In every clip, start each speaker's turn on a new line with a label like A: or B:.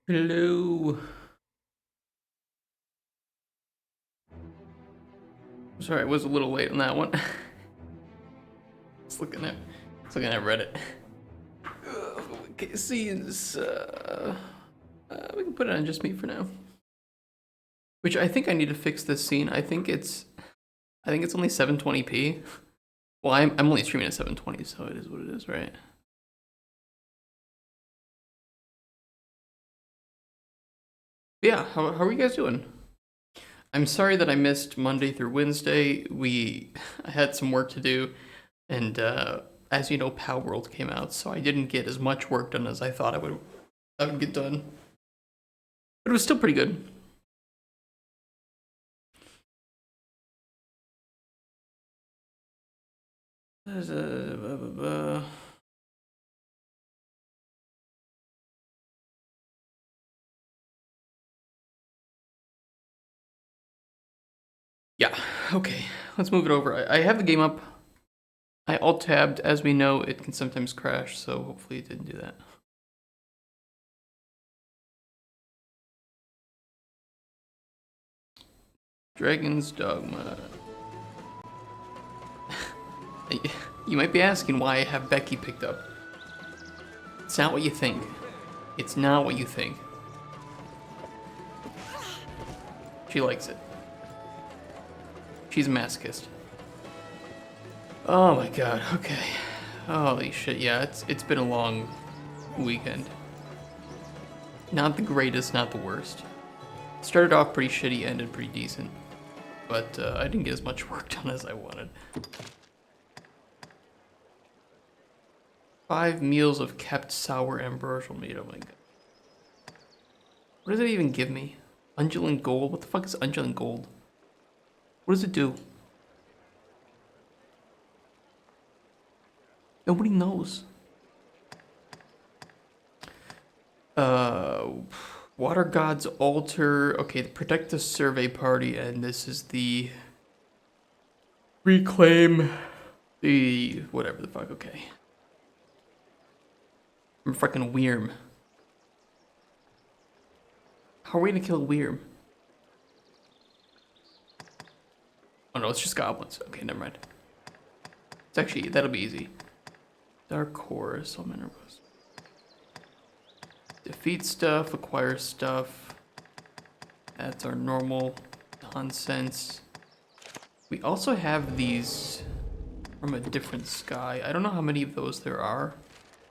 A: Hello. Sorry, I was a little late on that one. Just looking at Reddit. Okay, scenes. We can put it on just me for now. Which I think I need to fix this scene. I think it's only 720p. Well, I'm only streaming at 720, so it is what it is, right? But yeah, how are you guys doing? I'm sorry that I missed Monday through Wednesday. I had some work to do, and as you know, Power World came out, so I didn't get as much work done as I thought I would get done. But it was still pretty good. Yeah, okay. Let's move it over. I have the game up. I alt-tabbed. As we know, it can sometimes crash, so hopefully it didn't do that. Dragon's Dogma. You might be asking why I have Becky picked up. It's not what you think. It's not what you think. She likes it. She's a masochist. Oh my god, okay. Holy shit, yeah, it's been a long weekend. Not the greatest, not the worst. Started off pretty shitty, ended pretty decent. But I didn't get as much work done as I wanted. 5 meals of kept sour ambrosial meat, oh my god. What does it even give me? Undulant gold? What the fuck is undulant gold? What does it do? Nobody knows. Water God's Altar. Okay, protect the survey party, and this is the reclaim the whatever the fuck. Okay, I'm fucking Wyrm. How are we gonna kill Wyrm? Oh no, it's just goblins. Okay, never mind. It's actually that'll be easy. Dark core, minerals. Defeat stuff, acquire stuff. That's our normal nonsense. We also have these from a different sky. I don't know how many of those there are,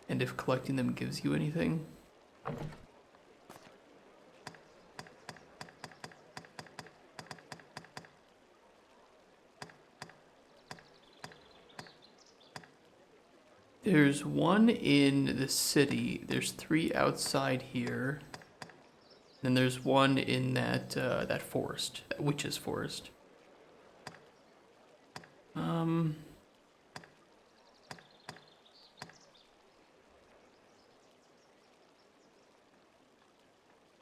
A: and if collecting them gives you anything. There's one in the city. There's 3 outside here. Then there's one in that that forest, that witch's forest. Let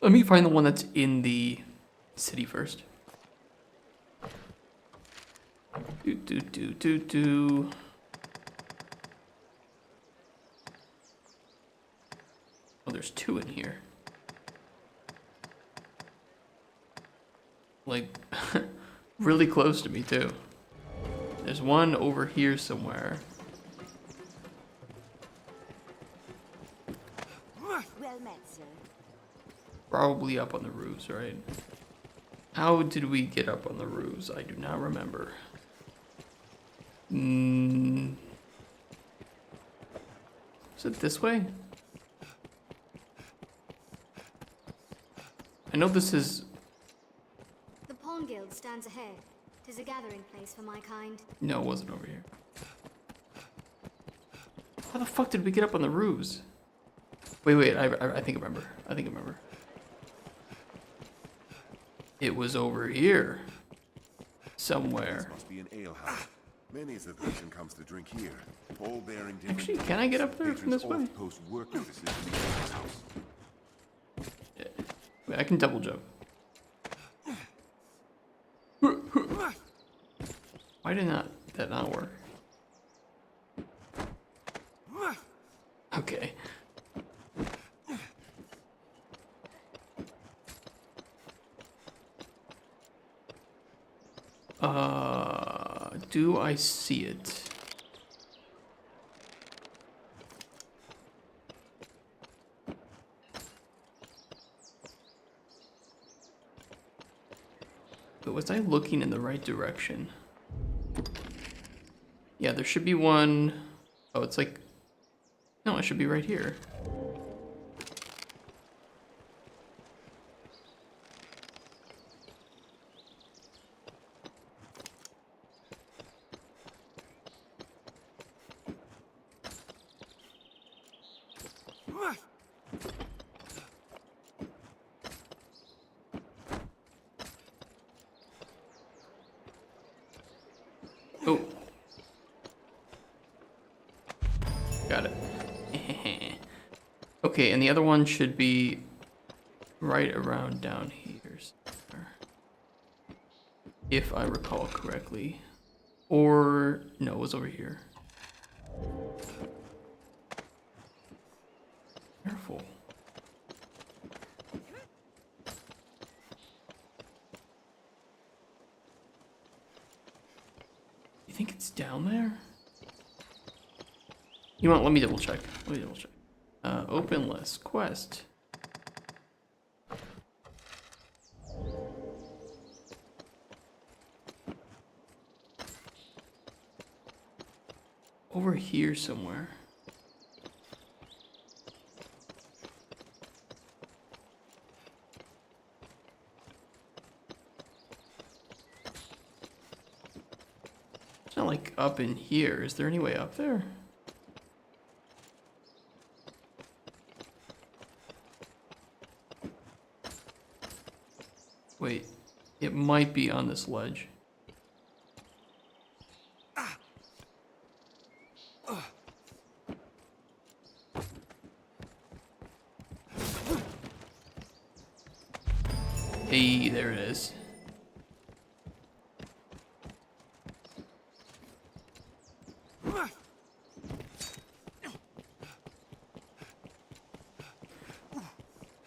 A: me find the one that's in the city first. Do. Oh, there's 2 in here. Like, really close to me, too. There's one over here somewhere.
B: Well met, sir.
A: Probably up on the roofs, right? How did we get up on the roofs? I do not remember. Is it this way? I know this is...
C: The Pawn Guild stands ahead. 'Tis a gathering place for my kind.
A: No, it wasn't over here. How the fuck did we get up on the roofs? Wait, I think I remember. I remember. It was over here. Somewhere.
D: This must be an alehouse. Many of the person comes to drink here. All bearing different
A: Actually, can I get up there from this way?
D: Post work notices in the alehouse.
A: Yeah. Wait, I can double jump. Why did that not work? Okay. do I see it? But was I looking in the right direction? Yeah, there should be one. Oh, it's like... No, it should be right here. Oh. Got it. Okay, and the other one should be right around down here somewhere. If I recall correctly. Or, no, it was over here. Careful. You think it's down there? You want? Let me double check. Open list quest. Over here somewhere. It's not like up in here. Is there any way up there? Wait, it might be on this ledge. Hey, there it is.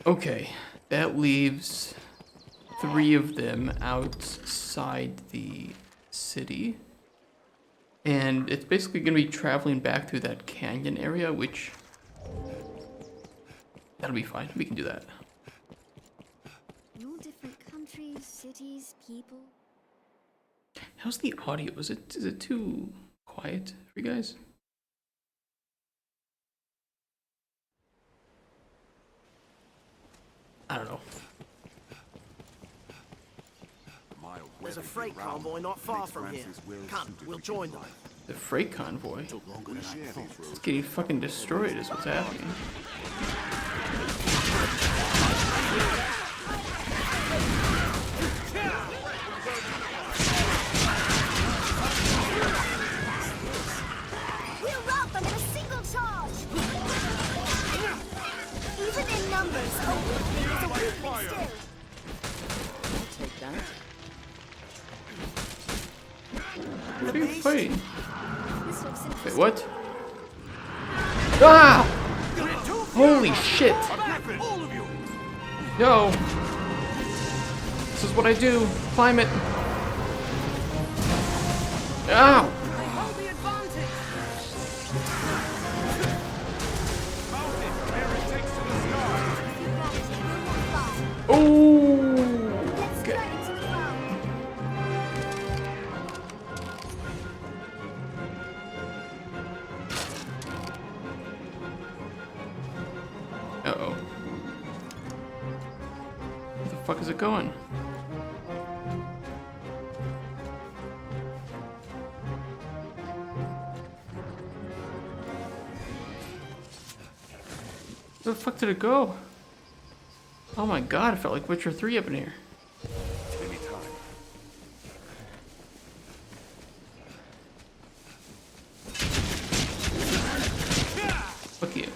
A: Okay, that leaves 3 of them outside the city. And it's basically going to be traveling back through that canyon area, which... That'll be fine. We can do that.
C: All different countries, cities, people.
A: How's the audio? Is it too quiet for you guys? I don't know.
B: There's a freight convoy not far from here. Come, we'll join them.
A: The freight convoy?
B: Took longer than I thought.
A: It's getting fucking destroyed is what's happening.
C: We'll rout them in a single charge! Even in numbers, a weakling is a weakling still.
B: Take that.
A: What are you fighting?
C: This looks
A: Wait,
C: interesting.
A: what? Ah! Holy shit! Yo! This is what I do. Climb it. Ow! Oh!
C: Let's
A: Okay.
C: go into the ground.
A: Uh-oh. Where the fuck is it going? Where the fuck did it go? Oh my god, it felt like Witcher 3 up in here. Fuck you.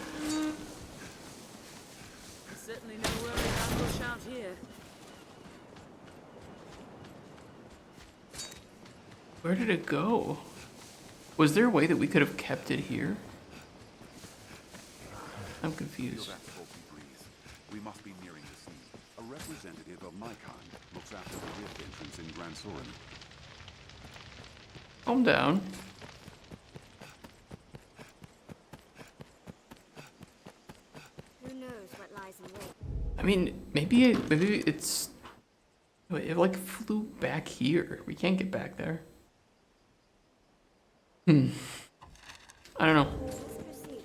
E: Certainly no worry about bush out here.
A: Where did it go? Was there a way that we could have kept it here? I'm confused.
D: Feel that salty breeze. We must be nearing the sea. A representative of my kind looks after the rift entrance in Grand Soren.
A: Calm down.
C: Who knows what lies in wait?
A: I mean, maybe it's. Wait, it like flew back here. We can't get back there. I don't know.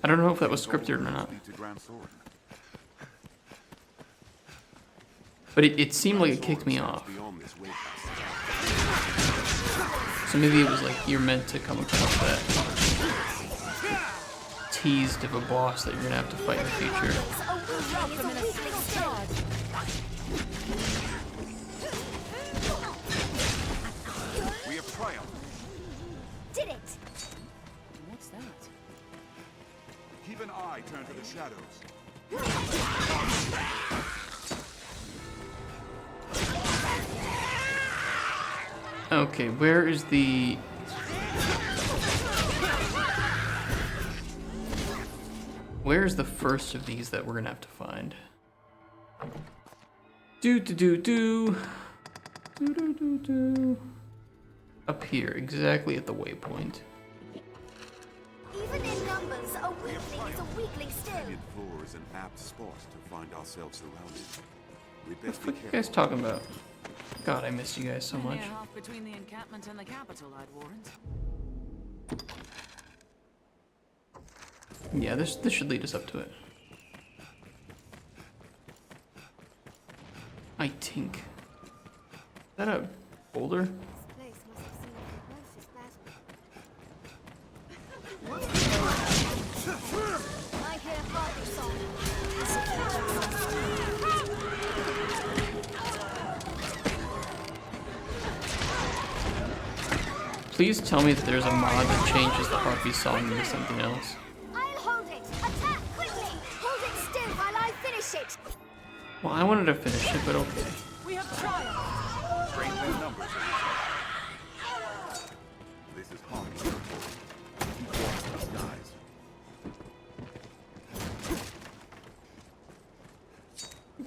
A: I don't know if that was scripted or not. But it seemed like it kicked me off. So maybe it was like you're meant to come across that teased of a boss that you're gonna have to fight in the future.
D: We have triumphed.
C: Did it!
E: What's that?
D: Keep an eye turned to the shadows.
A: Okay, where is the... Where's the first of these that we're gonna have to find? Do. Up here, exactly at the waypoint.
C: Even in numbers, a weakling is a weakling still.
D: Canyon floor is an apt spot to find ourselves surrounded. We
A: What the
D: best be
A: fuck are you
D: careful.
A: guys talking about? God, I missed you guys so much.
E: Near half between the encampment and the capital, I'd warrant.
A: Yeah, this should lead us up to it. I think. Is that a boulder?
C: This place must have seen the closest battle. I hear Harvey song.
A: Please tell me that there's a mod that changes the Harpy song into something else.
C: I'll hold it. Attack quickly. Hold it still while I finish it.
A: Well, I wanted to finish it, but okay.
E: We have triumphed!
D: Strength in numbers. This is Harvey. Keep watching the skies.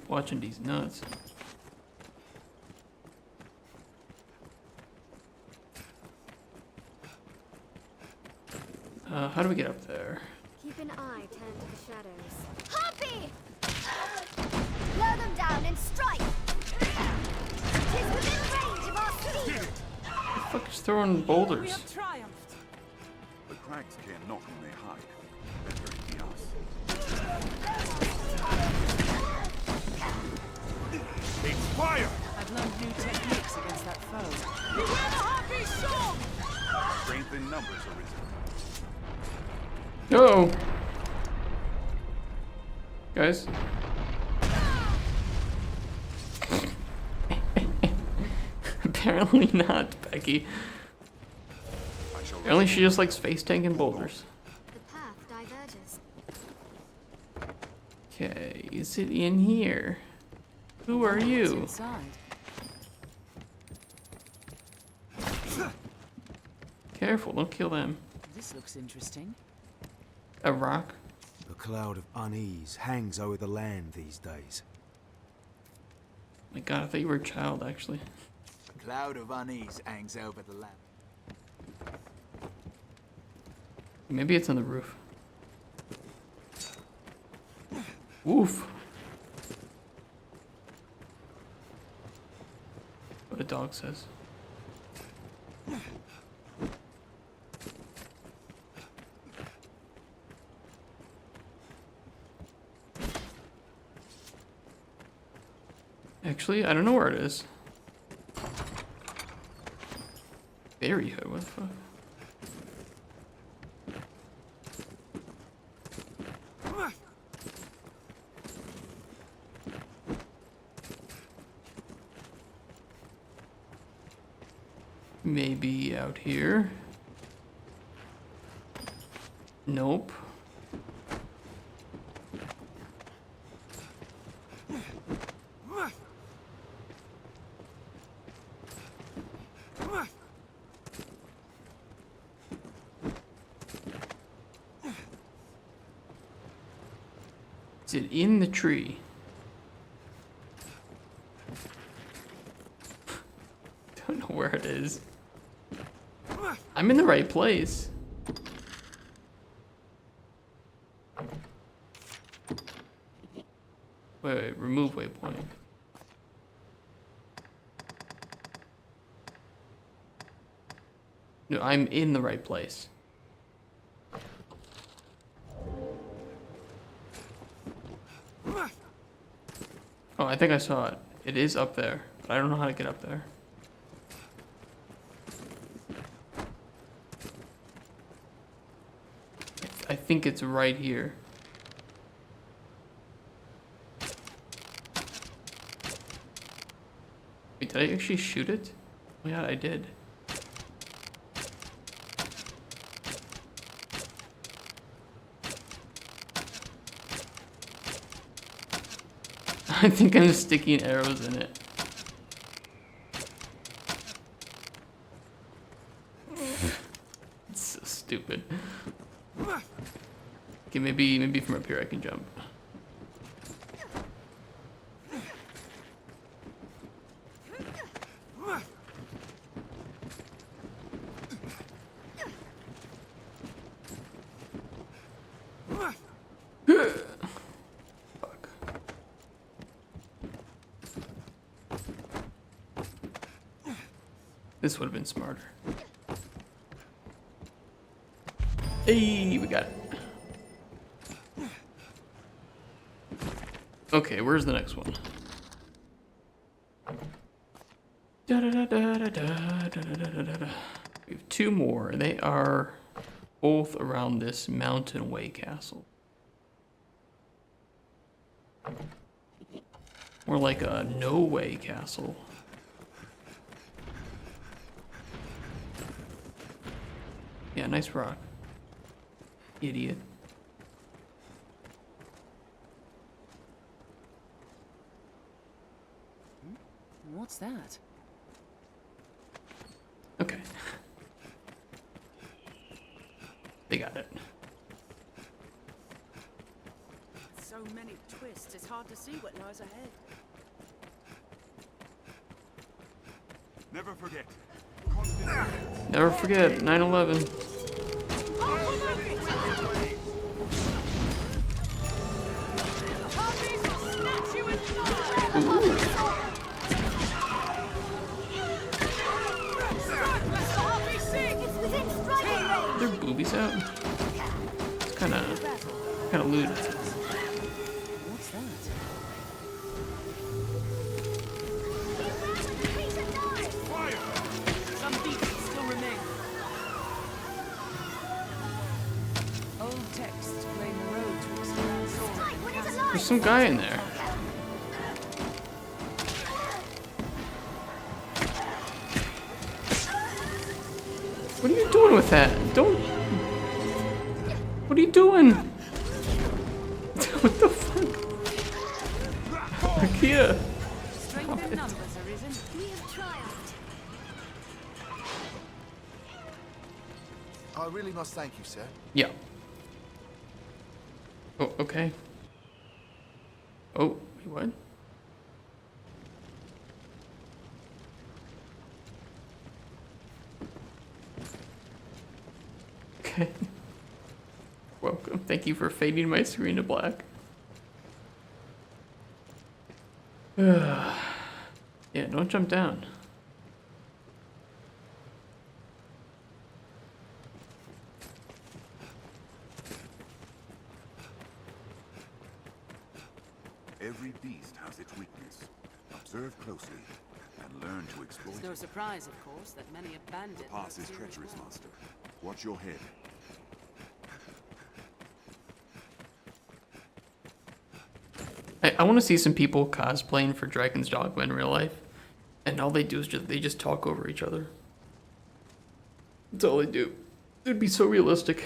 A: Watching these nuts. How do we get up there?
C: Keep an eye turned to the shadows. Harpy! Blow them down and strike! Tis within range of our speed!
A: The fuck is throwing
E: We
A: boulders?
E: have triumphed!
D: The crags can't knock when they hide. Better it be us. It's fire!
E: I've learned new techniques against that foe. Beware the Harpy's sword!
D: Strength in numbers, Arisen.
A: Oh! Guys? Apparently not, Becky.
D: I shall
A: Apparently she just likes face tanking boulders.
C: The path diverges.
A: Okay, is it in here? Who are
E: What's
A: you?
E: inside?
A: Careful, don't kill them.
E: This looks interesting.
A: A rock?
F: A cloud of unease hangs over the land these days.
A: My god, I thought you were a child, actually.
G: A cloud of unease hangs over the land.
A: Maybe it's on the roof. Woof. What a dog says. Actually, I don't know where it is. Very high, what the fuck? Maybe out here. Nope. Is it in the tree? Don't know where it is. I'm in the right place. Wait, remove waypoint. No, I'm in the right place. Oh, I think I saw it. It is up there, but I don't know how to get up there. I think it's right here. Wait, did I actually shoot it? Oh yeah, I did. I think I'm sticking arrows in it. It's so stupid. Okay, maybe from up here I can jump. Fuck. This would have been smarter. Hey, we got it. Okay, where's the next one? Da, da, da, da, da, da, da, da, da, da. We have two more, and they are both around this mountain way castle. More like a no way castle. Yeah, nice rock. Idiot.
E: What's that?
A: Okay. They got it.
E: So many twists, it's hard to see what lies ahead.
D: Never forget.
A: Never forget 9/11. Their boobies out. It's kind of lewd.
E: What's that? Some beasts still remain. Old texts claim the road to extend sword.
A: There's some guy in there. What are you doing with that? Don't. What are you doing? What the fuck? Ikea.
E: Strength in numbers, Arisen.
C: We have triumphed.
H: I really must thank you, sir.
A: Yeah. Oh, okay. Oh, wait, what? Okay. Welcome. Thank you for fading my screen to black. Yeah, don't jump down.
D: Every beast has its weakness. Observe closely and learn to exploit
E: It's no
D: it.
E: surprise, of course, that many abandon.
D: The path is treacherous, Master. Watch your head.
A: I want to see some people cosplaying for Dragon's Dogma in real life, and all they do is they just talk over each other. That's all they do. It'd be so realistic.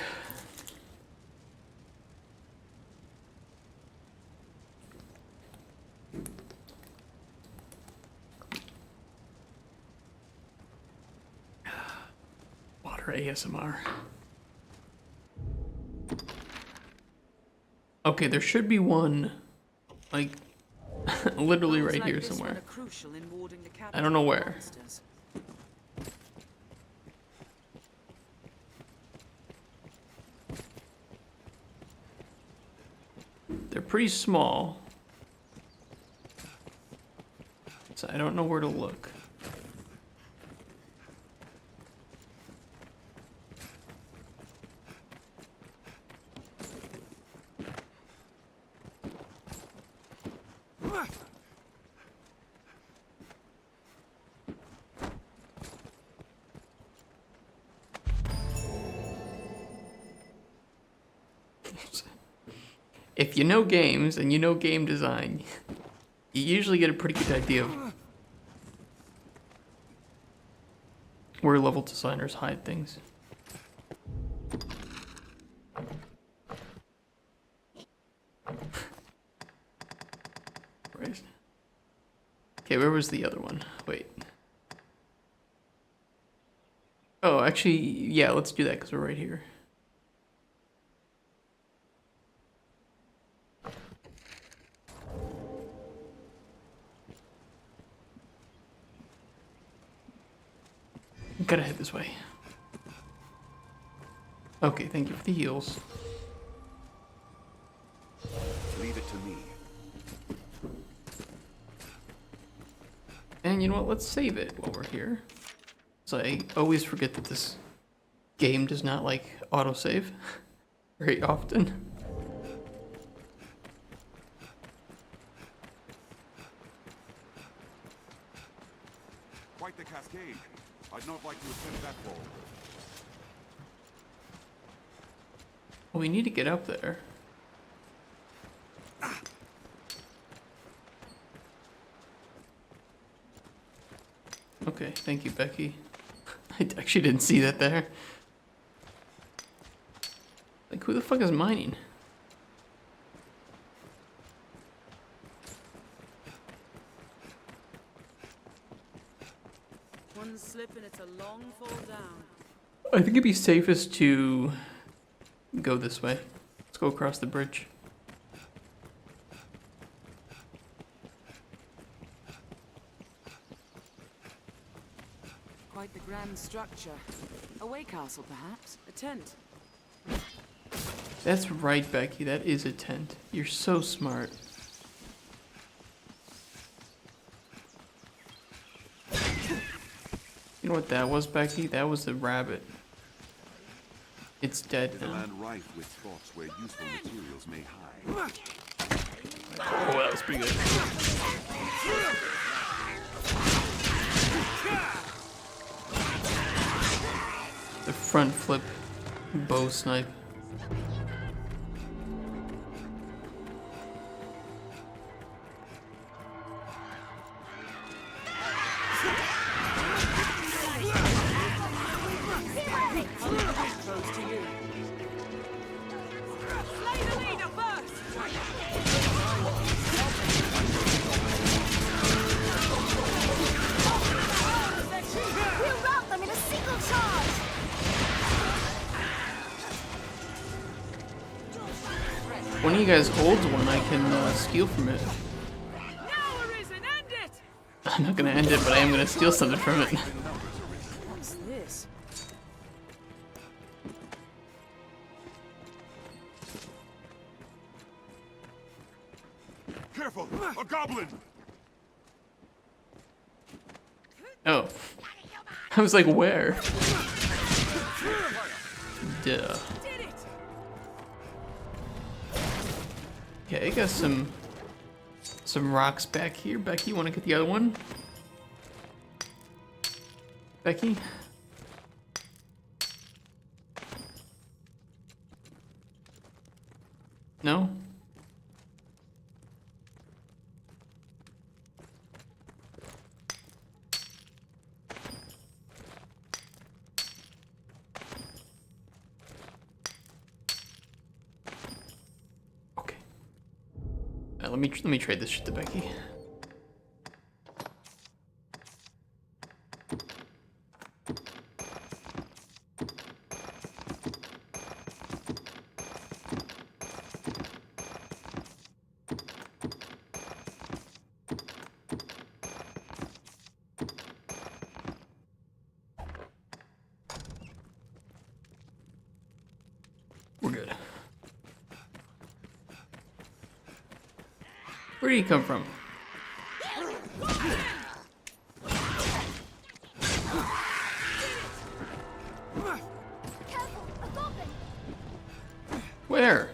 A: Water ASMR. Okay, there should be one, like, literally right here somewhere. I don't know where. pretty small. So I don't know where to look. If you know games and you know game design, you usually get a pretty good idea of where level designers hide things. Right. Okay, where was the other one? Wait. Oh, actually, yeah, let's do that because we're right here. Gotta head this way. Okay, thank you for the heals.
D: Leave it to me.
A: And you know what? Let's save it while we're here. So I always forget that this game does not like autosave very often.
D: Quite the cascade. I'd not like to attempt that fall.
A: Well, we need to get up there. Okay, thank you, Becky. I actually didn't see that there. Like, who the fuck is mining?
E: One slip and it's a long fall down.
A: I think it'd be safest to go this way. Let's go across the bridge.
E: Quite the grand structure. A way castle, perhaps? A tent?
A: That's right, Becky. That is a tent. You're so smart. You know what that was, Becky? That was the rabbit. It's dead
D: It's a
A: now.
D: land rife with spots where useful materials may hide.
A: Oh, that was pretty good. The front flip bow snipe.
E: Close to you. Slay the leader first!
C: We'll rout them in a single charge!
A: One of you guys holds one, I can steal from it.
E: Now, Arisen, end it!
A: I'm not gonna end it, but I am gonna steal something from it.
E: What's this?
D: Careful! A goblin!
A: Oh. I was like, where? Duh.
E: Did it!
A: Okay, I got some rocks back here. Becky, you wanna get the other one? Becky? No? Okay. Let me trade this shit to Becky. We're good. Where did he come from?
C: Careful, a goblin!
A: Where?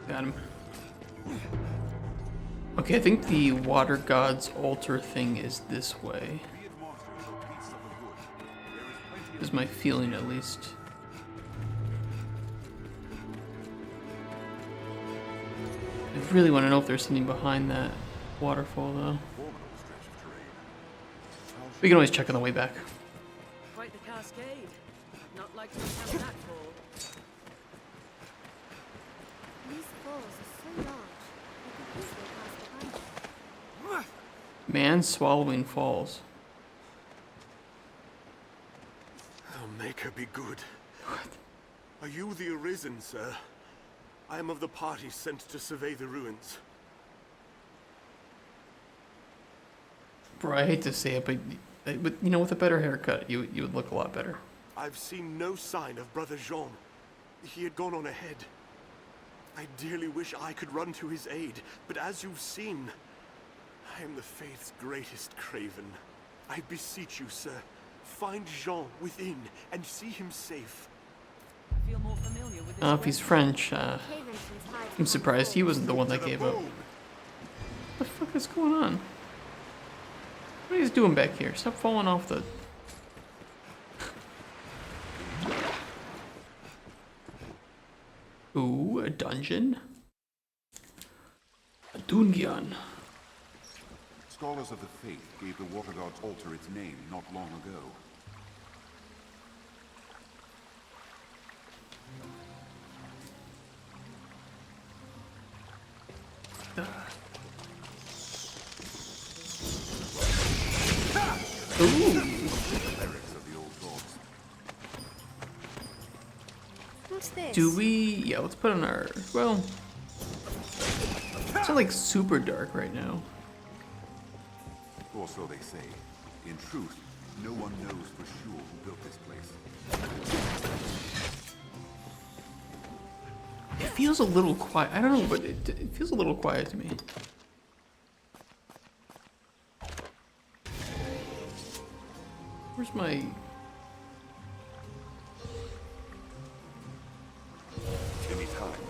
A: Got him. Okay, I think the water god's altar thing is this way. Is my feeling, at least. I really want to know if there's something behind that waterfall, though. We can always check on the way back.
E: Quite the cascade. Not like to have that fall.
C: These falls are so large, I could easily pass behind them.
A: Man swallowing falls.
H: Oh, Maker be good. Are you the Arisen, sir? I am of the party sent to survey the ruins.
A: Bro, I hate to say it, but you know, with a better haircut, you would look a lot better.
H: I've seen no sign of Brother Jean. He had gone on ahead. I dearly wish I could run to his aid, but as you've seen, I am the Faith's greatest craven. I beseech you, sir, find Jean within and see him safe.
E: I feel more familiar with this
A: If he's French,
C: Cave entrance hides
A: I'm
C: behind
A: surprised he
C: walls.
A: wasn't the one that gave up. What the fuck is going on? What are you doing back here? Stop falling off the... Ooh, a dungeon? A dungeon.
D: Scholars of the Faith gave the Water God's altar its name not long ago.
A: Ooh.
D: Clerics of the old gods.
C: What's this?
A: Do we... Yeah, let's put on our... Well... It's not like super dark right now.
D: Or so they say. In truth, no one knows for sure who built this place.
A: It feels a little quiet. I don't know, but it feels a little quiet to me. Where's my...
D: Any time.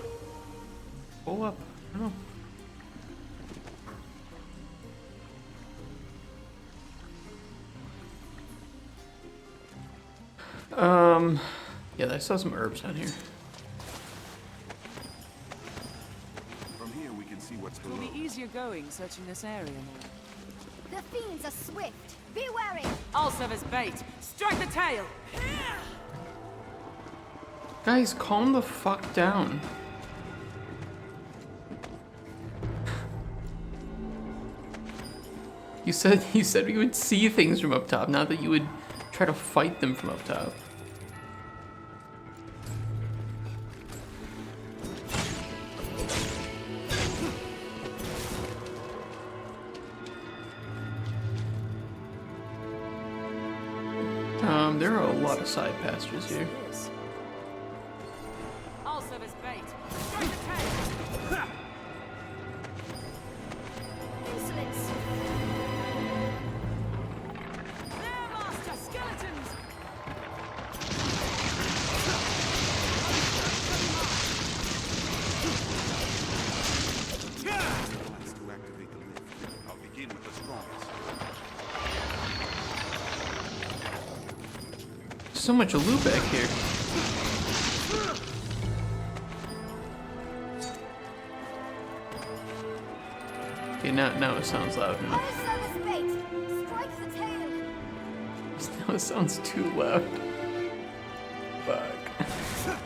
A: Pull up? I don't know. Yeah, I saw some herbs down here.
D: From here we can see what's
E: It will
D: below.
E: be easier going searching this area more.
C: The fiends are swift. Be wary.
E: I'll serve as bait. Strike the tail!
A: Guys, calm the fuck down. You said we would see things from up top, not that you would try to fight them from up top. There are a lot of side passages here.
E: I'll serve as bait. Strike the tail!
C: Insolence.
E: There, master! Skeletons!
D: Plans to activate the lift. I'll begin with the strongest.
A: So much loot back here. Okay, now it sounds loud enough.
C: I'll serve as bait. Strike the tail.
A: Now it sounds too loud. Fuck.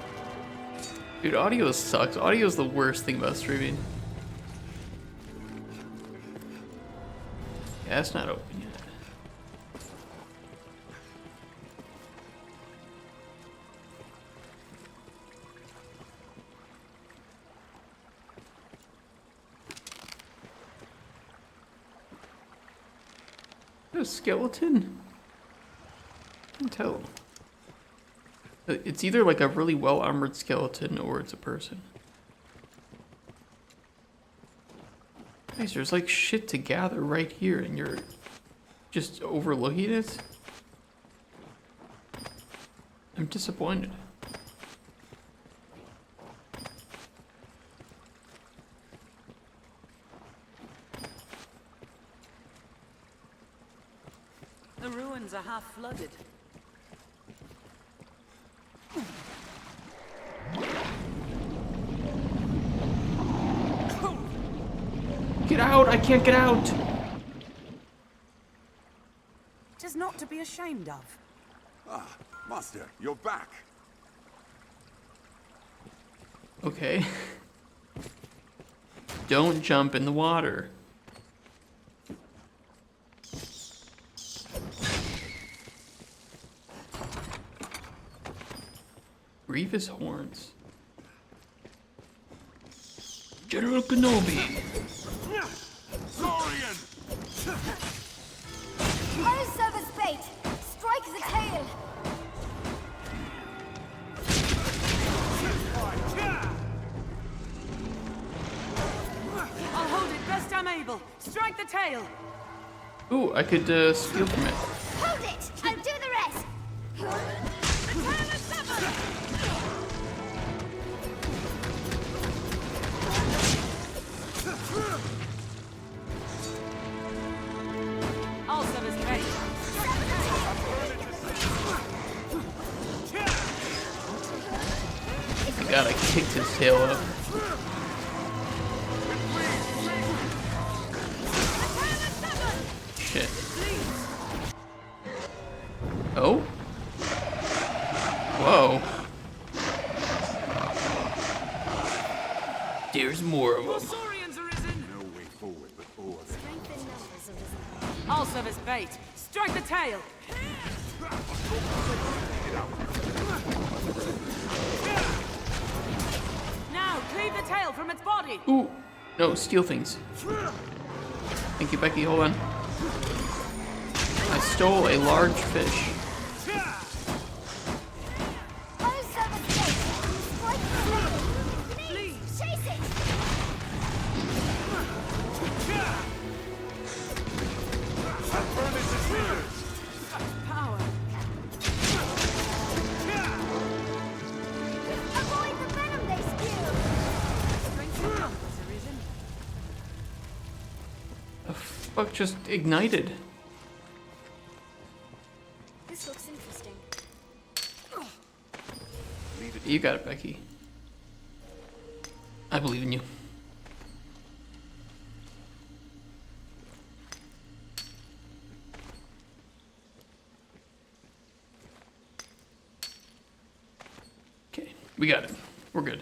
A: Dude, audio sucks. Audio is the worst thing about streaming. Yeah, it's not open yet. A skeleton? can't tell. It's either like a really well armored skeleton or it's a person. Guys, there's like shit to gather right here and you're just overlooking it? I'm disappointed.
E: The ruins are half flooded.
A: Get out! I can't get out!
E: Tis not to be ashamed of.
D: Ah, Master, you're back.
A: Okay. Don't jump in the water. Grievous horns. General Kenobi.
C: I'll serve as bait. Strike the tail.
E: I'll hold it best I'm able. Strike the tail.
A: Ooh, I could steal from it.
C: Hold it. I'll do the rest.
E: The tail is severed. I'll serve as bait.
A: God, I kicked his tail up. Shit. Oh? Whoa. There's more of them.
E: Saurians arisen.
D: No way forward but oars.
C: Strength in numbers arisen.
E: I'll serve as bait. Strike the tail. Now, cleave the tail from its body.
A: Ooh. No, steal things. Thank you, Becky. Hold on. I stole a large fish.
C: I'll serve as bait. Strike the tail. Please, chase it.
E: Power.
C: Avoid the venom they spew.
E: Strength in numbers arisen.
A: The fuck just ignited?
C: This looks interesting.
A: You got it, Becky. I believe in you. Okay, we got it. We're good.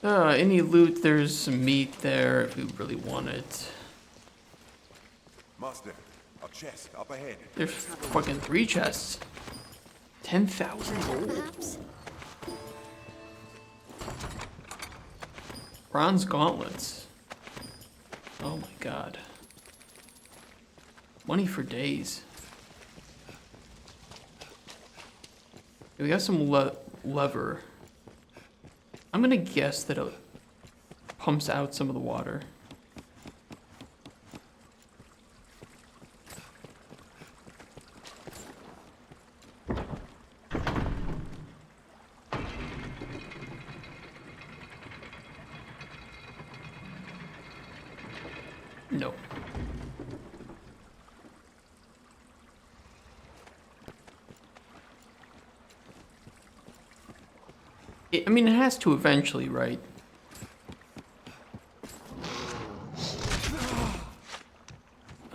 A: Any loot, there's some meat there if we really want it.
D: Master, a chest up ahead.
A: There's fucking 3 chests. 10,000 gold. Bronze gauntlets. Oh my god. Money for days. We got some lever. I'm gonna guess that it pumps out some of the water. No. I mean, it has to eventually, right?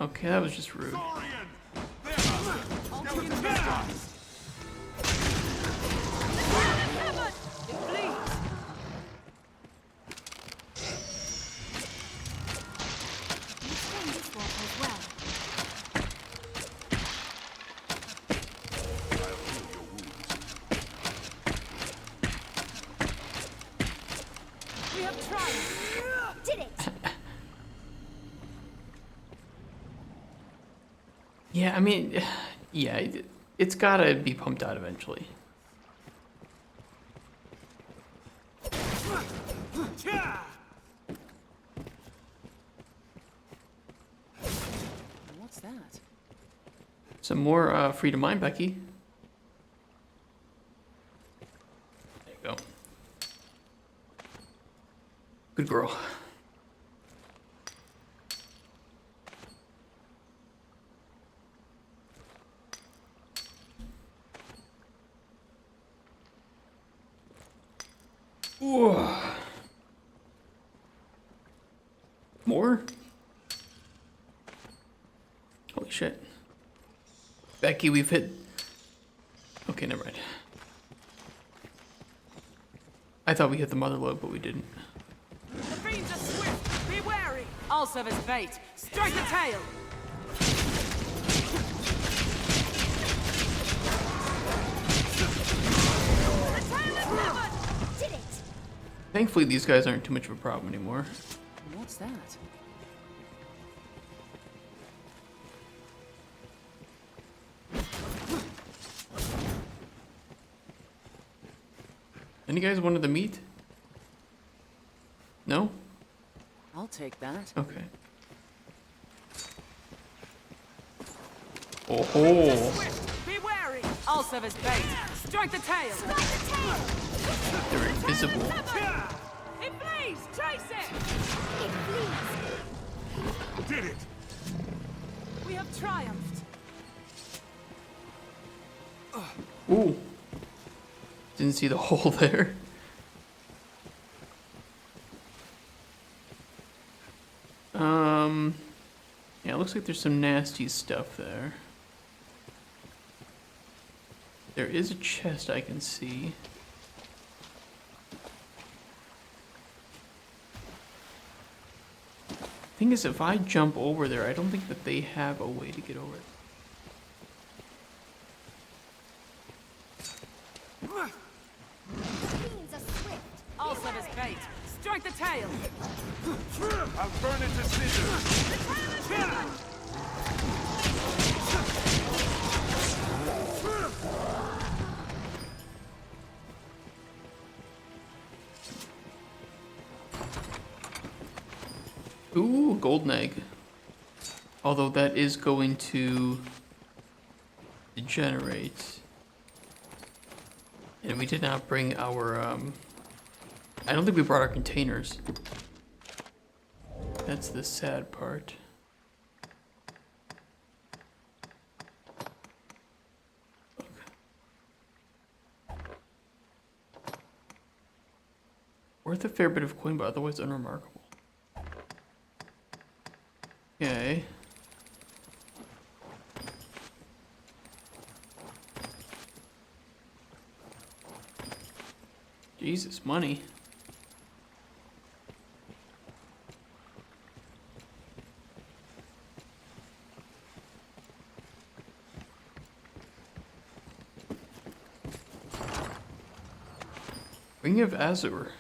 A: Okay, that was just rude. Yeah, I mean, yeah, it's gotta be pumped out eventually.
E: What's that?
A: Some more freedom mind, Becky. There you go. Good girl. Ooh. More? Holy shit. Becky, we've hit... Okay, never mind. I thought we hit the mother lode, but we didn't.
E: The fiends are swift. Be wary. I'll serve as bait. Strike the tail. The tail is severed.
C: Did it!
A: Thankfully, these guys aren't too much of a problem anymore.
E: What's that?
A: Any guys wanted the meat? No?
E: I'll take that.
A: Okay. Oh ho!
E: Swift. Be wary. I'll serve as bait. Strike the tail.
C: Strike the tail!
A: They're invisible.
E: It flees. Chase it.
C: It flees!
D: Did it!
E: We have triumphed.
A: Ooh. Didn't see the hole there. Yeah, it looks like there's some nasty stuff there. There is a chest I can see. Thing is, if I jump over there, I don't think that they have a way to get over it.
C: Fiends are swift!
E: I'll serve as bait. Strike the tail.
D: I'll burn it to scissors!
A: Ooh, golden egg. Although that is going to degenerate. And we did not bring our, I don't think we brought our containers. That's the sad part. Look. Worth a fair bit of coin, but otherwise unremarkable. Okay. Jesus, money. Ring of Azure.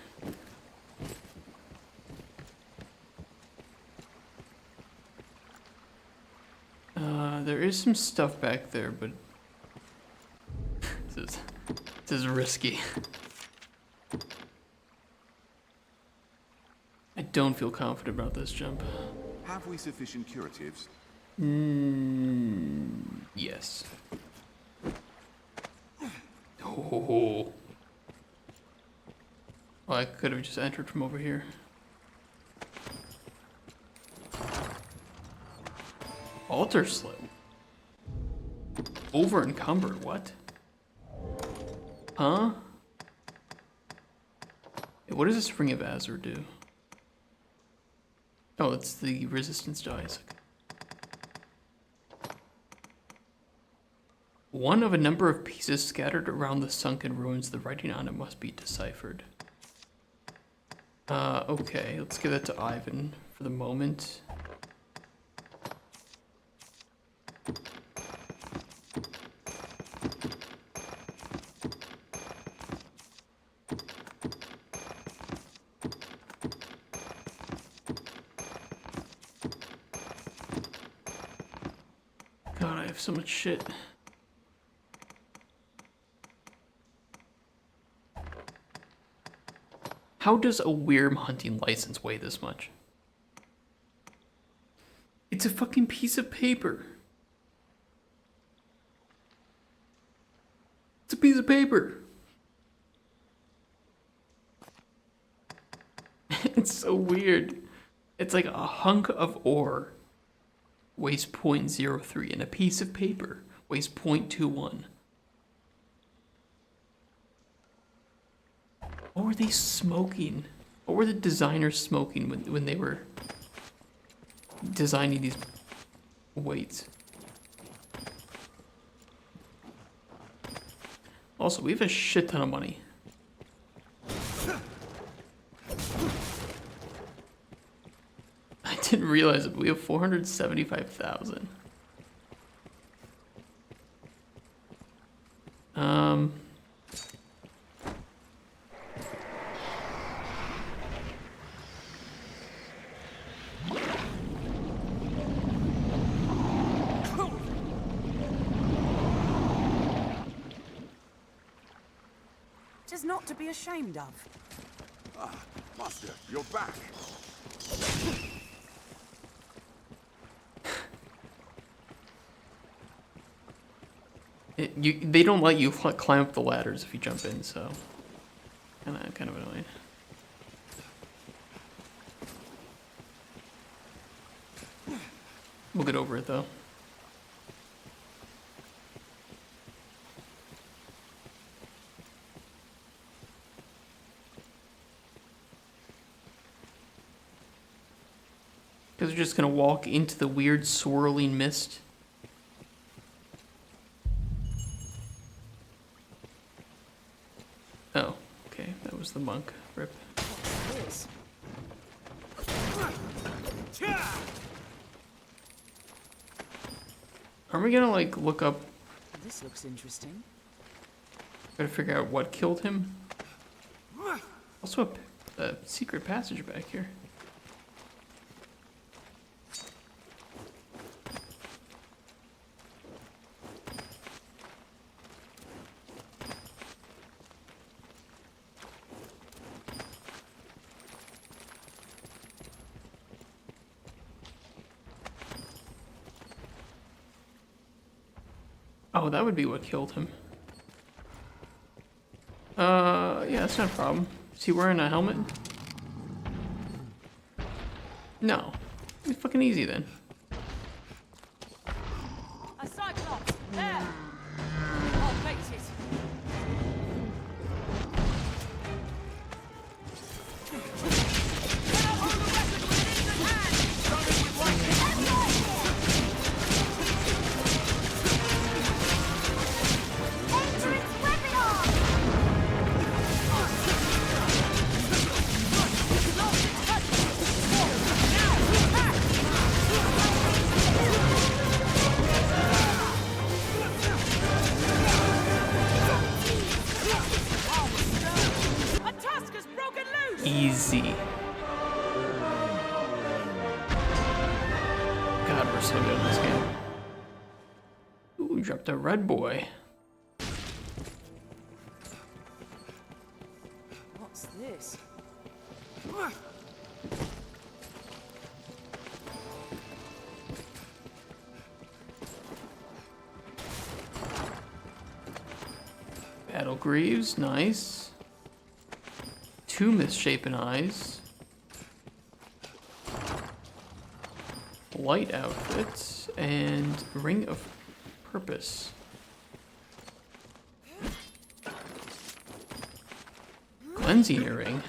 A: There is some stuff back there, but this is risky. I don't feel confident about this jump.
D: Have we sufficient curatives?
A: Yes. Oh. Well, I could have just entered from over here. Altar slip. Over encumbered, what? Huh? Hey, what does this Ring of Azure do? Oh, it's the resistance dice. One of a number of pieces scattered around the sunken ruins. The writing on it must be deciphered. Okay, let's give that to Ivan for the moment. God, have so much shit. How does a worm hunting license weigh this much? It's a fucking piece of paper. It's a piece of paper. It's so weird. It's like a hunk of ore weighs 0.03 and a piece of paper weighs 0.21. What were they smoking? What were the designers smoking when they were designing these weights? Also, we have a shit ton of money. I didn't realize it, but we have 475,000.
E: Tis not to be ashamed of.
D: Ah, Master, you're back.
A: They don't let you climb up the ladders if you jump in, so kind of annoying. We'll get over it though. Because we're just gonna walk into the weird swirling mist. Oh, okay, that was the monk. Rip.
E: What's this?
A: Are we gonna like look up?
E: This looks interesting.
A: Gotta figure out what killed him. Also a secret passage back here. Oh, that would be what killed him. Yeah, that's not a problem. Is he wearing a helmet? No. It's fucking easy then.
E: A cyclops! There! Oh, faces!
A: Easy. God, we're so good in this game. Ooh, dropped a red boy.
E: What's this?
A: Battle Greaves, nice. 2 misshapen eyes. Light outfit and ring of purpose. Cleansing earring.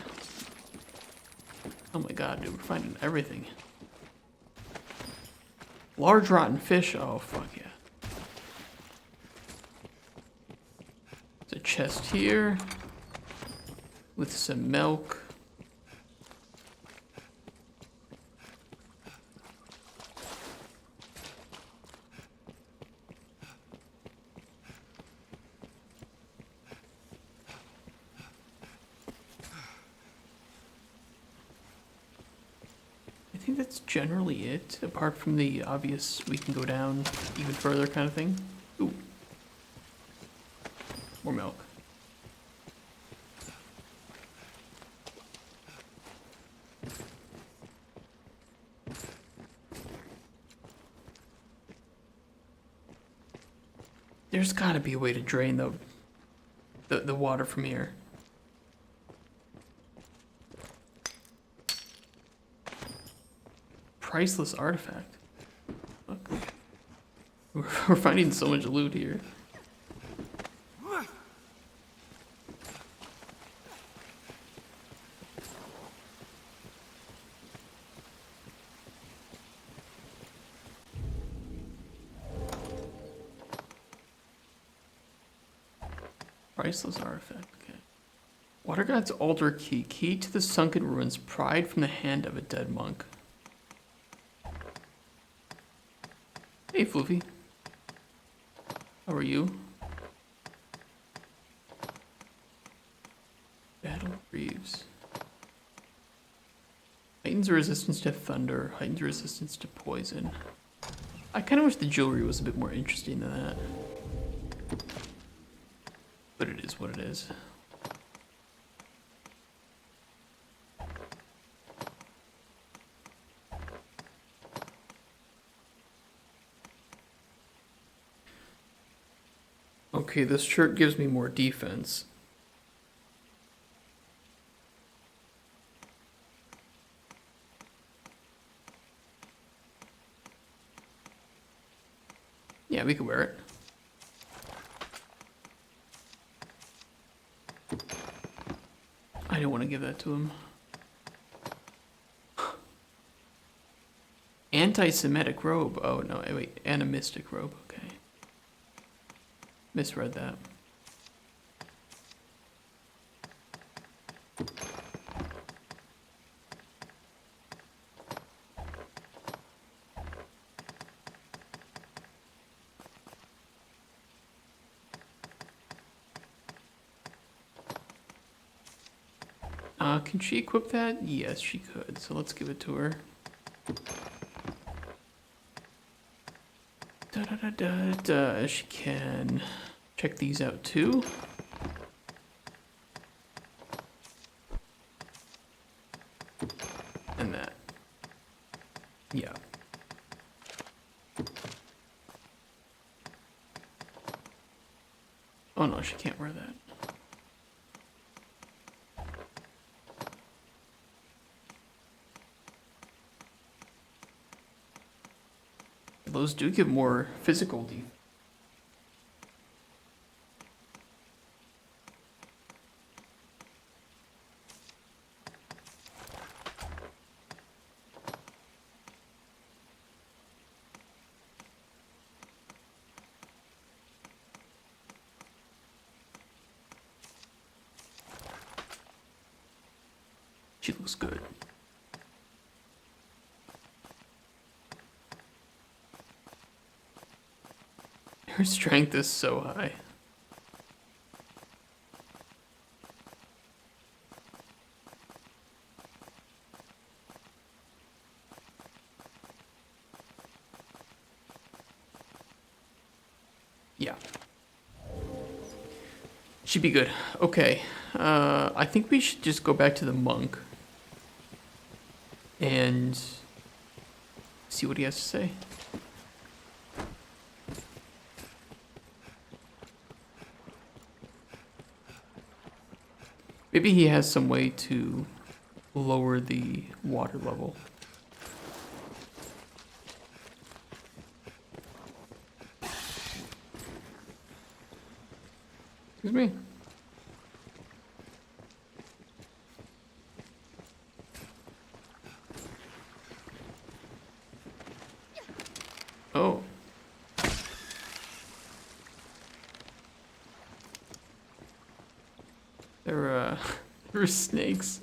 A: Oh my god, dude, we're finding everything. Large rotten fish. Oh fuck yeah. There's a chest here with some milk. I think think that's generally it, apart from the obvious we can go down even further kind of thing. Ooh. More milk. There's gotta be a way to drain the water from here. Priceless artifact. Look. We're finding so much loot here. Priceless artifact, okay. Water God's altar key. Key to the sunken ruins, pried from the hand of a dead monk. Hey, Floofy. How are you? Battle Reeves. Heightens resistance to thunder, heightens resistance to poison. I kind of wish the jewelry was a bit more interesting than that. But it is what it is. Okay, this shirt gives me more defense. Yeah, we could wear it. I didn't want to give that to him. Anti-Semitic robe. Oh, no, wait. Animistic robe. Okay. Misread that. Can she equip that? Yes, she could. So let's give it to her. Da-da-da-da-da. She can check these out too. And that. Yeah. Oh no, she can't wear that. Those do give more physical defense. She looks good. Her strength is so high. Yeah. Should be good. Okay. I think we should just go back to the monk and see what he has to say. Maybe he has some way to lower the water level. Excuse me. Oh. There were snakes.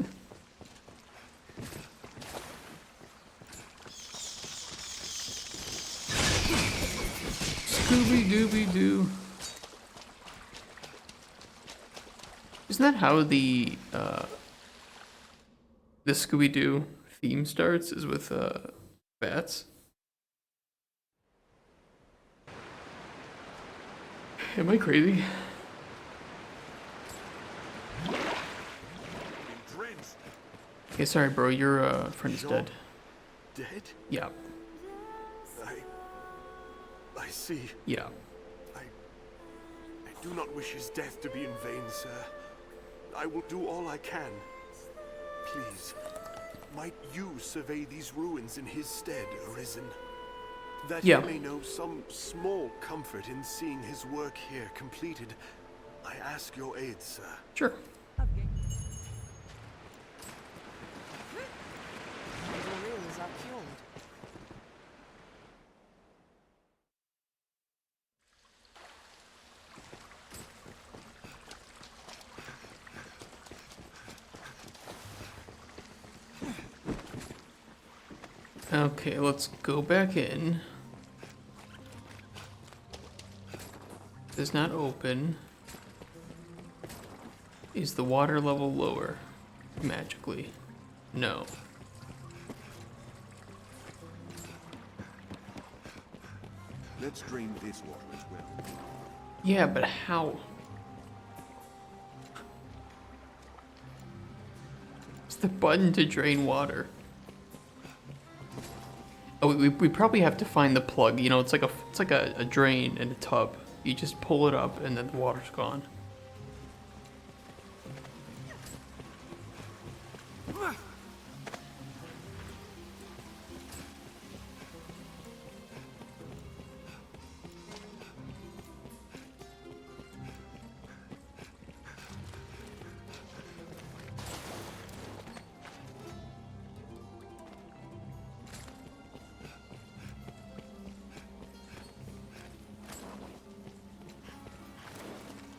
A: Scooby-Dooby-Doo. Isn't that how the Scooby-Doo theme starts is with bats. Am I crazy? Okay, sorry, bro. Your friend is dead.
H: Dead?
A: Yeah.
H: I see.
A: Yeah.
H: I do not wish his death to be in vain, sir. I will do all I can. Please, might you survey these ruins in his stead, Arisen? That
A: Yeah.
H: you may know some small comfort in seeing his work here completed, I ask your aid, sir.
A: Sure.
E: The ruins are cured.
A: Okay, let's go back in. Does not open. Is the water level lower? Magically. No.
D: Let's drain this water as well.
A: Yeah, but how? It's the button to drain water. Oh, we probably have to find the plug. You know, it's like a drain in a tub. You just pull it up and then the water's gone.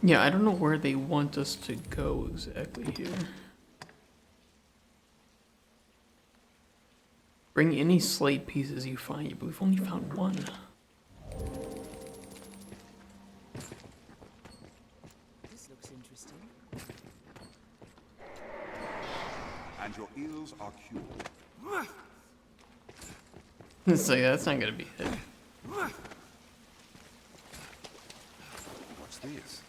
A: Yeah, I don't know where they want us to go exactly here. Bring any slate pieces you find, but we've only found one.
E: This looks interesting.
D: And your ills are cured.
A: It's like, that's not gonna be it.
D: What's this?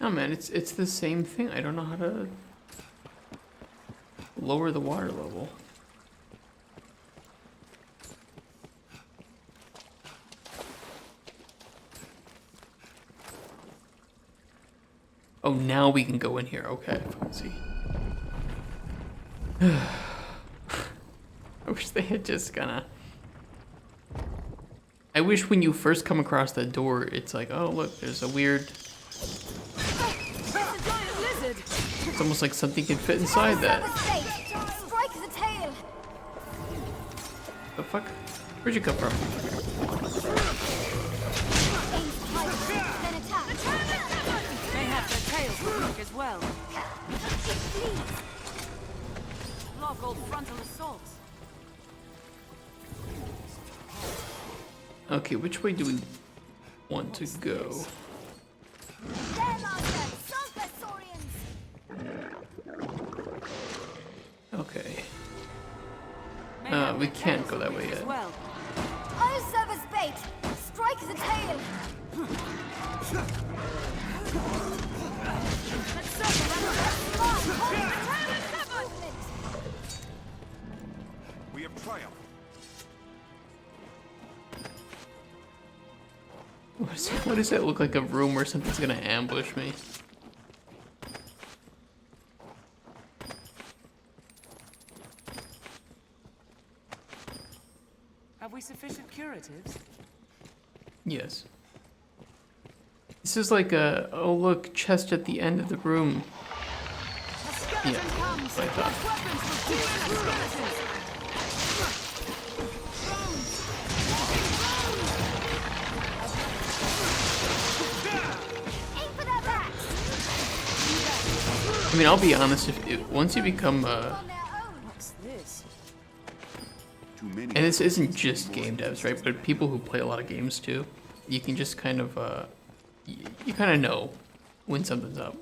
A: Oh man, it's the same thing. I don't know how to lower the water level. Oh, now we can go in here. Okay, I can see. I wish they had just kinda... I wish when you first come across the door, it's like, oh look, there's a weird... It's almost like something can fit inside that.
C: Strike the tail.
A: The fuck? Where'd you come from?
C: Then attack.
E: They have their tails to work as well. Block old frontal assaults.
A: Okay, which way do we want to go?
C: There, master. Sulphur saurians.
A: Okay.
E: May have
A: We
E: their
A: can't
E: tails
A: go
E: to
A: that
E: work
A: way
E: as
A: yet.
E: well.
C: I'll serve as bait. Strike the tail.
E: Let's circle around.
D: We have triumphed.
A: What does that look like? A room where something's gonna ambush me?
E: Have we sufficient curatives?
A: Yes. This is like a, oh look, chest at the end of the room. Yeah, that's what I thought.
C: Aim for their backs.
A: I mean, I'll be honest, once you become,
C: On their own.
E: What's this?
D: Too many.
A: And this isn't just game devs, right? But people who play a lot of games too. You can just kind of, you kind of know when something's up.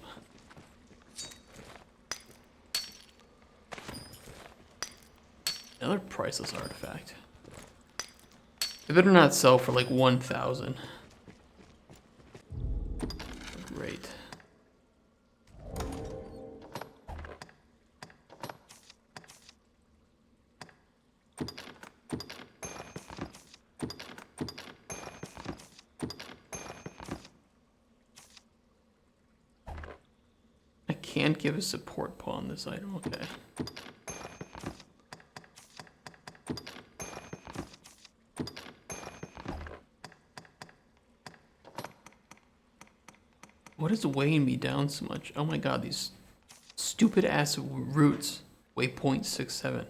A: Another priceless artifact. It better not sell for like 1,000. Great. I can't give a support paw on this item, okay. What is weighing me down so much? Oh my god, these stupid ass roots weigh 0.67.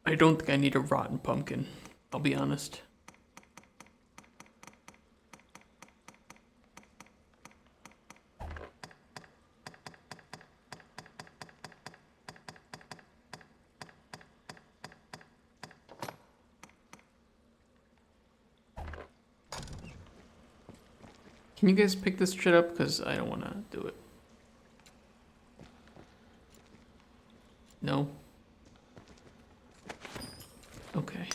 A: I don't think I need a rotten pumpkin, I'll be honest. Can you guys pick this shit up? Because I don't want to do it. No? Okay.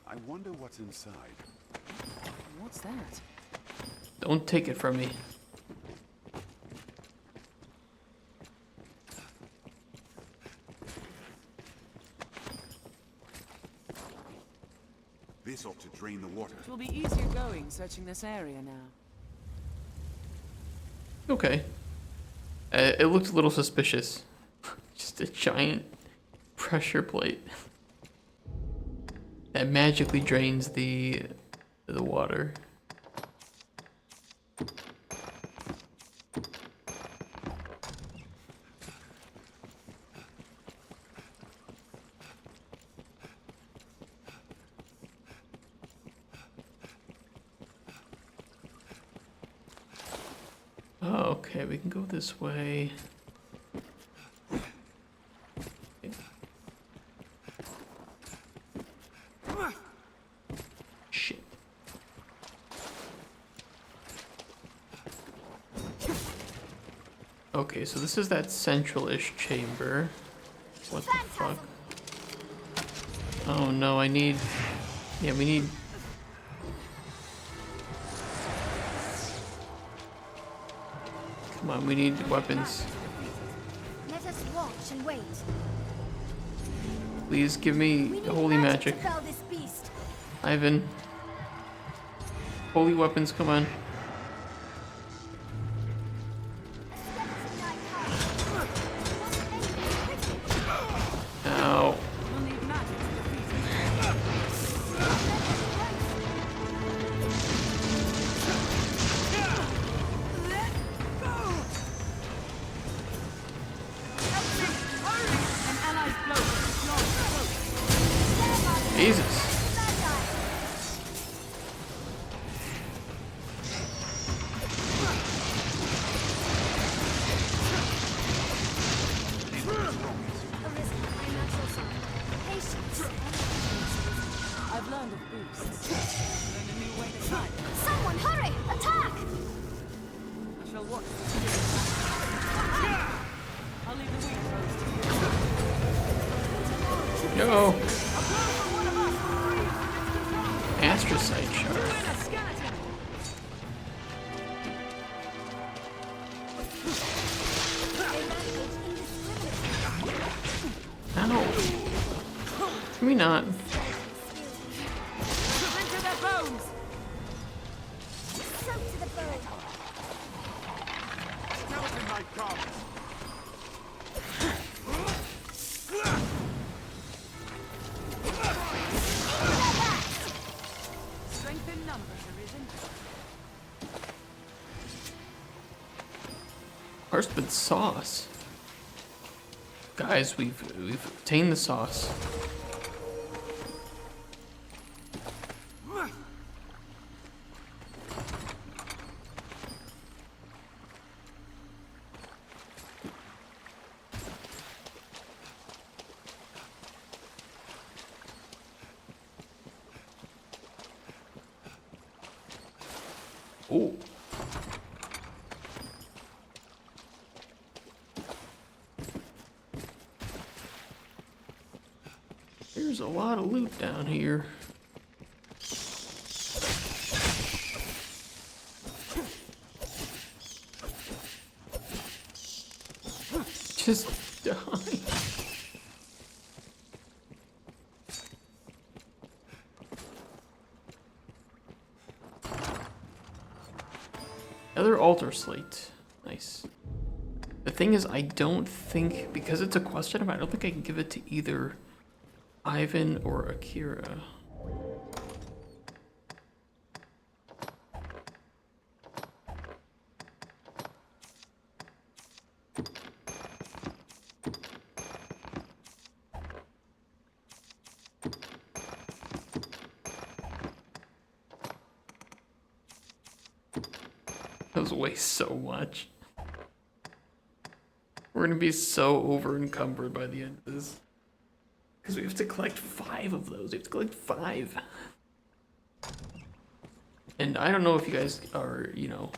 D: I wonder what's inside.
E: What's that?
A: Don't take it from me.
D: This ought to drain the water.
E: It will be easier going searching this area now.
A: Okay. It looked a little suspicious. Just a giant pressure plate that magically drains the water. Oh, okay, we can go this way. Shit. Okay, so this is that central-ish chamber. What the fuck? Oh no, I need... Yeah, we need... Come on, we need weapons.
C: Let us watch and wait.
A: Please give me
C: We need
A: holy magic.
C: to fell this beast.
A: Ivan. Holy weapons, come on. Ow.
E: We'll need magic to defeat it. An allied blow.
A: Jesus.
C: Arisen, I'm not so sorry. Patience.
E: I've learned of boosts. Learned a new way to fight.
C: Someone, hurry! Attack!
E: I shall watch the I'll leave the weak throws to you.
A: No. Astrocyte shard. Ow. Can we not?
E: Into their bones!
C: Soak to the bone.
D: Skeleton knife comes!
E: Strength Strength in numbers, Arisen.
A: Horseman sauce. Guys, we've obtained the sauce. Oh. There's a lot of loot down here. Just die. Another altar slate. Nice. The thing is, I don't think, because it's a quest item, I don't think I can give it to either Ivan or Akira. Those weigh so much. We're gonna be so over encumbered by the end of this. Because we have to collect 5 of those. We have to collect 5. And I don't know if you guys are, you know,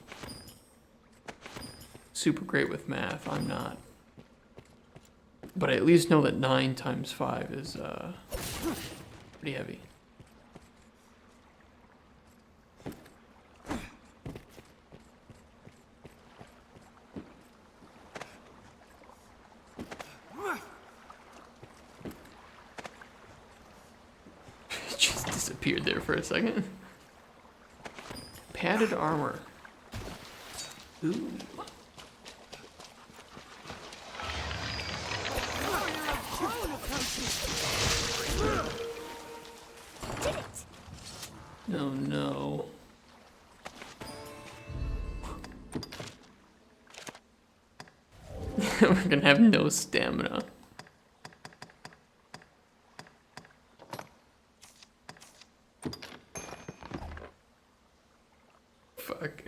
A: super great with math. I'm not. But I at least know that 9 times 5 is pretty heavy. Just disappeared there for a second. Padded armor. Ooh.
C: Did it!
A: Oh no. We're gonna have no stamina. Fuck.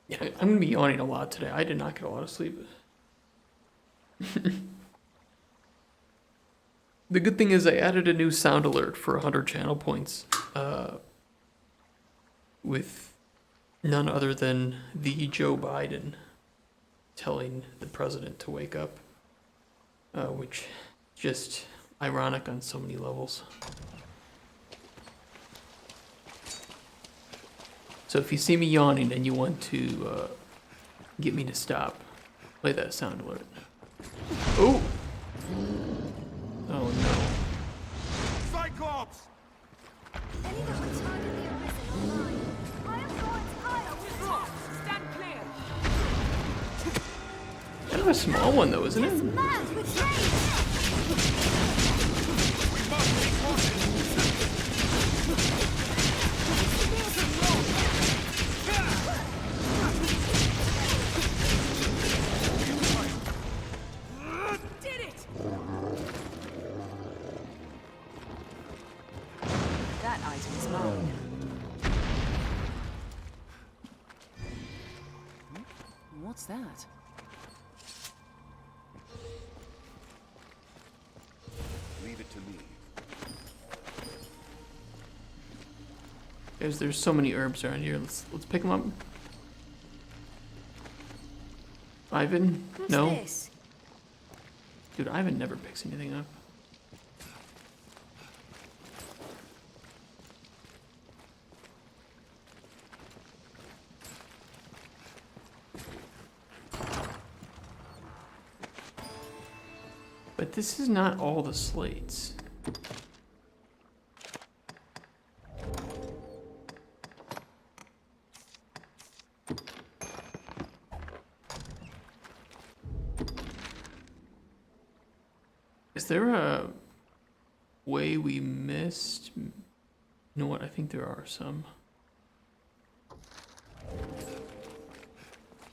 A: Yeah, I'm gonna be yawning a lot today. I did not get a lot of sleep. The good thing is I added a new sound alert for 100 channel points, with none other than the Joe Biden telling the president to wake up, which just ironic on so many levels. So if you see me yawning and you want to get me to stop, play that sound alert. Oh! Oh no.
D: Cyclops!
C: Anyone with time in the Arisen online. I am going to Kyle with
E: Rock, stand clear.
A: Kind of a small one though, isn't it?
C: mad with rage!
D: We must be
E: Did it! That item is mine. What's that?
D: Leave it to me.
A: Guys, there's so many herbs around here. Let's pick them up. Ivan?
C: What's
A: No.
C: this?
A: Dude, Ivan never picks anything up. But this is not all the slates. Is there a way we missed? You know what? I think there are some.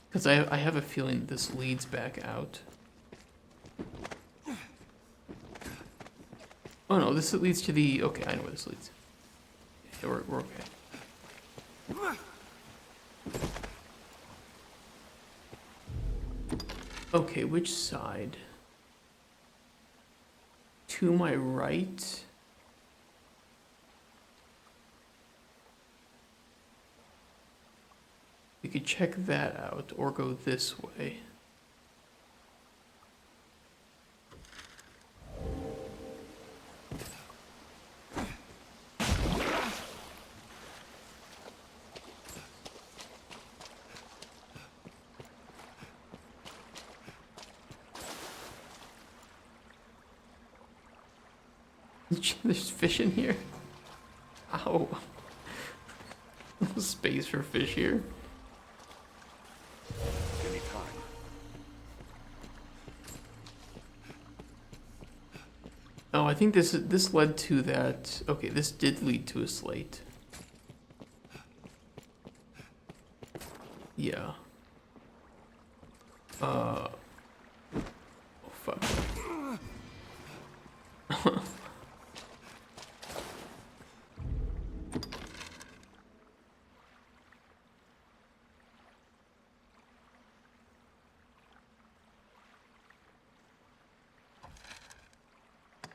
A: Because I have a feeling this leads back out. Oh no, this leads to the... Okay, I know where this leads. Yeah, we're okay. Okay, which side? To my right? We could check that out, or go this way. There's fish in here. Ow. No space for fish here.
D: Anytime.
A: Oh, I think this led to that. Okay, this did lead to a slate. Yeah. Oh fuck.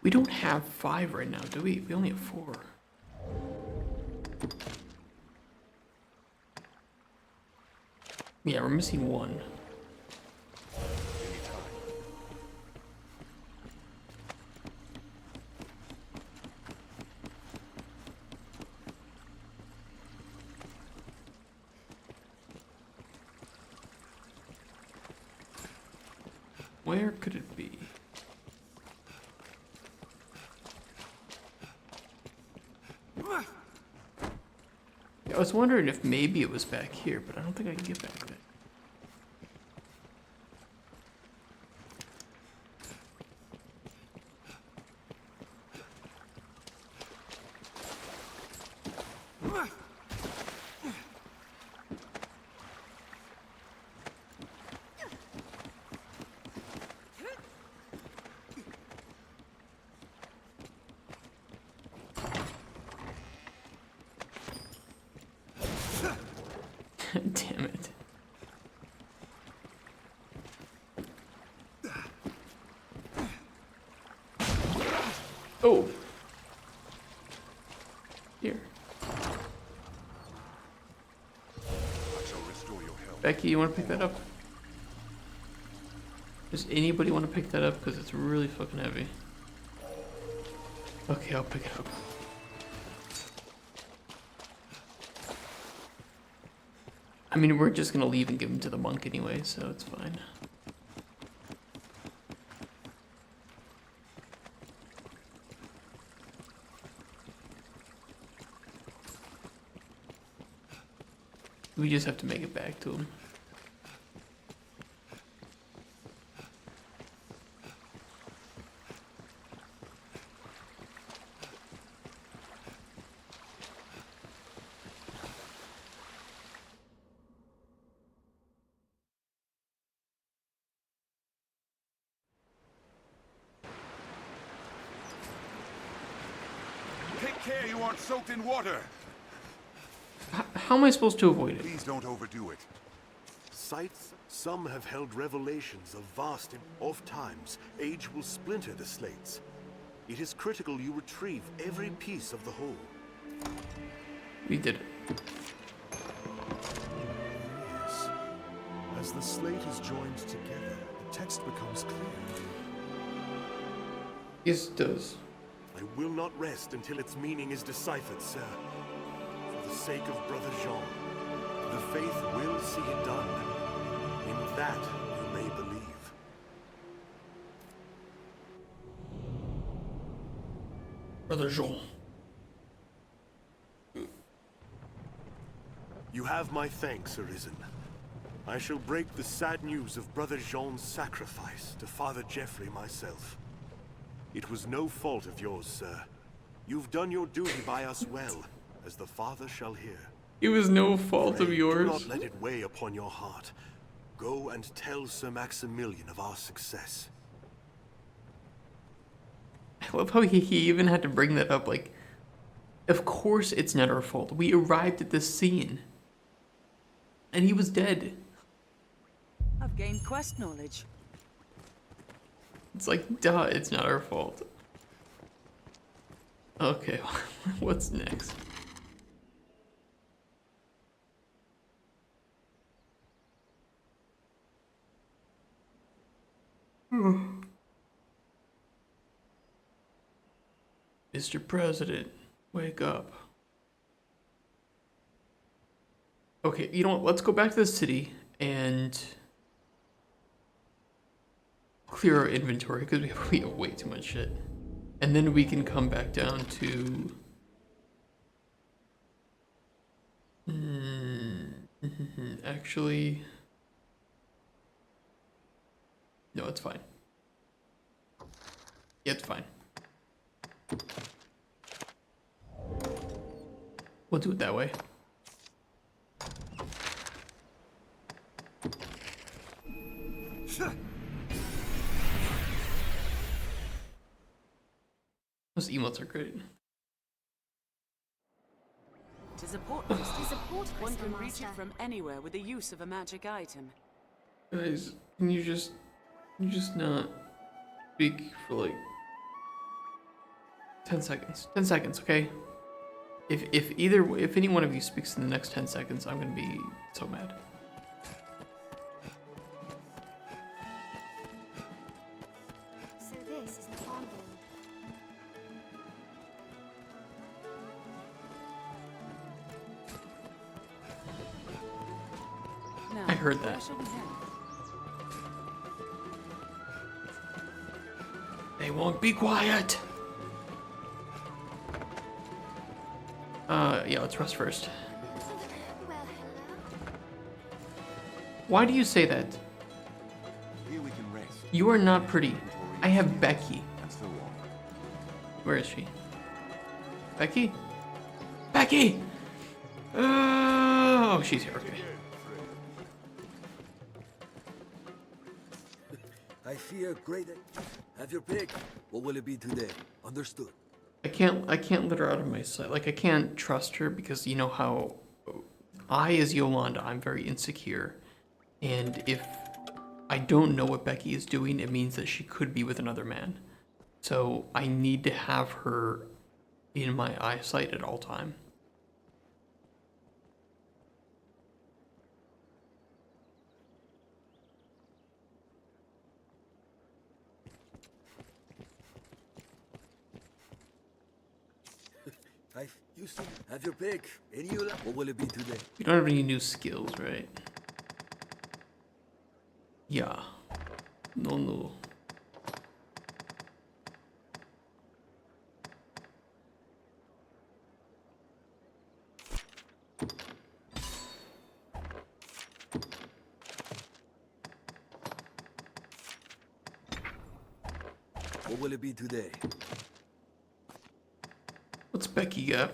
A: We don't have 5 right now, do we? We only have 4. Yeah, we're missing 1. Where could it be? I was wondering if maybe it was back here, but I don't think I can get back there. Damn it. Oh. Here.
D: I shall restore your health.
A: Becky, you want to pick that up? Does anybody want to pick that up? Because it's really fucking heavy. Okay, I'll pick it up. I mean, we're just gonna leave and give him to the monk anyway, so it's fine. We just have to make it back to him.
D: Take care you aren't soaked in water.
A: How am I supposed to avoid it?
D: Please don't overdo it.
H: Sights, some have held revelations of vast oft times. Age will splinter the slates. It is critical you retrieve every piece of the whole.
A: We did it.
F: Yes. As the slate is joined together, the text becomes clear.
A: Yes, it does.
H: I will not rest until its meaning is deciphered, sir. For the sake of Brother Jean, the faith will see it done. In that you may believe.
A: Brother Jean.
H: You have my thanks, Arisen. I shall break the sad news of Brother Jean's sacrifice to Father Geoffrey myself. It was no fault of yours, sir. You've done your duty by us well, as the Father shall hear.
A: It was no fault of
H: Pray,
A: yours.
H: do not let it weigh upon your heart. Go and tell Sir Maximilian of our success.
A: I love how he even had to bring that up. Like, of course it's not our fault. We arrived at this scene. And he was dead.
E: I've gained quest knowledge.
A: It's like, duh, it's not our fault. Okay, what's next? Mr. President, wake up. Okay, you know what? Let's go back to the city and clear our inventory because we have way too much shit. And then we can come back down to... Actually... No, it's fine. Yeah, it's fine. We'll do it that way. Those emotes are great.
E: It is a port crystal.
C: It's a port
E: One
C: crystal,
E: can reach
C: Master.
E: it from anywhere with the use of a magic item.
A: Guys, can you just not speak for like 10 seconds? 10 seconds, okay? If any one of you speaks in the next 10 seconds, I'm gonna be so mad.
C: So this is the envelope.
E: Now,
A: I heard
E: where
A: that.
E: shall we head?
A: They won't be quiet. Yeah, let's rest first.
C: Well, hello.
A: Why do you say that?
D: Here we can rest.
A: You are not pretty. I have Becky.
D: And so on.
A: Where is she? Becky? Becky! Oh, she's here. Okay.
I: I fear great. Have your pick. What will it be today? Understood.
A: I can't let her out of my sight. Like, I can't trust her because you know how as Yolanda, I'm very insecure. And if I don't know what Becky is doing, it means that she could be with another man. So I need to have her in my eyesight at all time.
I: You see, have your pick. Any you like? What will it be today?
A: You don't have any new skills, right? Yeah. No.
I: What will it be today?
A: What's Becky got?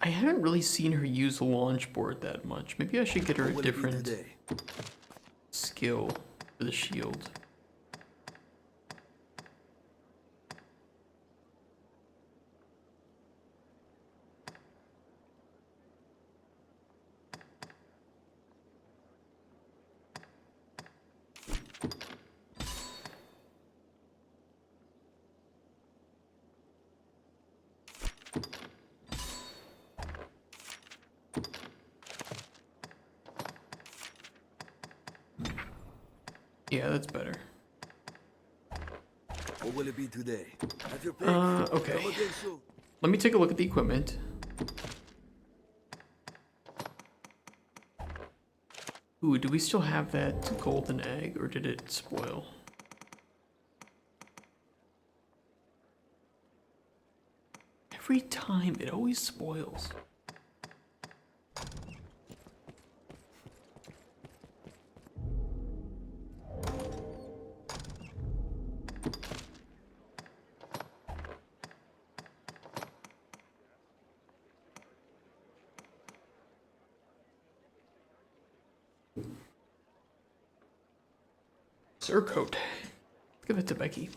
A: I haven't really seen her use the launch board that much. Maybe I should get her
I: What
A: a
I: will it be
A: different
I: today?
A: skill for the shield. Yeah, that's better.
I: What will it be today? Have your pick.
A: Okay.
I: Come again soon.
A: Let me take a look at the equipment. Ooh, do we still have that golden egg, or did it spoil? Every time, it always spoils. Surcoat. Give it to Becky.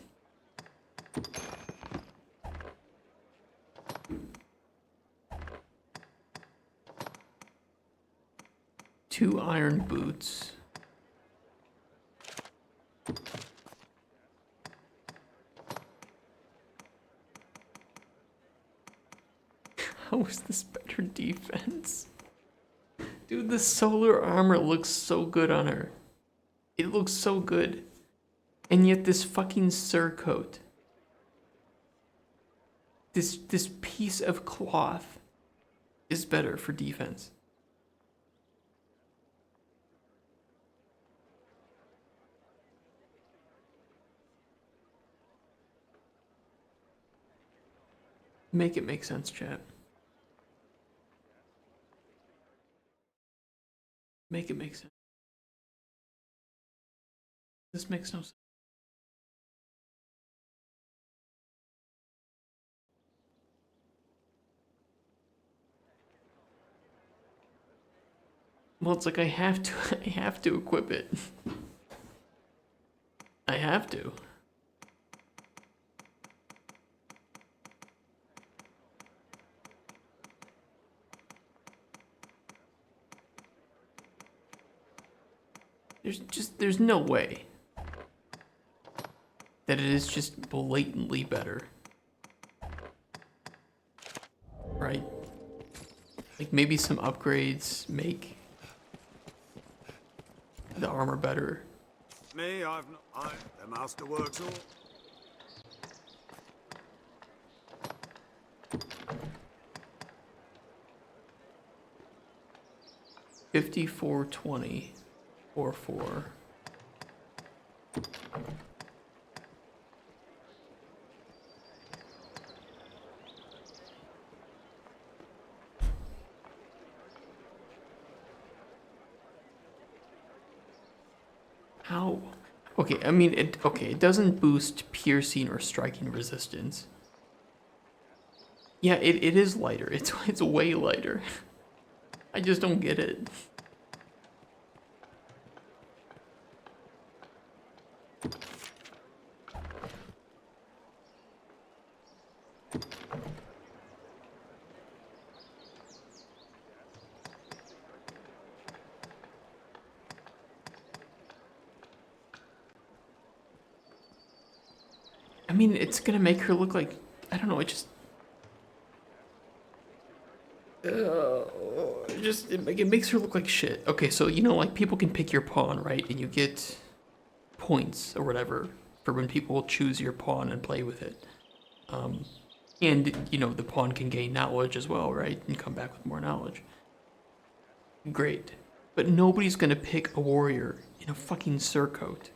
A: Two iron boots. How is this better defense? Dude, the solar armor looks so good on her. It looks so good. And yet this fucking surcoat. This piece of cloth is better for defense. Make it make sense, chat. Make it make sense. This makes no sense. Well, it's like I have to equip it. I have to. There's no way that it is just blatantly better. Right? Like maybe some upgrades make the armor better.
F: Me, I'm the masterworks all.
A: $54.20 or 4. How? Okay, I mean, it doesn't boost piercing or striking resistance. Yeah, it is lighter. It's way lighter. I just don't get it. I mean, it's gonna make her look like, I don't know, it makes her look like shit. Okay, so, you know, like, people can pick your pawn, right? And you get points or whatever for when people choose your pawn and play with it. And, you know, the pawn can gain knowledge as well, right? And come back with more knowledge. Great. But nobody's gonna pick a warrior in a fucking surcoat.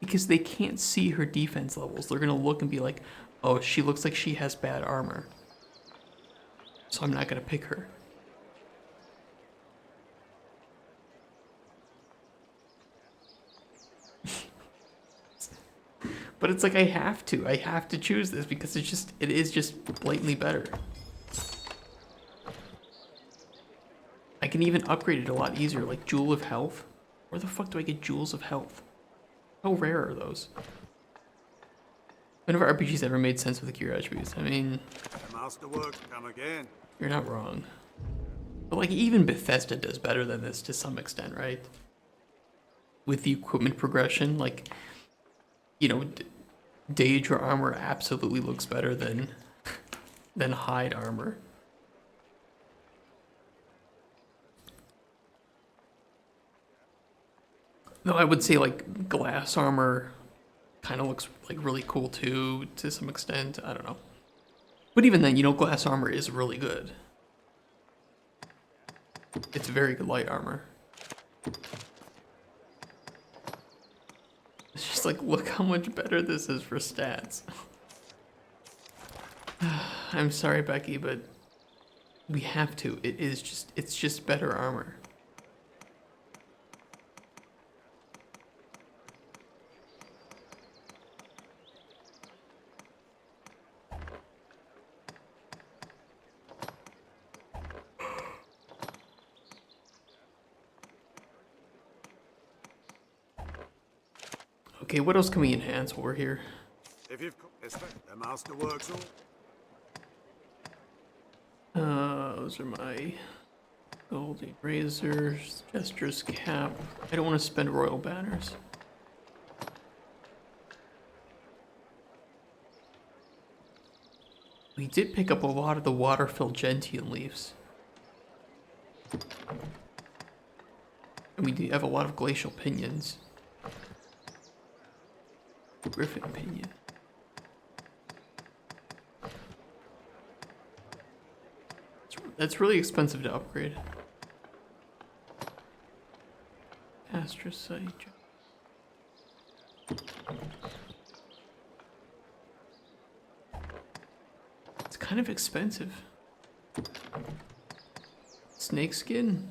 A: Because they can't see her defense levels. They're gonna look and be like, oh, she looks like she has bad armor. So I'm not gonna pick her. But it's like I have to choose this because it is just blatantly better. I can even upgrade it a lot easier, like Jewel of Health. Where the fuck do I get Jewels of Health? How rare are those? None of our RPGs ever made sense with the gear attributes. I mean,
F: The masterworks come again.
A: you're not wrong. But like even Bethesda does better than this to some extent, right? With the equipment progression, like, you know, Daedra armor absolutely looks better than hide armor. Though I would say like glass armor kind of looks like really cool too, to some extent. I don't know. But even then, you know, glass armor is really good. It's very good light armor. It's just like, look how much better this is for stats. I'm sorry, Becky, but we have to. It's just better armor. Okay, what else can we enhance while we're here?
F: If you've the masterworks all.
A: Those are my golden razors, jester's cap. I don't want to spend royal banners. We did pick up a lot of the water-filled gentian leaves. And we do have a lot of glacial pinions. Griffin pinion. That's really expensive to upgrade. Astrocyte. It's kind of expensive. Snakeskin.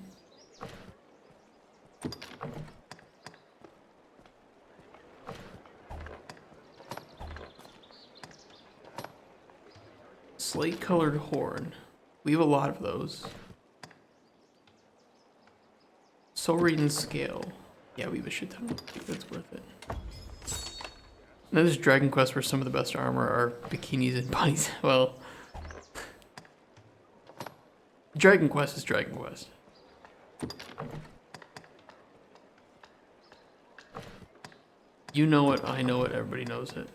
A: Slate colored horn. We have a lot of those. Soul Reading Scale. Yeah, we have a shit ton. I think that's worth it. Now this is Dragon Quest where some of the best armor are bikinis and bodies. Well, Dragon Quest is Dragon Quest. You know it, I know it, everybody knows it.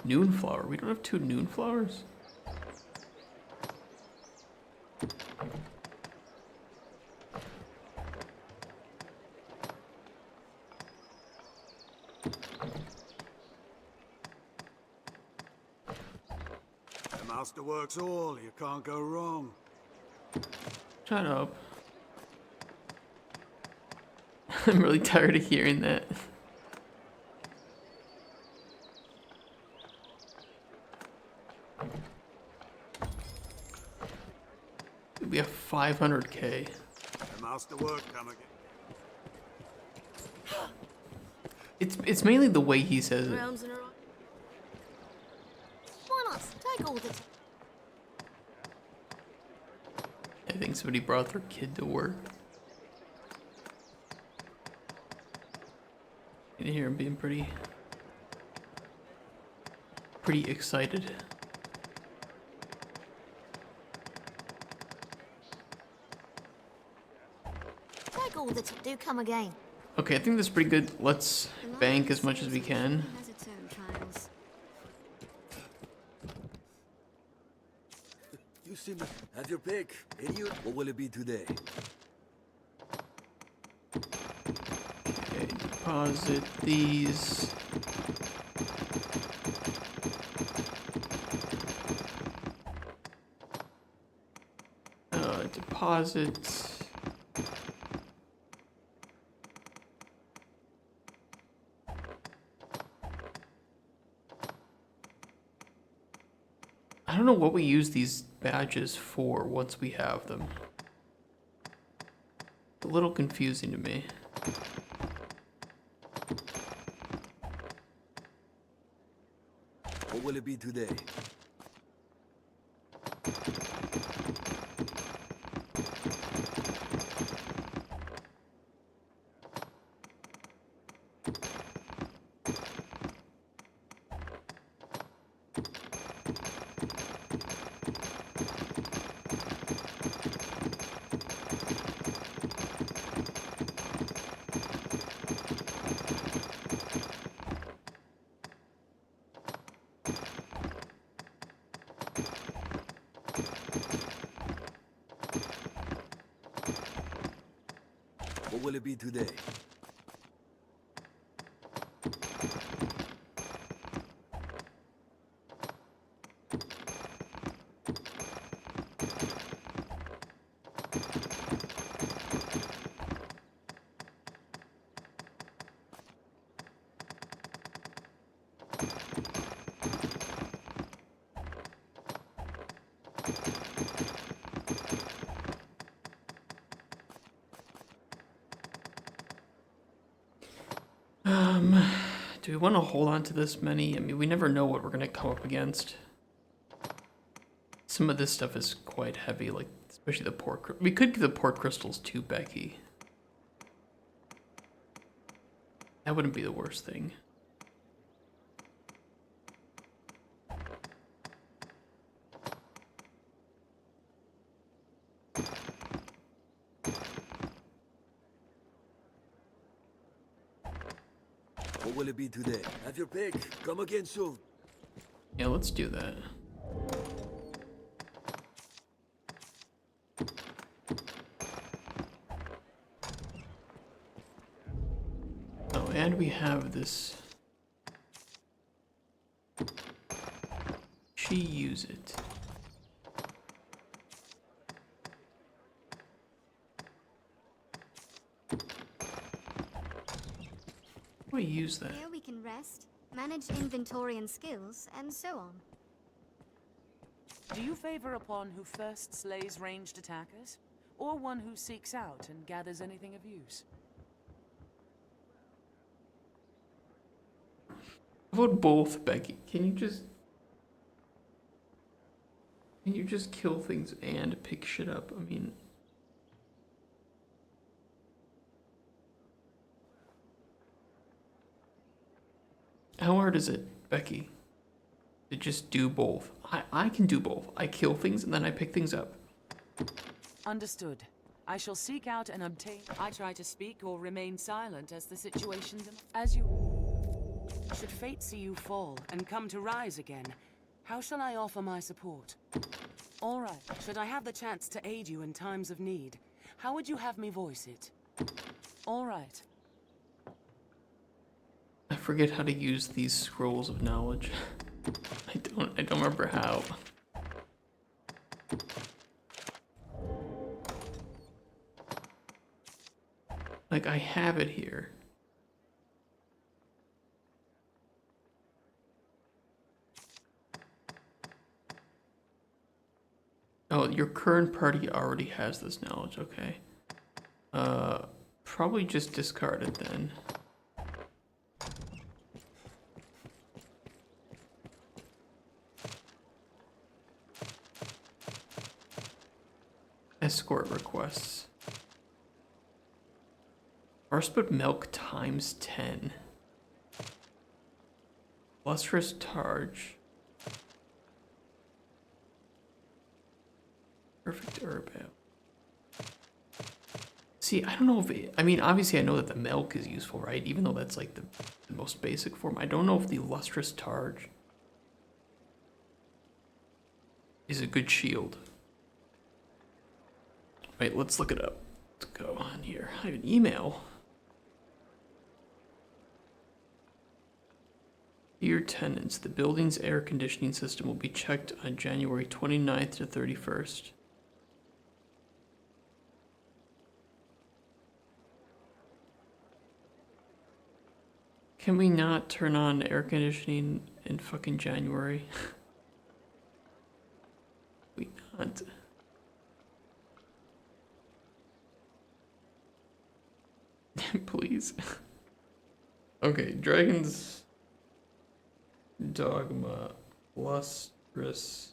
A: Noonflower. We don't have 2 Noonflowers?
F: The masterworks all. You can't go wrong.
A: Shut up. I'm really tired of hearing that. We have 500k.
F: The masterwork come again.
A: It's mainly the way he says it.
C: Realms in a row. Why not? Take all the
A: I think somebody brought their kid to work. You can hear him being pretty excited.
C: Take all the do come again.
A: Okay, I think that's pretty good. Let's bank as much as we can.
C: Has its own trials.
I: You seem to have your pick. Idiot. What will it be today?
A: Okay, deposit these. Deposit. I don't know what we use these badges for once we have them. It's a little confusing to me.
I: What will it be today? What will it be today?
A: Do we want to hold on to this many? I mean, we never know what we're gonna come up against. Some of this stuff is quite heavy, like especially the port. We could give the port crystals to Becky. That wouldn't be the worst thing.
I: What will it be today? Have your pick. Come again soon.
A: Yeah, let's do that. Oh, and we have this. She use it. How do I use that?
C: Here we can rest, manage inventory and skills, and so on.
E: Do you favor a pawn who first slays ranged attackers, or one who seeks out and gathers anything of use?
A: How about both, Becky? Can you just kill things and pick shit up? I mean, how hard is it, Becky, to just do both? I can do both. I kill things and then I pick things up.
E: Understood. I shall seek out and obtain. I try to speak or remain silent as the situation as you. Should fate see you fall and come to rise again, how shall I offer my support? All right. Should I have the chance to aid you in times of need, how would you have me voice it? All right.
A: I forget how to use these scrolls of knowledge. I don't remember how. Like, I have it here. Oh, your current party already has this knowledge, okay. Probably just discard it then. Escort requests. Arspit milk times 10. Lustrous targe. Perfect herb ale. See, I don't know if it, I mean, obviously I know that the milk is useful, right? Even though that's like the most basic form. I don't know if the lustrous targe is a good shield. Wait, let's look it up. Let's go on here. I have an email. Dear tenants, the building's air conditioning system will be checked on January 29th to 31st. Can we not turn on air conditioning in fucking January? We not. Please. Okay, Dragon's Dogma, Lustrous.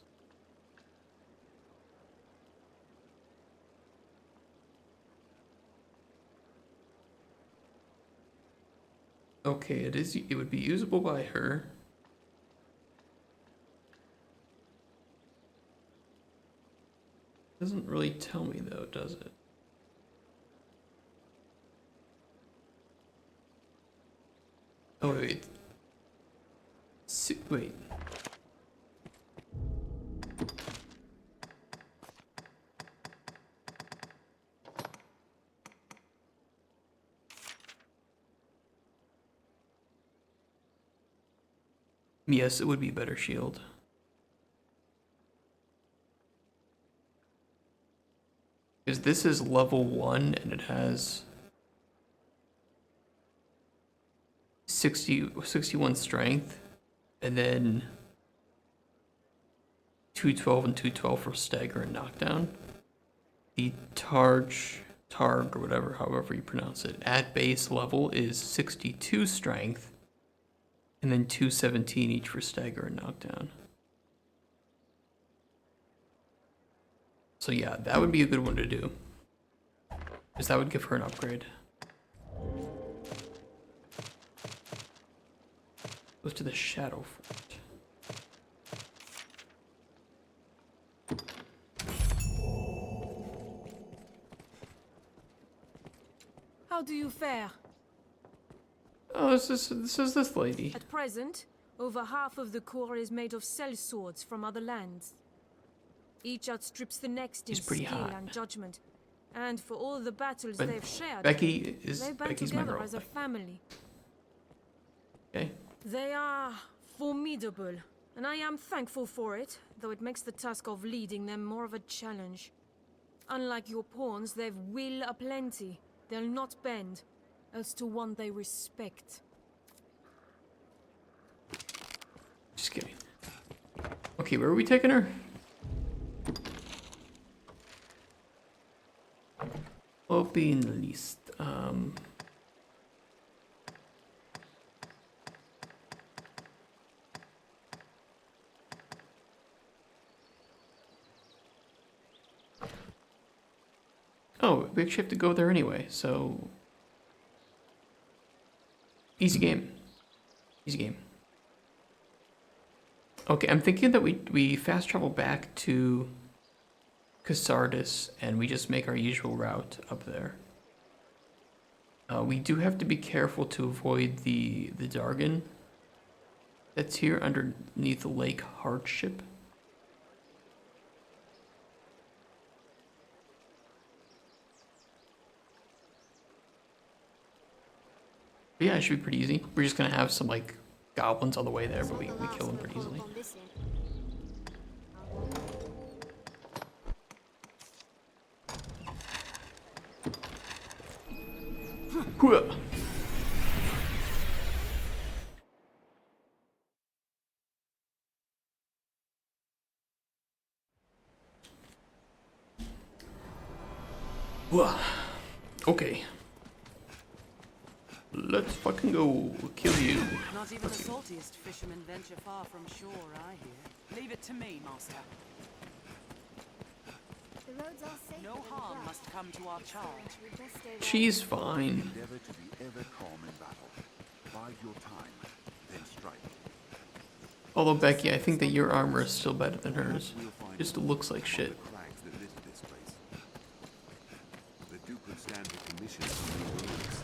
A: Okay, it would be usable by her. Doesn't really tell me though, does it? Oh wait. Wait. Yes, it would be better shield. Because this is level 1 and it has 61 strength, and then 212 and 212 for stagger and knockdown. The targe Targ or whatever, however you pronounce it, at base level is 62 strength, and then 217 each for stagger and knockdown. So yeah, that would be a good one to do, because that would give her an upgrade. Goes to the Shadow Fort.
J: How do you fare?
A: Oh, this is this lady.
J: At present, over half of the core is made of cell swords from other lands. Each outstrips the next in
A: She's pretty
J: skill
A: hot.
J: and judgment. And for all the battles
A: But
J: they've shared,
A: Becky's
J: they band
A: my
J: together
A: girl.
J: as a family.
A: Okay.
J: They are formidable, and I am thankful for it, though it makes the task of leading them more of a challenge. Unlike your pawns, they've will aplenty. They'll not bend, else to one they respect.
A: Just kidding. Okay, where are we taking her? Open list. Oh, we actually have to go there anyway, so easy game. Easy game. Okay, I'm thinking that we fast travel back to Casardis and we just make our usual route up there. We do have to be careful to avoid the Dargon that's here underneath the Lake Hardship. But yeah, it should be pretty easy. We're just gonna have some like goblins on the way there, but we kill them pretty easily. Hooah. Whoa. Okay. Let's fucking go kill you.
E: Not even the saltiest fishermen venture far from shore, I hear. Leave it to me, master.
C: The roads are safe.
E: No harm must come to our charge.
A: She's fine.
D: Endeavor to be ever calm in battle. Bide your time, then strike.
A: Although Becky, I think that your armor is still better than hers. Just looks like shit.
D: The crags that litter this place. The Duke would stand for commission from the ruins.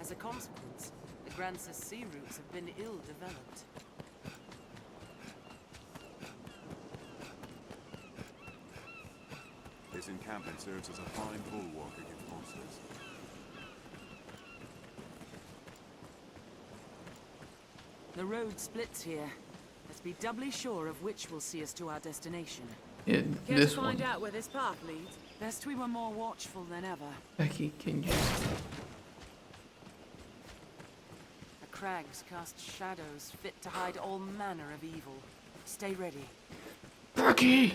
E: As a consequence, the Grance's sea routes have been ill-developed.
D: This encampment serves as a fine bulwark against monsters.
E: The road splits here. Let's be doubly sure of which will see us to our destination.
A: Yeah,
J: Care
A: this
J: to find
A: one.
J: out where this path leads?
E: Best we were more watchful than ever.
A: Becky, can you?
E: The crags cast shadows fit to hide all manner of evil. Stay ready.
A: Becky!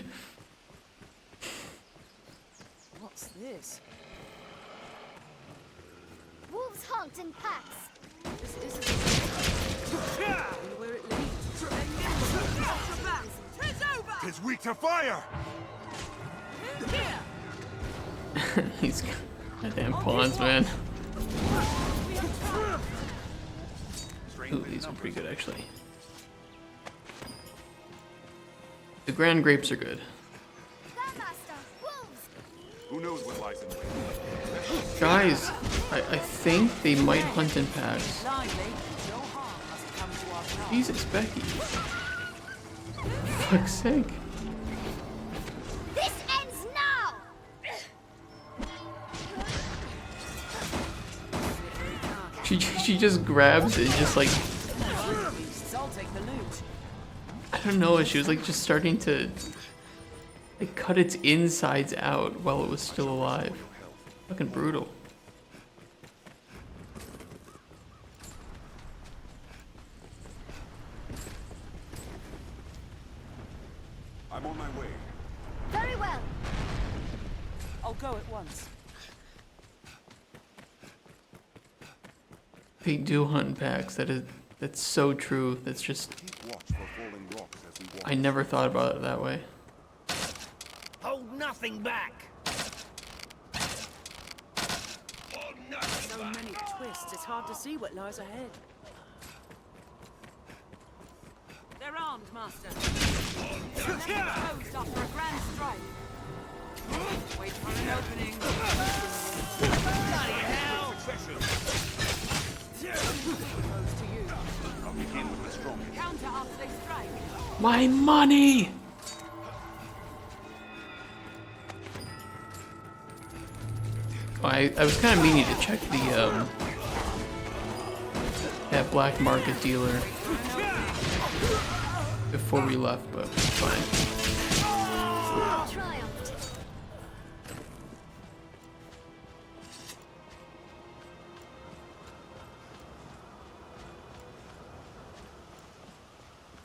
E: What's this?
C: Wolves hunt in packs.
E: This isn't where it leads.
F: It's weak to fire!
A: He's got goddamn pawns, man. Ooh, these are pretty good, actually. The Grand Grapes are good.
C: Grandmaster, wolves!
D: Who knows what lies in wait?
A: Guys, I think they might hunt in packs.
E: Lively. No harm must come to our charge.
A: Jesus, Becky. For fuck's sake.
C: This ends now!
A: She just grabs it, just like,
E: I'll take the loot.
A: I don't know, she was like just starting to like cut its insides out while it was still alive. Fucking brutal.
D: I'm on my way.
C: Very well.
E: I'll go at once.
A: They do hunt in packs. That's so true. That's just,
D: Keep watch for falling rocks as we walk.
A: I never thought about it that way.
B: Hold nothing back.
E: So many twists, it's hard to see what lies ahead. They're armed, Master. They're posed up for a grand strike. Wait for an opening.
B: Bloody hell!
E: Opposed to you.
D: I'll begin with the strongest.
E: Counter after they strike.
A: My money! I was kind of meaning to check the that black market dealer before we left, but it's fine.
C: Triumphed.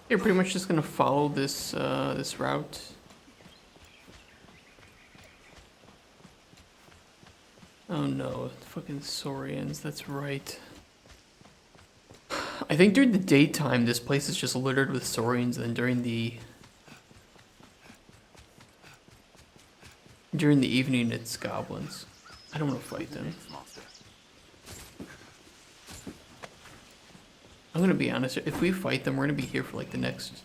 A: You're pretty much just gonna follow this this route. Oh no, fucking Saurians, that's right. I think during the daytime this place is just littered with Saurians, and then during the evening it's goblins. I don't want to fight them. I'm gonna be honest, if we fight them, we're gonna be here for like the next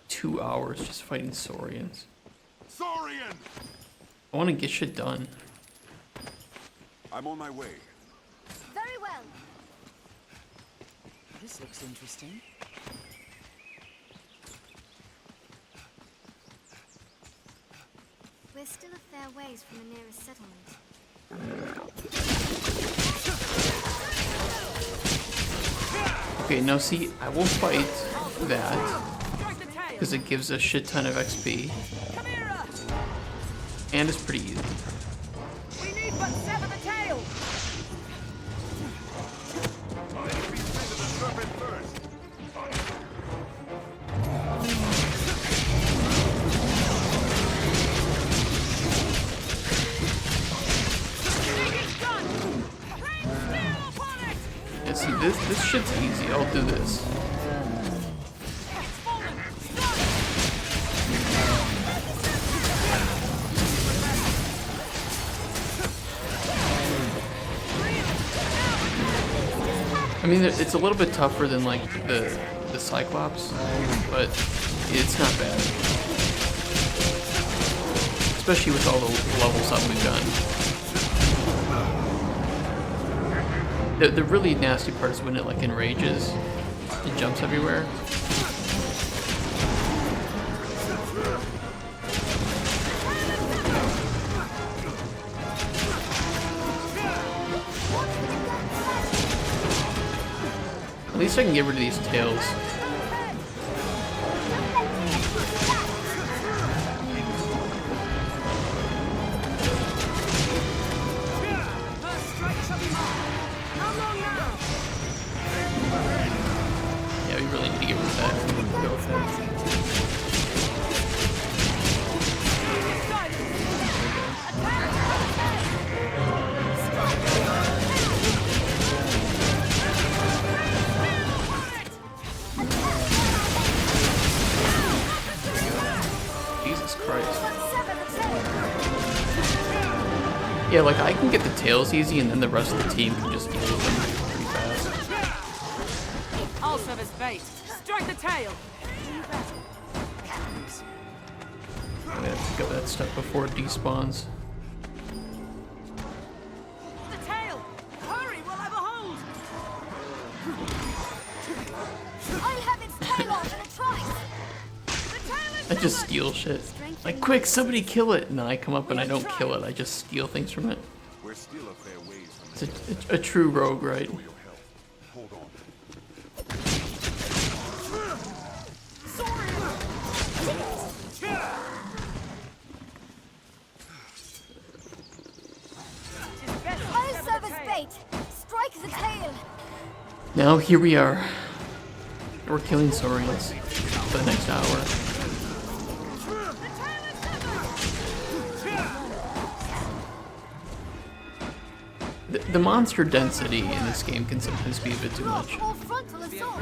A: 2 hours just fighting Saurians.
D: Saurian!
A: I want to get shit done.
D: I'm on my way.
C: Very well.
E: This looks interesting.
C: We're still a fair ways from the nearest settlement.
A: Okay, now see, I will fight that because it gives a shit ton of XP, and it's pretty easy.
E: We need but sever the tail.
A: Yeah, see, this shit's easy. I'll do this. I mean, it's a little bit tougher than like the Cyclops, but it's not bad. Especially with all the levels up we've done. The really nasty part is when it like enrages and jumps everywhere. At least I can get rid of these tails. Yeah, we really need to get rid of that. Go with that. Jesus Christ. Yeah, like I can get the tails easy, and then the rest of the team can just deal with them pretty fast.
E: I'll serve as bait. Strike the tail.
A: I'm gonna pick up that stuff before it despawns.
E: The tail. Hurry, we'll have a hold.
C: I'll have its tail off in a trice.
E: The tail is
A: I just steal shit. Like, quick, somebody kill it! And I come up and I don't kill it, I just steal things from it.
D: We're still a fair ways from
A: It's a true rogue, right?
D: your help. Hold on.
C: I'll serve as bait. Strike the tail.
A: Now, here we are. We're killing Saurians for the next hour. the monster density in this game can sometimes be a bit too much.
C: Or frontal assault.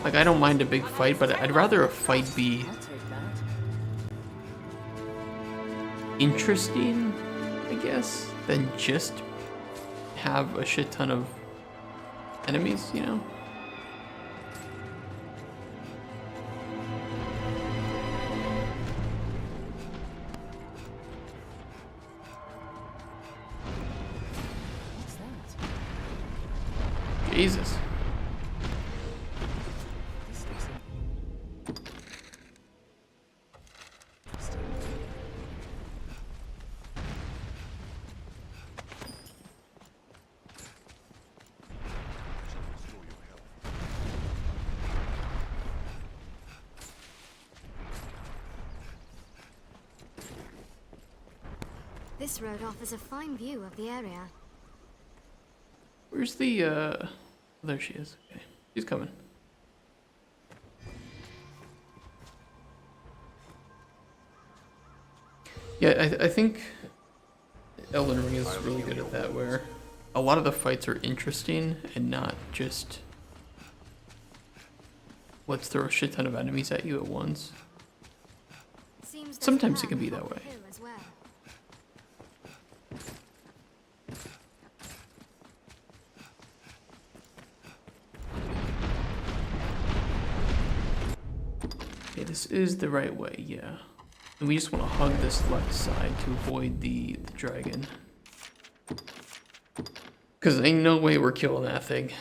A: Like, I don't mind a big fight, but I'd rather a fight be
E: I'll take that.
A: interesting, I guess, than just have a shit ton of enemies, you know?
E: What's that?
A: Jesus.
E: This looks interesting.
C: This road offers a fine view of the area.
A: Where's the, there she is. Okay. She's coming. Yeah, I think Elden Ring is really good at that, where a lot of the fights are interesting and not just let's throw a shit ton of enemies at you at once.
C: Seems there's a
A: Sometimes it
C: path
A: can be
C: up
A: that
C: the
A: way.
C: hill as well.
A: Okay, this is the right way, yeah. And we just want to hug this left side to avoid the dragon. Because ain't no way we're killing that thing.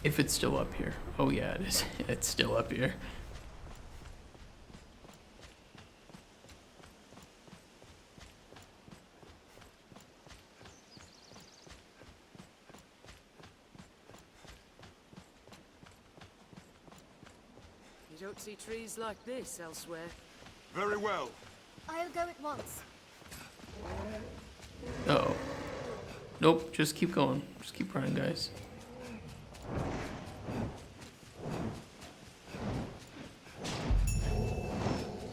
A: If it's still up here. Oh yeah, it is. It's still up here.
E: You don't see trees like this elsewhere.
H: Very well.
C: I'll go at once.
A: Uh-oh. Nope, just keep going. Just keep running, guys.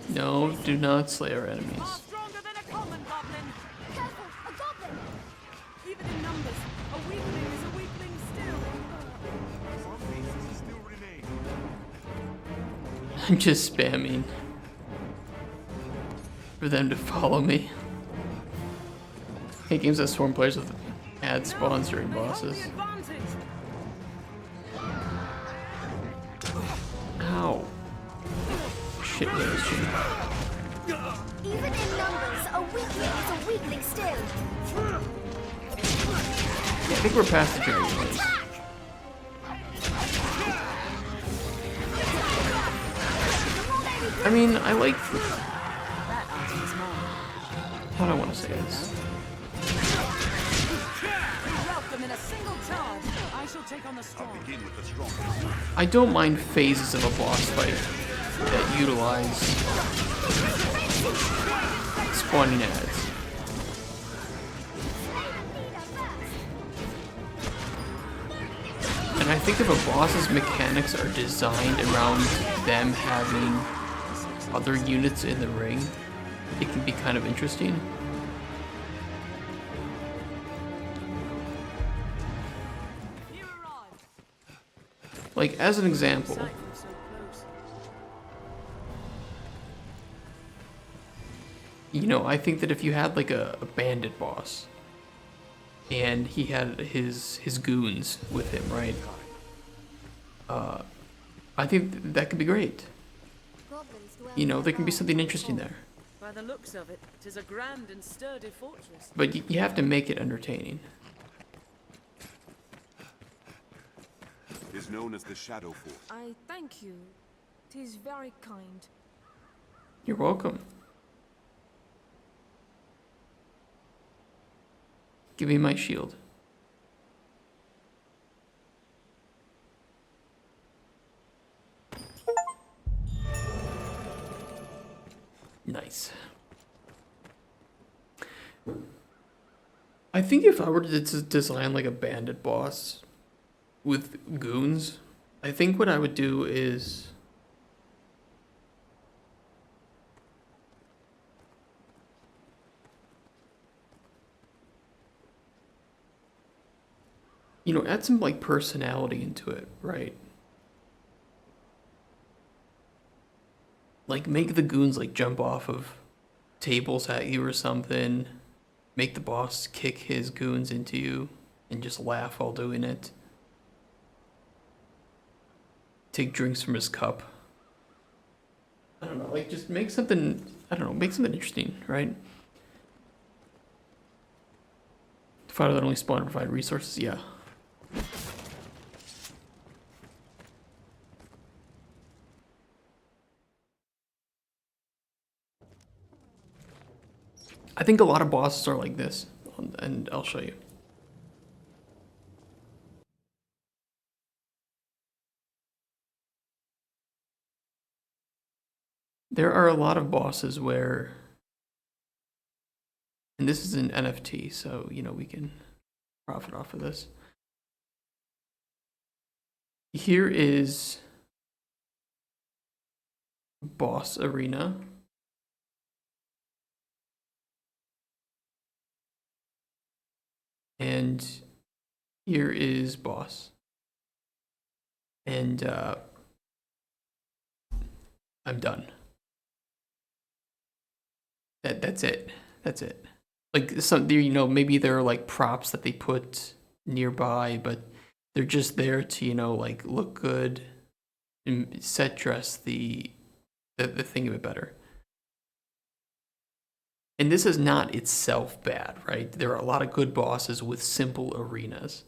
A: No, do not slay our enemies.
E: Far stronger than a common goblin.
C: Careful, a goblin!
E: Even in numbers, a weakling is a weakling still.
D: Some faces still remain.
A: I'm just spamming for them to follow me. Hey, games that swarm players with ad spawns during bosses.
E: Advantage.
A: Ow. Shit, where is she?
C: Even in numbers, a weakling is a weakling still.
A: Yeah, I think we're past the dragon phase. I mean, I like...
E: That item's mine.
A: How do I want to say this?
E: Welcome in a single charge. I shall take on the strong.
D: Begin with the strong.
A: I don't mind phases of a boss fight that utilize spawning ads. And I think if a boss's mechanics are designed around them having other units in the ring, it can be kind of interesting.
E: You arrived.
A: Like, as an example,
E: Sight from so close.
A: you know, I think that if you had like a bandit boss and he had his goons with him, right? I think that could be great.
C: Goblins dwell
A: You know, there can be
C: nearby.
A: something interesting there.
E: By the looks of it, 'tis a grand and sturdy fortress.
A: But you have to make it entertaining.
D: Is known as the Shadow Force.
J: I thank you. 'Tis very kind.
A: You're welcome. Give me my shield. Nice. I think if I were to design like a bandit boss with goons, I think what I would do is You know, add some like personality into it, right? Like make the goons like jump off of tables at you or something. Make the boss kick his goons into you and just laugh while doing it. Take drinks from his cup. I don't know, like just make something, I don't know, make something interesting, right? Fighter that only spawn and provide resources, yeah. I think a lot of bosses are like this, and I'll show you. There are a lot of bosses where, and this is an NFT, so, you know, we can profit off of this. Here is boss arena. And here is boss. And I'm done. That's it. That's it. Like some, you know, maybe there are like props that they put nearby, but they're just there to, you know, like look good and set dress the thing a bit better. And this is not itself bad, right? There are a lot of good bosses with simple arenas.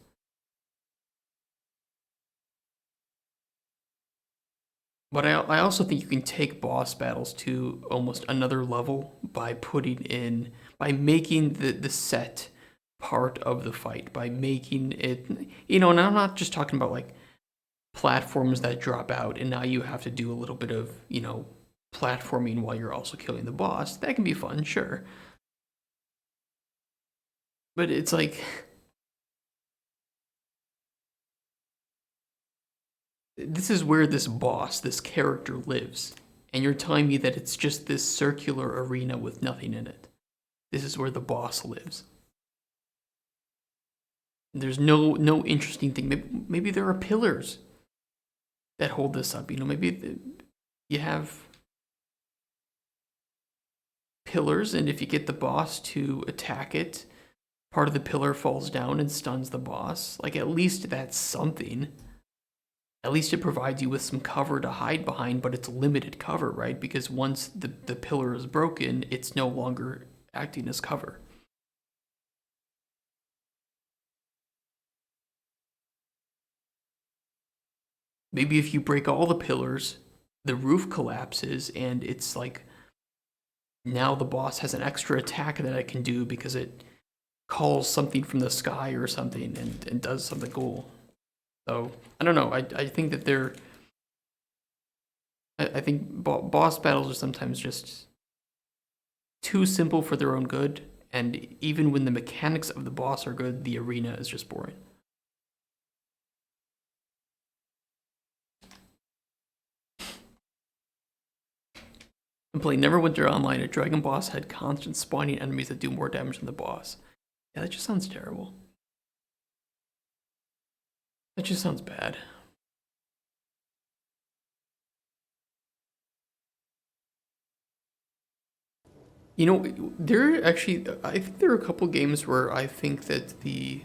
A: But I also think you can take boss battles to almost another level by by making the set part of the fight, by making it, you know, and I'm not just talking about like platforms that drop out and now you have to do a little bit of, you know, platforming while you're also killing the boss. That can be fun, sure. But it's like, this is where this boss, this character lives. And you're telling me that it's just this circular arena with nothing in it. This is where the boss lives. There's no interesting thing. Maybe there are pillars that hold this up. You know, maybe you have pillars, and if you get the boss to attack it, part of the pillar falls down and stuns the boss. Like, at least that's something. At least it provides you with some cover to hide behind, but it's limited cover, right? Because once the pillar is broken, it's no longer acting as cover. Maybe if you break all the pillars, the roof collapses, and it's like, now the boss has an extra attack that it can do because it calls something from the sky or something and does something cool. So, I don't know, I think that I think boss battles are sometimes just too simple for their own good, and even when the mechanics of the boss are good, the arena is just boring. And play Neverwinter Online, a dragon boss had constant spawning enemies that do more damage than the boss. Yeah, that just sounds terrible. That just sounds bad. You know, there actually, I think there are a couple games where I think that you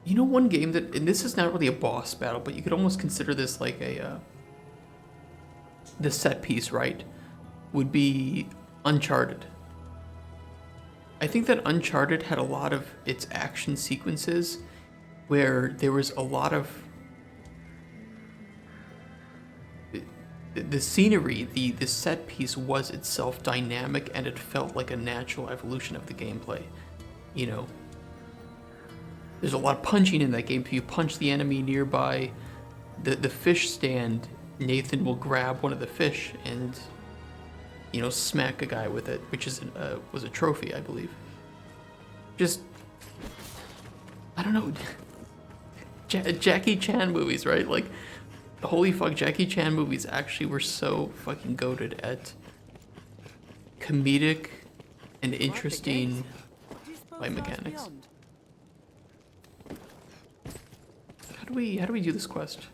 A: know, one game that, and this is not really a boss battle, but you could almost consider this like the set piece, right? Would be Uncharted. I think that Uncharted had a lot of its action sequences where there was a lot of the scenery, the set piece was itself dynamic, and it felt like a natural evolution of the gameplay. You know, there's a lot of punching in that game. If you punch the enemy nearby the fish stand, Nathan will grab one of the fish and, you know, smack a guy with it, which is was a trophy, I believe. Just, I don't know, Jackie Chan movies, right? Like, holy fuck, Jackie Chan movies actually were so fucking goated at comedic and interesting fight mechanics. do we do this quest?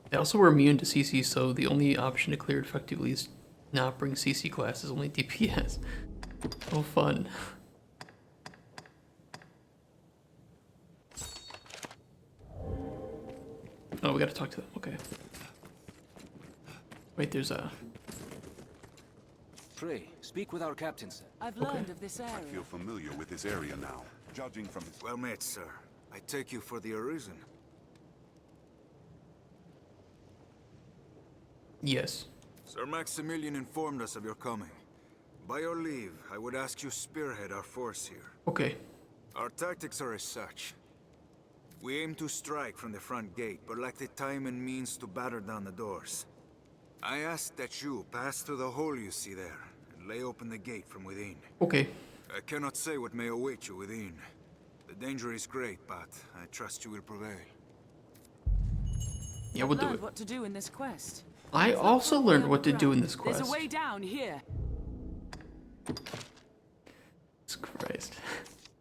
A: They also were immune to CC, so the only option to clear it effectively is not bring CC classes, only DPS. Oh, fun. Oh, we gotta talk to them. Okay. Wait, there's a...
K: Pray, speak with our captain, sir.
E: I've learned of this area.
D: I feel familiar with this area now, judging from its...
G: Well met, sir. I take you for the Arisen.
A: Yes.
G: Sir Maximilian informed us of your coming. By your leave, I would ask you spearhead our force here.
A: Okay.
G: Our tactics are as such. We aim to strike from the front gate, but lack the time and means to batter down the doors. I ask that you pass through the hole you see there, and lay open the gate from within.
A: Okay.
G: I cannot say what may await you within. The danger is great, but I trust you will prevail.
A: Yeah, we'll do it.
E: What to do in this quest.
A: I also learned what to do in this quest.
E: There's a way down here.
A: Jesus Christ.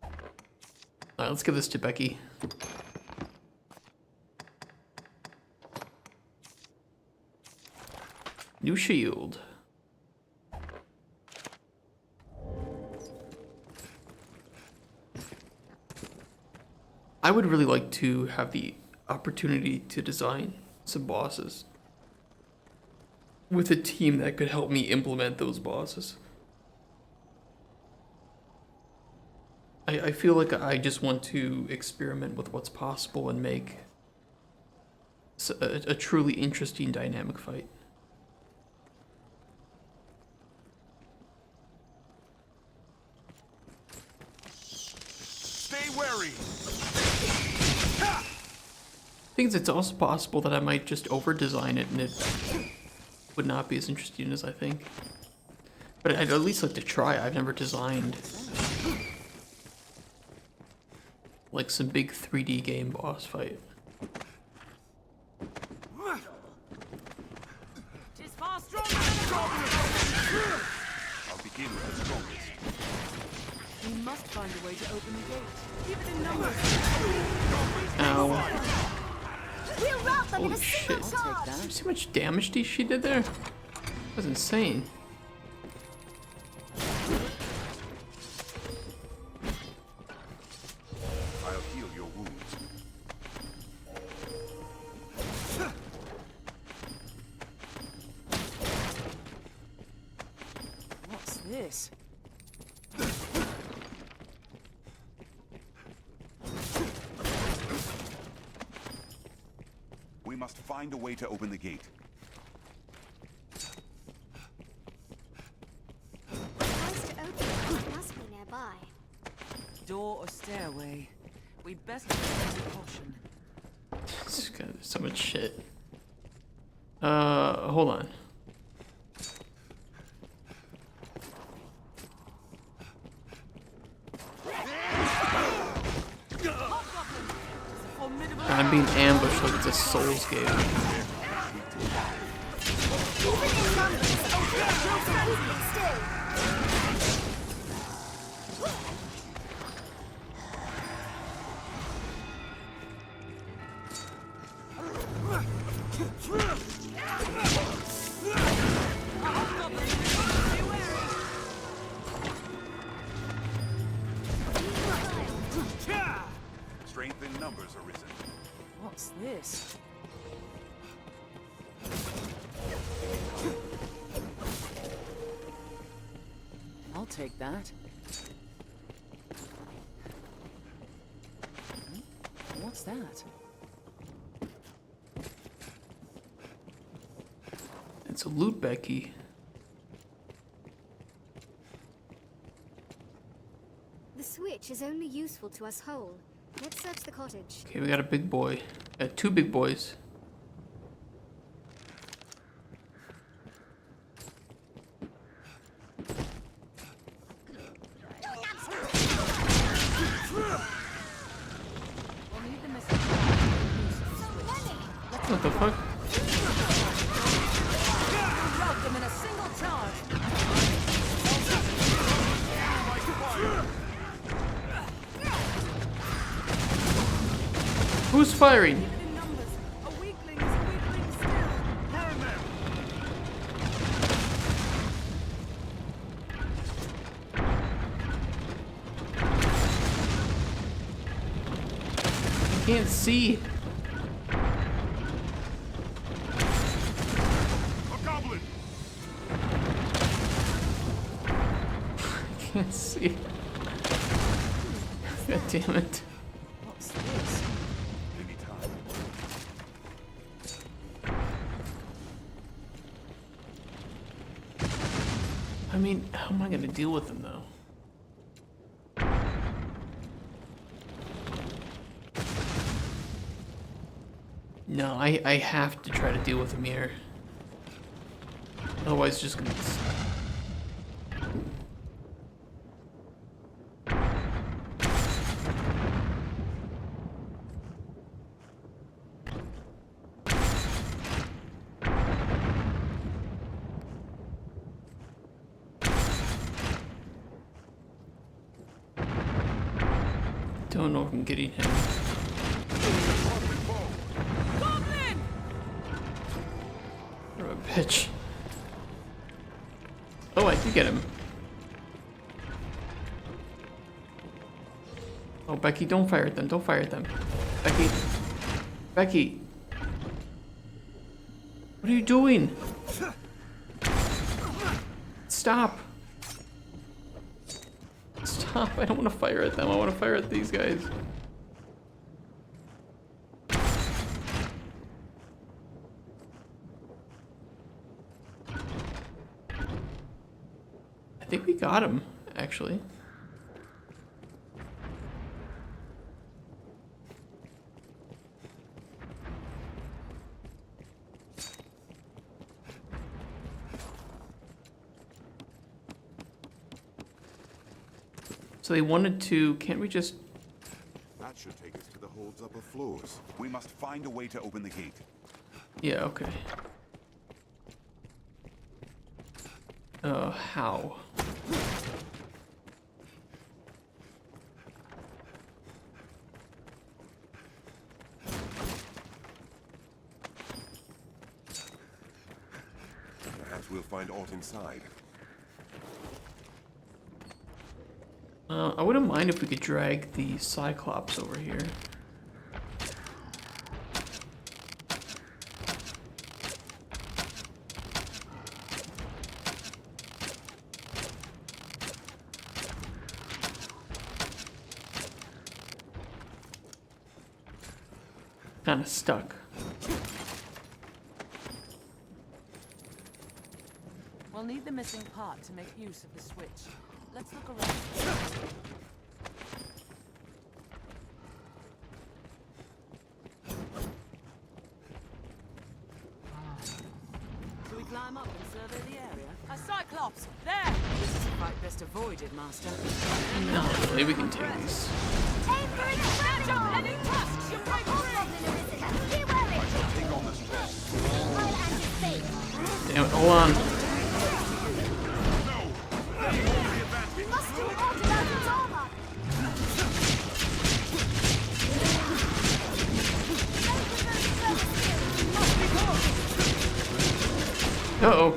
A: Alright, let's give this to Becky. New shield. I would really like to have the opportunity to design some bosses with a team that could help me implement those bosses. I feel like I just want to experiment with what's possible and make a truly interesting dynamic fight.
H: Stay wary.
A: I think it's also possible that I might just over-design it and it would not be as interesting as I think. But I'd at least like to try. I've never designed like some big 3D game boss fight.
D: I'll begin with the strongest.
E: We must find a way to open the gate. Even in numbers.
A: Ow.
C: We'll rout them in
A: Holy
C: a
A: shit.
C: single charge.
A: Did you see how much damage she did there? That was insane.
D: I'll heal your wounds.
E: What's this?
D: We must find a way to open the gate.
C: Ways to open it must be nearby.
E: Door or stairway? We'd best use caution.
A: There's so much shit. Hold on. I'm being ambushed like it's a Souls game.
C: Even in numbers, oh, still.
D: Strength in numbers, Arisen.
E: What's this? I'll take that. What's that?
A: It's a loot Becky.
C: The switch is only useful to us whole. Let's search the cottage.
A: Okay, we got a big boy. Two big boys. What the fuck?
E: Rout them in a single charge.
A: Who's firing?
E: In numbers. A weakling is a weakling still.
F: Burn them!
A: I can't see.
F: A goblin!
A: I can't see. God damn it.
E: What's this?
D: Anytime.
A: I mean, how am I gonna deal with them though? No, I have to try to deal with him here. Otherwise, it's just gonna. Don't know if I'm getting him.
E: Goblin!
A: What a bitch. Oh, I did get him. Oh, Becky, don't fire at them. Don't fire at them. Becky. Becky. What are you doing? Stop. Stop. I don't want to fire at them. I want to fire at these guys. I think we got him, actually. So they wanted to, can't we just...
D: That should take us to the hold's upper floors. We must find a way to open the gate.
A: Yeah, okay. How?
F: Perhaps we'll find aught inside.
A: I wouldn't mind if we could drag the Cyclops over here. Kind of stuck.
E: We'll need the missing part to make use of the switch. Let's look around. Shall we climb up and survey the area? A Cyclops! There! This is a fight best avoided, Master.
A: No, maybe we can take these.
C: Aim for its fragile!
E: Any tusks, you break free!
C: Be wary!
D: Take on this chest.
C: I'll anticipate.
A: Damn it, hold on.
C: We must do all without its armor.
A: Uh-oh.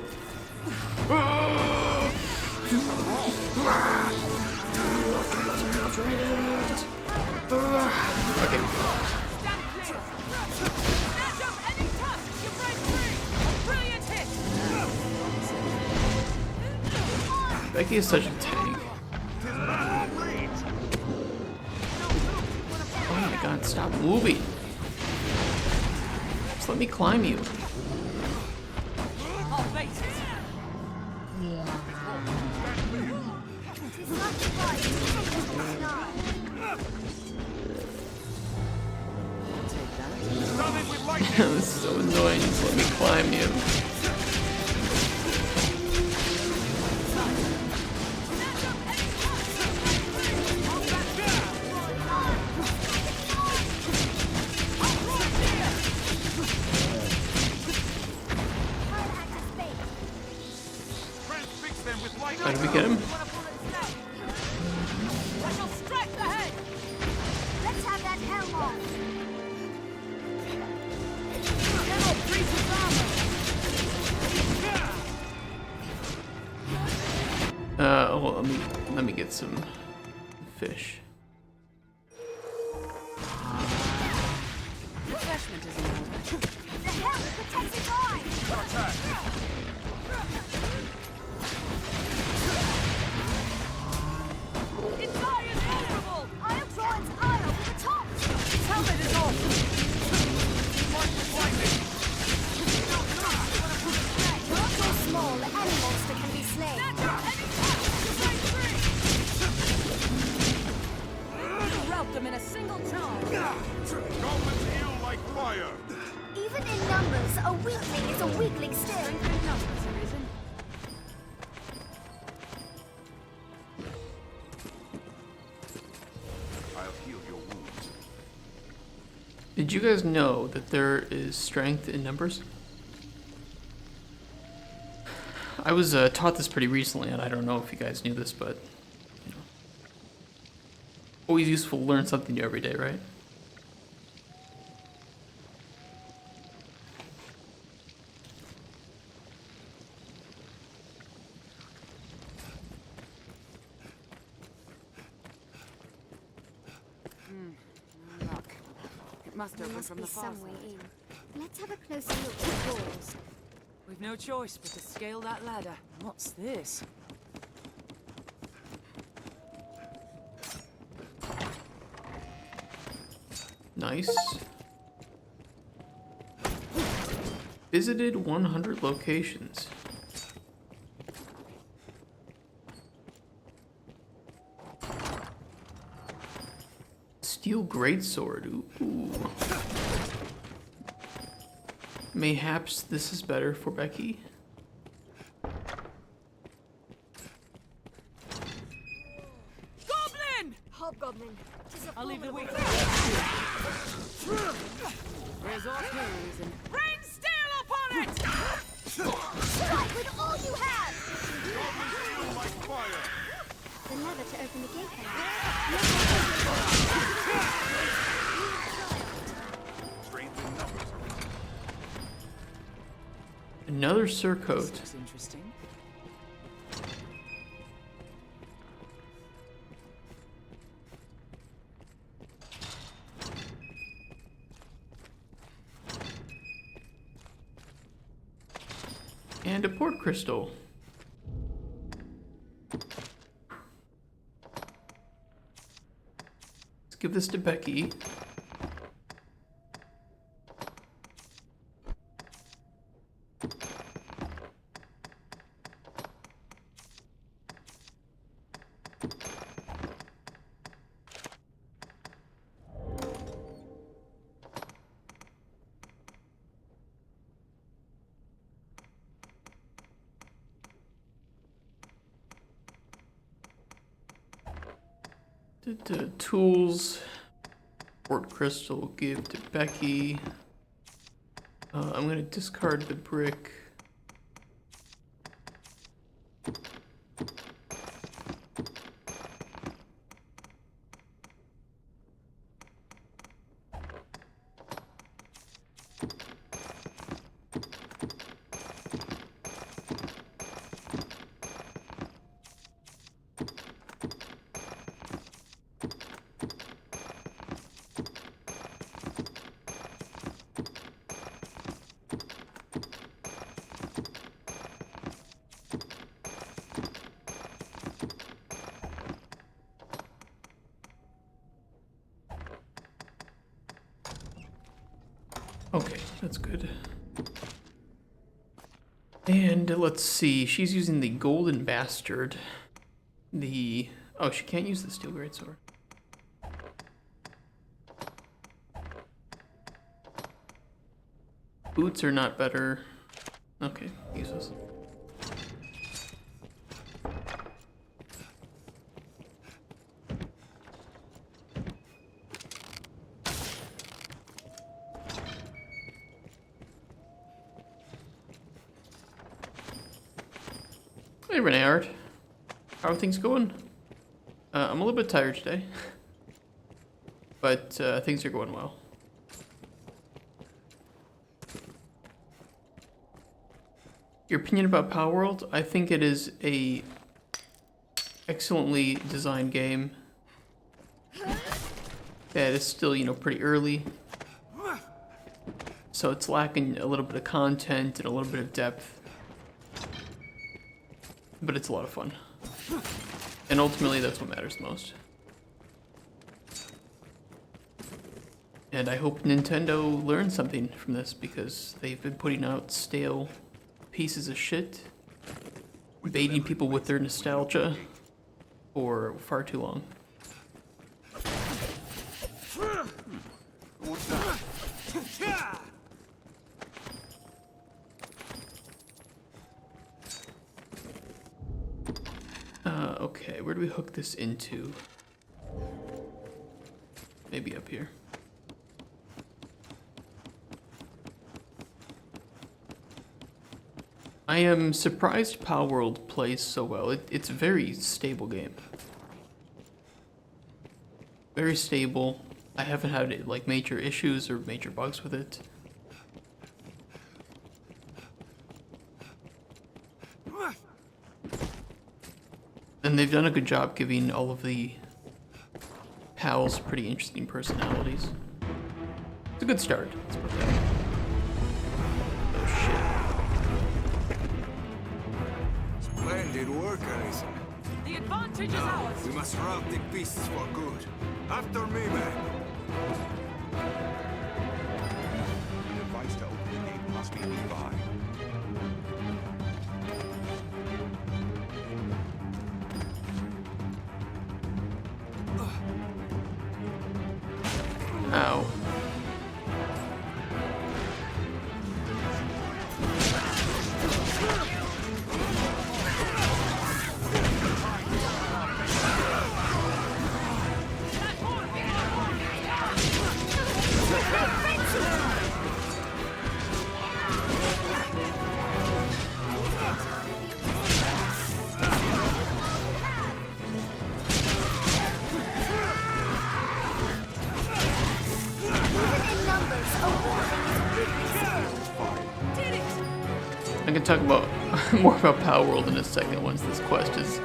A: Okay.
E: Snatch up any tusks, you break free! A brilliant hit!
A: Becky is such a tank. Oh my god, stop moving. Just let me climb you.
E: Our bases.
C: It's not the fight. It's not.
A: This is so annoying. Just let me climb you. How did we get him?
C: I shall strike the head. Let's have that helm off.
A: let me get some fish.
E: Refreshment is in order.
C: The helm protects its eye! Its eye is vulnerable! I'll draw its eye over the top! Its helmet is off! Not so small, any monster can be slain.
E: You rout them in a single charge.
F: Goblins heal like fire!
C: Even in numbers, a weakling is a weakling still.
E: Strength in numbers, Arisen.
D: I'll heal your wounds.
A: Did you guys know that there is strength in numbers? I was taught this pretty recently, and I don't know if you guys knew this, but you know, always useful to learn something new every day, right?
E: Luck. It must
C: There
E: open
C: must
E: from
C: be
E: the far
C: some way
E: side.
C: in. Let's have a closer look at the walls.
E: We've no choice but to scale that ladder. What's this?
A: Nice. Visited 100 locations. Steel greatsword. Ooh. Mayhaps this is better for Becky.
E: Goblin!
C: Hobgoblin. 'Tis a
E: I'll leave the weak.
C: formidable-
E: Where's our heroism?
C: Rain steel upon it! Strike with all you have!
F: Like fire!
C: The lever to open the gate then.
D: Strength in numbers.
A: Another surcoat.
E: This looks interesting.
A: And a port crystal. Let's give this to Becky. The tools, port crystal, give to Becky. I'm gonna discard the brick. Okay, that's good. And let's see, she's using the Golden Bastard. Oh, she can't use the Steel Greatsword. Boots are not better. Okay, useless. Hey Renard, how are things going? I'm a little bit tired today, but things are going well. Your opinion about Power World? I think it is a excellently designed game. Yeah, it's still, you know, pretty early. So it's lacking a little bit of content and a little bit of depth. But it's a lot of fun. And ultimately, that's what matters most. And I hope Nintendo learns something from this, because they've been putting out stale pieces of shit, baiting people with their nostalgia for far too long. Okay, where do we hook this into? Maybe up here. I am surprised Palworld plays so well. It's a very stable game. Very stable. I haven't had like major issues or major bugs with it. And they've done a good job giving all of the pals pretty interesting personalities. It's a good start. Let's put that. Oh shit.
G: Splendid work, Arisen.
E: The advantage is ours.
G: We must rout the beasts for good. After me, man.
D: The device to open the gate must be nearby.
A: Ow. I can talk about more about Palworld in a second once this quest is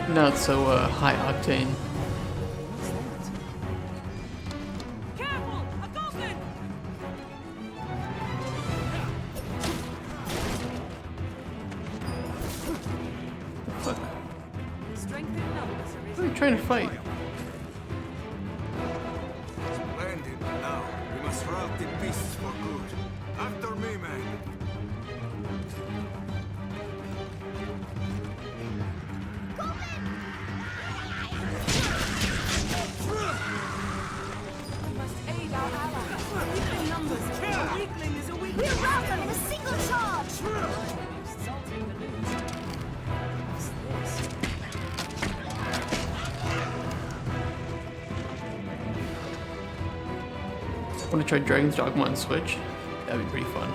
A: not so high octane.
E: Careful! A goblin!
A: Fuck.
E: Strength in numbers,
A: What are you trying to fight?
G: Splendid. Now, we must rout the beasts for good. After me, man.
E: We must aid our allies. Weakling numbers. A weakling is a weakling.
C: We'll rout them in a single charge!
E: Salting the loot. What's this?
A: Want to try Dragon's Dogma on Switch? That'd be pretty fun.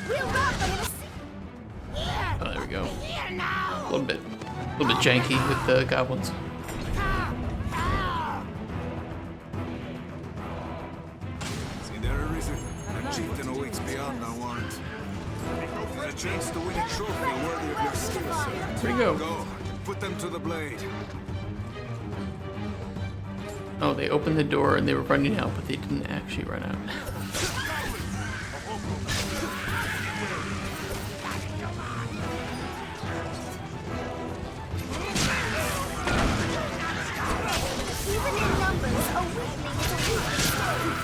C: We'll rout them in a
A: Oh, there we go. A little bit janky with the goblins.
G: See there, Arisen? A chieftain awaits beyond our warrant. There's a chance to win a trophy worthy of your skill, sir.
A: Where'd he go?
G: Go, put them to the blade.
A: Oh, they opened the door and they were running out, but they didn't actually run out.
C: Even in numbers, a weakling is a weakling.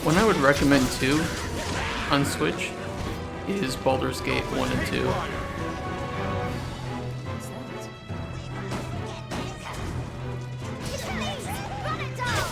A: One I would recommend too on Switch is Baldur's Gate 1 and 2.
C: Run it down!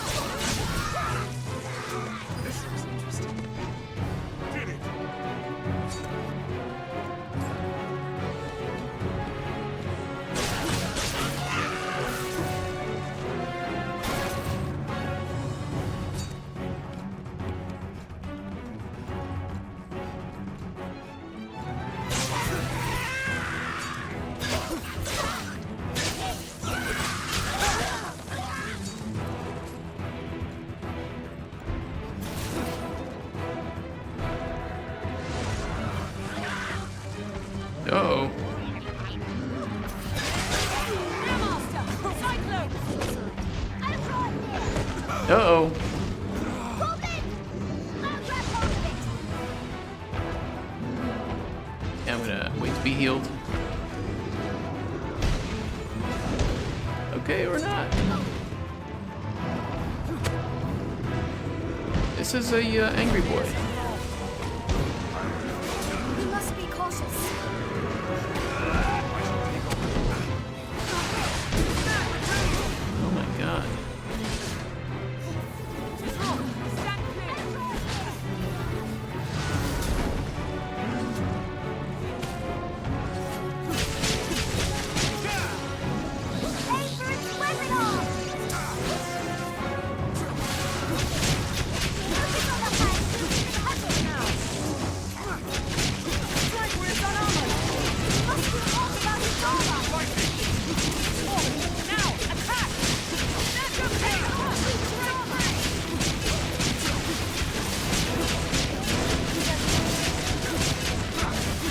A: Uh-oh. Uh-oh. Yeah, I'm gonna wait to be healed. Okay, or not. This is a angry boy.
C: We must be cautious.
A: Oh my god.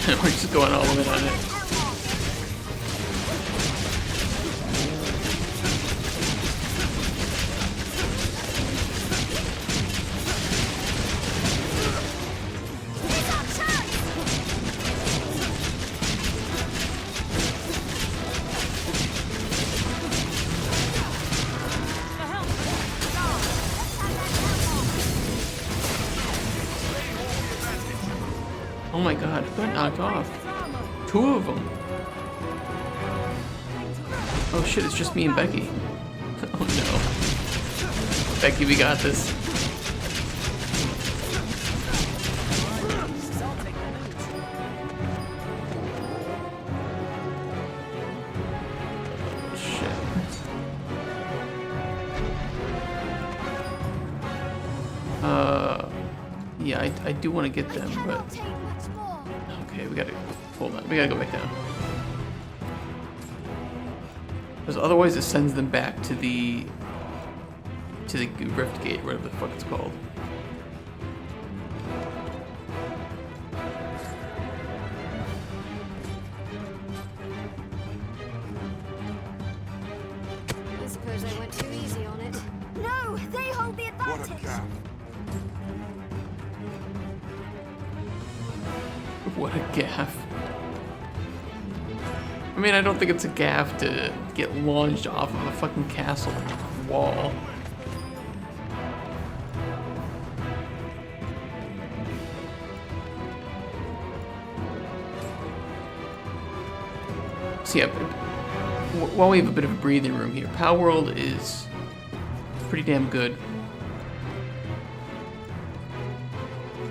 A: We're just going all in on it. Oh my god, who got knocked off? 2 of them. Oh shit, it's just me and Becky. Oh no. Becky, we got this. Oh shit. Yeah, I do want to get them, but... Okay, we gotta... Hold on, we gotta go back down. Because otherwise it sends them back to the... Rift Gate, whatever the fuck it's called.
C: I suppose I went too easy on it. No, they hold the advantage.
D: What a gap.
A: What a gaff. I mean, I don't think it's a gaff to get launched off of a fucking castle wall. So yeah, while we have a bit of a breathing room here, Palworld is pretty damn good.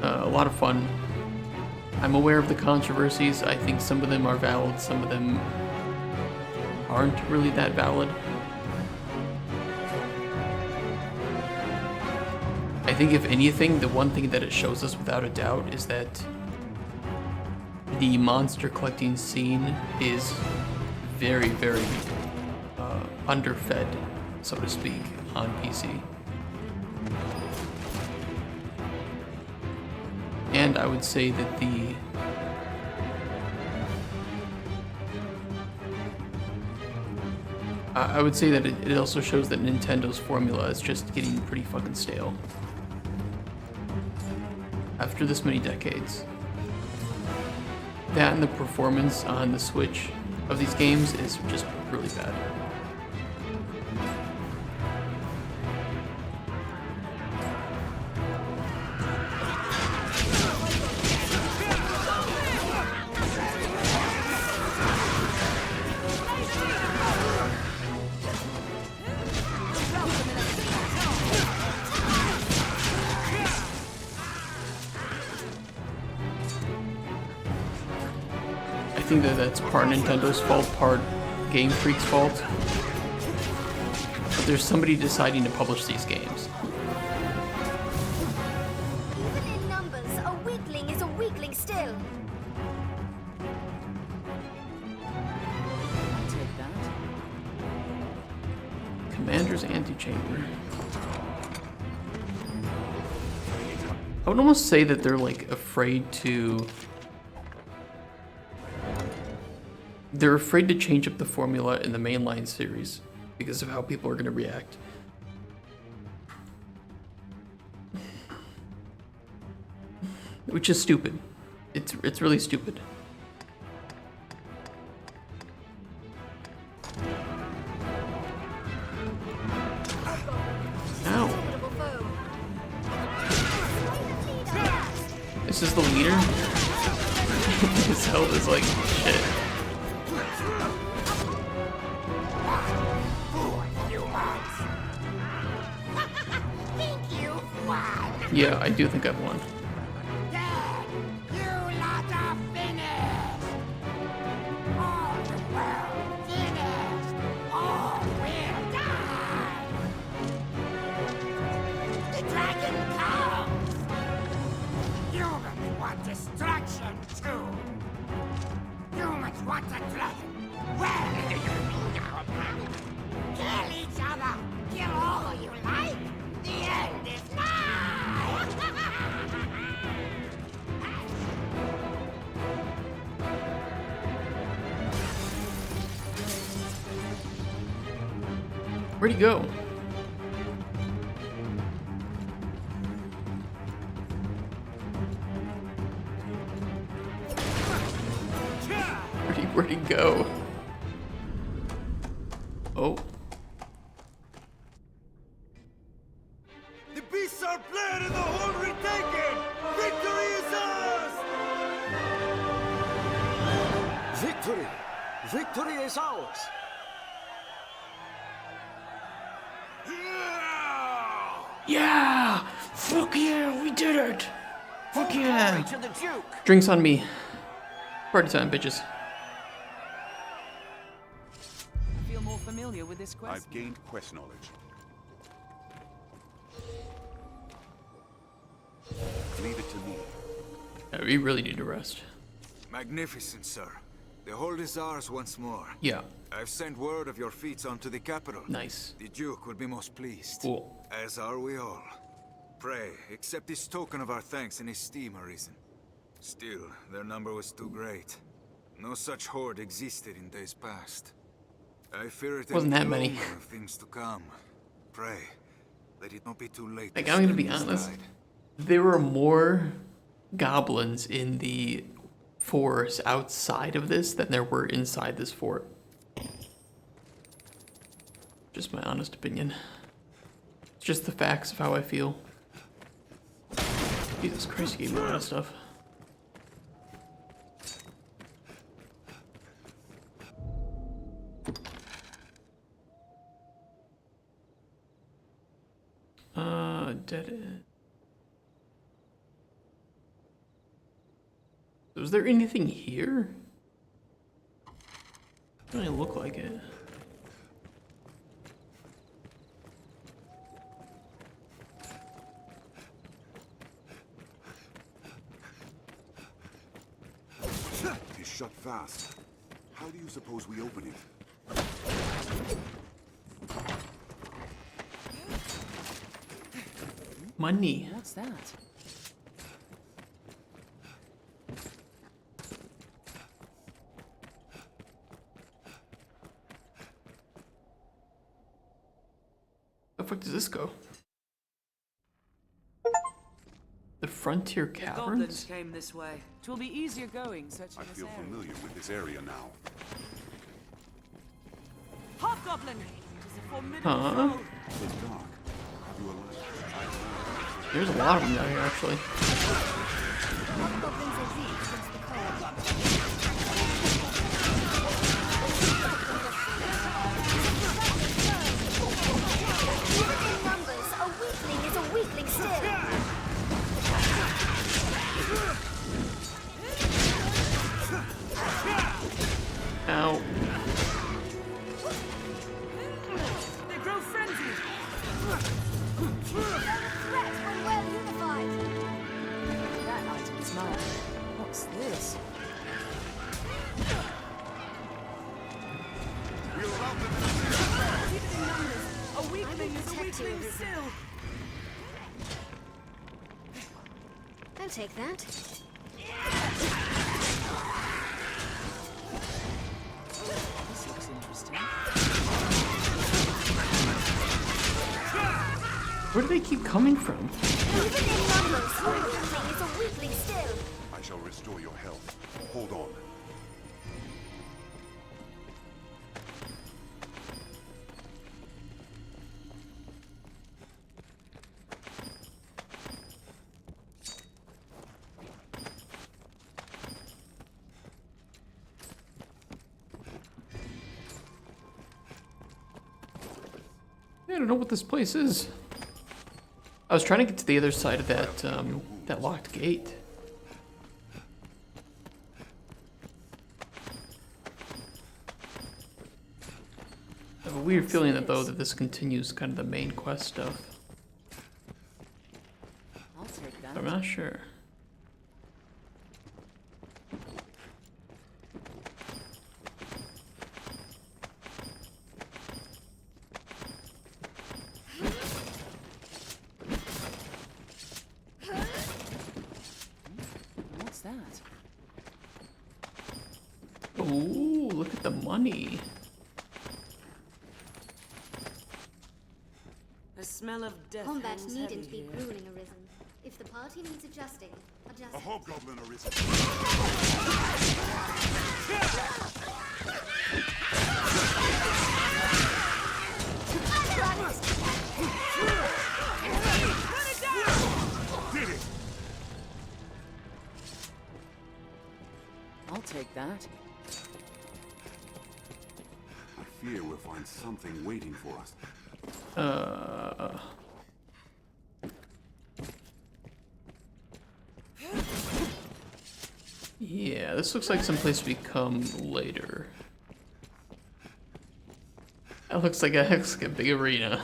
A: A lot of fun. I'm aware of the controversies. I think some of them are valid, some of them aren't really that valid. I think if anything, the one thing that it shows us without a doubt is that the monster collecting scene is very, very underfed, so to speak, on PC. And I would say that it also shows that Nintendo's formula is just getting pretty fucking stale. After this many decades. That and the performance on the Switch of these games is just really bad. I think that's part Nintendo's fault, part Game Freak's fault. But there's somebody deciding to publish these games.
C: Even in numbers, a weakling is a weakling still.
E: I'll take that.
A: Commander's Antechamber. I would almost say that they're like afraid to they're afraid to change up the formula in the mainline series because of how people are going to react. Which is stupid. It's really stupid. Ow. This is the leader? His health is like shit. Yeah, I do think I've won.
L: Destruction too. Humans want a dragon. Well, do you mean kill each other? Kill all you like? The end is nigh.
A: Where'd he go? Where'd he go? Oh.
B: The beasts are fled and the horde retaken! Victory is ours!
I: Victory! Victory is ours!
A: Yeah! Fuck yeah, we did it! Fuck yeah!
B: To the Duke!
A: Drinks on me. Party time, bitches.
E: I feel more familiar with this quest.
D: I've gained quest knowledge. Leave it to me.
A: Yeah, we really need to rest.
G: Magnificent, sir. The hold is ours once more.
A: Yeah.
G: I've sent word of your feats onto the capital.
A: Nice.
G: The Duke will be most pleased.
A: Cool.
G: As are we all. Pray, accept this token of our thanks and esteem, Arisen. Still, their number was too great. No such horde existed in days past. I fear it
A: Wasn't that many.
G: of things to come. Pray, let it not be too late.
A: Like, I'm gonna be honest. There were more goblins in the forest outside of this than there were inside this fort. Just my honest opinion. It's just the facts of how I feel. Jesus Christ, he gave me a lot of stuff. Dead end. Was there anything here? Doesn't really look like it.
D: It's shut fast. How do you suppose we open it?
A: Money.
E: What's that?
A: Where the fuck does this go? The Frontier
E: The goblins
A: Caverns?
E: came this way. 'Twill be easier going searching
D: I
E: this
D: feel
E: area.
D: familiar with this area now.
E: Hobgoblin! It is a formidable
A: Huh?
E: foe.
D: It's dark. Have you a light?
A: There's a lot of them down here, actually.
C: Hobgoblins are weak against the cold. Even in numbers, a weakling is a weakling still.
A: Ow.
E: They grow frenzied!
C: Threat when well unified.
E: That item is mine. What's this? Even in numbers, a weakling is a weakling still!
C: I'll take that.
A: Where do they keep coming from?
C: Even in numbers, your thing is a weakling still.
D: I shall restore your health. Hold on.
A: I don't know what this place is. I was trying to get to the other side of that that locked gate. I have a weird feeling that though that this continues kind of the main quest stuff.
E: I'll take that.
A: I'm not sure.
E: What's that?
A: Oh, look at the money.
E: The smell of death.
C: Combat
E: hangs
C: needn't
E: heavy
C: be
E: here.
C: grueling, Arisen. If the party needs adjusting, adjust.
D: A hobgoblin arisen.
B: Did it!
E: I'll take that.
D: I fear we'll find something waiting for us.
A: Yeah, this looks like someplace we come later. That looks like a big arena.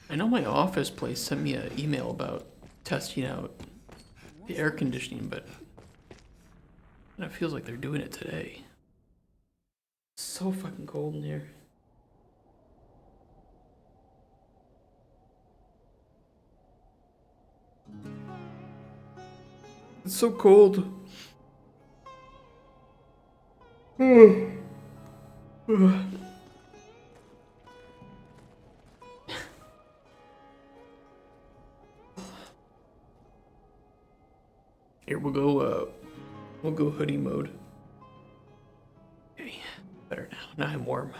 A: I know my office place sent me an email about testing out the air conditioning, but it feels like they're doing it today. It's so fucking cold in here. It's so cold. Here we'll go hoodie mode. Okay, better now. Now I'm warm.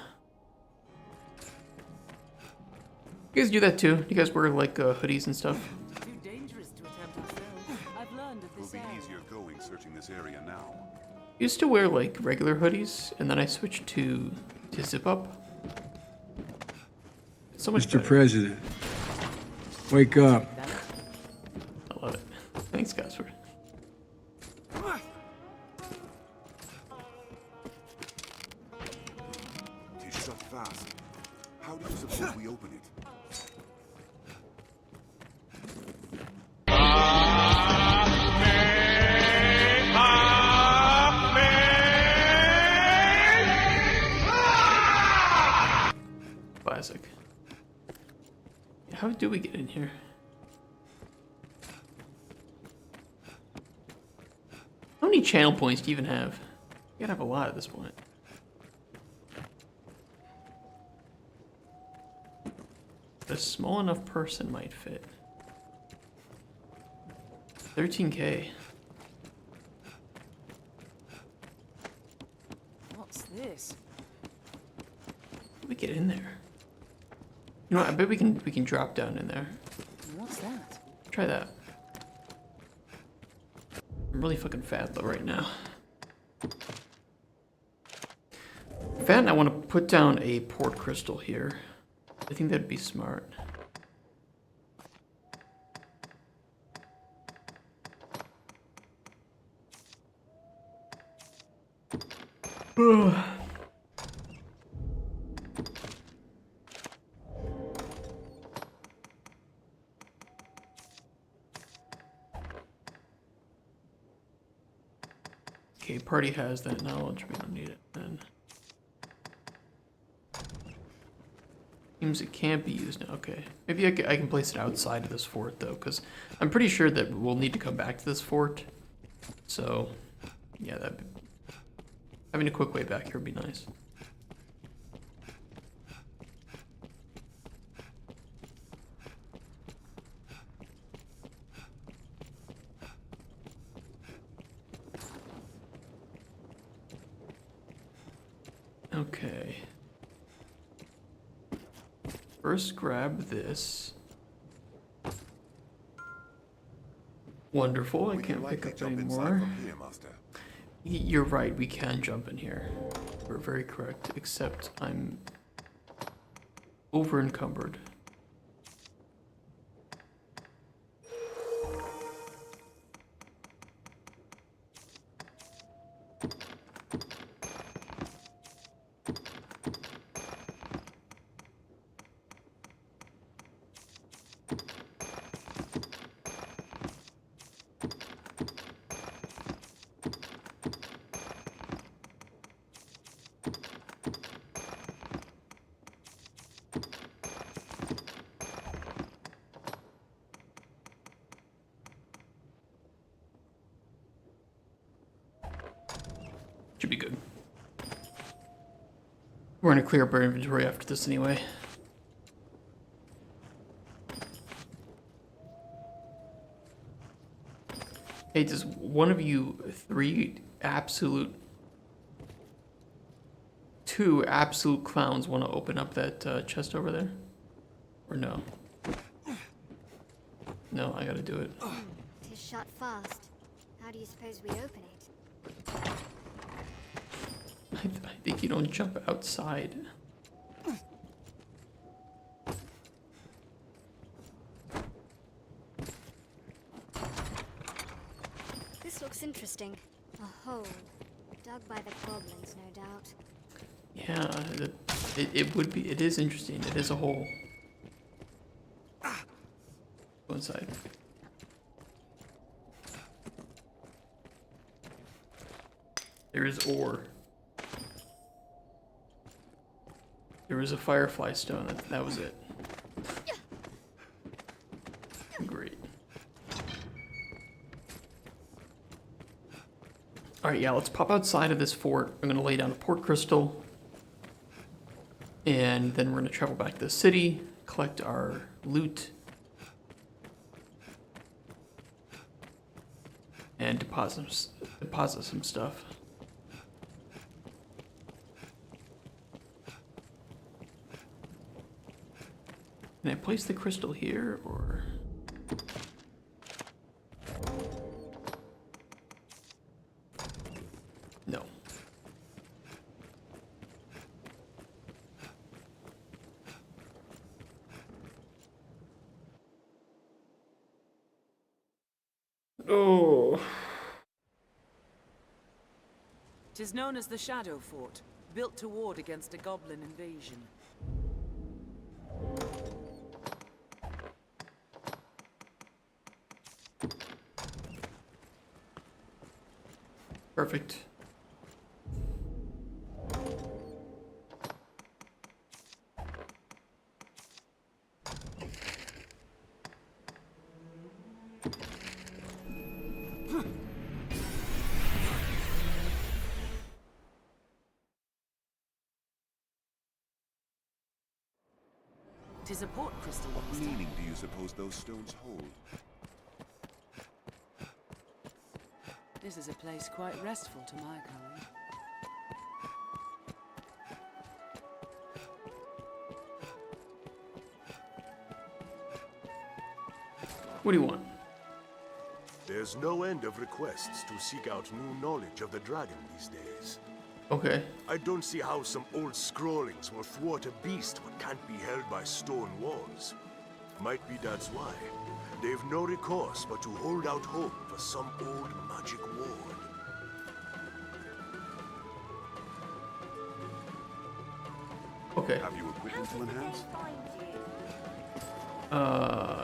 A: You guys do that too? You guys wear like hoodies and stuff?
E: Too dangerous to attempt ourselves. I've learned of
D: It'll
E: this
D: be
E: area.
D: easier going searching this area now.
A: I used to wear like regular hoodies, and then I switched to zip up. It's so much
M: Mr.
A: better.
M: President, wake up.
A: I love it. Thanks, Gosford.
D: It is shut fast. How do you suppose we open it?
A: Classic. How do we get in here? How many channel points do you even have? You gotta have a lot at this point. A small enough person might fit. 13K.
E: What's this?
A: How do we get in there? You know what, I bet we can drop down in there.
E: What's that?
A: Try that. I'm really fucking fat though right now. Fat, and I want to put down a port crystal here. I think that'd be smart. Okay, party has that knowledge. We don't need it then. Seems it can't be used now. Okay. Maybe I can place it outside of this fort, though, because I'm pretty sure that we'll need to come back to this fort. So, yeah, having a quick way back here would be nice. Okay. First grab this. Wonderful, I can't pick up anymore. You're right, we can jump in here. We're very correct, except I'm over encumbered. Should be good. We're gonna clear up our inventory after this anyway. Hey, does one of you two absolute clowns want to open up that chest over there? Or no? No, I gotta do it.
C: It is shut fast. How do you suppose we open it?
A: I think you don't jump outside.
C: This looks interesting. A hole. Dug by the goblins, no doubt.
A: Yeah, it would be. It is interesting. It is a hole. Go inside. There is ore. There was a firefly stone. That was it. Great. Alright, yeah, let's pop outside of this fort. I'm gonna lay down a port crystal. And then we're gonna travel back to the city, collect our loot. And deposit some stuff. Can I place the crystal here, or? No. Oh.
E: 'Tis known as the Shadow Fort, built to ward against a goblin invasion.
A: Perfect.
E: Tis a port crystal.
D: What meaning do you suppose those stones hold?
E: This is a place quite restful to my kind.
A: What do you want?
F: There's no end of requests to seek out new knowledge of the dragon these days.
A: Okay.
F: I don't see how some old scrollings will thwart a beast what can't be held by stone walls. Might be that's why. They've no recourse but to hold out hope for some old magic ward.
A: Okay.
D: Have you equipment to enhance?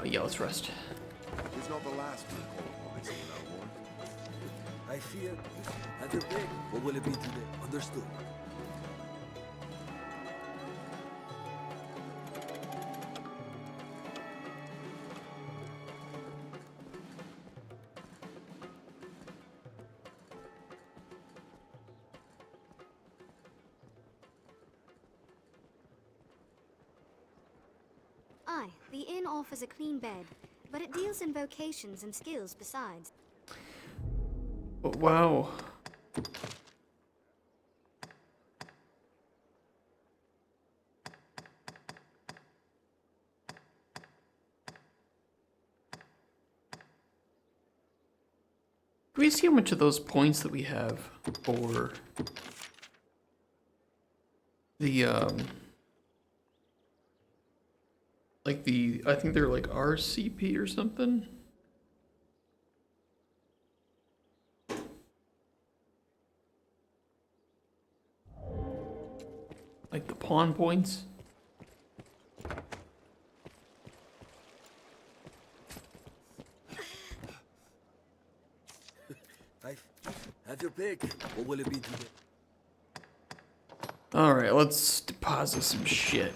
A: Yeah, let's rest.
D: He's not the last to call upon this ward.
I: I fear. Have your pick. What will it be today? Understood.
C: the inn offers a clean bed, but it deals in vocations and skills besides.
A: Oh, wow. Can we see how much of those points that we have for the, like the, I think they're like RCP or something? Like the pawn points?
I: Have your pick. What will it be today?
A: Alright, let's deposit some shit.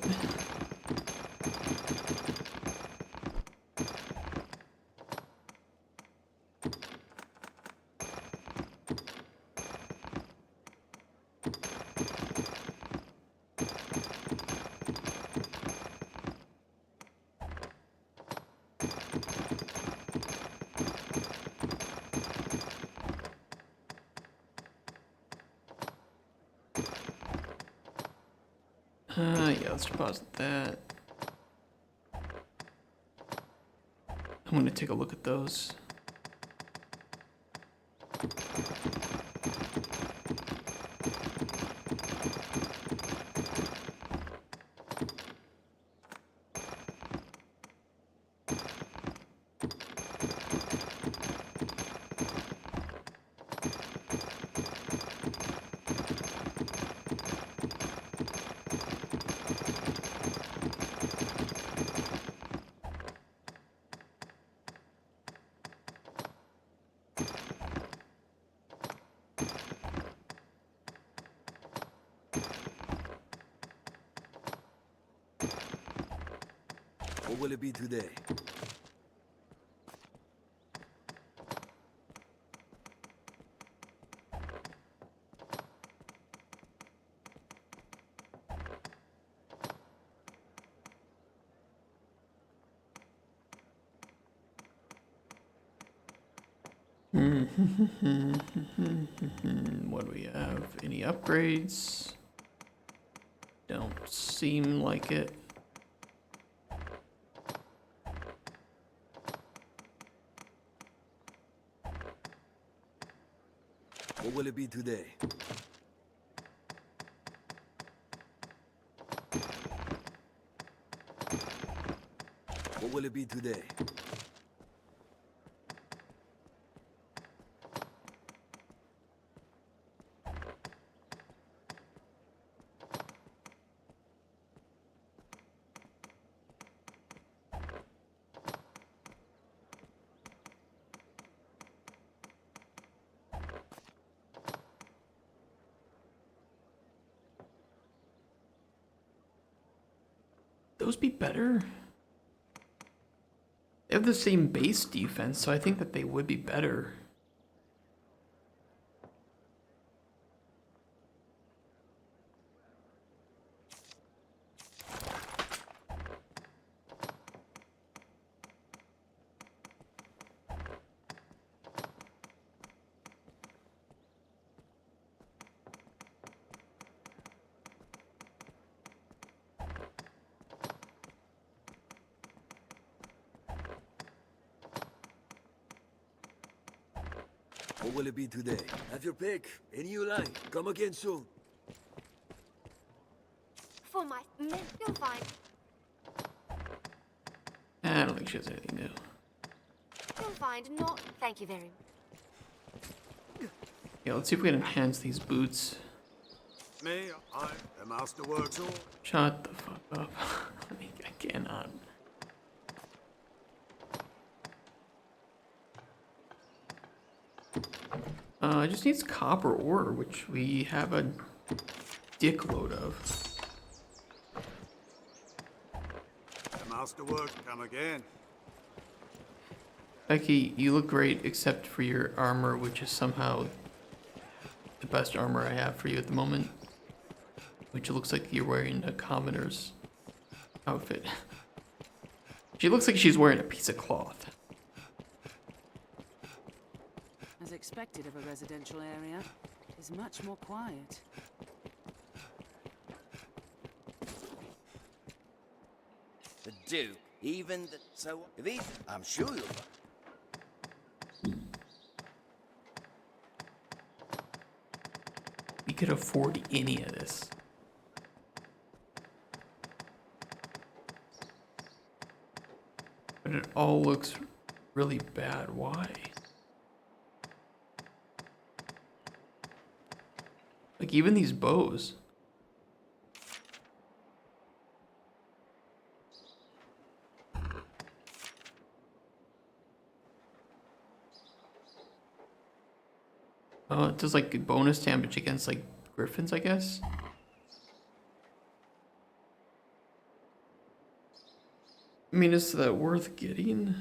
A: Yeah, let's deposit that. I'm gonna take a look at those.
I: What will it be today?
A: What do we have? Any upgrades? Don't seem like it.
I: What will it be today? What will it be today?
A: Those be better? They have the same base defense, so I think that they would be better.
I: What will it be today? Have your pick. Any you like. Come again soon.
C: For my you'll find.
A: I don't think she has anything new.
C: You'll find not. Thank you very much.
A: Yeah, let's see if we can enhance these boots.
F: Me, I, the masterworks all.
A: Shut the fuck up. I cannot. I just needs copper ore, which we have a dickload of.
F: The masterwork, come again.
A: Becky, you look great except for your armor, which is somehow the best armor I have for you at the moment. Which looks like you're wearing a commoner's outfit. She looks like she's wearing a piece of cloth.
E: As expected of a residential area, it is much more quiet.
L: The Duke, even the... So, if he... I'm sure you'll...
A: We could afford any of this. But it all looks really bad. Why? Like, even these bows. Oh, it does like bonus damage against like griffins, I guess. I mean, is that worth getting?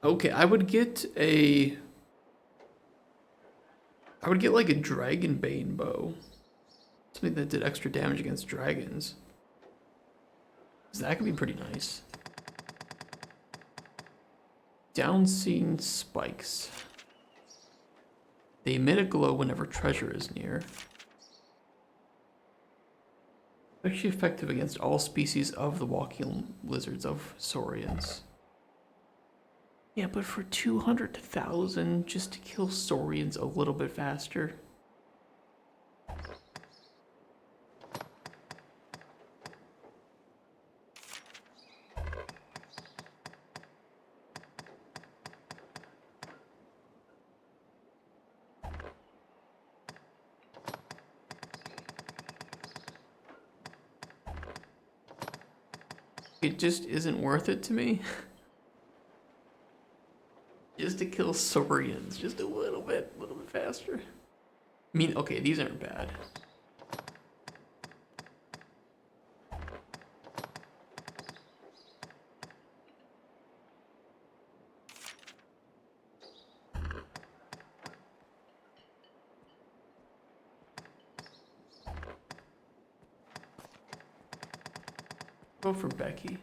A: Okay, I would get like a dragon bane bow. Something that did extra damage against dragons. 'Cause that could be pretty nice. Downseen spikes. They emit a glow whenever treasure is near. Actually effective against all species of the walking lizards of saurians. Yeah, but for 200,000 just to kill saurians a little bit faster. It just isn't worth it to me. Just to kill saurians, just a little bit faster. I mean, okay, these aren't bad. Go for Becky.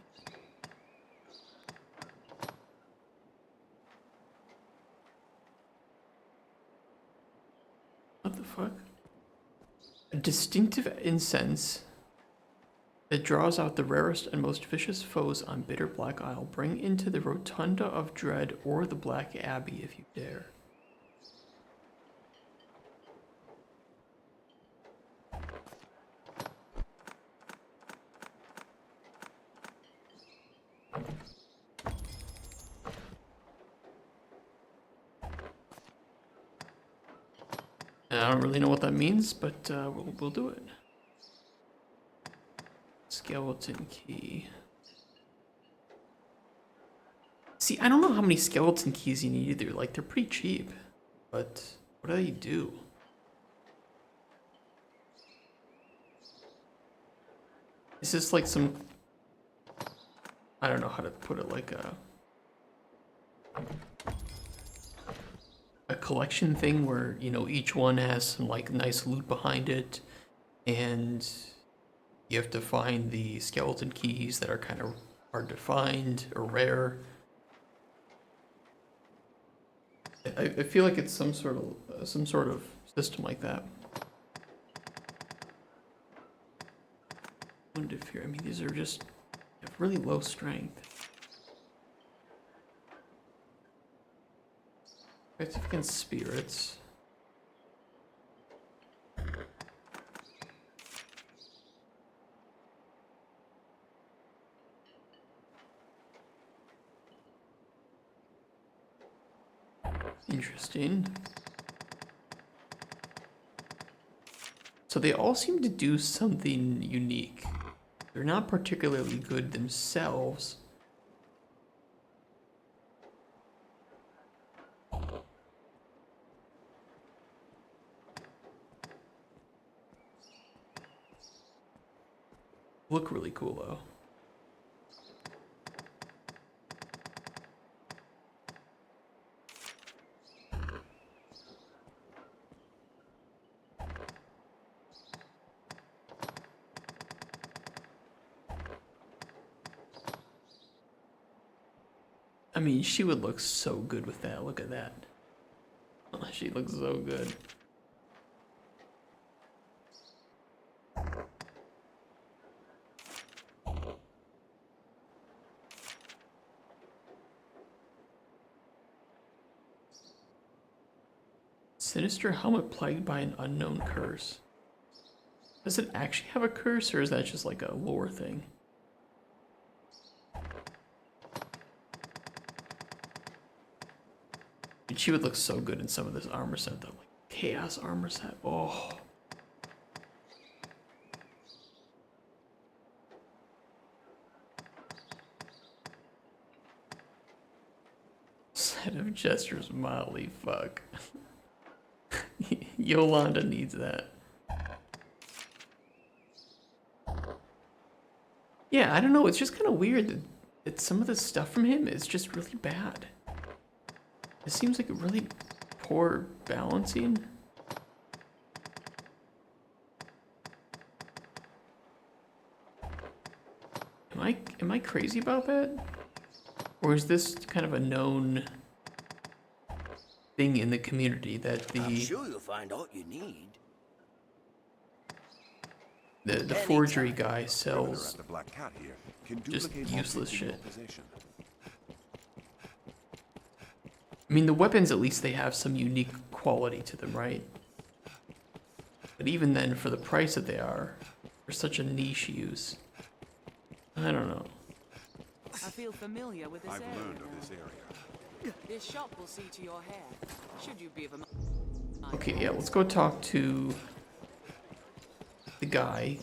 A: What the fuck? A distinctive incense that draws out the rarest and most vicious foes on Bitter Black Isle. Bring into the Rotunda of Dread or the Black Abbey if you dare. I don't really know what that means, but we'll do it. Skeleton key. See, I don't know how many skeleton keys you need either. Like, they're pretty cheap, but what do they do? Is this like some... I don't know how to put it, like a collection thing where, you know, each one has some like nice loot behind it, and you have to find the skeleton keys that are kind of hard to find or rare. I feel like it's some sort of system like that. Wound of Fear. I mean, these are just have really low strength. Against spirits. Interesting. So they all seem to do something unique. They're not particularly good themselves. Look really cool though. mean, she would look so good with that. Look at that. Oh, she looks so good. Sinister helmet plagued by an unknown curse. Does it actually have a curse, or is that just like a lore thing? And she would look so good in some of this armor set though. Like chaos armor set. Oh. Set of gestures mildly fuck. Yolanda needs that. Yeah, I don't know. It's just kind of weird that some of the stuff from him is just really bad. It seems like a really poor balancing. Am I crazy about that? Or is this kind of a known thing in the community that
L: I'm sure you'll find all you need.
A: The forgery guy sells
D: The Black Cat here can
A: just
D: duplicate
A: useless
D: objects in your
A: shit.
D: possession.
A: I mean, the weapons, at least they have some unique quality to them, right? But even then, for the price that they are, for such a niche use, I don't know.
E: I feel familiar with this
D: I've
E: area
D: learned
E: now.
D: of this area.
E: This shop will see to your hair, should you be of a...
A: Okay, yeah, let's go talk to the guy.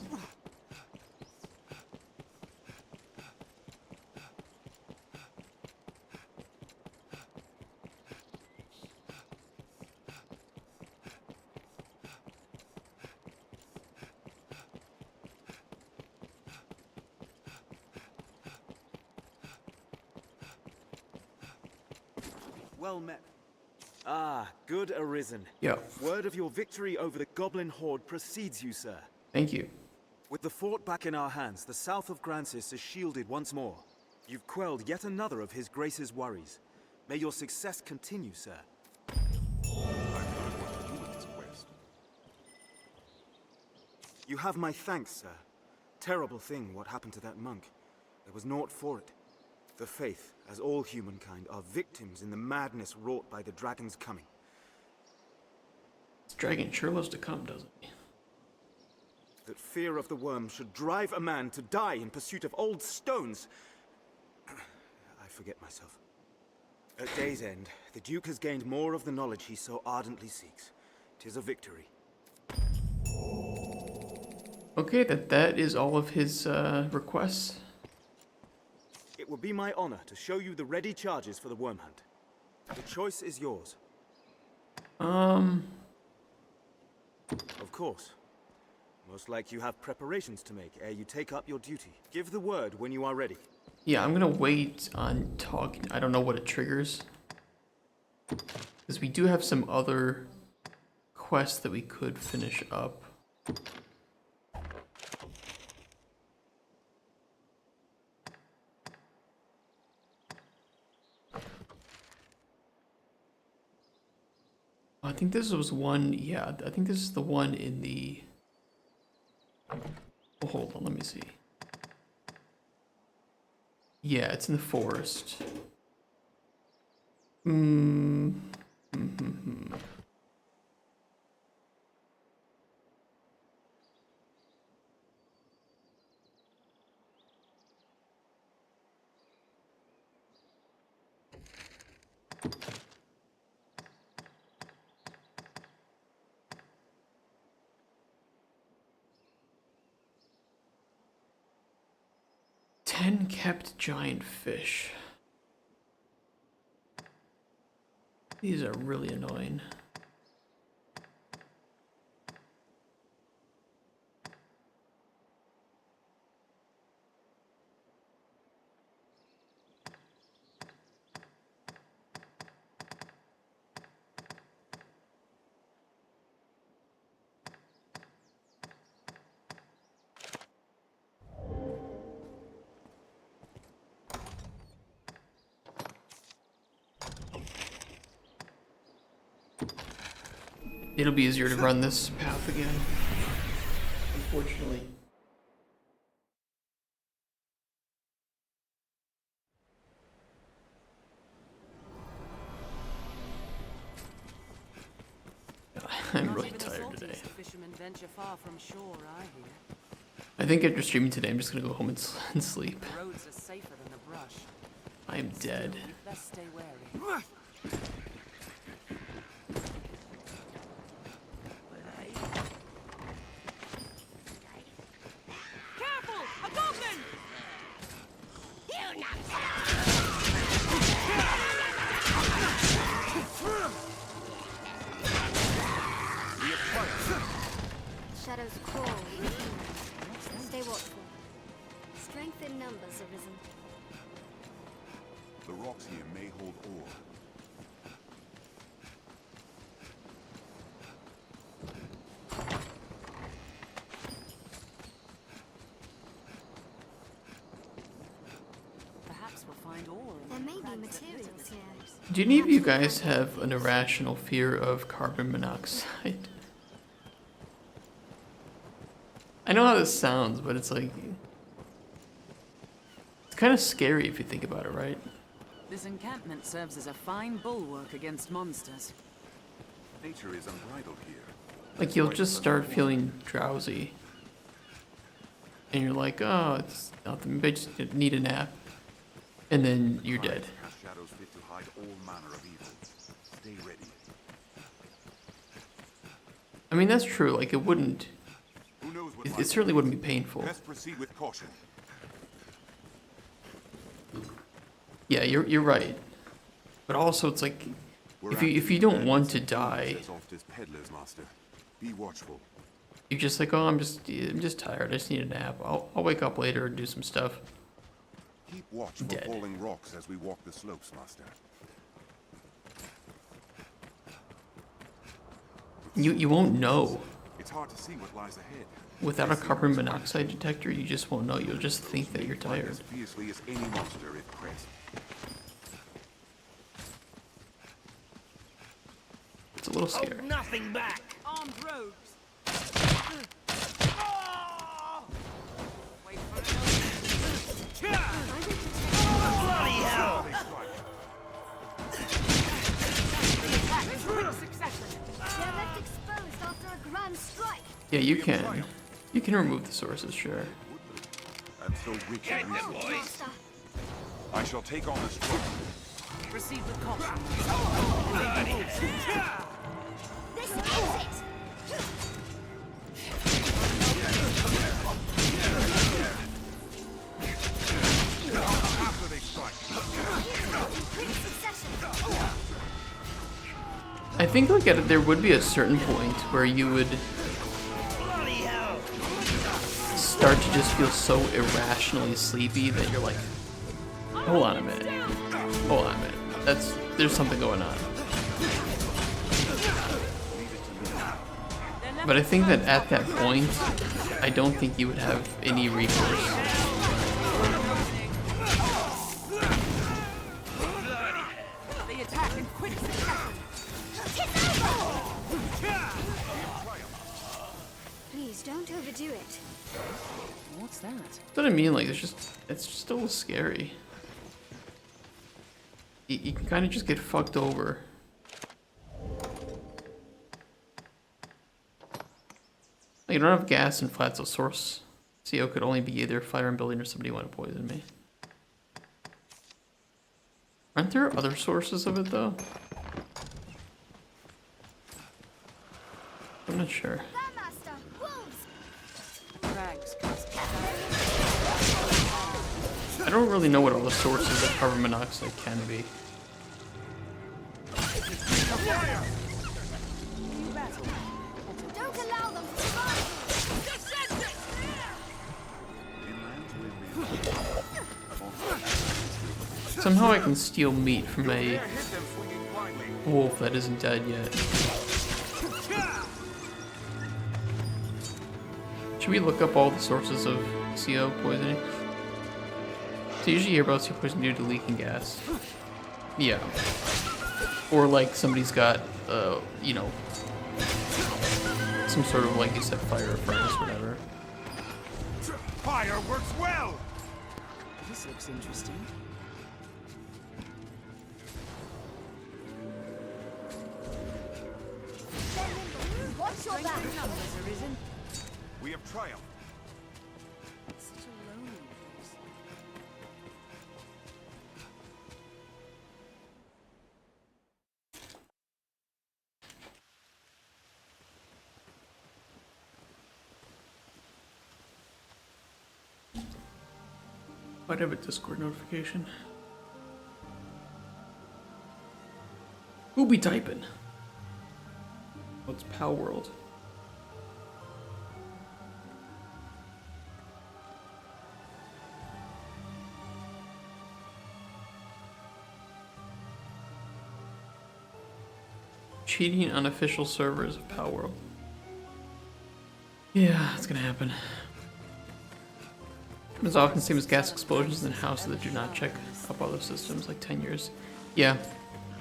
N: Well met. Ah, good Arisen.
A: Yeah.
N: Word of your victory over the Goblin Horde precedes you, sir.
A: Thank you.
N: With the fort back in our hands, the south of Grancis is shielded once more. You've quelled yet another of His Grace's worries. May your success continue, sir.
D: I've learned what to do with this quest.
N: You have my thanks, sir. Terrible thing what happened to that monk. There was naught for it. The Faith, as all humankind, are victims in the madness wrought by the dragon's coming.
A: This dragon sure loves to come, doesn't he?
N: That fear of the worm should drive a man to die in pursuit of old stones. I forget myself. At day's end, the Duke has gained more of the knowledge he so ardently seeks. 'Tis a victory.
A: Okay, that is all of his requests.
N: It would be my honor to show you the ready charges for the worm hunt. The choice is yours. Of course. Most like you have preparations to make ere you take up your duty. Give the word when you are ready.
A: Yeah, I'm gonna wait on talking. I don't know what it triggers. Because we do have some other quests that we could finish up. I think this was one, yeah, I think this is the one in the... Oh, hold on, let me see. Yeah, it's in the forest. Ten kept giant fish. These are really annoying. It'll be easier to run this path again. Unfortunately. I'm really tired today. I think after streaming today, I'm just gonna go home and sleep.
E: Roads are safer than the brush.
A: I'm dead.
E: Best stay wary.
J: Careful! A goblin!
C: Shadows crawl. Stay watchful. Strength in numbers, Arisen.
D: The rocks here may hold ore.
E: Perhaps we'll find ore.
C: There may be materials here.
A: Do any of you guys have an irrational fear of carbon monoxide? I know how this sounds, but it's like... It's kind of scary if you think about it, right?
E: This encampment serves as a fine bulwark against monsters.
D: Nature is unbridled here.
A: Like, you'll just start feeling drowsy. And you're like, oh, it's nothing, maybe I just need a nap. And then you're dead.
D: Cast shadows fit to hide all manner of evil. Stay ready.
A: I mean, that's true, like, it wouldn't...
D: Who knows what
A: It certainly wouldn't be painful.
D: Best proceed with caution.
A: Yeah, you're right. But also, it's like, if you don't want to die,
D: Soft as peddlers, master. Be watchful.
A: you're just like, oh, I'm just tired. I just need a nap. I'll wake up later and do some stuff.
D: Keep watch for
A: Dead.
D: falling rocks as we walk the slopes, master.
A: You won't know.
D: It's hard to see what lies ahead.
A: Without a carbon monoxide detector, you just won't know. You'll just think that you're tired.
D: As fiercely as any monster if pressed.
A: It's a little scary.
L: Hold nothing back.
J: Armed rogues.
L: Bloody hell!
J: Quick succession.
C: They're left exposed after a grand strike.
A: Yeah, you can. You can remove the sources, sure.
D: And so rich
L: Get
D: in
L: them,
D: resources.
L: boys.
D: I shall take on the struggle.
E: Proceed with caution.
C: This is it.
D: After they strike.
C: Quick succession.
A: I think like there would be a certain point where you would
L: Bloody hell!
A: start to just feel so irrationally sleepy that you're like, hold on a minute. Hold on a minute. There's something going on. But I think that at that point, I don't think you would have any recourse.
E: They attack in quick succession.
C: Please don't overdo it.
E: What's that?
A: That's what I mean, like, it's just a little scary. You can kind of just get fucked over. Like, you don't have gas and flat, so source CO could only be either fire and building or somebody want to poison me. Aren't there other sources of it, though? I'm not sure.
C: Master, wolves.
E: Rags cast
A: I don't really know what all the sources of carbon monoxide can be.
C: Don't allow them to survive.
A: Somehow I can steal meat from a wolf that isn't dead yet. Should we look up all the sources of CO poisoning? So usually you hear about CO poisoning due to leaking gas. Yeah. Or like somebody's got, you know, Some sort of, like you said, fire furnace, whatever.
B: Fire works well!
E: This looks interesting.
C: Watch your back.
E: Numbers, Arisen.
D: We have triumphed.
E: Such a lonely place.
A: Might have a Discord notification. Who be typing? What's Pal World? Cheating on official servers of Pal World. Yeah, it's gonna happen. As often same as gas explosions in houses that do not check up other systems, like 10 years. Yeah,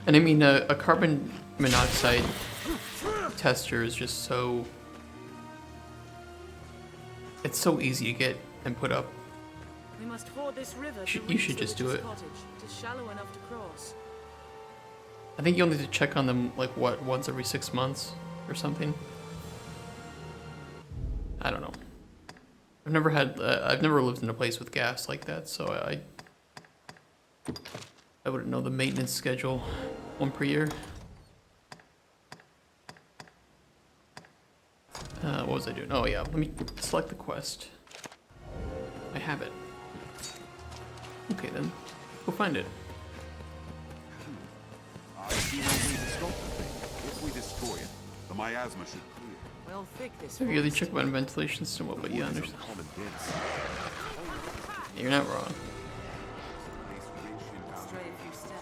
A: and I mean a carbon monoxide tester is just so... It's so easy to get and put up.
E: We must ford this river.
A: You should just do it.
E: Cottage. It is shallow enough to cross.
A: I think you only need to check on them like what, once every 6 months or something. I don't know. I've never lived in a place with gas like that, so I wouldn't know the maintenance schedule. One per year. What was I doing? Oh yeah, let me select the quest. I have it. Okay then, go find it.
D: I see no way to stop the thing. If we destroy it, the miasma should clear.
E: Well, thick this.
A: I really check about ventilation system, but yeah, understand. You're not wrong.
E: Stray a few steps.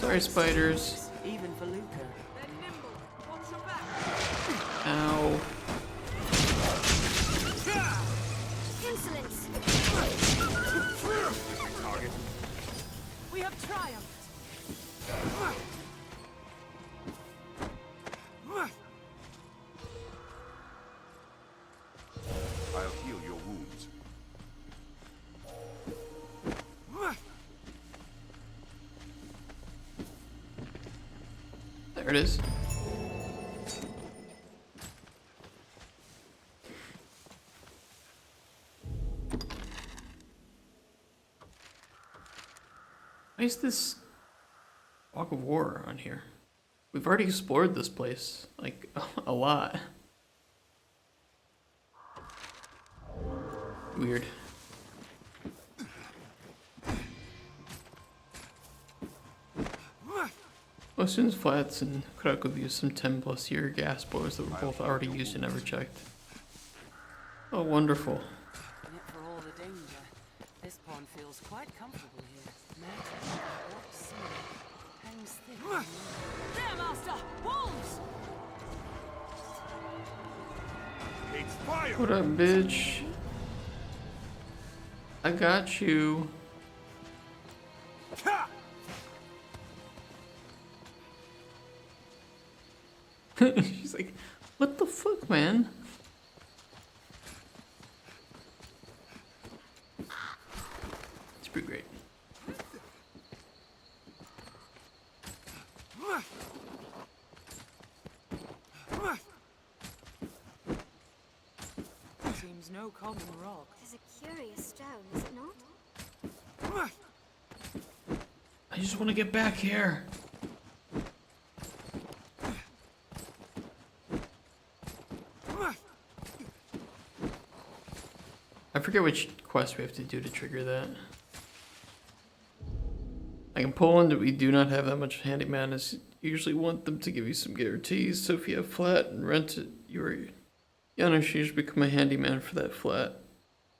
A: Sorry, spiders.
E: Even for Luca.
A: Ow.
C: Insolence.
D: Target.
E: We have triumphed.
D: I'll heal your wounds.
A: There it is. Why is this Fog of War on here? We've already explored this place, like, a lot. Weird. Well, students flats and Krakow have used some 10+ year gas boilers that were both already used and never checked. Oh, wonderful.
E: Yet for all the danger, this pond feels quite comfortable here. Mountain, what sea, hangs thick. There, master! Wolves!
B: It's fire!
A: What up, bitch? I got you. She's like, what the fuck, man? It's pretty great.
E: Seems no common rock.
C: It is a curious stone, is it not?
A: I just want to get back here. I forget which quest we have to do to trigger that. Like in Poland, we do not have that much handyman. As you usually want them to give you some guarantees. So if you have flat and rent it, you usually become a handyman for that flat.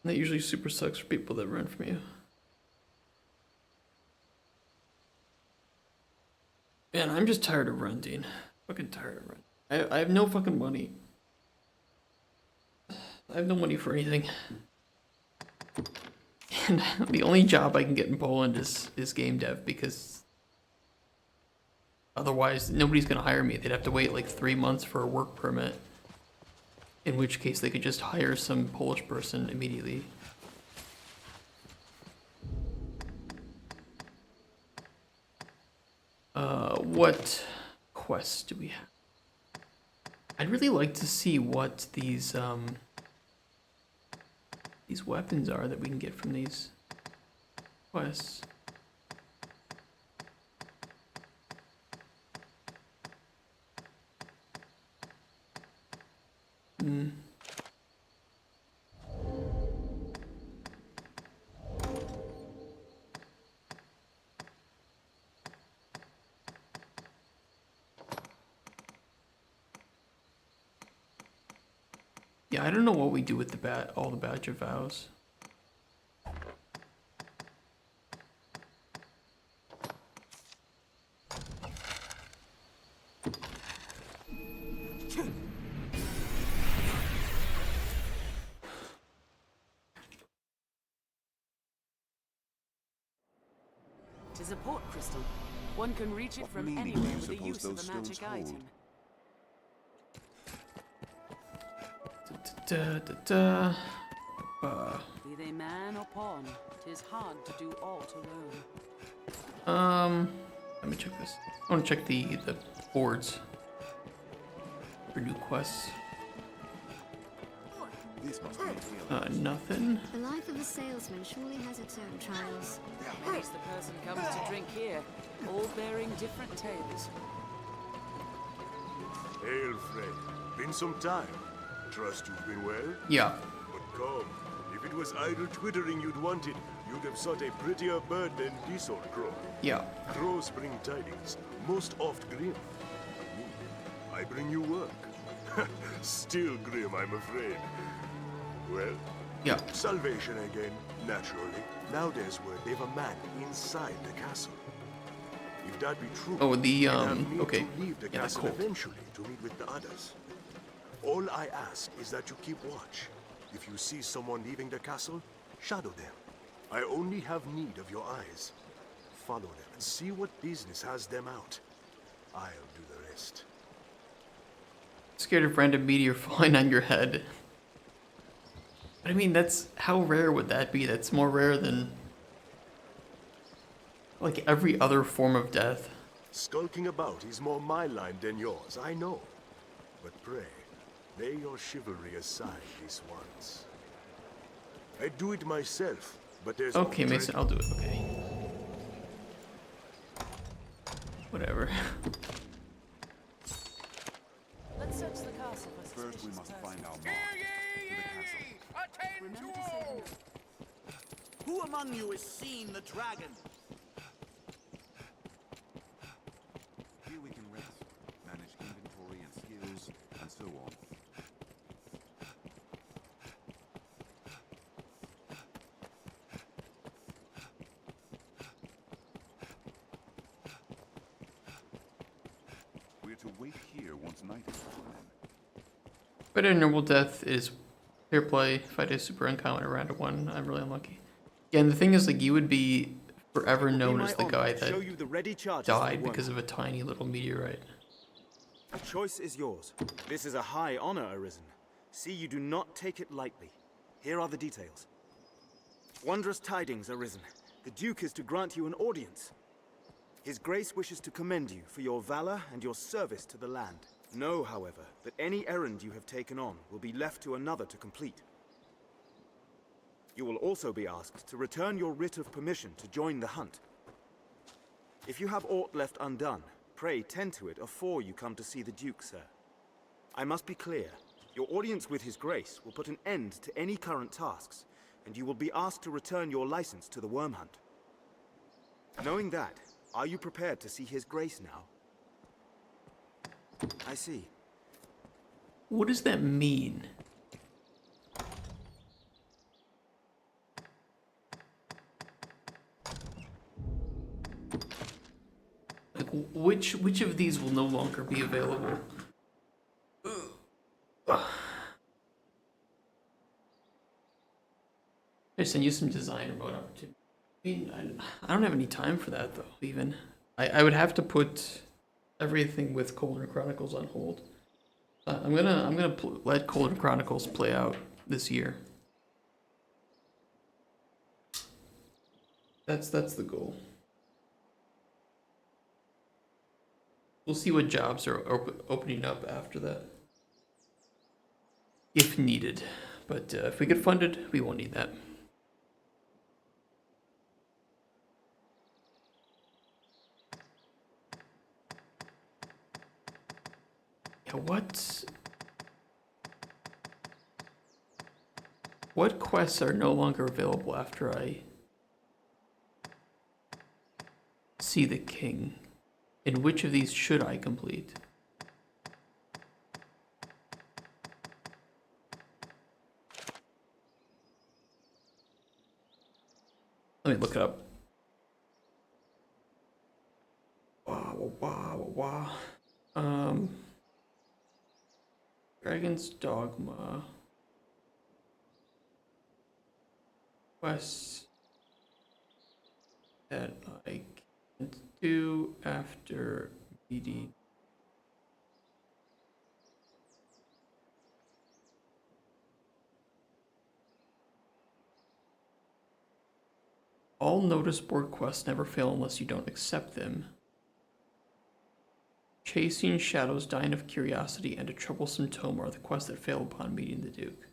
A: And that usually super sucks for people that rent from you. Man, I'm just tired of renting. Fucking tired of renting. I have no fucking money. I have no money for anything. And the only job I can get in Poland is game dev, because otherwise nobody's gonna hire me. They'd have to wait like 3 months for a work permit, in which case they could just hire some Polish person immediately. What quests do we have? I'd really like to see what these weapons are that we can get from these quests. Yeah, I don't know what we do with all the badge of vows.
E: It is a port crystal. One can reach it from
D: meaning
E: anywhere
D: do you
E: with the
D: suppose
E: use of
D: those
E: a magic
D: stones hold?
E: item. Be they man or pawn, 'tis hard to do aught alone.
A: Let me check this. I want to check the boards for new quests.
D: This must be
A: Nothing.
C: The life of a salesman surely has its own trials.
E: Many's the person comes to drink here, all bearing different tales.
F: Hail, friend. Been some time. Trust you've been well?
A: Yeah.
F: But come, if it was idle twittering you'd wanted, you'd have sought a prettier bird than this old crow.
A: Yeah.
F: Crows bring tidings, most oft grim. Me, I bring you work. Still grim, I'm afraid. Well,
A: yeah.
F: Salvation again, naturally. Now there's word they've a man inside the castle. If that be true,
A: Oh, the
F: okay.
A: okay.
F: To leave the
A: Yeah,
F: castle
A: cool.
F: eventually to meet with the others. All I ask is that you keep watch. If you see someone leaving the castle, shadow them. I only have need of your eyes. Follow them and see what business has them out. I'll do the rest.
A: Scared of random meteor falling on your head. But I mean, that's how rare would that be? That's more rare than like every other form of death.
F: Skulking about is more my line than yours, I know. But pray, lay your chivalry aside this once. I'd do it myself, but there's
A: Okay,
F: no
A: Mason, I'll do it. Okay. Whatever.
E: Let's search the castle for
D: First, we must find our mark to the castle.
E: Remember to say
B: Who among you has seen the dragon?
D: Here we can rest, manage inventory and skills, and so on. We're to wait here once night is fallen in.
A: But a normal death is fair play. If I did super uncommon around a 1, I'm really unlucky. Yeah, and the thing is, like, you would be forever known as the guy that died because of a tiny little meteorite.
N: The choice is yours. This is a high honor, Arisen. See, you do not take it lightly. Here are the details. Wondrous tidings, Arisen. The Duke is to grant you an audience. His Grace wishes to commend you for your valor and your service to the land. Know, however, that any errand you have taken on will be left to another to complete. You will also be asked to return your writ of permission to join the hunt. If you have aught left undone, pray tend to it afore you come to see the Duke, sir. I must be clear. Your audience with His Grace will put an end to any current tasks, and you will be asked to return your license to the worm hunt. Knowing that, are you prepared to see His Grace now? I see.
A: What does that mean? Like, which of these will no longer be available? I send you some design remote opportunity. I mean, I don't have any time for that though. Even I would have to put everything with Colder Chronicles on hold. I'm gonna let Colder Chronicles play out this year. That's the goal. We'll see what jobs are opening up after that, if needed. But if we get funded, we won't need that. Yeah, what quests are no longer available after I see the king? And which of these should I complete? Let me look it up. Dragon's Dogma. Quests that I can do after beating. All notice board quests never fail unless you don't accept them. Chasing Shadows, Dying of Curiosity, and A Troublesome Tome are the quests that fail upon meeting the Duke.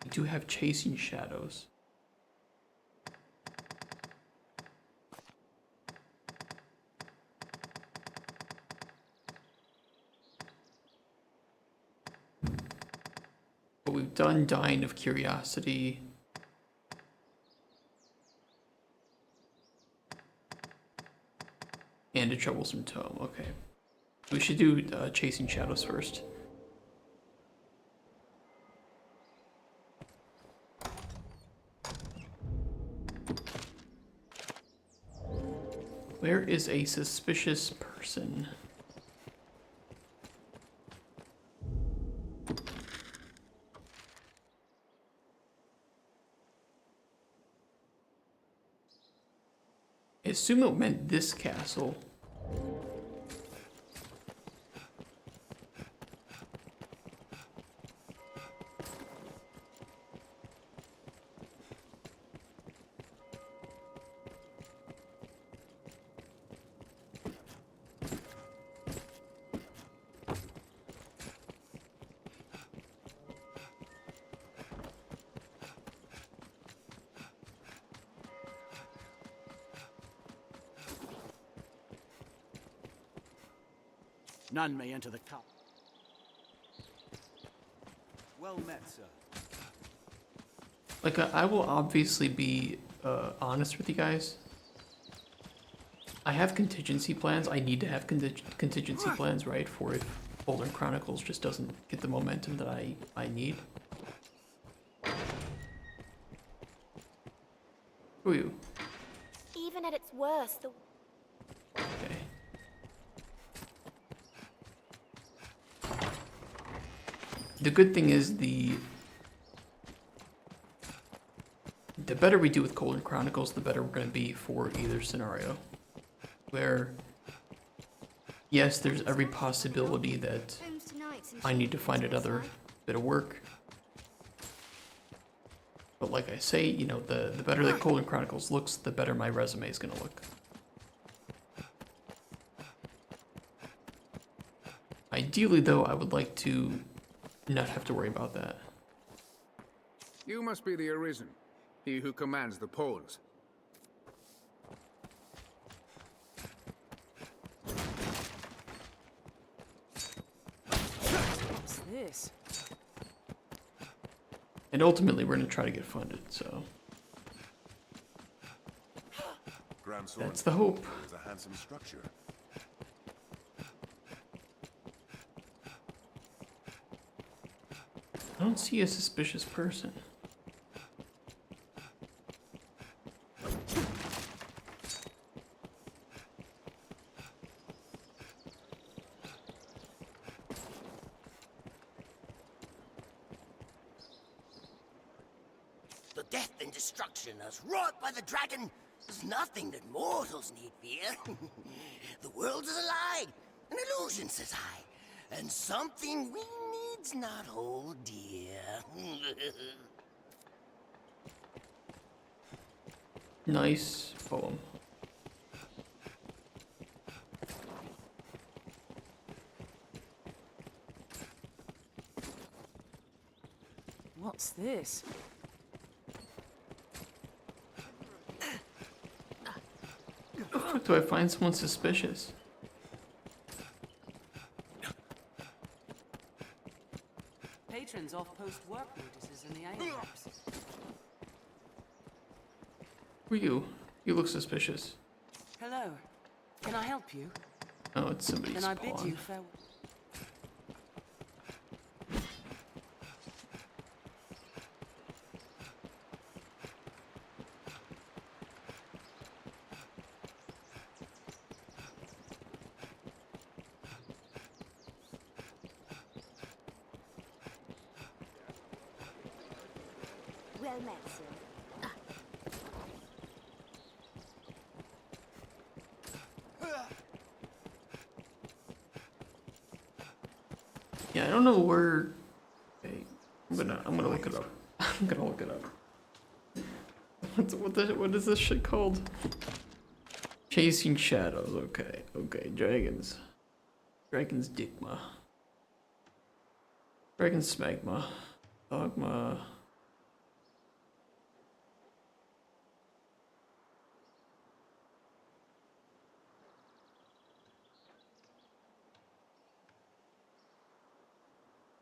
A: We do have Chasing Shadows. But we've done Dying of Curiosity. And A Troublesome Tome, okay. We should do Chasing Shadows first. Where is a suspicious person? I assume it meant this castle.
K: None may enter the cup. Well met, sir.
A: Like, I will obviously be honest with you guys. I have contingency plans. I need to have contingency plans, right? For if Older Chronicles just doesn't get the momentum that I need. Who are you?
C: Even at its worst, the...
A: Okay. The good thing is the better we do with Colder Chronicles, the better we're going to be for either scenario. Where, yes, there's every possibility that I need to find another bit of work. But like I say, you know, the better that Colder Chronicles looks, the better my resume is going to look. Ideally, though, I would like to not have to worry about that.
O: You must be the Arisen, he who commands the Poles.
E: What's this?
A: And ultimately, we're going to try to get funded, so that's the hope.
D: It's a handsome structure.
A: I don't see a suspicious person.
L: The death and destruction as wrought by the dragon is nothing that mortals need fear. The world is a lie, an illusion, says I, and something we needs not hold dear.
A: Nice poem.
E: What's this?
A: How the fuck do I find someone suspicious?
E: Patrons off post work notices in the ale house.
A: Who are you? You look suspicious.
E: Hello. Can I help you?
A: Oh, it's somebody's
E: Then I bid
A: pawn.
E: you farewell.
C: Well met, sir.
A: Yeah, I don't know where. Okay, I'm gonna look it up. I'm gonna look it up. What is this shit called? Chasing shadows. Okay, dragons. Dragon's Dogma. Dragon's Smegma. Dogma.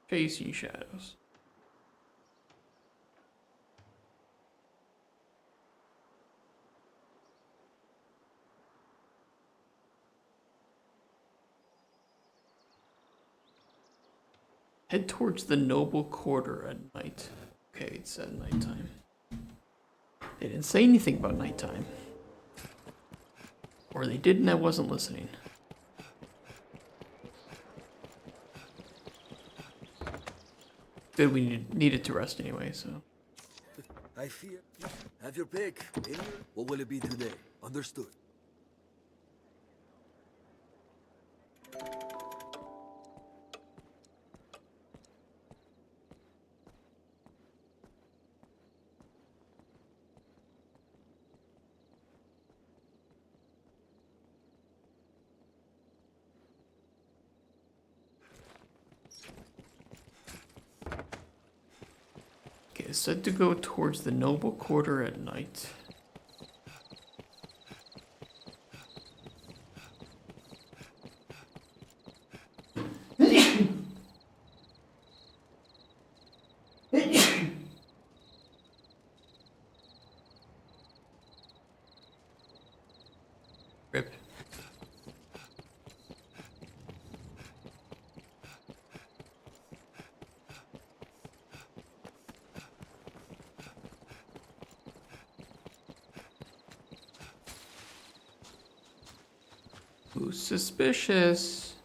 A: Chasing shadows. Head towards the noble quarter at night. Okay, it's at nighttime. They didn't say anything about nighttime. Or they did and I wasn't listening. Good, we needed to rest anyway, so.
I: I fear. Have your pick. In here? What will it be today? Understood.
A: Okay, it's said to go towards the noble quarter at night. Rip. Who's suspicious?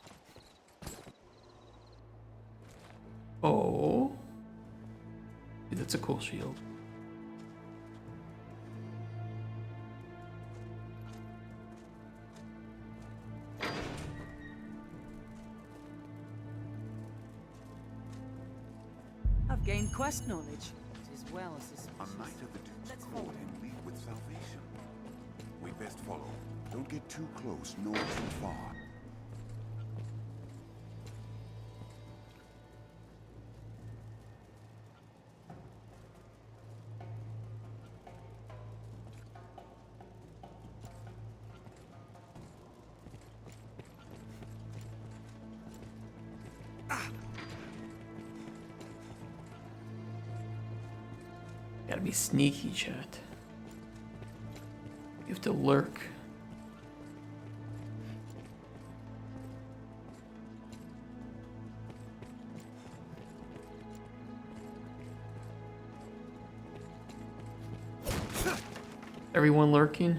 A: Oh. Dude, that's a cool shield.
E: I've gained quest knowledge, as well as this.
D: A knight of the Duke's court and lead with salvation. We best follow. Don't get too close, nor too far.
A: Gotta be sneaky, chat. You have to lurk. Everyone lurking?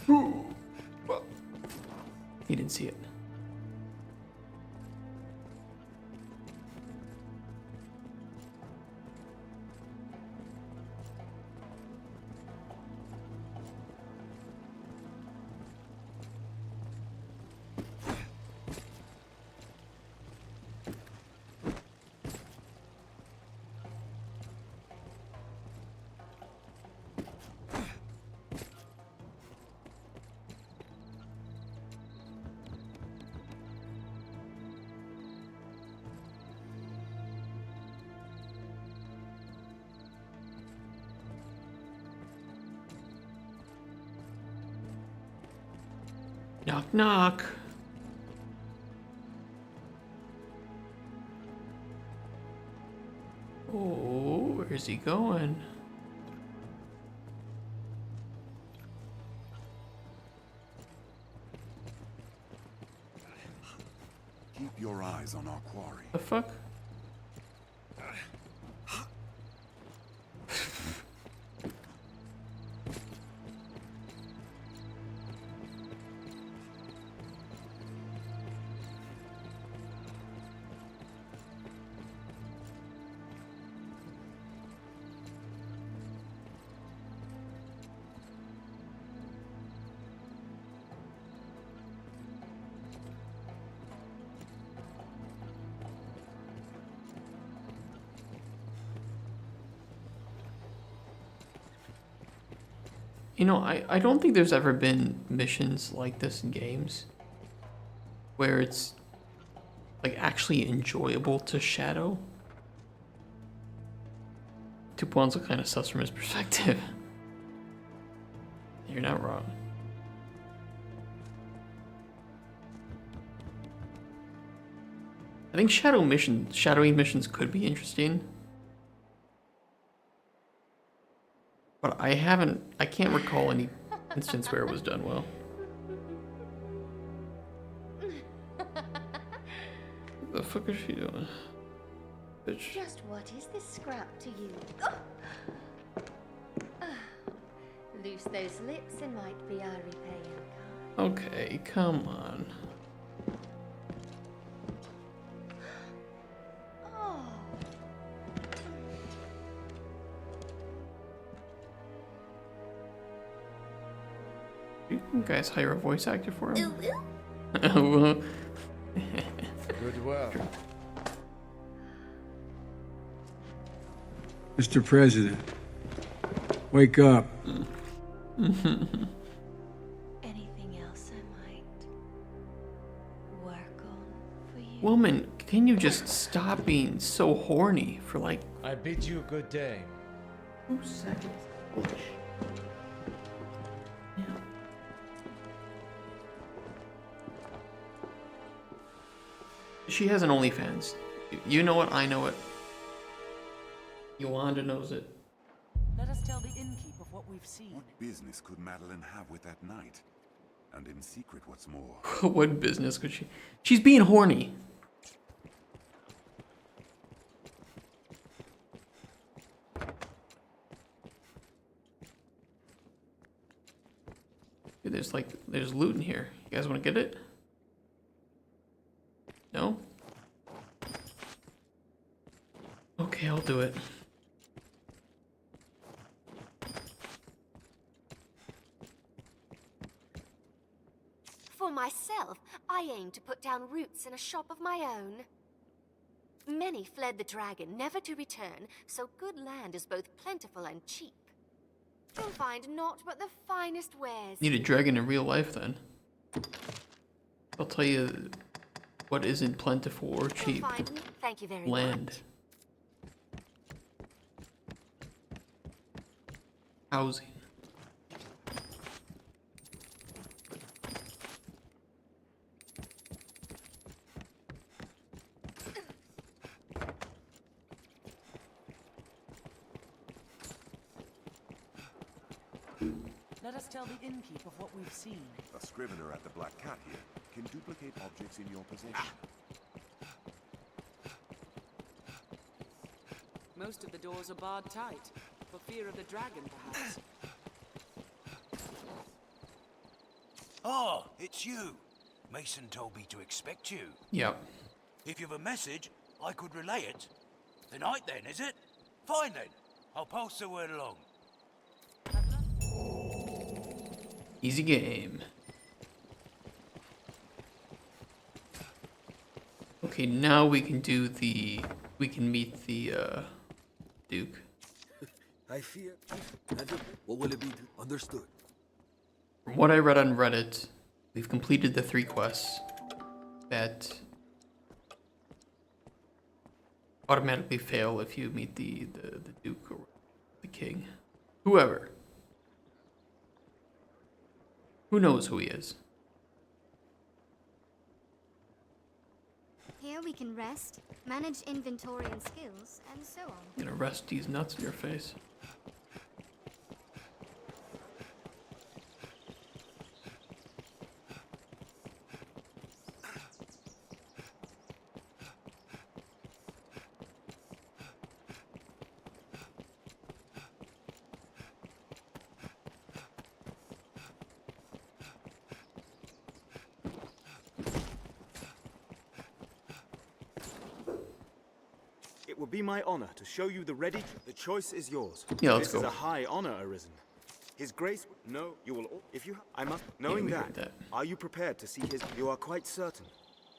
A: Well, he didn't see it. Knock, knock. Oh, where's he going?
D: Keep your eyes on our quarry.
A: The fuck? You know, I don't think there's ever been missions like this in games where it's like actually enjoyable to shadow. 2.1's are kind of sus from his perspective. You're not wrong. I think shadowing missions could be interesting. But I can't recall any instance where it was done well. What the fuck is she doing? Bitch.
C: Just what is this scrap to you? Loose those lips and might be our repaying card.
A: Okay, come on.
C: Oh.
A: You guys hire a voice actor for him?
M: Good work. Mr. President, wake up.
C: Anything else I might work on for you?
A: Woman, can you just stop being so horny for like
P: I bid you good day.
A: 2 seconds? Holy shit. She has an OnlyFans. You know it, I know it. Yolanda knows it.
E: Let us tell the innkeep of what we've seen.
D: What business could Madeline have with that knight? And in secret, what's more?
A: What business could she? She's being horny. Dude, there's loot in here. You guys want to get it? No? Okay, I'll do it.
C: For myself, I aim to put down roots in a shop of my own. Many fled the dragon, never to return, so good land is both plentiful and cheap. You'll find naught but the finest wares.
A: Need a dragon in real life then. I'll tell you what isn't plentiful or cheap.
C: Thank you very
A: Land.
C: much.
A: Housing.
E: Let us tell the innkeep of what we've seen.
D: A scrivener at the Black Cat here can duplicate objects in your possession.
E: Most of the doors are barred tight, for fear of the dragon, perhaps.
L: Oh, it's you. Mason told me to expect you.
A: Yeah.
L: If you've a message, I could relay it. Tonight then, is it? Fine then. I'll pass the word along.
A: Easy game. Okay, now we can do the... We can meet the, Duke.
I: I fear. What will it be? Understood.
A: From what I read on Reddit, we've completed the 3 quests that automatically fail if you meet the Duke or the King. Whoever. Who knows who he is?
P: Here we can rest, manage inventory and skills, and so on.
A: I'm gonna rest these nuts in your face.
N: It will be my honor to show you the ready. The choice is yours.
A: Yeah, let's
N: this
A: go.
N: is a high honor, Arisen. His grace. No, you will. If you, I must. Knowing
A: we
N: that,
A: heard that.
N: are you prepared to see his? You are quite certain.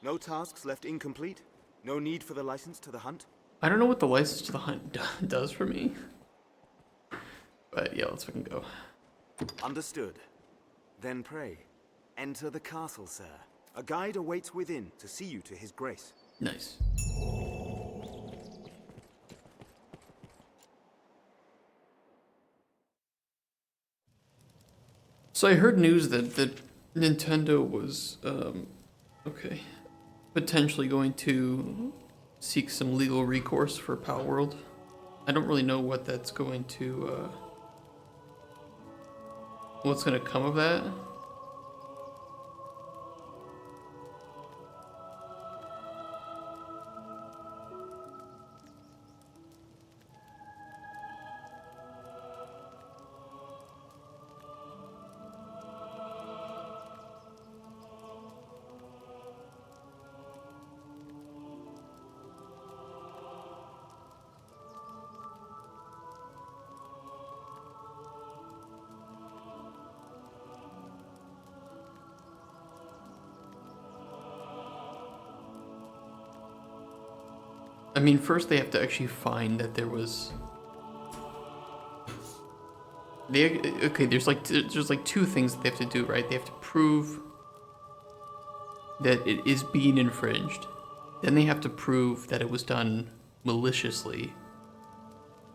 N: No tasks left incomplete. No need for the license to the hunt.
A: I don't know what the license to the hunt does for me. But yeah, let's fucking go.
N: Understood. Then pray. Enter the castle, sir. A guide awaits within to see you to his grace.
A: Nice. So I heard news that Nintendo was, okay, potentially going to seek some legal recourse for Palworld. I don't really know what that's going to, what's going to come of that. I mean, first they have to actually find that there was... Okay, there's like 2 things that they have to do, right? They have to prove that it is being infringed. Then they have to prove that it was done maliciously.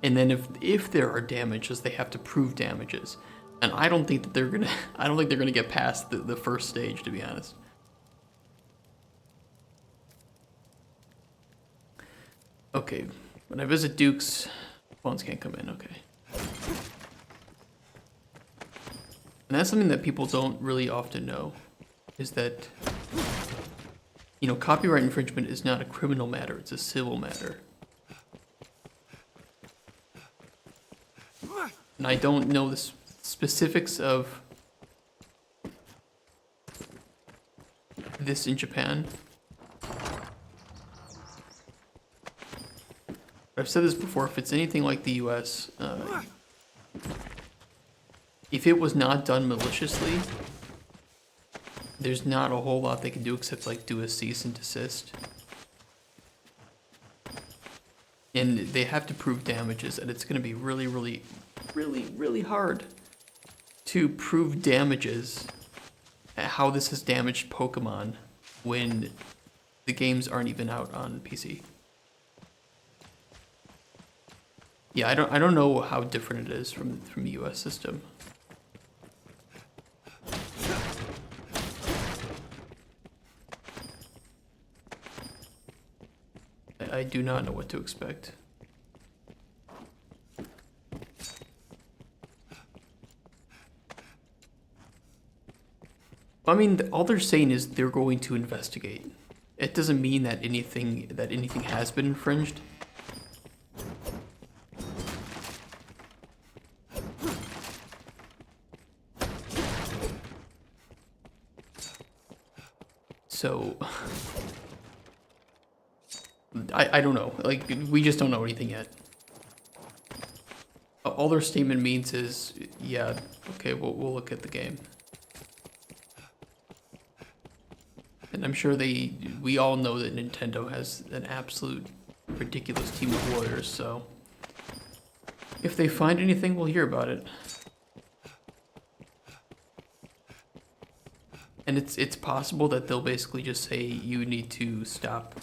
A: And then if there are damages, they have to prove damages. And I don't think that they're gonna get past the first stage, to be honest. Okay, when I visit Duke's, phones can't come in, okay. And that's something that people don't really often know, is that, you know, copyright infringement is not a criminal matter, it's a civil matter. And I don't know the specifics of this in Japan. I've said this before, if it's anything like the US, if it was not done maliciously, there's not a whole lot they can do except like do a cease and desist. And they have to prove damages, and it's going to be really, really, really, really hard to prove damages, how this has damaged Pokemon when the games aren't even out on PC. Yeah, I don't know how different it is from the US system. I do not know what to expect. I mean, all they're saying is they're going to investigate. It doesn't mean that anything has been infringed. So I don't know. Like, we just don't know anything yet. All their statement means is, yeah, okay, we'll look at the game. And I'm sure we all know that Nintendo has an absolute ridiculous team of lawyers, so if they find anything, we'll hear about it. And it's possible that they'll basically just say you need to stop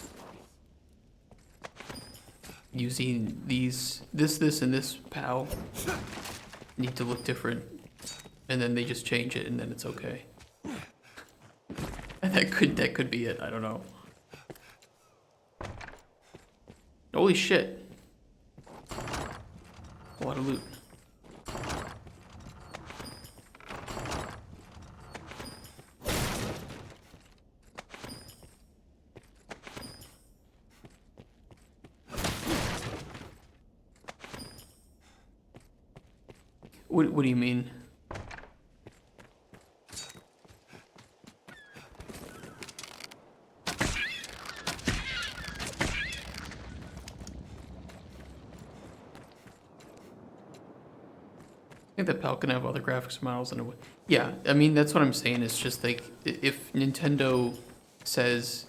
A: using this, and this PAL need to look different, and then they just change it, and then it's okay. And that could be it. I don't know. Holy shit! A lot of loot. What do you mean? I think that PAL can have other graphics models in a way. Yeah, I mean, that's what I'm saying. It's just like, if Nintendo says,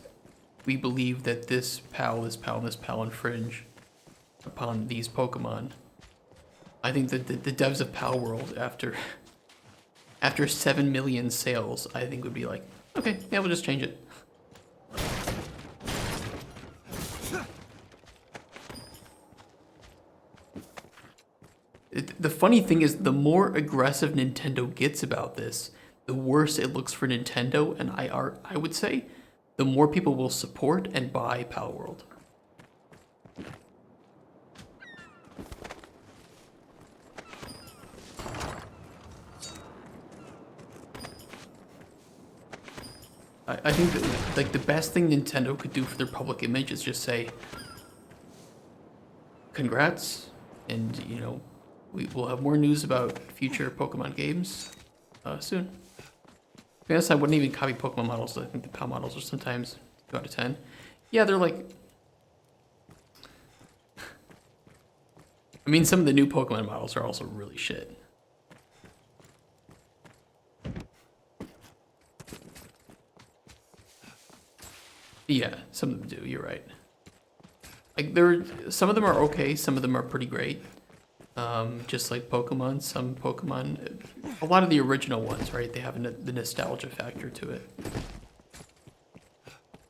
A: we believe that this PAL, and this PAL infringe upon these Pokemon, I think that the devs of PAL World, after 7 million sales, I think would be like, okay, yeah, we'll just change it. The funny thing is, the more aggressive Nintendo gets about this, the worse it looks for Nintendo, and I would say, the more people will support and buy PAL World. I think that, like, the best thing Nintendo could do for their public image is just say, congrats, and, you know, we will have more news about future Pokemon games soon. To be honest, I wouldn't even copy Pokemon models. I think the PAL models are sometimes 2 out of 10. Yeah, they're like... I mean, some of the new Pokemon models are also really shit. Yeah, some of them do, you're right. Like, some of them are okay, some of them are pretty great. Just like Pokemon, some Pokemon, a lot of the original ones, right? They have the nostalgia factor to it.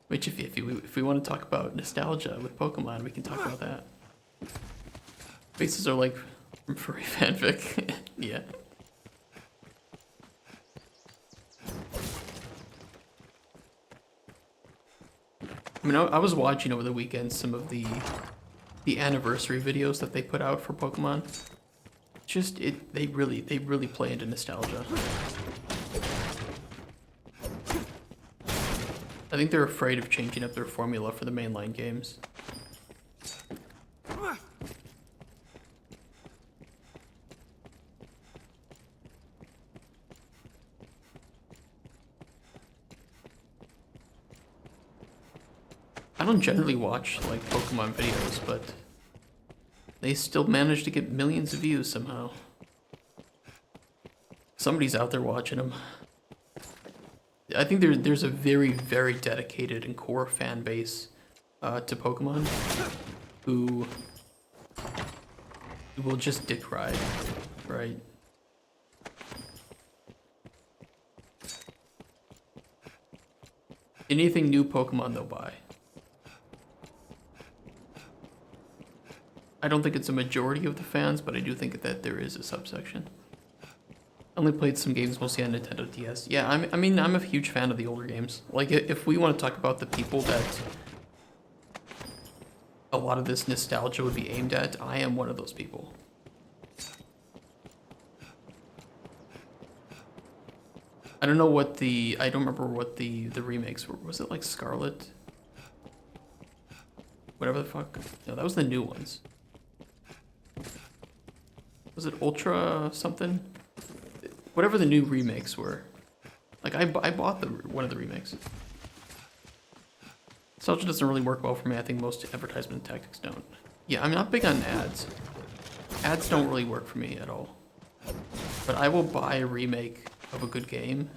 A: Which, if we want to talk about nostalgia with Pokemon, we can talk about that. Faces are like from furry fanfic. Yeah. I mean, I was watching over the weekend some of the anniversary videos that they put out for Pokemon. Just they really play into nostalgia. I think they're afraid of changing up their formula for the mainline games. I don't generally watch, like, Pokemon videos, but they still manage to get millions of views somehow. Somebody's out there watching them. I think there's a very, very dedicated and core fan base to Pokemon who will just dick ride, right? Anything new Pokemon they'll buy. I don't think it's a majority of the fans, but I do think that there is a subsection. I only played some games mostly on Nintendo DS. Yeah, I mean, I'm a huge fan of the older games. Like, if we want to talk about the people that a lot of this nostalgia would be aimed at, I am one of those people. I don't know what I don't remember what the remakes were. Was it like Scarlet? Whatever the fuck. No, that was the new ones. Was it Ultra something? Whatever the new remakes were. Like, I bought one of the remakes. Nostalgia doesn't really work well for me. I think most advertisement tactics don't. Yeah, I'm not big on ads. Ads don't really work for me at all. But I will buy a remake of a good game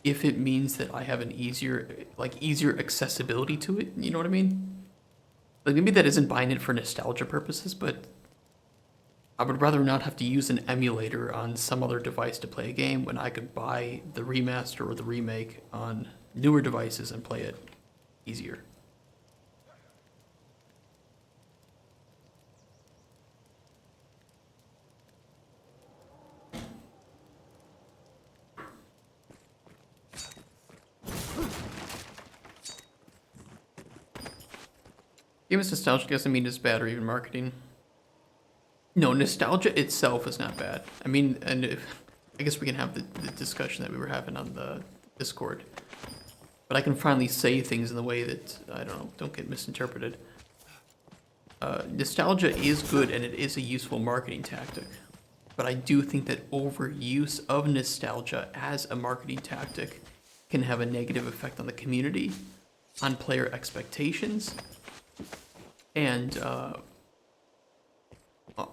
A: if it means that I have an easier accessibility to it. You know what I mean? Like, maybe that isn't buying it for nostalgia purposes, but I would rather not have to use an emulator on some other device to play a game when I could buy the remaster or the remake on newer devices and play it easier. Game is nostalgic doesn't mean it's bad or even marketing. No, nostalgia itself is not bad. I mean, and I guess we can have the discussion that we were having on the Discord. But I can finally say things in the way that, I don't know, don't get misinterpreted. Nostalgia is good and it is a useful marketing tactic. But I do think that overuse of nostalgia as a marketing tactic can have a negative effect on the community, on player expectations, and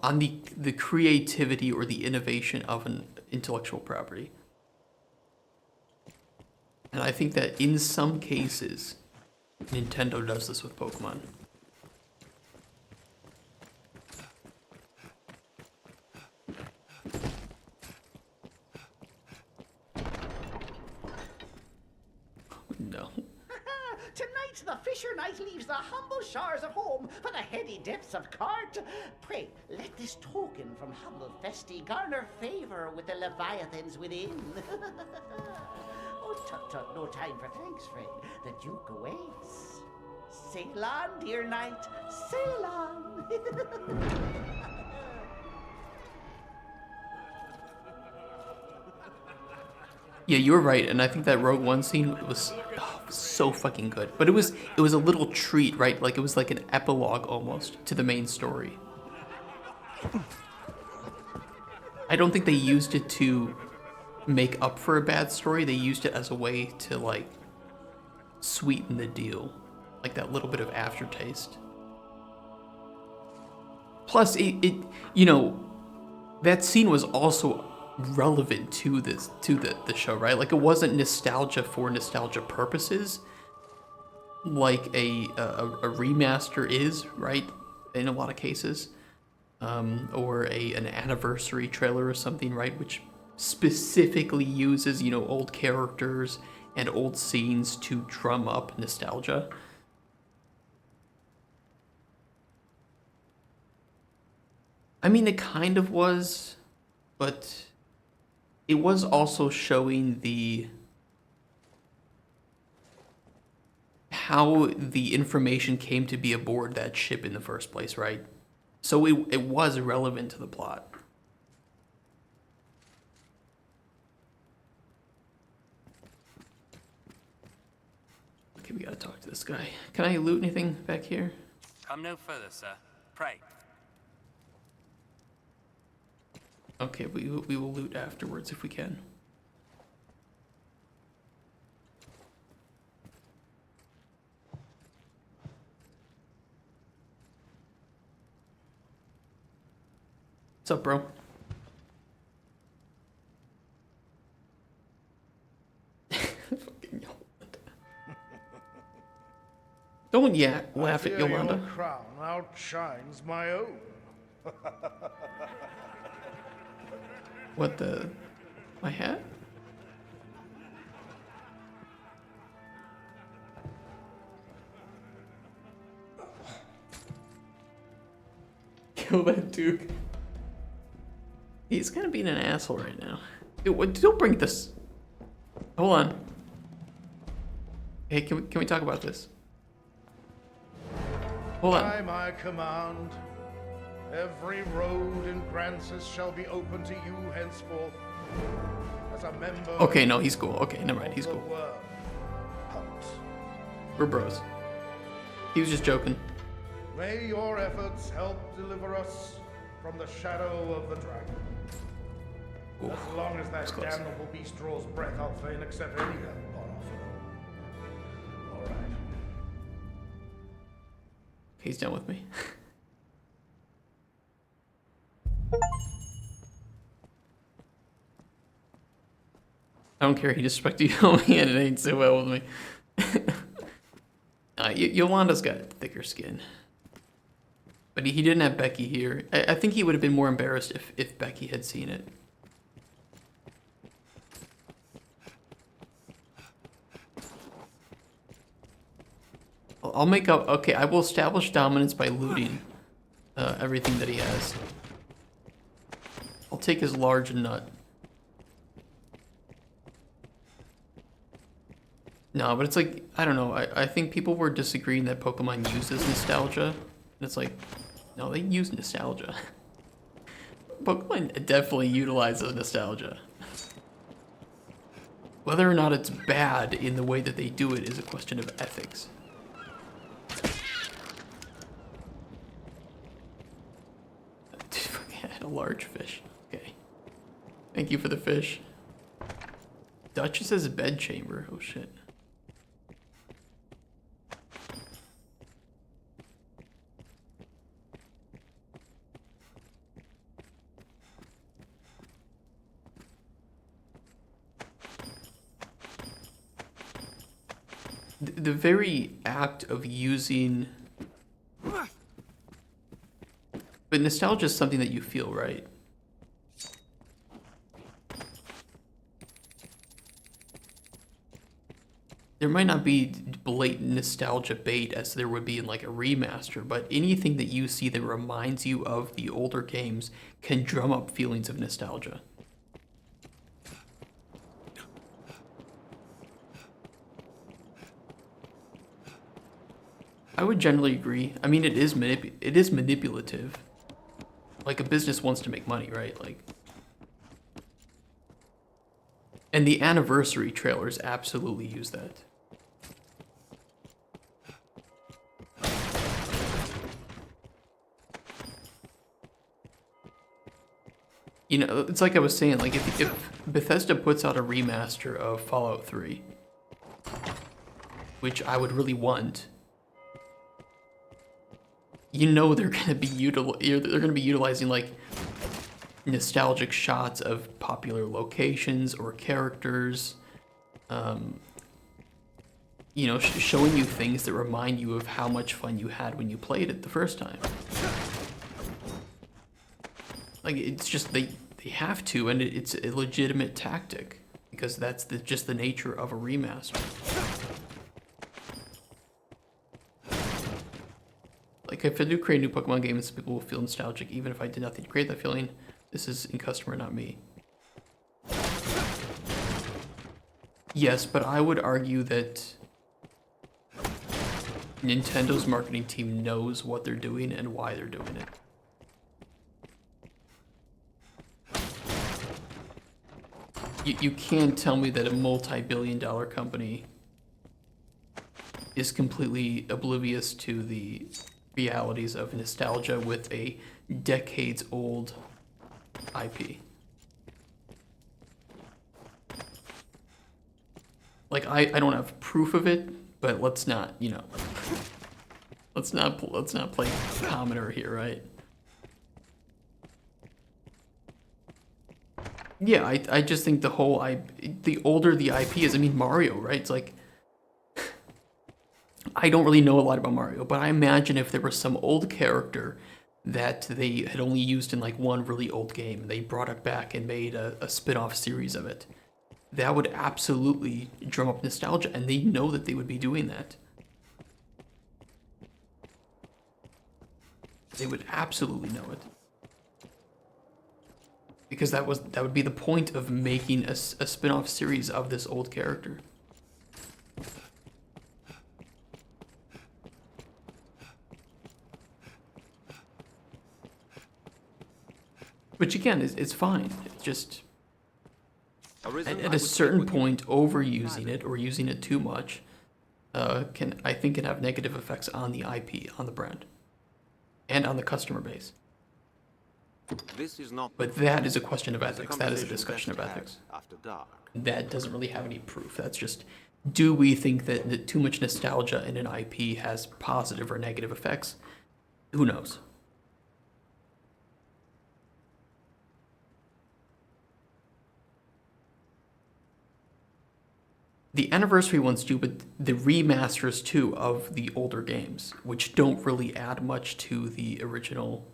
A: on the creativity or the innovation of an intellectual property. And I think that in some cases, Nintendo does this with Pokemon. No.
Q: Tonight the fisher knight leaves the humble shores of home for the heady depths of Cart. Pray, let this token from humble Festi garner favor with the leviathans within. Oh, tut, no time for thanks, friend. The Duke awaits. Sail on, dear knight, sail on.
A: Yeah, you were right, and I think that Rogue One scene was so fucking good. But it was a little treat, right? Like, it was like an epilogue almost to the main story. I don't think they used it to make up for a bad story. They used it as a way to, like, sweeten the deal. Like that little bit of aftertaste. Plus, it you know, that scene was also relevant to the show, right? Like, it wasn't nostalgia for nostalgia purposes like a remaster is, right? In a lot of cases, or an anniversary trailer or something, right? Which specifically uses, you know, old characters and old scenes to drum up nostalgia. I mean, it kind of was, but it was also showing how the information came to be aboard that ship in the first place, right? So it was relevant to the plot. Okay, we gotta talk to this guy. Can I loot anything back here?
R: Come no further, sir. Pray.
A: Okay, we will loot afterwards if we can. What's up, bro? Fucking Yolanda. Don't laugh at Yolanda.
S: Your crown outshines my own.
A: What my hat? Kill that Duke. He's kind of being an asshole right now. Dude, don't bring this. Hold on. Hey, can we talk about this? Hold on.
S: By my command, every road in Grancis shall be open to you henceforth. As a member.
A: Okay, no, he's cool. Okay, never mind, he's cool. We're bros. He was just joking.
S: May your efforts help deliver us from the shadow of the dragon.
A: Ooh,
S: as long as that damnable beast draws breath, I'll fain accept any help on offer. All right.
A: He's done with me. I don't care. He disrespected you and it ain't so well with me. Yolanda's got thicker skin. But he didn't have Becky here. I think he would have been more embarrassed if Becky had seen it. I'll make up. Okay, I will establish dominance by looting everything that he has. I'll take his large nut. No, but it's like, I don't know. I think people were disagreeing that Pokemon uses nostalgia. And it's like, no, they use nostalgia. Pokemon definitely utilizes nostalgia. Whether or not it's bad in the way that they do it is a question of ethics. I had a large fish. Okay. Thank you for the fish. Duchess's bedchamber. Oh shit. The very act of using... But nostalgia is something that you feel, right? There might not be blatant nostalgia bait as there would be in like a remaster, but anything that you see that reminds you of the older games can drum up feelings of nostalgia. I would generally agree. I mean, it is manipulative. Like, a business wants to make money, right? Like, and the anniversary trailers absolutely use that. You know, it's like I was saying, like, if Bethesda puts out a remaster of Fallout 3, which I would really want, you know they're gonna be utilizing like nostalgic shots of popular locations or characters, you know, showing you things that remind you of how much fun you had when you played it the first time. Like, it's just they have to, and it's a legitimate tactic because that's just the nature of a remaster. Like, if I do create new Pokemon games, people will feel nostalgic, even if I did nothing to create that feeling. This is in customer, not me. Yes, but I would argue that Nintendo's marketing team knows what they're doing and why they're doing it. You can't tell me that a multi-billion-dollar company is completely oblivious to the realities of nostalgia with a decades-old IP. Like, I don't have proof of it, but let's not, you know, let's not play commoner here, right? Yeah, I just think the older the IP is, I mean, Mario, right? It's like, I don't really know a lot about Mario, but I imagine if there was some old character that they had only used in like one really old game, and they brought it back and made a spin-off series of it, that would absolutely drum up nostalgia, and they know that they would be doing that. They would absolutely know it. Because that would be the point of making a spin-off series of this old character. Which again, it's fine. It's just, at a certain point, overusing it or using it too much I think can have negative effects on the IP, on the brand, and on the customer base.
T: This is not.
A: But that is a question of ethics. That is a discussion of ethics.
T: After dark.
A: That doesn't really have any proof. That's just, do we think that too much nostalgia in an IP has positive or negative effects? Who knows? The anniversary ones do, but the remasters too of the older games, which don't really add much to the original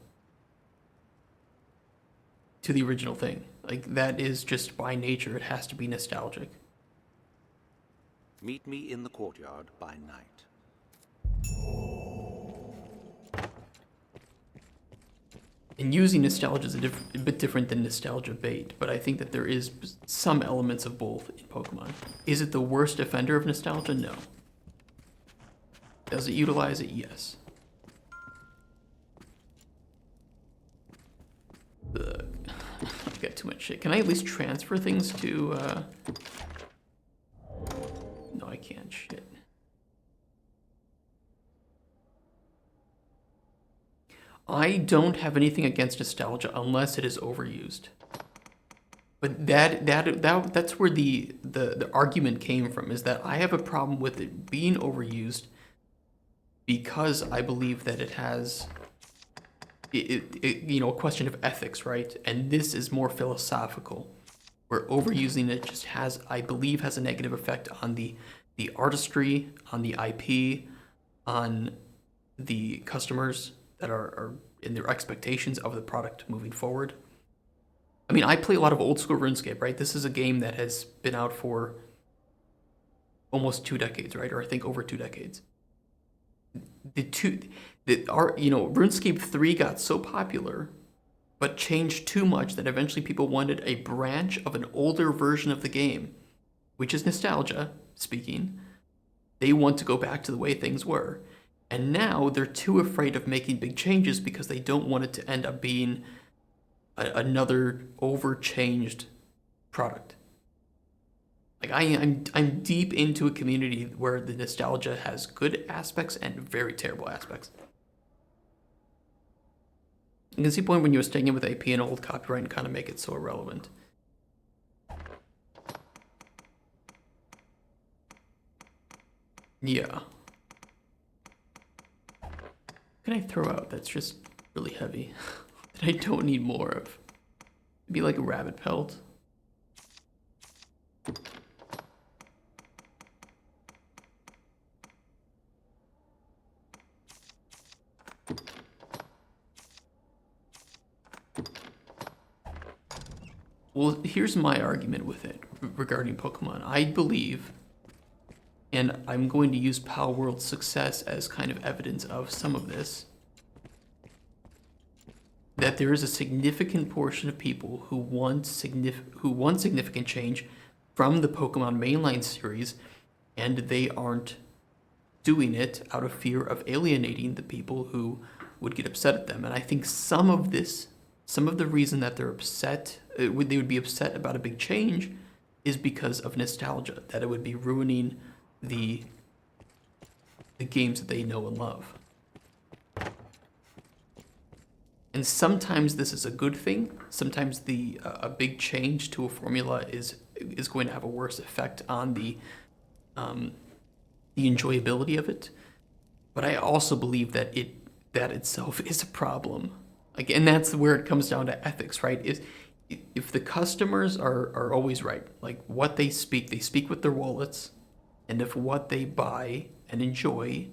A: thing. Like, that is just by nature, it has to be nostalgic.
T: Meet me in the courtyard by night.
A: And using nostalgia is a bit different than nostalgia bait, but I think that there is some elements of both in Pokemon. Is it the worst offender of nostalgia? No. Does it utilize it? Yes. Ugh. I've got too much shit. Can I at least transfer things to, No, I can't. Shit. I don't have anything against nostalgia unless it is overused. But that's where the argument came from, is that I have a problem with it being overused because I believe that it has a question of ethics, right? And this is more philosophical, where overusing it just I believe has a negative effect on the artistry, on the IP, on the customers that are in their expectations of the product moving forward. I mean, I play a lot of old school RuneScape, right? This is a game that has been out for almost 2 decades, right? Or I think over 2 decades. RuneScape 3 got so popular, but changed too much that eventually people wanted a branch of an older version of the game, which is nostalgia speaking. They want to go back to the way things were. And now they're too afraid of making big changes because they don't want it to end up being another overchanged product. Like, I'm deep into a community where the nostalgia has good aspects and very terrible aspects. You can see a point when you were staying in with AP and old copyright and kind of make it so irrelevant. Yeah. What can I throw out that's just really heavy that I don't need more of? Maybe like a rabbit pelt. Well, here's my argument with it regarding Pokemon. I believe, and I'm going to use Pal World's success as kind of evidence of some of this, that there is a significant portion of people who want significant change from the Pokemon mainline series, and they aren't doing it out of fear of alienating the people who would get upset at them. And I think some of the reason that they're upset, they would be upset about a big change, is because of nostalgia, that it would be ruining the games that they know and love. And sometimes this is a good thing. Sometimes a big change to a formula is going to have a worse effect on the enjoyability of it. But I also believe that that itself is a problem. And that's where it comes down to ethics, right? If the customers are always right, like what they speak with their wallets, and if what they buy and enjoy,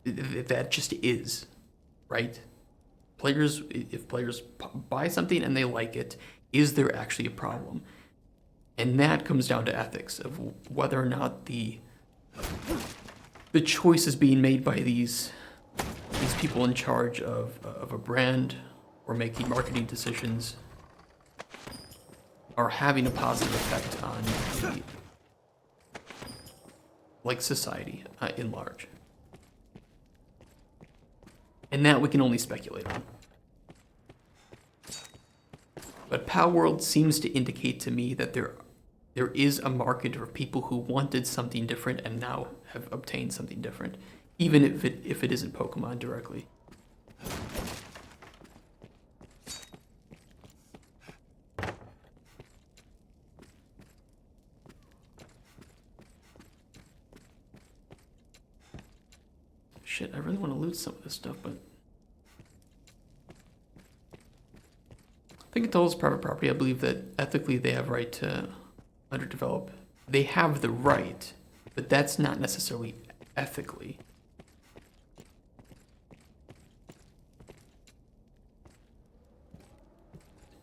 A: that just is, right? If players buy something and they like it, is there actually a problem? And that comes down to ethics of whether or not the choices being made by these people in charge of a brand or making marketing decisions are having a positive effect on society in large. And that we can only speculate on. But Pal World seems to indicate to me that there is a market for people who wanted something different and now have obtained something different, even if it isn't Pokemon directly. Shit, I really want to loot some of this stuff, but I think until it's private property, I believe that ethically they have right to underdevelop. They have the right, but that's not necessarily ethically.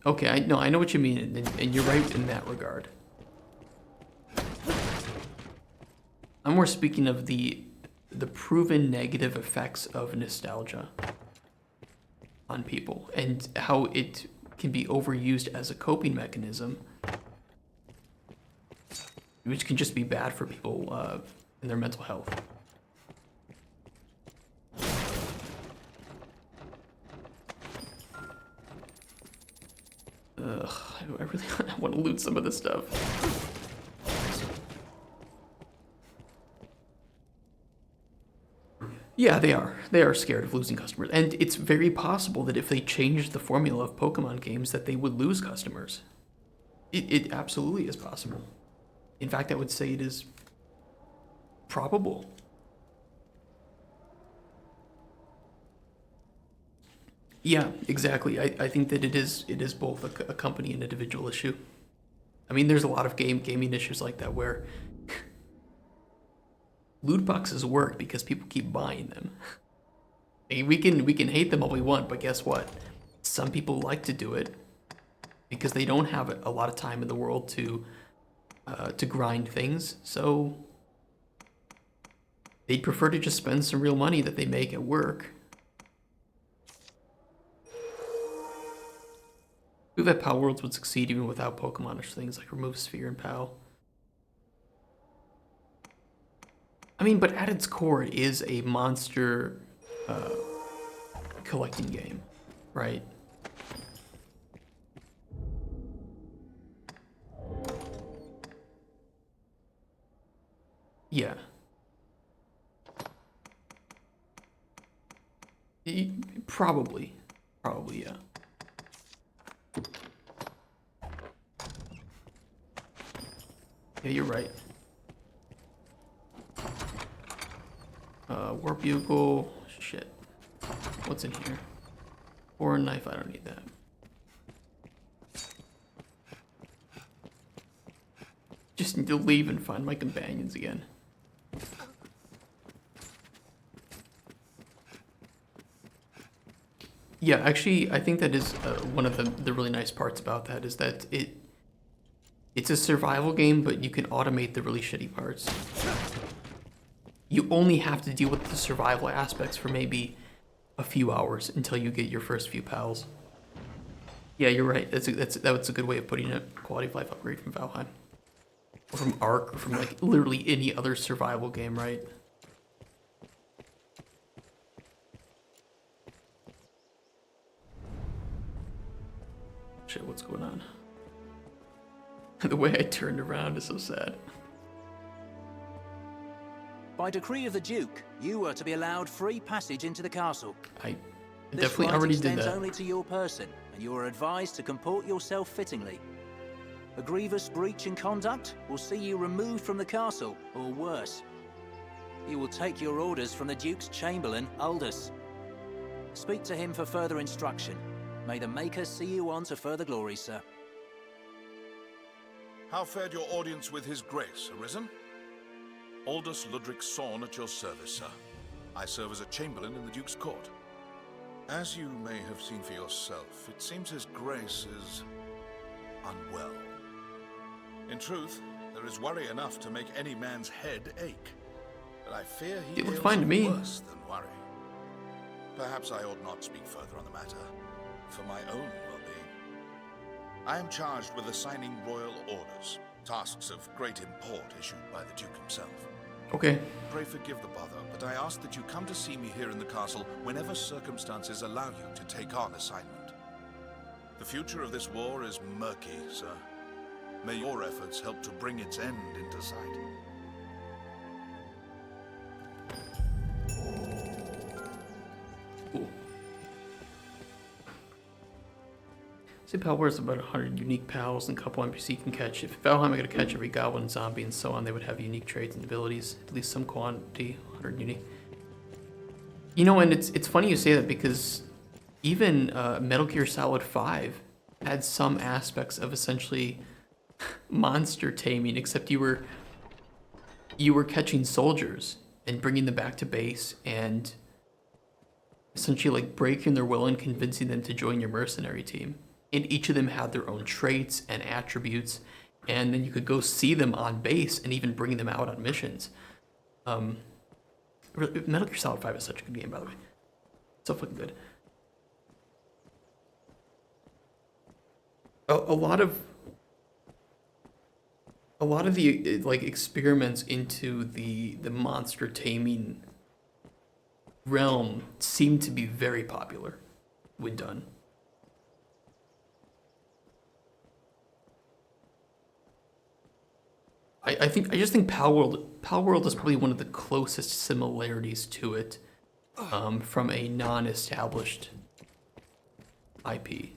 A: Okay, I know what you mean, and you're right in that regard. I'm more speaking of the proven negative effects of nostalgia on people and how it can be overused as a coping mechanism, which can just be bad for people and their mental health. Ugh, I really want to loot some of this stuff. Yeah, they are. They are scared of losing customers. And it's very possible that if they changed the formula of Pokemon games that they would lose customers. It absolutely is possible. In fact, I would say it is probable. Yeah, exactly. I think that it is both a company and individual issue. I mean, there's a lot of gaming issues like that where loot boxes work because people keep buying them. I mean, we can hate them all we want, but guess what? Some people like to do it because they don't have a lot of time in the world to grind things, so they'd prefer to just spend some real money that they make at work. I believe that Pal Worlds would succeed even without Pokemon-ish things like remove Sphere and Pal. I mean, but at its core, it is a monster collecting game, right? Yeah. Probably, yeah. Yeah, you're right. War Bugle, shit. What's in here? Or a knife, I don't need that. Just need to leave and find my companions again. Yeah, actually, I think that is one of the really nice parts about that is that it's a survival game, but you can automate the really shitty parts. You only have to deal with the survival aspects for maybe a few hours until you get your first few pals. Yeah, you're right. That's a good way of putting it. Quality of life upgrade from Valheim. Or from Ark, or from like literally any other survival game, right? Shit, what's going on? The way I turned around is so sad.
U: By decree of the Duke, you are to be allowed free passage into the castle.
A: I definitely already did that.
U: This right extends only to your person, and you are advised to comport yourself fittingly. A grievous breach in conduct will see you removed from the castle, or worse. You will take your orders from the Duke's Chamberlain, Aldous. Speak to him for further instruction. May the Maker see you on to further glory, sir.
V: How fared your audience with His Grace, Arisen? Aldous Ludric Sorn at your service, sir. I serve as a Chamberlain in the Duke's court. As you may have seen for yourself, it seems His Grace is unwell. In truth, there is worry enough to make any man's head ache. But I fear he
A: It looked
V: ails
A: fine to me.
V: worse than worry. Perhaps I ought not speak further on the matter, for my own well-being. I am charged with assigning royal orders, tasks of great import issued by the Duke himself.
A: Okay.
V: Pray forgive the bother, but I ask that you come to see me here in the castle whenever circumstances allow you to take on assignment. The future of this war is murky, sir. May your efforts help to bring its end into sight.
A: Cool. See, Pal World's about 100 unique pals and a couple NPC can catch. If Valheim I gotta catch every goblin, zombie, and so on, they would have unique traits and abilities. At least some quantity, 100 unique. You know, and it's funny you say that because even Metal Gear Solid 5 had some aspects of essentially monster taming, except you were catching soldiers and bringing them back to base and essentially like breaking their will and convincing them to join your mercenary team. And each of them had their own traits and attributes, and then you could go see them on base and even bring them out on missions. Metal Gear Solid 5 is such a good game, by the way. So fucking good. A lot of the like experiments into the monster taming realm seem to be very popular when done. I just think Palworld is probably one of the closest similarities to it from a non-established IP.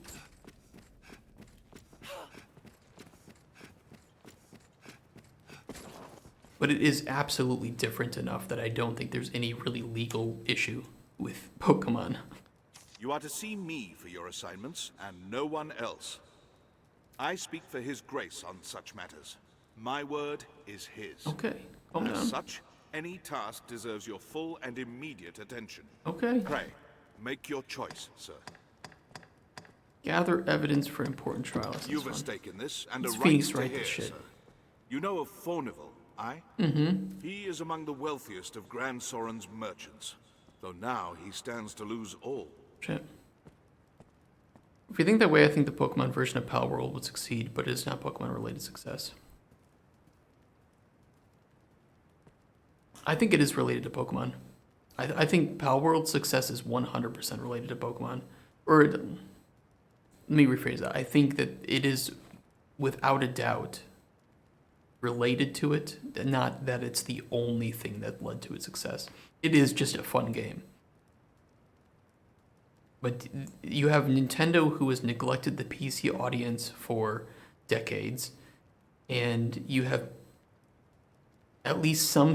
A: But it is absolutely different enough that I don't think there's any really legal issue with Pokemon.
V: You are to see me for your assignments, and no one else. I speak for His Grace on such matters. My word is his.
A: Okay, calm down.
V: As such, any task deserves your full and immediate attention.
A: Okay.
V: Pray, make your choice, sir.
A: Gather evidence for important trials.
V: You've a stake in this, and
A: it's
V: a right
A: Phoenix
V: to
A: right
V: hear,
A: this shit.
V: sir. You know of Fornival, aye?
A: Mm-hmm.
V: He is among the wealthiest of Grand Soren's merchants, though now he stands to lose all.
A: Shit. If you think that way, I think the Pokemon version of Palworld would succeed, but it is not Pokemon-related success. I think it is related to Pokemon. I think Palworld's success is 100% related to Pokemon. Or, let me rephrase that. I think that it is, without a doubt, related to it, not that it's the only thing that led to its success. It is just a fun game. But you have Nintendo, who has neglected the PC audience for decades, and you have at least some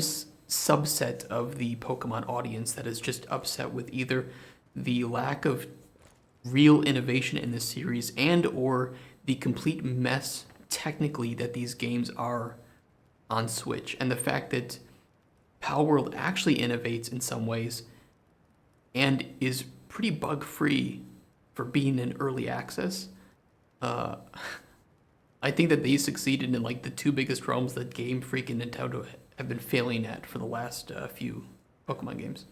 A: subset of the Pokemon audience that is just upset with either the lack of real innovation in the series and or the complete mess technically that these games are on Switch, and the fact that Palworld actually innovates in some ways and is pretty bug-free for being in early access. I think that they succeeded in like the two biggest realms that Game Freak and Nintendo have been failing at for the last few Pokemon games.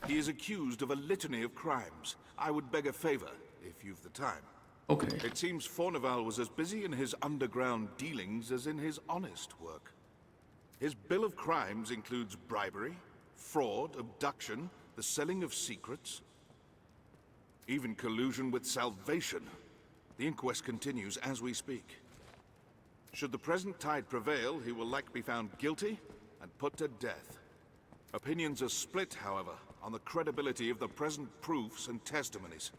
V: He is accused of a litany of crimes. I would beg a favor, if you've the time.
A: Okay.
V: It seems Fornival was as busy in his underground dealings as in his honest work. His bill of crimes includes bribery, fraud, abduction, the selling of secrets, even collusion with Salvation. The inquest continues as we speak. Should the present tide prevail, he will likely be found guilty and put to death. Opinions are split, however, on the credibility of the present proofs and testimonies.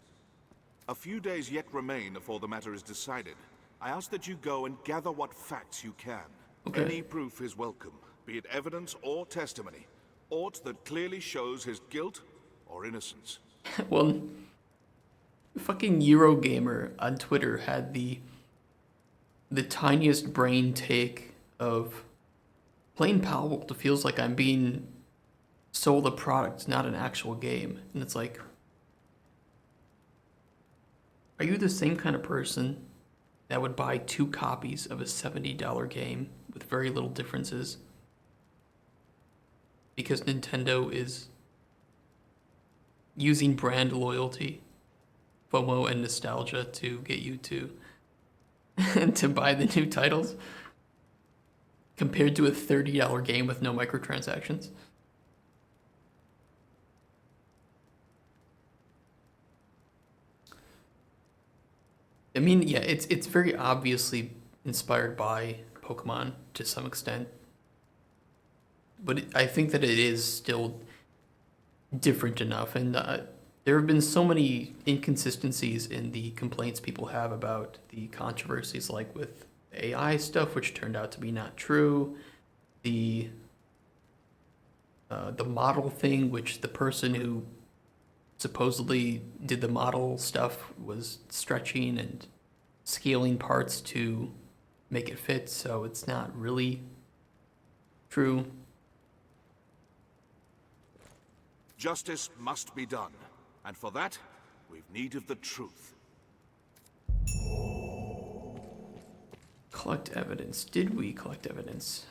V: A few days yet remain before the matter is decided. I ask that you go and gather what facts you can.
A: Okay.
V: Any proof is welcome, be it evidence or testimony. Aught that clearly shows his guilt or innocence.
A: Well, fucking Eurogamer on Twitter had the tiniest brain take of playing Palworld. It feels like I'm being sold a product, not an actual game. And it's like, are you the same kind of person that would buy 2 copies of a $70 game with very little differences because Nintendo is using brand loyalty, FOMO, and nostalgia to get you to to buy the new titles compared to a $30 game with no microtransactions? I mean, yeah, it's very obviously inspired by Pokemon to some extent, but I think that it is still different enough, and there have been so many inconsistencies in the complaints people have about the controversies, like with AI stuff, which turned out to be not true, the the model thing, which the person who supposedly did the model stuff was stretching and scaling parts to make it fit, so it's not really true.
V: Justice must be done, and for that, we've need of the truth.
A: Collect evidence. Did we collect evidence?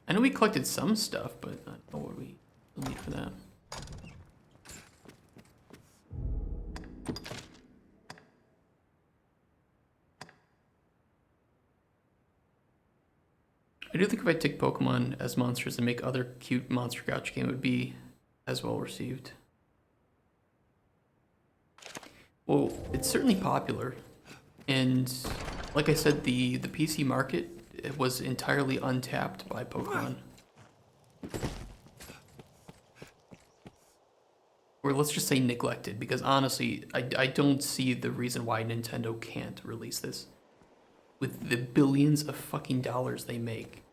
A: I know we collected some stuff, but I don't know what we need for that. I do think if I take Pokemon as monsters and make other cute monster gotcha game, it would be as well received. Well, it's certainly popular, and like I said, the PC market was entirely untapped by Pokemon. Or let's just say neglected, because honestly, I don't see the reason why Nintendo can't release this. With the billions of fucking dollars they make.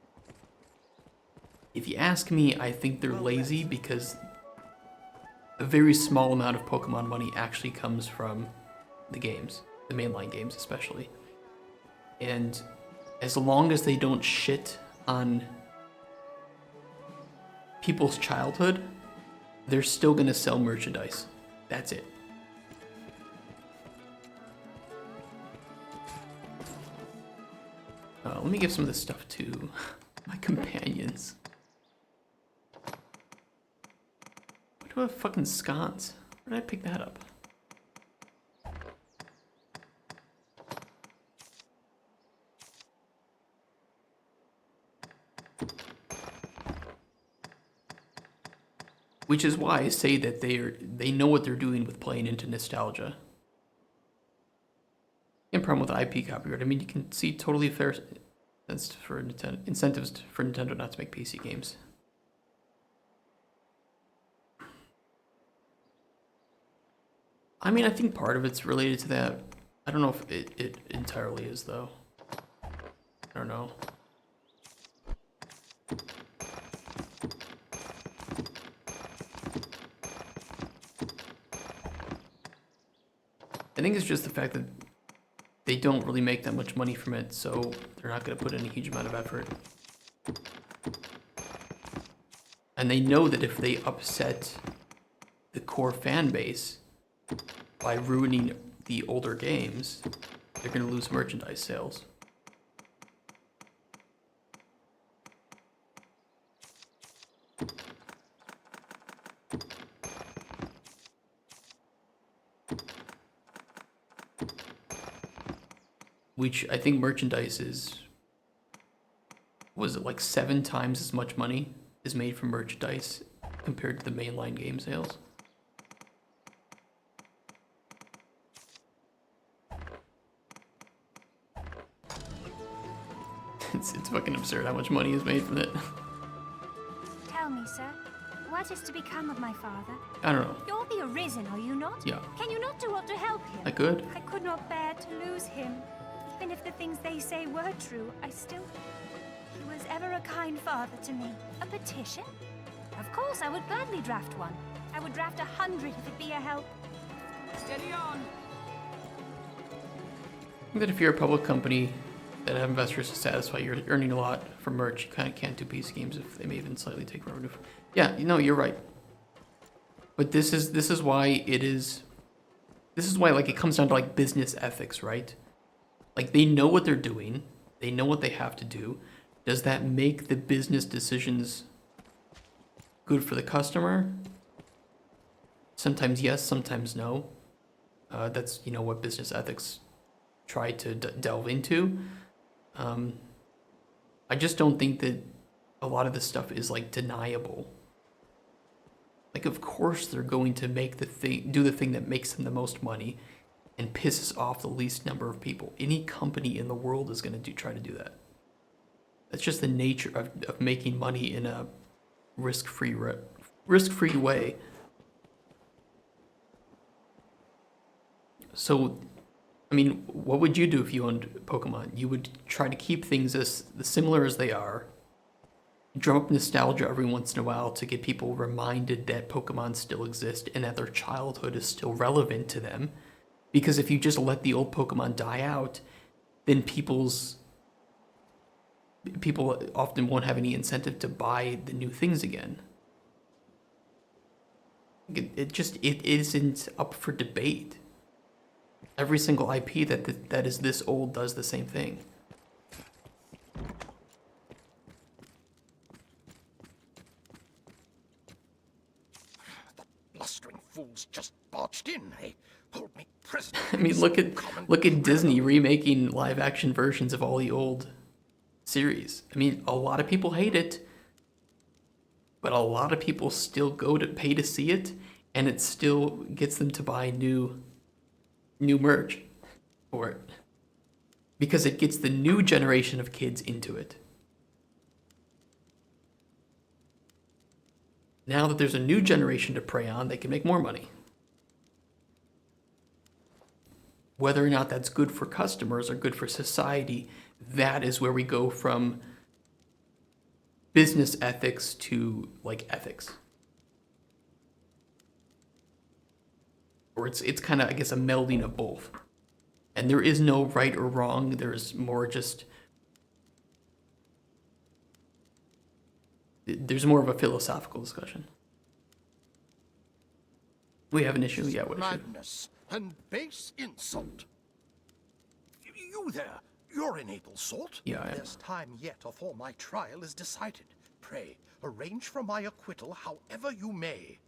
A: If you ask me, I think they're lazy because a very small amount of Pokemon money actually comes from the games, the mainline games especially. And as long as they don't shit on people's childhood, they're still gonna sell merchandise. That's it. Let me give some of this stuff to my companions. What do I have fucking scones? Where did I pick that up? Which is why I say that they know what they're doing with playing into nostalgia. And problem with IP copyright. I mean, you can see totally fair for incentives for Nintendo not to make PC games. I mean, I think part of it's related to that. I don't know if it entirely is, though. I don't know. I think it's just the fact that they don't really make that much money from it, so they're not going to put in a huge amount of effort. And they know that if they upset the core fan base by ruining the older games, they're going to lose merchandise sales. Which I think merchandise was it like 7 times as much money is made from merchandise compared to the mainline game sales? It's fucking absurd how much money is made from it.
G: Tell me, sir, what is to become of my father?
A: I don't know.
G: You're the Arisen, are you not?
A: Yeah.
G: Can you not do aught to help him?
A: I could.
G: I could not bear to lose him. Even if the things they say were true, I still... He was ever a kind father to me. A petition? Of course, I would gladly draft one. I would draft 100 if it be a help.
E: Steady on!
A: I think that if you're a public company that have investors to satisfy, you're earning a lot from merch. You kind of can't do PC games if they may even slightly take revenue. Yeah, you know, you're right. But this is why it is... This is why, like, it comes down to, like, business ethics, right? Like, they know what they're doing. They know what they have to do. Does that make the business decisions good for the customer? Sometimes yes, sometimes no. That's, you know, what business ethics try to delve into. I just don't think that a lot of this stuff is, like, deniable. Like, of course they're going to make do the thing that makes them the most money and pisses off the least number of people. Any company in the world is going to try to do that. That's just the nature of making money in a risk-free way. So, I mean, what would you do if you owned Pokemon? You would try to keep things as similar as they are, drum up nostalgia every once in a while to get people reminded that Pokemon still exist and that their childhood is still relevant to them. Because if you just let the old Pokemon die out, then people often won't have any incentive to buy the new things again. It isn't up for debate. Every single IP that is this old does the same thing.
H: Blustering fools just barged in. They hold me prisoner.
A: I mean, look at Disney remaking live action versions of all the old series. I mean, a lot of people hate it, but a lot of people still go to pay to see it, and it still gets them to buy new merch for it. Because it gets the new generation of kids into it. Now that there's a new generation to prey on, they can make more money. Whether or not that's good for customers or good for society, that is where we go from business ethics to, like, ethics. Or it's kind of, I guess, a melding of both. And there is no right or wrong. There's more just... There's more of a philosophical discussion. We have an issue? Yeah, what issue?
H: Madness and base insult. You there, you're an able sort.
A: Yeah, I am.
H: There's time yet afore my trial is decided. Pray, arrange for my acquittal however you may.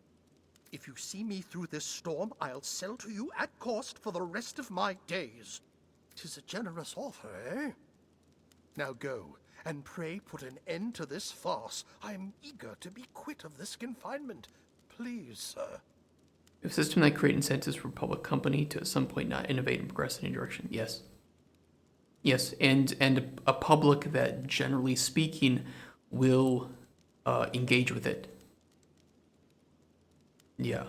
H: If you see me through this storm, I'll sell to you at cost for the rest of my days. 'Tis a generous offer, eh? Now go, and pray put an end to this farce. I am eager to be quit of this confinement. Please, sir.
A: A system that creates incentives for a public company to at some point not innovate and progress in any direction. Yes. Yes, and a public that, generally speaking, will engage with it. Yeah.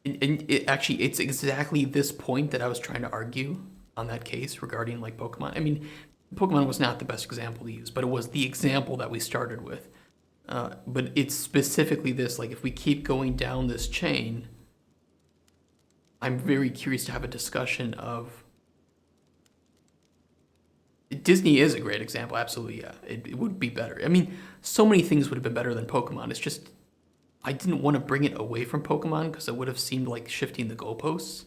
A: And it's exactly this point that I was trying to argue on that case regarding, like, Pokemon. I mean, Pokemon was not the best example to use, but it was the example that we started with. But it's specifically this, like, if we keep going down this chain, I'm very curious to have a discussion of... Disney is a great example, absolutely, yeah. It would be better. I mean, so many things would have been better than Pokemon. It's just, I didn't want to bring it away from Pokemon because it would have seemed like shifting the goalposts.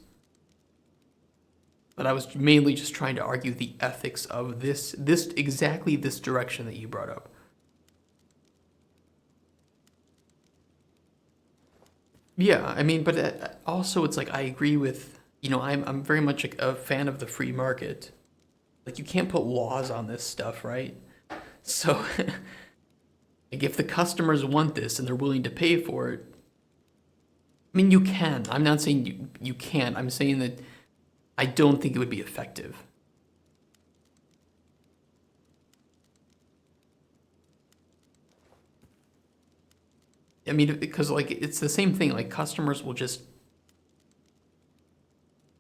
A: But I was mainly just trying to argue the ethics of this exactly this direction that you brought up. Yeah, I mean, but also it's like I agree with, you know, I'm very much a fan of the free market. Like, you can't put laws on this stuff, right? So, like, if the customers want this and they're willing to pay for it, I mean, you can. I'm not saying you can't. I'm saying that I don't think it would be effective. I mean, because, like, it's the same thing. Like, customers will just...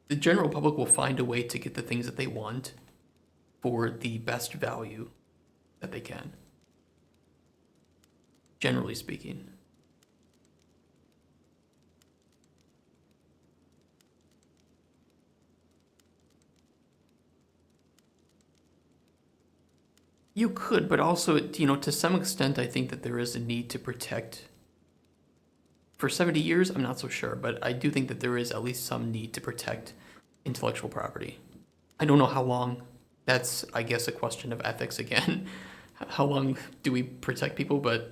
A: The general public will find a way to get the things that they want for the best value that they can. Generally speaking. You could, but also, you know, to some extent, I think that there is a need to protect... For 70 years, I'm not so sure, but I do think that there is at least some need to protect intellectual property. I don't know how long. That's, I guess, a question of ethics again. How long do we protect people? But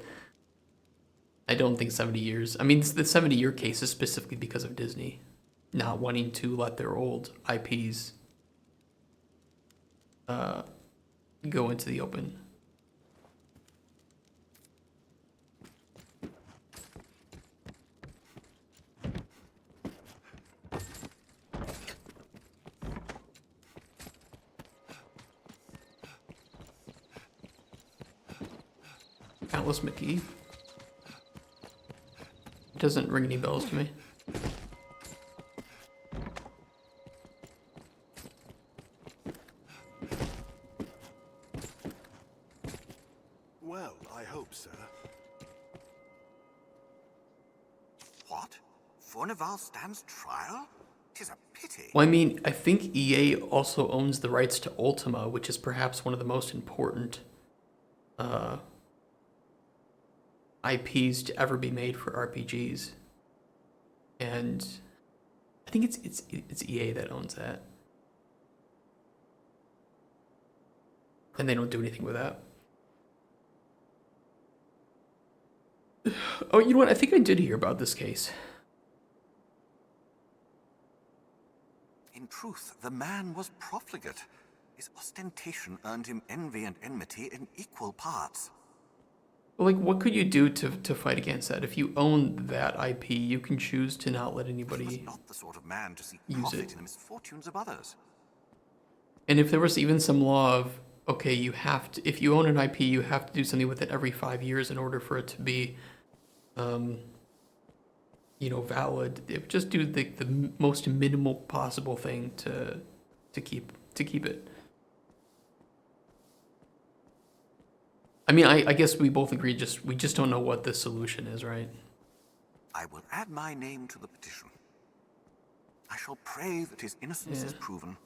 A: I don't think 70 years. I mean, the 70-year case is specifically because of Disney not wanting to let their old IPs go into the open. Alice McGee? Doesn't ring any bells to me.
F: I hope, sir. What? Fornival stands trial? 'Tis a pity.
A: Well, I mean, I think EA also owns the rights to Ultima, which is perhaps one of the most important IPs to ever be made for RPGs. And I think it's EA that owns that. And they don't do anything with that. Oh, you know what? I think I did hear about this case.
F: In truth, the man was profligate. His ostentation earned him envy and enmity in equal parts.
A: Well, like, what could you do to fight against that? If you own that IP, you can choose to not let anybody
F: He was not the sort of man to seek
A: use
F: profit
A: it.
F: in the misfortunes of others.
A: And if there was even some law of, okay, you have to, if you own an IP, you have to do something with it every 5 years in order for it to be, you know, valid. It would just do the most minimal possible thing to keep it. I mean, I guess we both agree. We just don't know what the solution is, right?
F: I will add my name to the petition. I shall pray that his innocence is proven.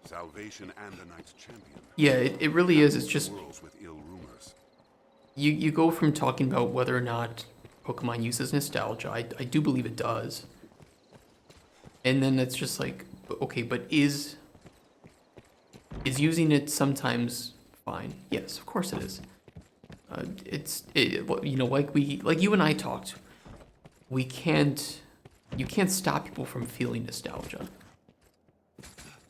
D: Salvation and the Knight's Champion.
A: Yeah, it really is. It's just
D: With ill rumors.
A: you go from talking about whether or not Pokemon uses nostalgia. I do believe it does. And then it's just like, okay, but is using it sometimes fine? Yes, of course it is. You know, like you and I talked. You can't stop people from feeling nostalgia.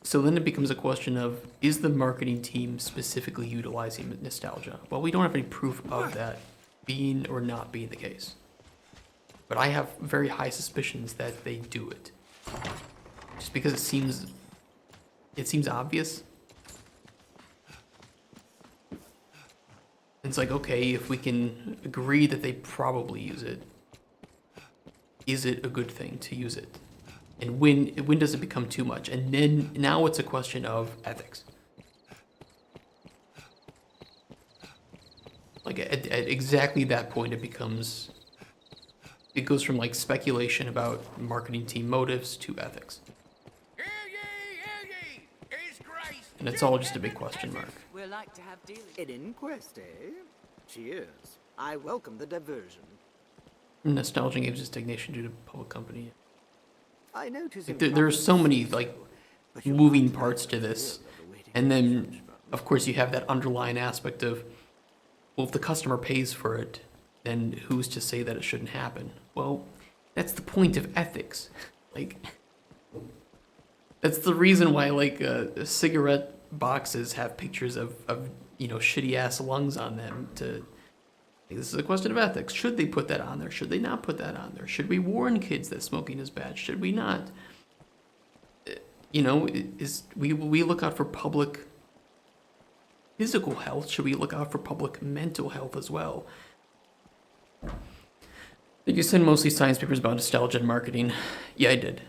A: So then it becomes a question of, is the marketing team specifically utilizing nostalgia? Well, we don't have any proof of that being or not being the case. But I have very high suspicions that they do it. Just because it seems obvious. It's like, okay, if we can agree that they probably use it, is it a good thing to use it? And when does it become too much? And then now it's a question of ethics. Like at exactly that point, it goes from like speculation about marketing team motives to ethics. And it's all just a big question mark.
E: We're like to have dealings.
J: An inquest, eh? Cheers. I welcome the diversion.
A: Nostalgia gives its stagnation due to public company.
J: I notice
A: Like, there are so many like moving parts to this, and then of course you have that underlying aspect of, well, if the customer pays for it, then who's to say that it shouldn't happen? Well, that's the point of ethics. Like, that's the reason why like cigarette boxes have pictures of you know, shitty ass lungs on them. This is a question of ethics. Should they put that on there? Should they not put that on there? Should we warn kids that smoking is bad? Should we not? You know, we look out for public physical health? Should we look out for public mental health as well? Did you send mostly science papers about nostalgia and marketing? Yeah, I did.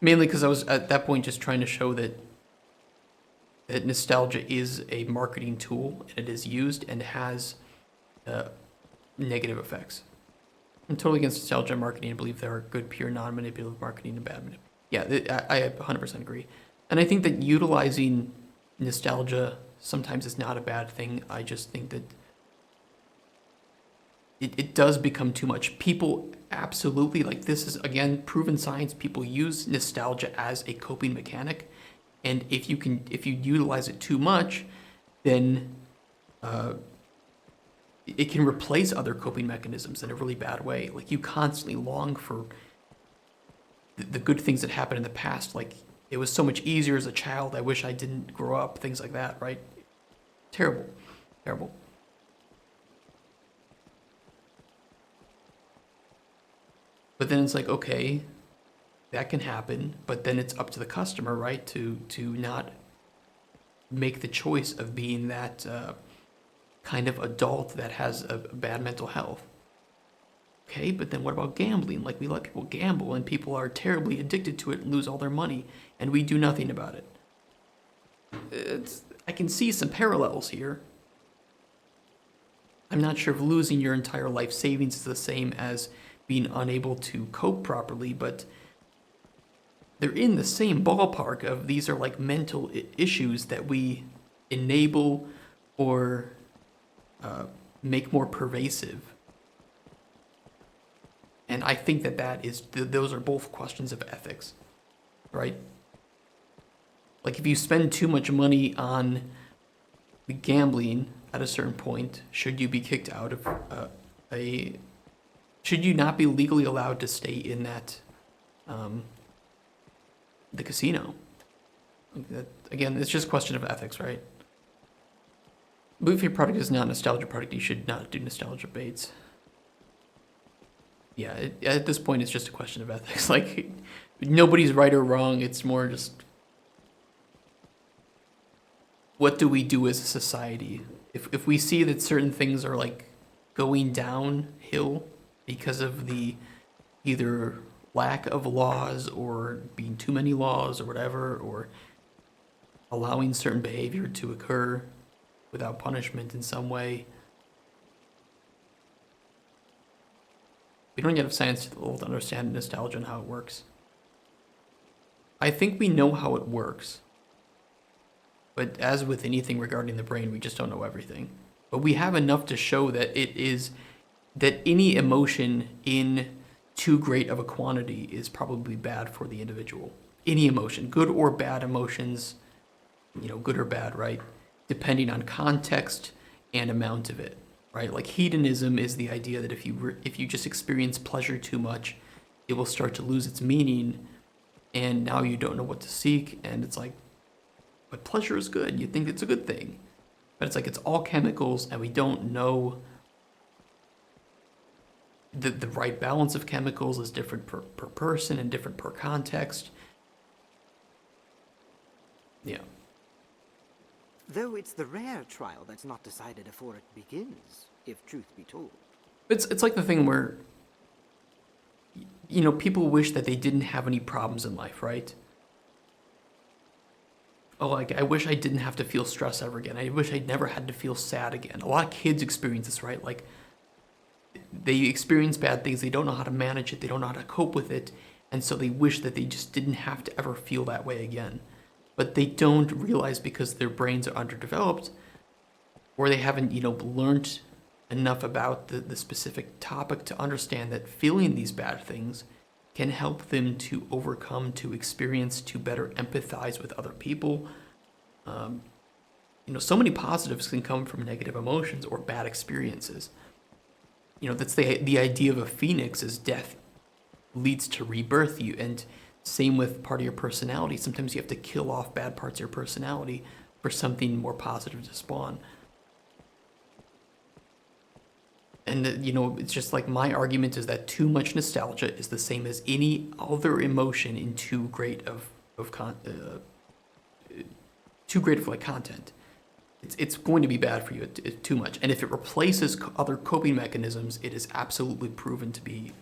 A: Mainly because I was at that point just trying to show that nostalgia is a marketing tool, and it is used and has negative effects. I'm totally against nostalgia marketing. I believe there are good, pure, non-manipulative marketing and bad manipulative. Yeah, I 100% agree. And I think that utilizing nostalgia sometimes is not a bad thing. I just think that it does become too much. People absolutely, like, this is, again, proven science. People use nostalgia as a coping mechanic. And if you utilize it too much, then it can replace other coping mechanisms in a really bad way. Like, you constantly long for the good things that happened in the past. Like, it was so much easier as a child. I wish I didn't grow up. Things like that, right? Terrible. Terrible. But then it's like, okay, that can happen, but then it's up to the customer, right, to not make the choice of being that kind of adult that has a bad mental health. Okay, but then what about gambling? Like, we let people gamble and people are terribly addicted to it and lose all their money, and we do nothing about it. I can see some parallels here. I'm not sure if losing your entire life savings is the same as being unable to cope properly, but they're in the same ballpark of these are like mental issues that we enable or make more pervasive. And I think that those are both questions of ethics, right? Like, if you spend too much money on gambling at a certain point, should you be kicked out of should you not be legally allowed to stay in that, the casino? Again, it's just a question of ethics, right? But if your product is not a nostalgia product, you should not do nostalgia baits. Yeah, at this point, it's just a question of ethics. Like, nobody's right or wrong. It's more just, what do we do as a society? If we see that certain things are like going downhill because of the either lack of laws or being too many laws or whatever, or allowing certain behavior to occur without punishment in some way, we don't yet have science to understand nostalgia and how it works. I think we know how it works. But as with anything regarding the brain, we just don't know everything. But we have enough to show that that any emotion in too great of a quantity is probably bad for the individual. Any emotion, good or bad emotions, good or bad, right? Depending on context and amount of it, right? Like, hedonism is the idea that if you just experience pleasure too much, it will start to lose its meaning, and now you don't know what to seek, and it's like, but pleasure is good. You think it's a good thing. But it's like, it's all chemicals, and we don't know the right balance of chemicals is different per person and different per context. Yeah.
J: Though it's the rare trial that's not decided before it begins, if truth be told.
A: It's like the thing where, people wish that they didn't have any problems in life, right? Oh, like, I wish I didn't have to feel stress ever again. I wish I never had to feel sad again. A lot of kids experience this, right? Like, they experience bad things. They don't know how to manage it. They don't know how to cope with it. And so they wish that they just didn't have to ever feel that way again. But they don't realize, because their brains are underdeveloped, or they haven't, learned enough about the specific topic to understand that feeling these bad things can help them to overcome, to experience, to better empathize with other people. So many positives can come from negative emotions or bad experiences. That's the idea of a phoenix, is death leads to rebirth. And same with part of your personality. Sometimes you have to kill off bad parts of your personality for something more positive to spawn. And, it's just like, my argument is that too much nostalgia is the same as any other emotion in too great of content. It's going to be bad for you too much. And if it replaces other coping mechanisms, it is absolutely proven to be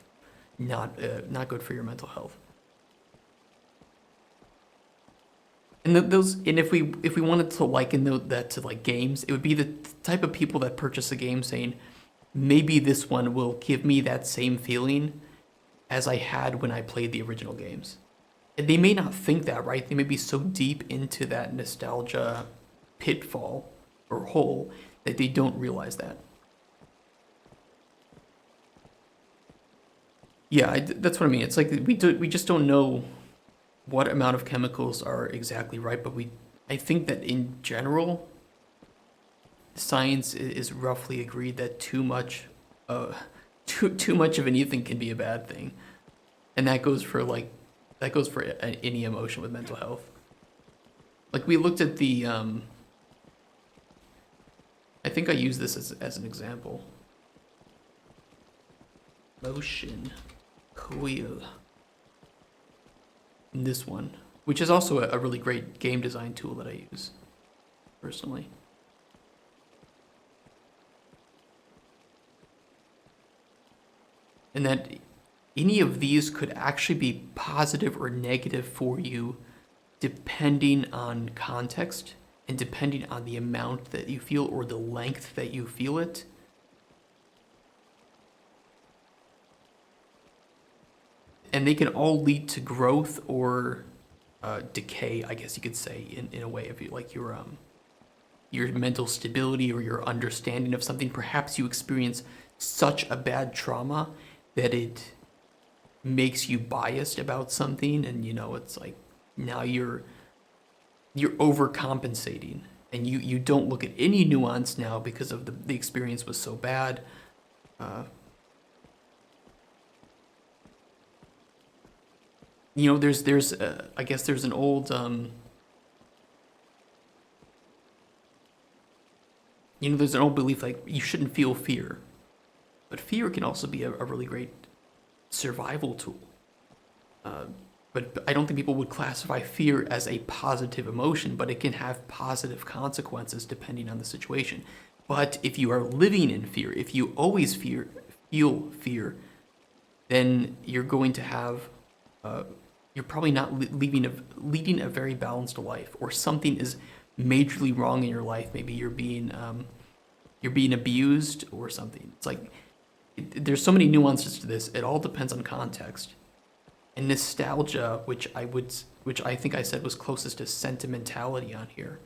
A: not good for your mental health. And if we wanted to liken that to like games, it would be the type of people that purchase a game saying, maybe this one will give me that same feeling as I had when I played the original games. And they may not think that, right? They may be so deep into that nostalgia pitfall or hole that they don't realize that. Yeah, that's what I mean. It's like we just don't know what amount of chemicals are exactly right, but I think that in general, science is roughly agreed that too much of anything can be a bad thing, and that goes for any emotion with mental health. Like, we looked at the I think I used this as an example. Motion coil. This one, which is also a really great game design tool that I use personally. and that any of these could actually be positive or negative for you depending on context and depending on the amount that you feel or the length that you feel it. And they can all lead to growth or decay, I guess you could say, in a way, if you like your mental stability or your understanding of something. Perhaps you experience such a bad trauma that it makes you biased about something, and it's like now you're overcompensating, and you don't look at any nuance now because of the experience was so bad. There's I guess there's an old there's an old belief like you shouldn't feel fear, but fear can also be a really great survival tool. But I don't think people would classify fear as a positive emotion, but it can have positive consequences depending on the situation. But if you are living in fear, if you always feel fear, then you're going to have, you're probably not leading a very balanced life, or something is majorly wrong in your life. Maybe you're being abused or something. It's like, there's so many nuances to this. It all depends on context. And nostalgia, which I think I said was closest to sentimentality on here.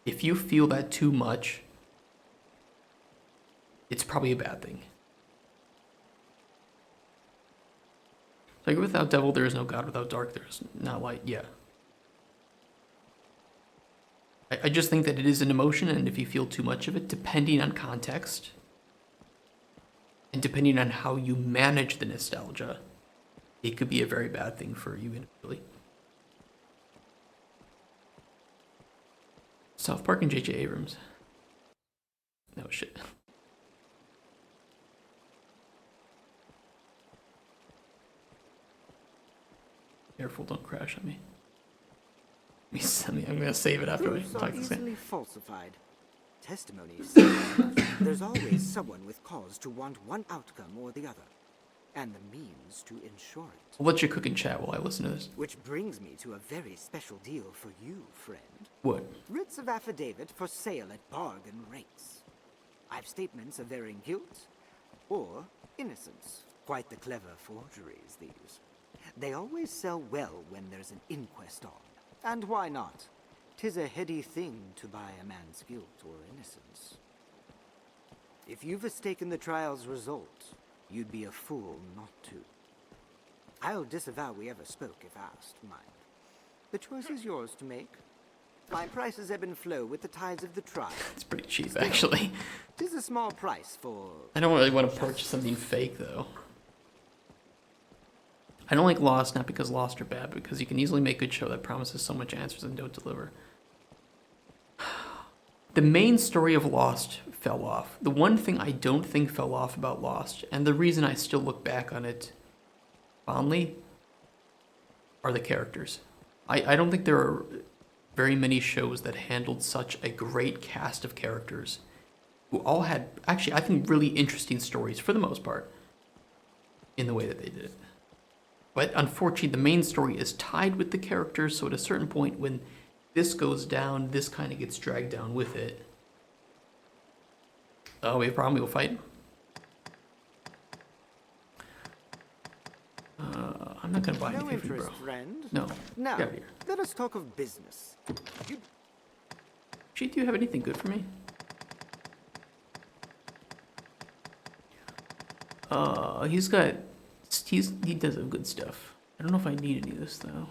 A: If you feel that too much, it's probably a bad thing. Like, without devil, there is no God. Without dark, there is not light. Yeah. I just think that it is an emotion, and if you feel too much of it, depending on context, and depending on how you manage the nostalgia, it could be a very bad thing for you individually. South Park and J.J. Abrams. No shit. Careful, don't crash on me. I'm gonna save it after I
J: Proofs are
A: talk this
J: easily
A: guy.
J: falsified. Testimonies say there's always someone with cause to want one outcome or the other, and the means to ensure it.
A: I'll let you cook and chat while I listen to this.
J: Which brings me to a very special deal for you, friend.
A: What?
J: Writs of affidavit for sale at bargain rates. I've statements of varying guilt or innocence. Quite the clever forgeries, these. They always sell well when there's an inquest on. And why not? 'Tis a heady thing to buy a man's guilt or innocence. If you've mistaken the trial's result, you'd be a fool not to. I'll disavow we ever spoke if asked, mind. The choice is yours to make. My prices ebb and flow with the tides of the trial.
A: It's pretty cheap, actually.
J: 'Tis a small price for...
A: I don't really want to purchase something fake, though. I don't like Lost, not because Lost are bad, but because you can easily make a good show that promises so much answers and don't deliver. The main story of Lost fell off. The one thing I don't think fell off about Lost, and the reason I still look back on it fondly, are the characters. I don't think there are very many shows that handled such a great cast of characters who all had, actually, I think, really interesting stories for the most part in the way that they did it. But unfortunately, the main story is tied with the characters, so at a certain point when this goes down, this kind of gets dragged down with it. Oh, we have a problem, we'll fight. I'm not gonna buy anything from you, bro.
J: Friend.
A: No.
J: Now,
A: Get out of here.
J: let us talk of business.
A: Gee, do you have anything good for me? He does have good stuff. I don't know if I need any of this though.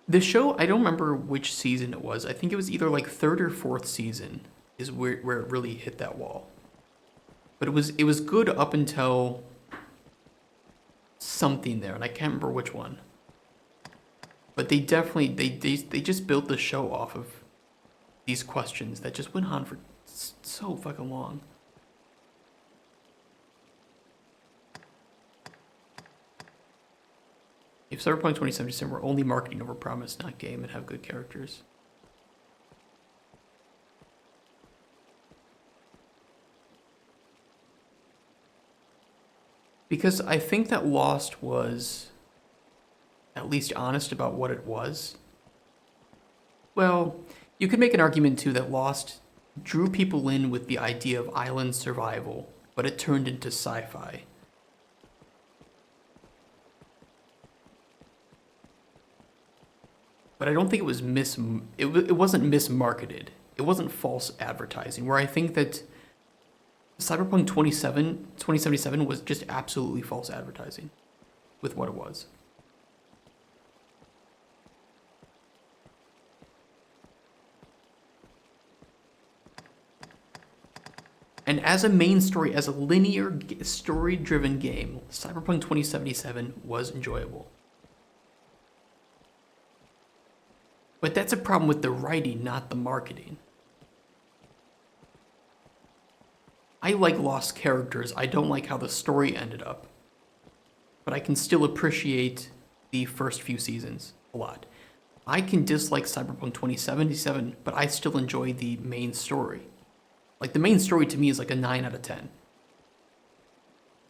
A: The show, I don't remember which season it was. I think it was either like 3rd or 4th season is where it really hit that wall. But it was good up until something there, and I can't remember which one. But they definitely, they just built the show off of these questions that just went on for so fucking long. if Cyberpunk 2077 were only marketing over promise, not game, and have good characters. Because I think that Lost was at least honest about what it was. Well, you could make an argument too that Lost drew people in with the idea of island survival, but it turned into sci-fi. But I don't think it was it wasn't mismarketed. It wasn't false advertising, where I think that Cyberpunk 2077 was just absolutely false advertising with what it was. And as a main story, as a linear story-driven game, Cyberpunk 2077 was enjoyable. But that's a problem with the writing, not the marketing. I like Lost characters. I don't like how the story ended up. But I can still appreciate the first few seasons a lot. I can dislike Cyberpunk 2077, but I still enjoy the main story. Like, the main story to me is like a 9 out of 10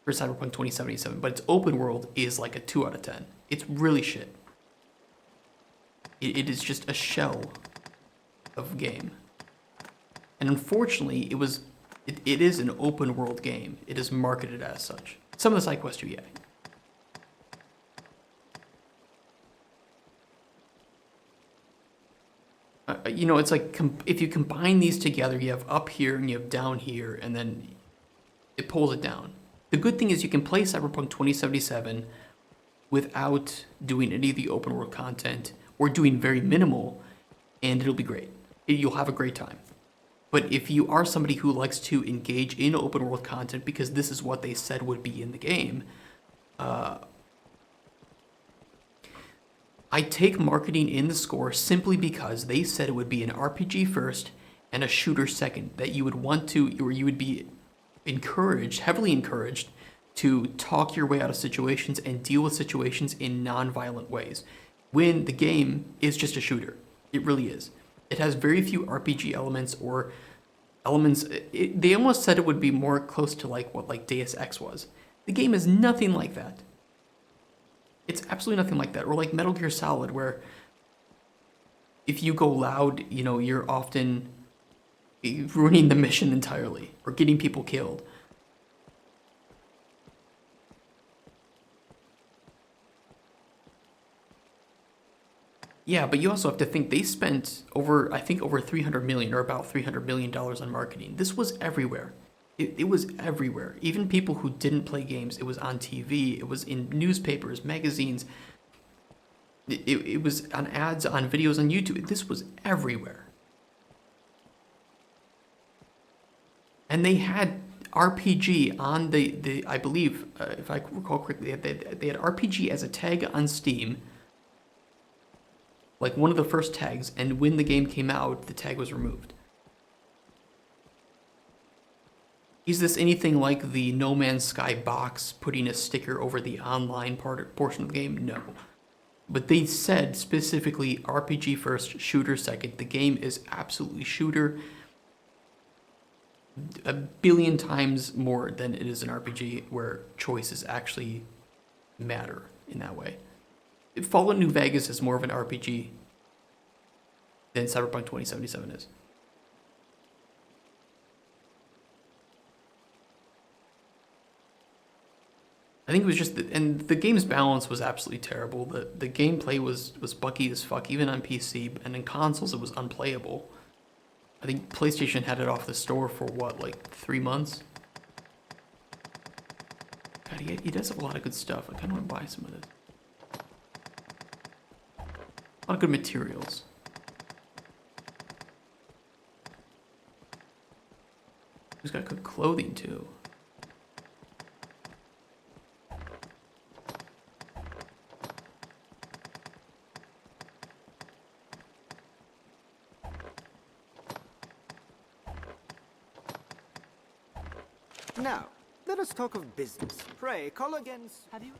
A: for Cyberpunk 2077, but its open world is like a 2 out of 10. It's really shit. It is just a shell of game. And unfortunately, it is an open world game. It is marketed as such. Some of the side quests do, yeah. You know, it's like if you combine these together, you have up here and you have down here, and then it pulls it down. The good thing is you can play Cyberpunk 2077 without doing any of the open world content or doing very minimal, and it'll be great. You'll have a great time. But if you are somebody who likes to engage in open world content because this is what they said would be in the game, I take marketing in the score simply because they said it would be an RPG first and a shooter second, that you would want to, or you would be encouraged, heavily encouraged, to talk your way out of situations and deal with situations in non-violent ways, when the game is just a shooter. It really is. It has very few RPG elements or elements. They almost said it would be more close to like what like Deus Ex was. The game is nothing like that. It's absolutely nothing like that. Or like Metal Gear Solid, where if you go loud, you know, you're often ruining the mission entirely or getting people killed. Yeah, but you also have to think they spent over, I think over 300 million or about $300 million on marketing. This was everywhere. It was everywhere. Even people who didn't play games, it was on TV, it was in newspapers, magazines, it was on ads, on videos on YouTube. This was everywhere. And they had RPG on the I believe, if I recall correctly, they had RPG as a tag on Steam, like one of the first tags, and when the game came out, the tag was removed. Is this anything like the No Man's Sky box putting a sticker over the online portion of the game? No. But they said specifically RPG first, shooter second. The game is absolutely shooter. A billion times more than it is an RPG where choices actually matter in that way. Fallout New Vegas is more of an RPG than Cyberpunk 2077 is. I think it was just, and the game's balance was absolutely terrible. The gameplay was buggy as fuck, even on PC, and in consoles it was unplayable. I think PlayStation had it off the store for what, like 3 months? God, he does have a lot of good stuff. I kind of want to buy some of this. A lot of good materials. He's got good clothing too.
J: Now, let us talk of business. Pray, call again. Have you?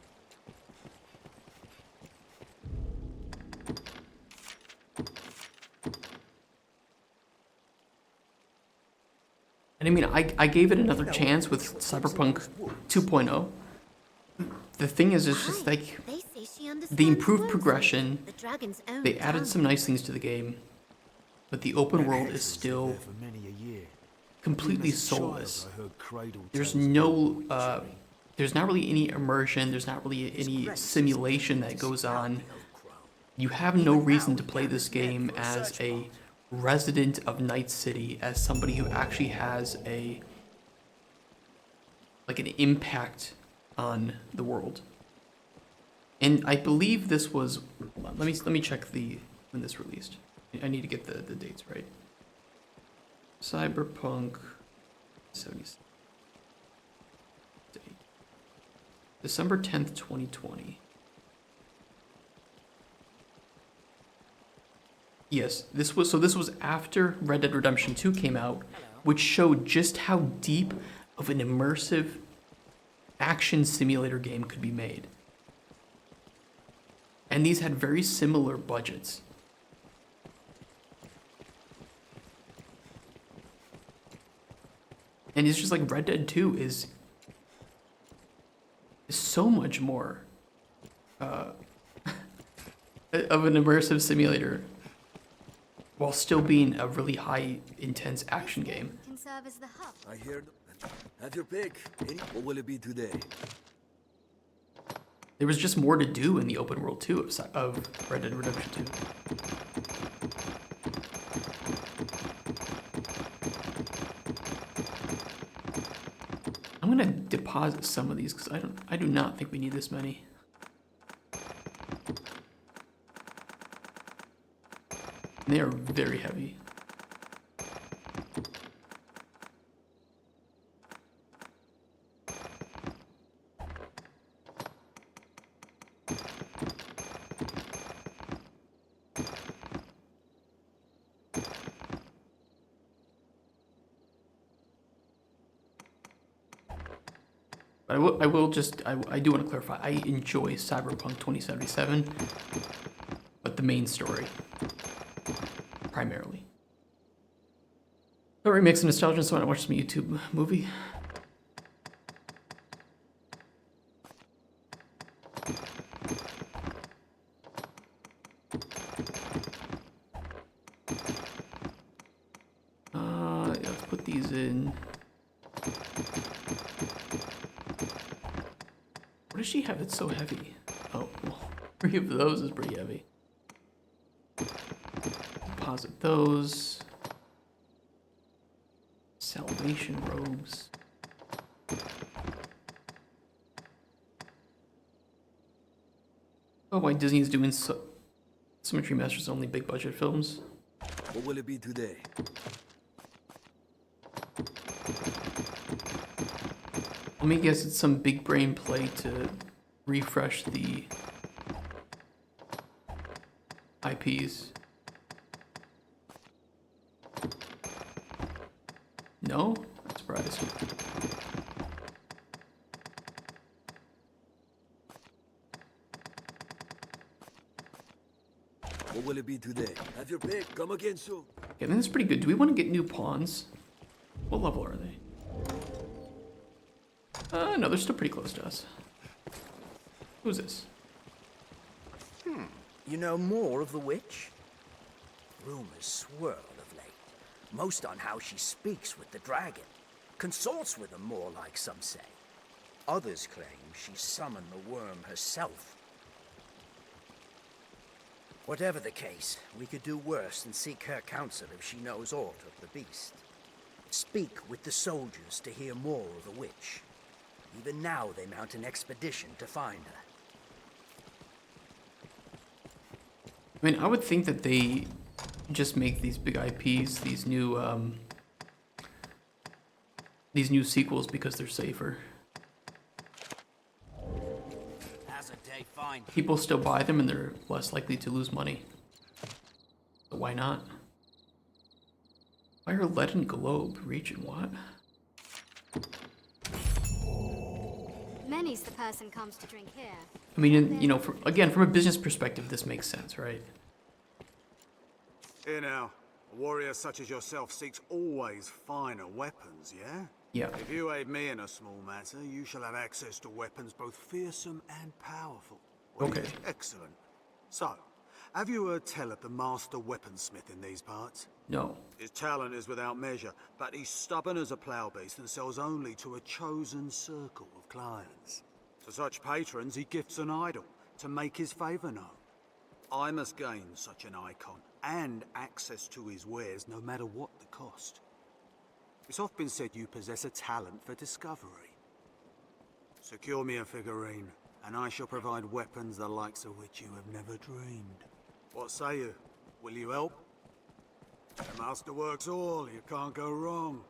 A: And I mean, I gave it another chance with Cyberpunk 2.0. The thing is, it's just like
C: They say she understands
A: the improved
C: words.
A: progression.
C: The dragon's own
A: They added
C: tongue.
A: some nice things to the game, but the open world is still completely soulless. There's no, there's not really any immersion. There's not really any simulation that goes on. You have no reason to play this game as a resident of Night City, as somebody who actually has an impact on the world. And I believe this was, let me check when this released. I need to get the dates right. Cyberpunk 76. December 10th, 2020. Yes, this was after Red Dead Redemption 2 came out, which showed just how deep of an immersive action simulator game could be made. And these had very similar budgets. And it's just like Red Dead 2 is so much more of an immersive simulator while still being a really high intense action game.
P: Can serve as the hub.
I: I hear them. Have your pick. What will it be today?
A: There was just more to do in the open world too of Red Dead Redemption 2. I'm gonna deposit some of these because I do not think we need this many. They are very heavy. But I do want to clarify, I enjoy Cyberpunk 2077, but the main story, primarily. A remix of nostalgia, so I want to watch some YouTube movie. Let's put these in. What does she have that's so heavy? Oh, well, 3 of those is pretty heavy. Deposit those. Salvation robes. Oh, why Disney is doing Symmetry Masters only big budget films?
I: What will it be today?
A: Let me guess, it's some big brain play to refresh the IPs. No? I'm surprised.
I: What will it be today? Have your pick. Come again soon.
A: Okay, I think that's pretty good. Do we want to get new pawns? What level are they? No, they're still pretty close to us. Who's this?
B: You know more of the witch? Rumors swirl of late, most on how she speaks with the dragon, consorts with them more like some say. Others claim she summoned the worm herself. Whatever the case, we could do worse than seek her counsel if she knows aught of the beast. Speak with the soldiers to hear more of the witch. Even now they mount an expedition to find her.
A: I mean, I would think that they just make these big IPs, these new sequels because they're safer.
U: How's a day fine?
A: People still buy them and they're less likely to lose money. So why not? Fire leaden globe, region what?
P: Many's the person comes to drink here.
A: I mean, you know, from a business perspective, this makes sense, right?
N: Here now.
K: warrior such as yourself seeks always finer weapons, yeah?
A: Yeah.
K: If you aid me in a small matter, you shall have access to weapons both fearsome and powerful.
A: Okay.
K: Excellent. So, have you heard tell of the master weaponsmith in these parts?
A: No.
K: His talent is without measure, but he's stubborn as a plough beast and sells only to a chosen circle of clients. To such patrons, he gifts an idol to make his favour known. I must gain such an icon and access to his wares no matter what the cost. It's often been said you possess a talent for discovery. Secure me a figurine, and I shall provide weapons the likes of which you have never dreamed. What say you? Will you help? The master works all, you can't go wrong.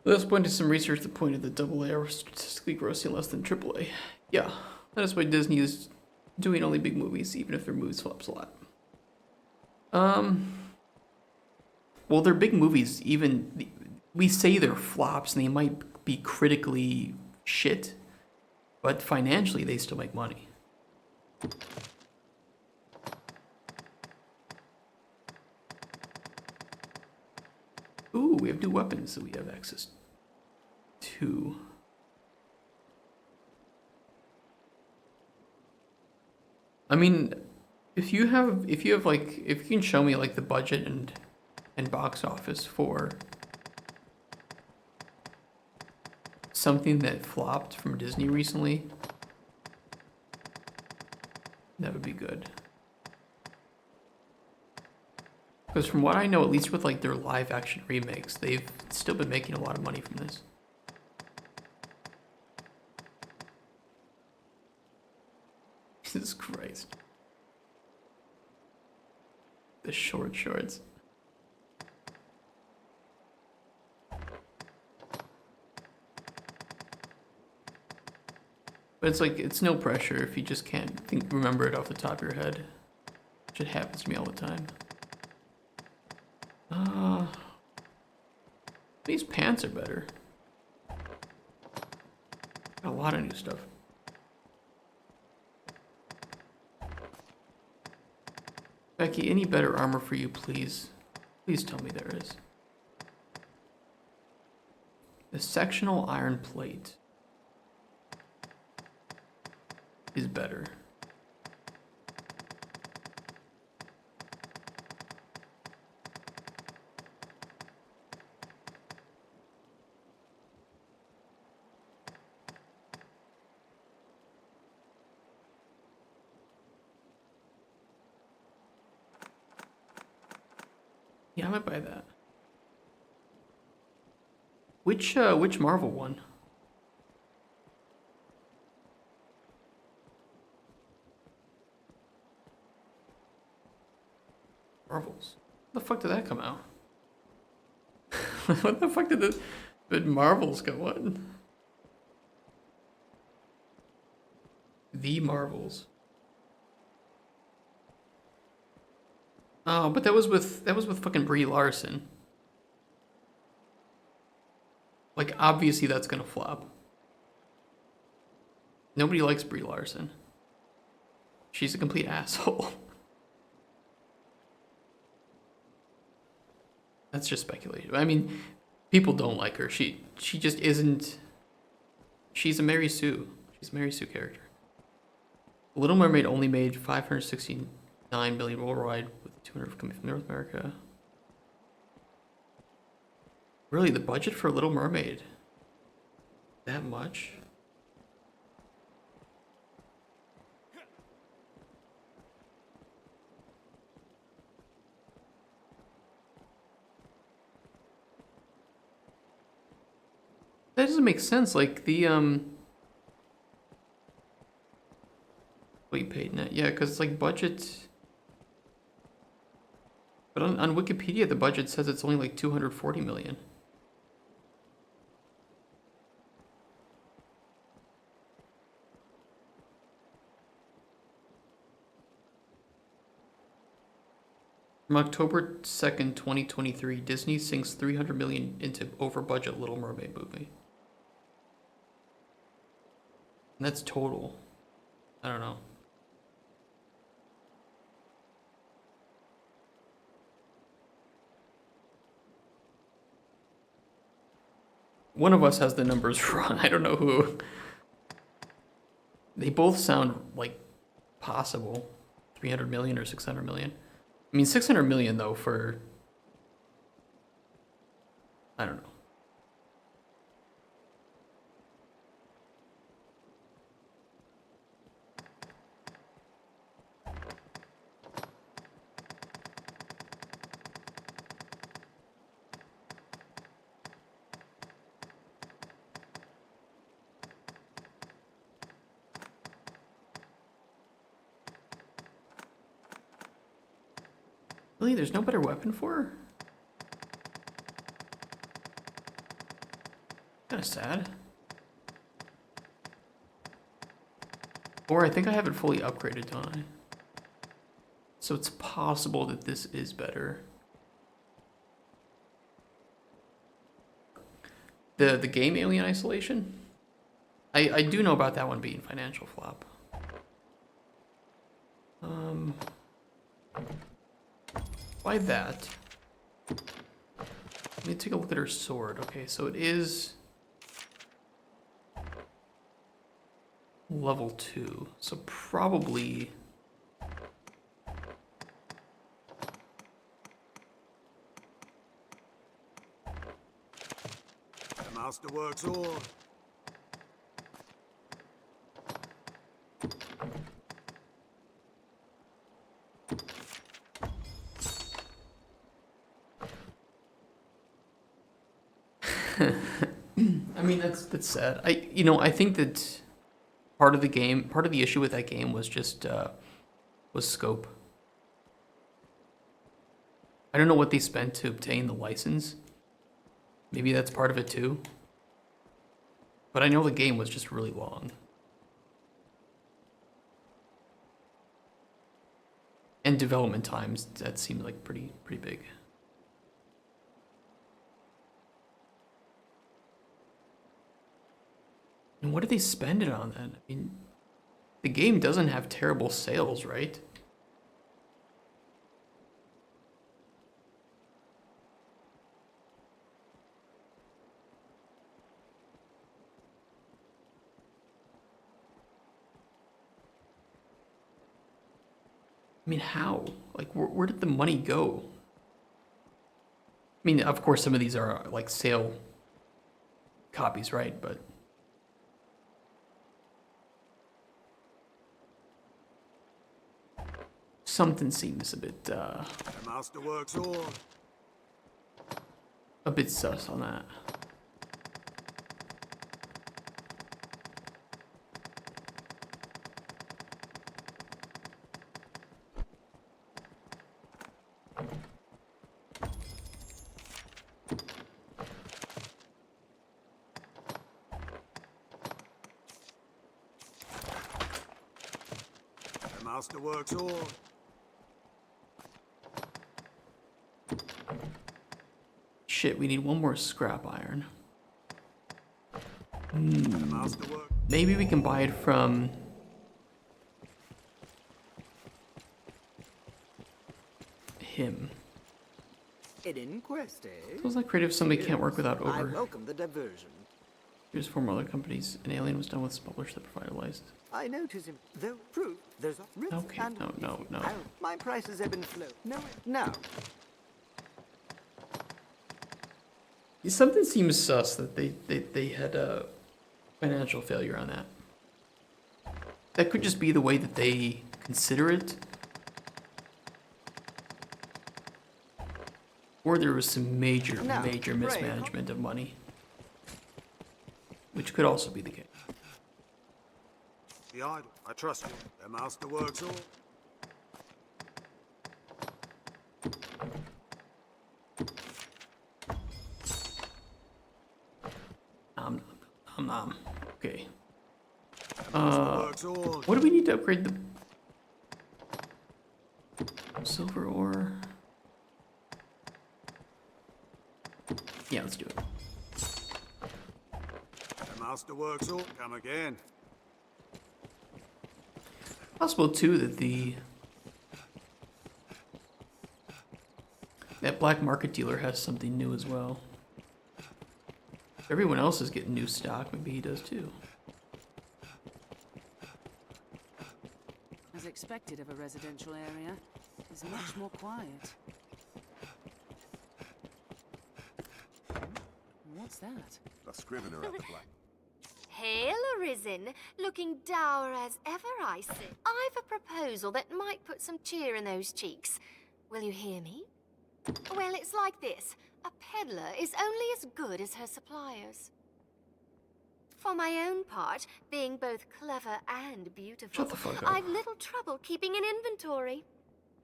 A: Let's point to some research that pointed that AA are statistically grossing less than AAA. Yeah, that is why Disney is doing only big movies, even if their movies flops a lot. Well, they're big movies, even we say they're flops and they might be critically shit, but financially they still make money. Ooh, we have new weapons that we have access to. I mean, if you can show me like the budget and box office for something that flopped from Disney recently, that would be good. Because from what I know, at least with like their live action remakes, they've still been making a lot of money from this. Jesus Christ. The short shorts. But it's like, it's no pressure if you just can't remember it off the top of your head. Which it happens to me all the time. These pants are better. Got a lot of new stuff. Becky, any better armor for you, please? Please tell me there is. The sectional iron plate is better. Yeah, I might buy that. Which Marvel one? Marvels. When the fuck did that come out? What the fuck did this? But Marvels go on. The Marvels. Oh, but that was with fucking Brie Larson. Like, obviously that's gonna flop. Nobody likes Brie Larson. She's a complete asshole. That's just speculation. I mean, people don't like her. She just isn't. She's a Mary Sue. She's a Mary Sue character. Little Mermaid only made $569 million worldwide, with 200 coming from North America. Really, the budget for Little Mermaid? That much? That doesn't make sense. Like the what you paid net? Yeah, because it's like budget. But on Wikipedia, the budget says it's only like 240 million. From October 2nd, 2023, Disney sinks 300 million into over-budget Little Mermaid movie. And that's total. I don't know. one of us has the numbers wrong. I don't know who. They both sound like possible. 300 million or 600 million. I mean, 600 million though for, I don't know. Really? There's no better weapon for her? Kinda sad. Or I think I have it fully upgraded, don't I? So it's possible that this is better. The game Alien Isolation? I do know about that one being financial flop. Why that? Let me take a look at her sword. Okay, so it is level 2. So probably
K: The masterwork's all.
A: I mean, that's sad. I think that part of the issue with that game was just was scope. I don't know what they spent to obtain the license. Maybe that's part of it too. But I know the game was just really long. And development times, that seemed like pretty big. And what did they spend it on then? I mean, the game doesn't have terrible sales, right? I mean, how? Like, where did the money go? I mean, of course, some of these are like sale copies, right? But something seems a bit
K: The masterwork's all.
A: a bit sus on that.
K: The masterwork's all.
A: Shit, we need one more scrap iron.
K: The masterwork.
A: Maybe we can buy it from him.
J: An inquest, eh?
A: Feels like creative somebody can't work without
J: I
A: over.
J: welcome the diversion.
A: Here's 4 more other companies. An Alien was done with publishers that provide a license.
J: I notice him. Though proof, there's a risk
A: Okay,
J: and
A: no.
J: my prices have been flow. No.
A: Something seems sus that they had a financial failure on that. That could just be the way that they consider it. Or there was some major mismanagement of money. Which could also be the case.
K: The idol. I trust you. The masterwork's all.
A: Okay.
K: The masterwork's all.
A: What do we need to upgrade the silver ore? Yeah, let's do it.
K: The masterwork's all. Come again.
A: Possible too that that black market dealer has something new as well. Everyone else is getting new stock. Maybe he does too.
E: As expected of a residential area, it's much more quiet. What's that?
D: A scrivener at the black.
C: Hail, Arisen. Looking dour as ever, I see. I've a proposal that might put some cheer in those cheeks. Will you hear me? Well, it's like this. A peddler is only as good as her suppliers. For my own part, being both clever and beautiful,
A: Shut the fuck up.
C: I've little trouble keeping an inventory.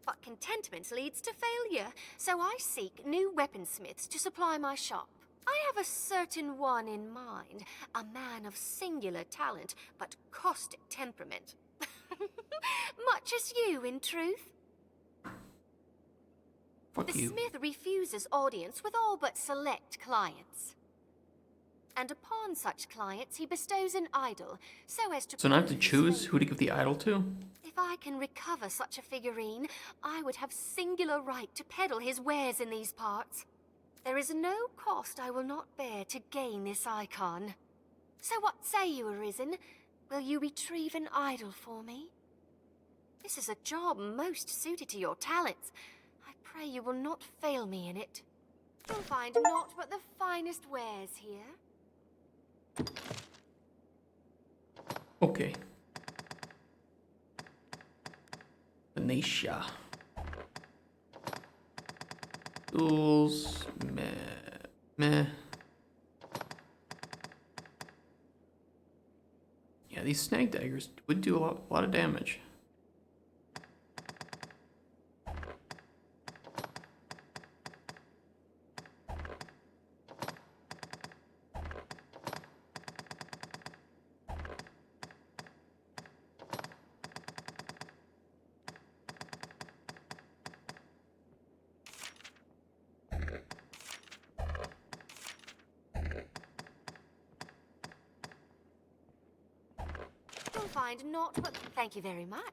C: But contentment leads to failure, so I seek new weaponsmiths to supply my shop. I have a certain one in mind, a man of singular talent, but caustic temperament. Much as you, in truth.
A: Fuck
C: The
A: you.
C: smith refuses audience with all but select clients. And upon such clients, he bestows an idol, so as to...
A: So now I have to choose who to give the idol to?
C: If I can recover such a figurine, I would have singular right to peddle his wares in these parts. There is no cost I will not bear to gain this icon. So what say you, Arisen? Will you retrieve an idol for me? This is a job most suited to your talents. I pray you will not fail me in it. You'll find naught but the finest wares here.
A: Okay. Venetia. Tools. Meh. Yeah, these snag daggers would do a lot of damage.
C: You'll find naught but... Thank you very much.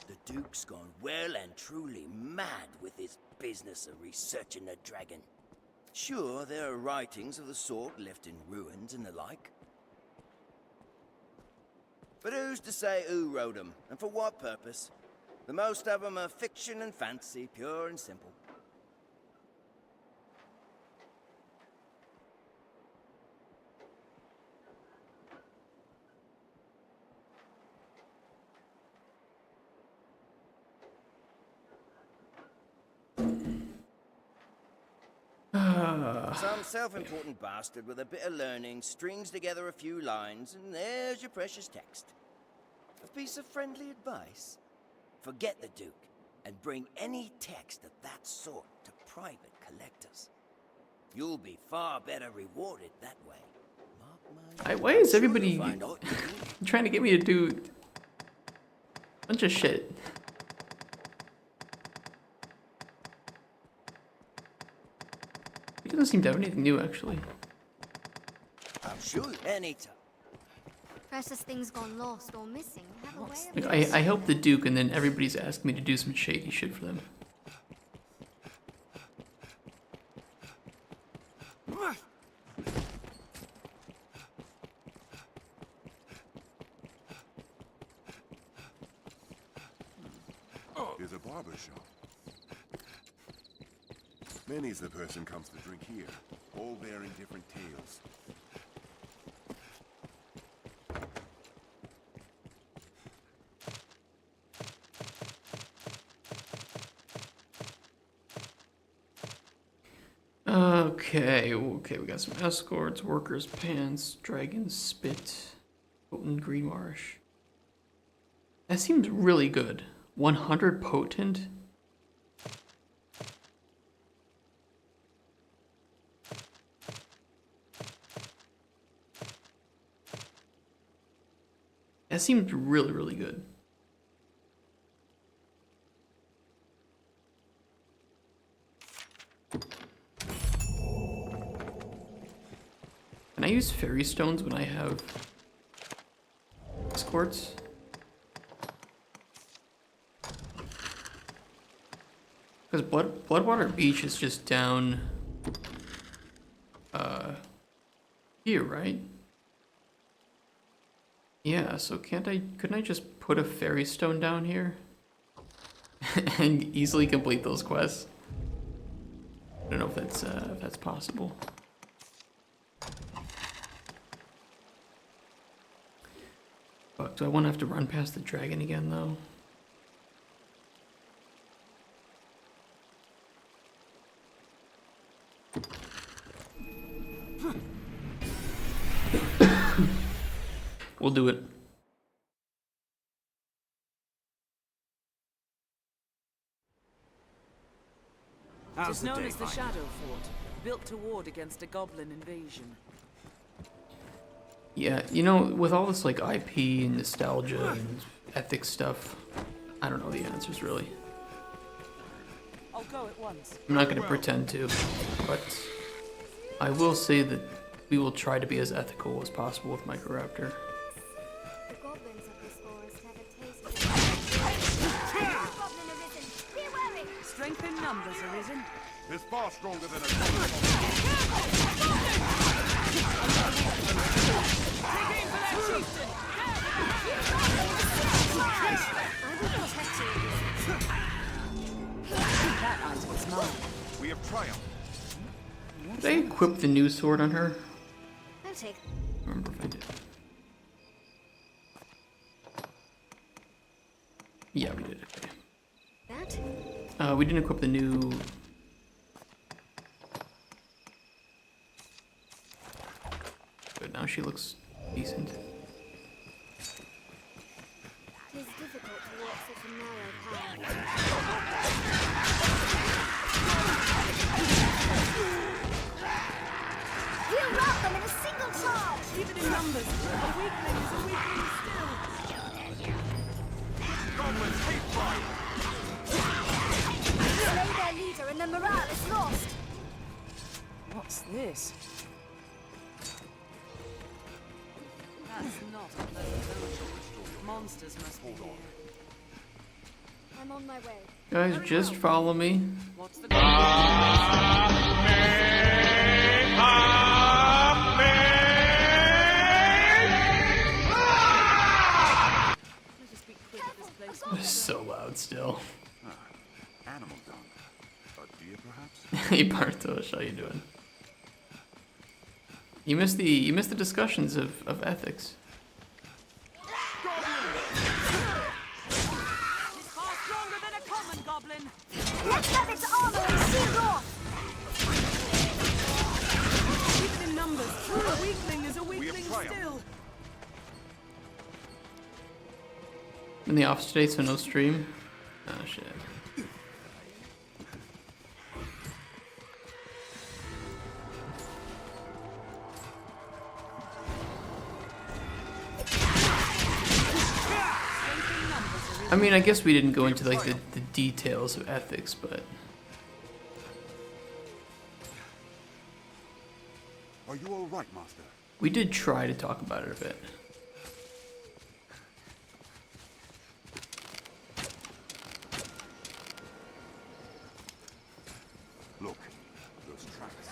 B: The Duke's gone well and truly mad with his business of researching the dragon. Sure, there are writings of the sort left in ruins and the like. But who's to say who wrote them, and for what purpose? The most of them are fiction and fancy, pure and simple. Some self-important bastard with a bit of learning strings together a few lines, and there's your precious text. A piece of friendly advice? Forget the Duke, and bring any text of that sort to private collectors. You'll be far better rewarded that way. Mark my...
A: Why is everybody
B: Find out.
A: trying to get me to do a bunch of shit? He doesn't seem to have anything new, actually.
B: I'll show you anytime.
P: Precious things gone lost or missing have a way of...
A: Like, I help the Duke, and then everybody's asking me to do some shady shit for them.
D: There's a barber shop. Many's the person comes to drink here, all bearing different tales.
A: Okay, we got some escorts, workers' pants, dragon spit, potent green marsh. That seems really good. 100 potent? That seems really, really good. Can I use fairy stones when I have escorts? Because Bloodwater Beach is just down here, right? Yeah, so couldn't I just put a fairy stone down here? And easily complete those quests? I don't know if that's possible. Fuck, do I want to have to run past the dragon again, though? We'll do it.
E: It is known as the Shadow Fort, built to ward against a goblin invasion.
A: Yeah, you know, with all this like IP and nostalgia and ethics stuff, I don't know the answers really.
E: I'll go at once.
A: I'm not going to pretend to, but I will say that we will try to be as ethical as possible with Microraptor.
P: The goblins of this forest have a taste of Goblin Arisen. Be wary!
E: Strength in numbers, Arisen.
D: It's far stronger than a We have triumphed.
A: Did I equip the new sword on her?
P: I'll take.
A: I remember if I did. Yeah, we did. Okay.
P: That?
A: We didn't equip the new. But now she looks decent.
P: It is difficult to walk such a narrow path. We'll rout them in a single charge!
E: Even in numbers, a weakling is a weakling still.
D: Goblins hate fire.
P: Slay their leader and the morale is lost!
E: What's this? That's not a pleasant village. Monsters must be here.
P: I'm on my way.
A: Guys, just follow me.
E: What's the
A: It's so loud still.
D: Animal dung. A deer, perhaps?
A: Hey Bartosz, how you doing? You missed the discussions of ethics.
P: Let's have its armor and shield off!
E: Even in numbers, a weakling is a weakling still.
A: In the office today, so no stream. Oh shit. I mean, I guess we didn't go into like the details of ethics, but
D: Are you all right, Master?
A: we did try to talk about it a bit.
D: Look, those tracks.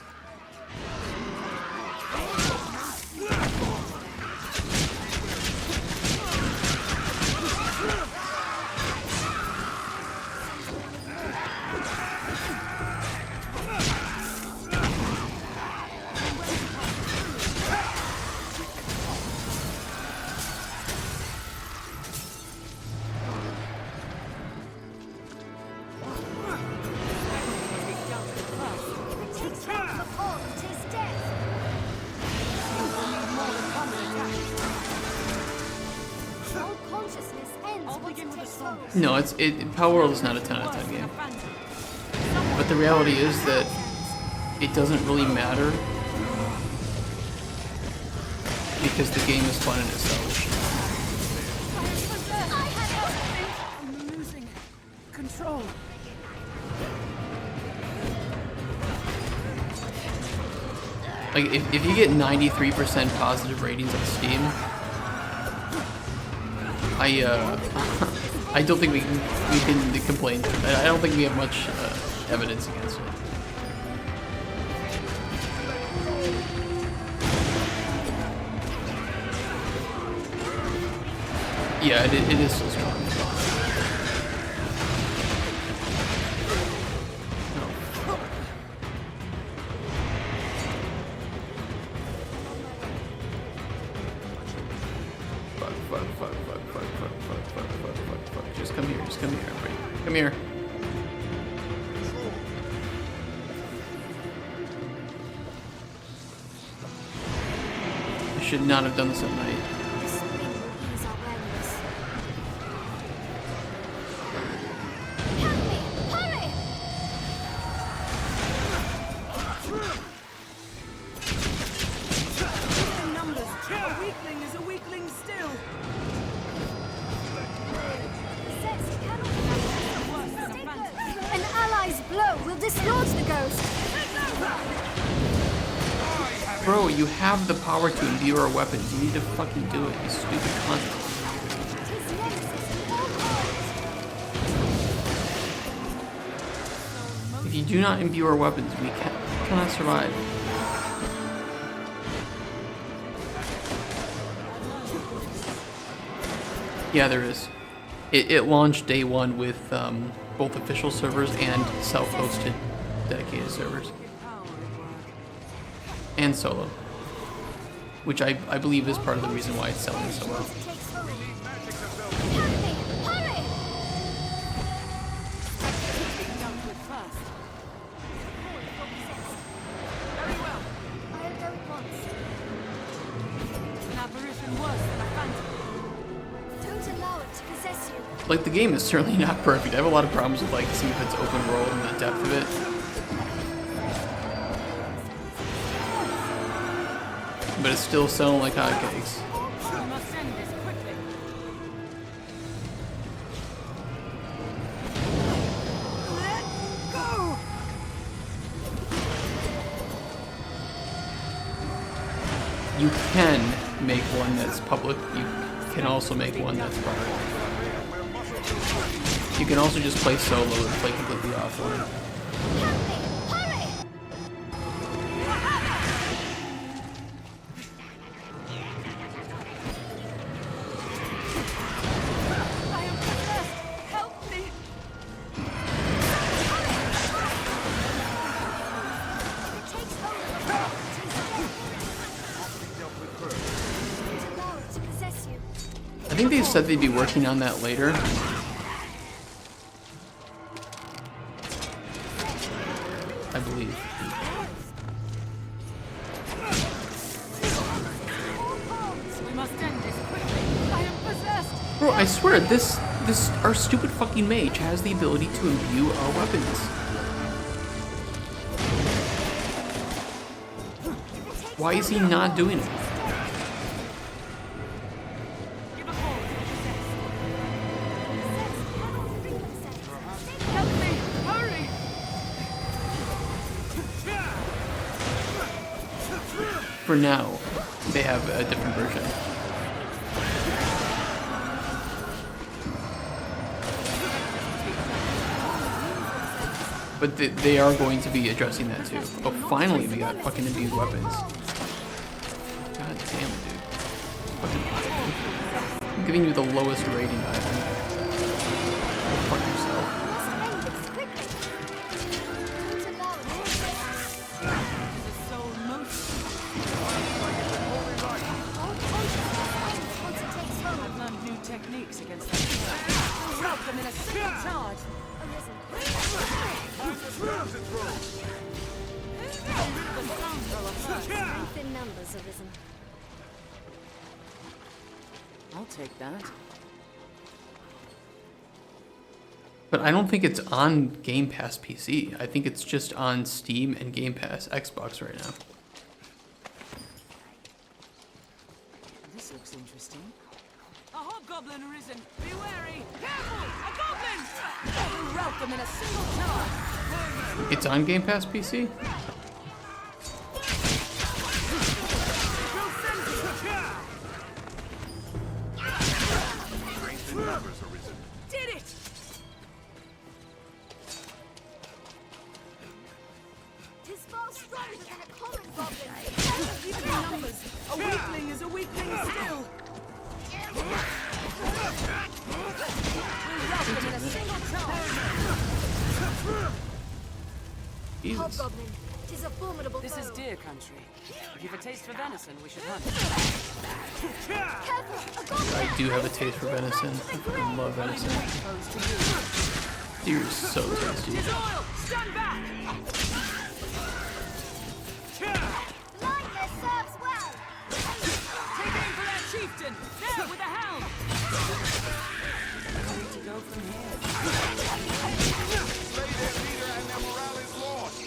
A: No, Power World is not a 10 out of 10 game. But the reality is that it doesn't really matter because the game is fun in itself.
E: I'm losing control.
A: Like, if you get 93% positive ratings on Steam, I don't think we can complain. I don't think we have much evidence against it. Yeah, it is still strong. Fuck. Just come here, everybody. Come here. I should not have done this at night. Bro, you have the power to imbue our weapons. You need to fucking do it, you stupid cunt. If you do not imbue our weapons, we cannot survive. Yeah, there is. It launched day one with both official servers and self-hosted dedicated servers. And solo, which I believe is part of the reason why it's selling so well. Like, the game is certainly not perfect. I have a lot of problems with, like, some of its open world and the depth of it. But it's still selling like hotcakes. You can make one that's public. You can also make one that's private. You can also just play solo and play completely offline. I think they said they'd be working on that later. I believe. Bro, I swear, our stupid fucking mage has the ability to imbue our weapons. Why is he not doing it? For now, they have a different version. But they are going to be addressing that too. Oh, finally we got fucking imbued weapons. God damn it, dude. Fucking, I'm giving you the lowest rating, I think. Go fuck yourself.
E: Techniques against them. Rout them in a single charge.
P: Strength in numbers, Arisen.
E: I'll take that.
A: But I don't think it's on Game Pass PC. I think it's just on Steam and Game Pass Xbox right now.
E: This looks interesting. A hobgoblin arisen! Be wary! Careful! A goblin! Rout them in a single charge!
A: It's on Game Pass PC?
E: Did it! Even in numbers, a weakling is a weakling still. We'll rout them in a single charge.
C: Hobgoblin, 'tis a formidable
E: This is
C: foe.
E: deer country. If you've a taste for venison, we should hunt.
A: I do have a taste for venison. I love venison. Deer is so tasty.
E: Tis oil! Stand back!
C: Lightness serves well.
E: Take aim for that chieftain! There, with the hound! Where to go from here?
D: Slay their leader and their morale is lost.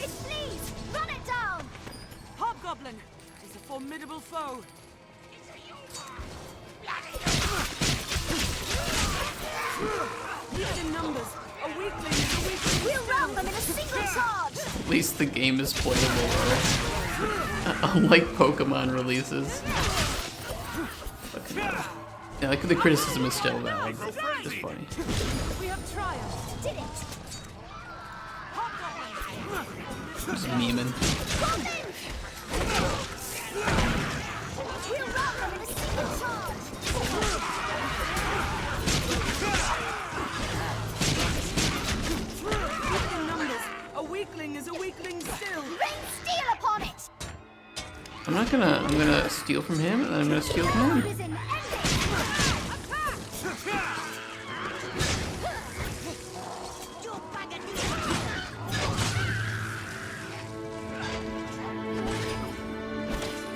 C: It flees! Run it down!
E: Hobgoblin is a formidable foe. Even in numbers, a weakling is a weakling.
C: We'll round them in a single charge!
A: At least the game is playable, right? Unlike Pokemon releases. Yeah, like the criticism is still valid. It's funny.
E: We have triumphed.
C: Did it!
A: Just memeing.
C: We'll round them in a single charge!
E: Even in numbers, a weakling is a weakling still.
C: Rain steel upon it!
A: I'm gonna steal from him, and then I'm gonna steal from him.
C: Arisen,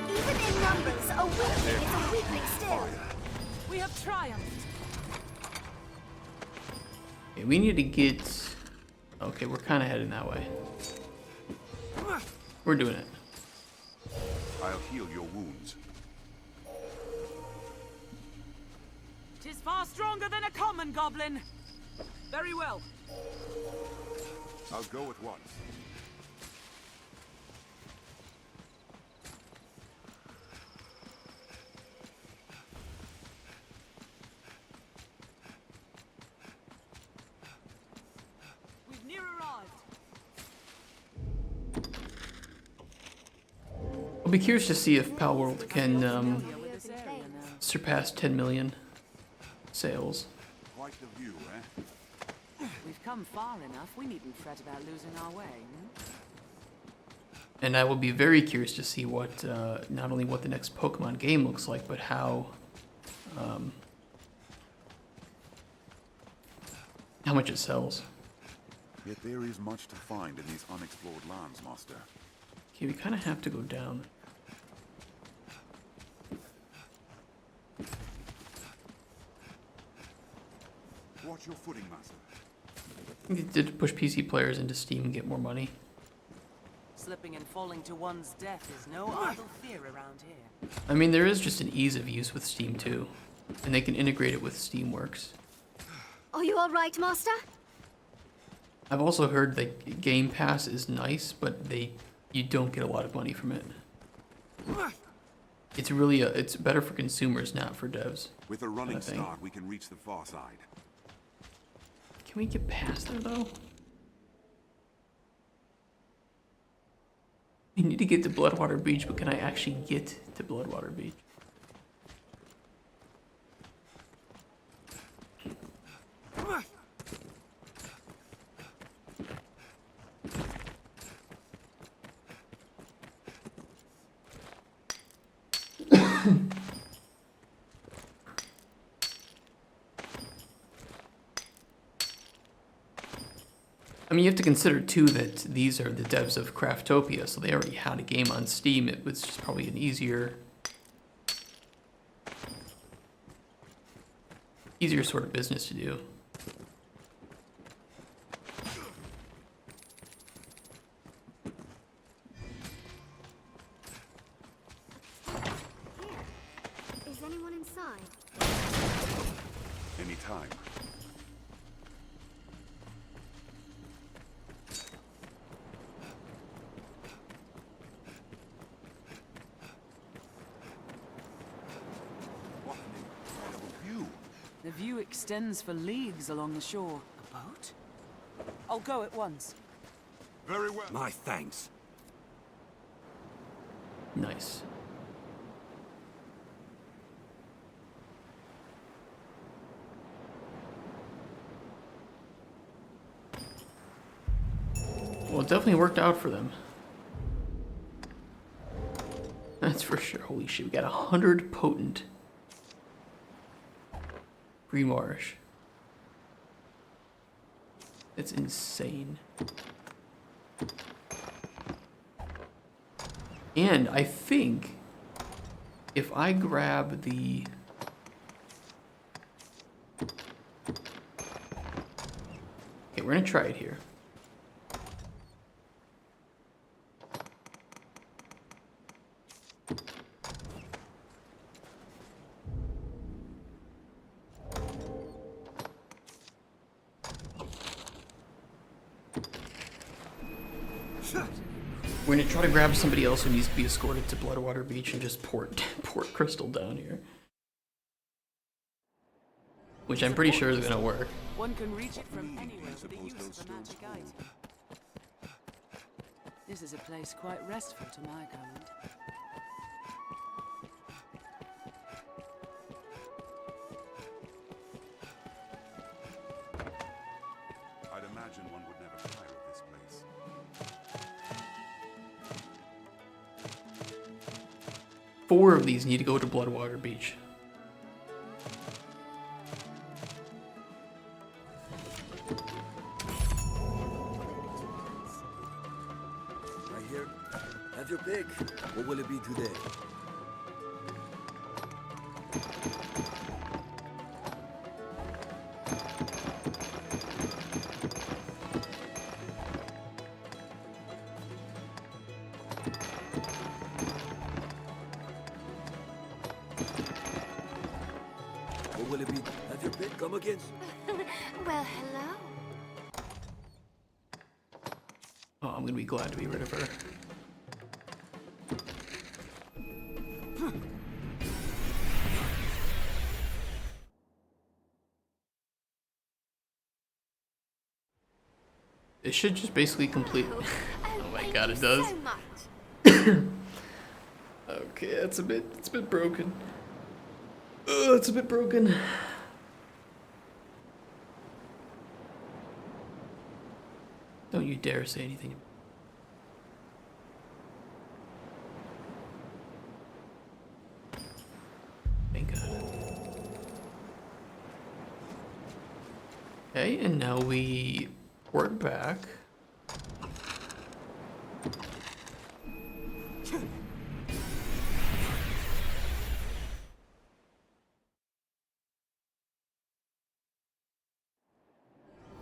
C: Even in numbers, a weakling is a weakling still.
E: We have triumphed.
A: Okay, we need to get... Okay, we're kind of heading that way. We're doing it.
D: I'll heal your wounds.
E: Tis far stronger than a common goblin. Very well.
D: I'll go at once.
E: We've near arrived.
A: I'll be curious to see if Palworld can surpass 10 million sales.
D: Quite the view, eh?
E: We've come far enough. We needn't fret about losing our way.
A: And I will be very curious to see what, not only what the next Pokemon game looks like, but how much it sells.
D: Yet there is much to find in these unexplored lands, Master.
A: Okay, we kind of have to go down.
D: Watch your footing, Master.
A: They did push PC players into Steam and get more money.
E: Slipping and falling to one's death is no idle fear around here.
A: I mean, there is just an ease of use with Steam too, and they can integrate it with Steamworks.
C: Are you alright, Master?
A: I've also heard that Game Pass is nice, but you don't get a lot of money from it. It's really it's better for consumers, not for devs.
D: With a running start, we can reach the far side.
A: Can we get past there though? We need to get to Bloodwater Beach, but can I actually get to Bloodwater Beach? I mean, you have to consider too that these are the devs of Craftopia, so they already had a game on Steam. It was just probably an easier sort of business to do.
C: Is anyone inside?
D: Anytime.
E: The view extends for leagues along the shore. A boat? I'll go at once.
D: Very well.
F: My thanks.
A: Nice. Well, it definitely worked out for them. That's for sure. Holy shit, we got 100 potent Grimoires. That's insane. And I think if I grab the... Okay, we're gonna try it here. We're gonna try to grab somebody else who needs to be escorted to Bloodwater Beach and just port Crystal down here. Which I'm pretty sure is gonna work.
E: One can reach it from anywhere with the use of a magic item. This is a place quite restful to my kind.
D: I'd imagine one would never tire of this place.
A: 4 of these need to go to Bloodwater Beach.
I: Right here. Have your pick. What will it be today? What will it be? Have your pick. Come again.
C: Well, hello.
A: Oh, I'm gonna be glad to be rid of her. It should just basically complete. Oh my god, it does.
C: So much.
A: Okay, it's a bit broken. It's a bit broken. Don't you dare say anything. Thank God. Okay, and now we port back.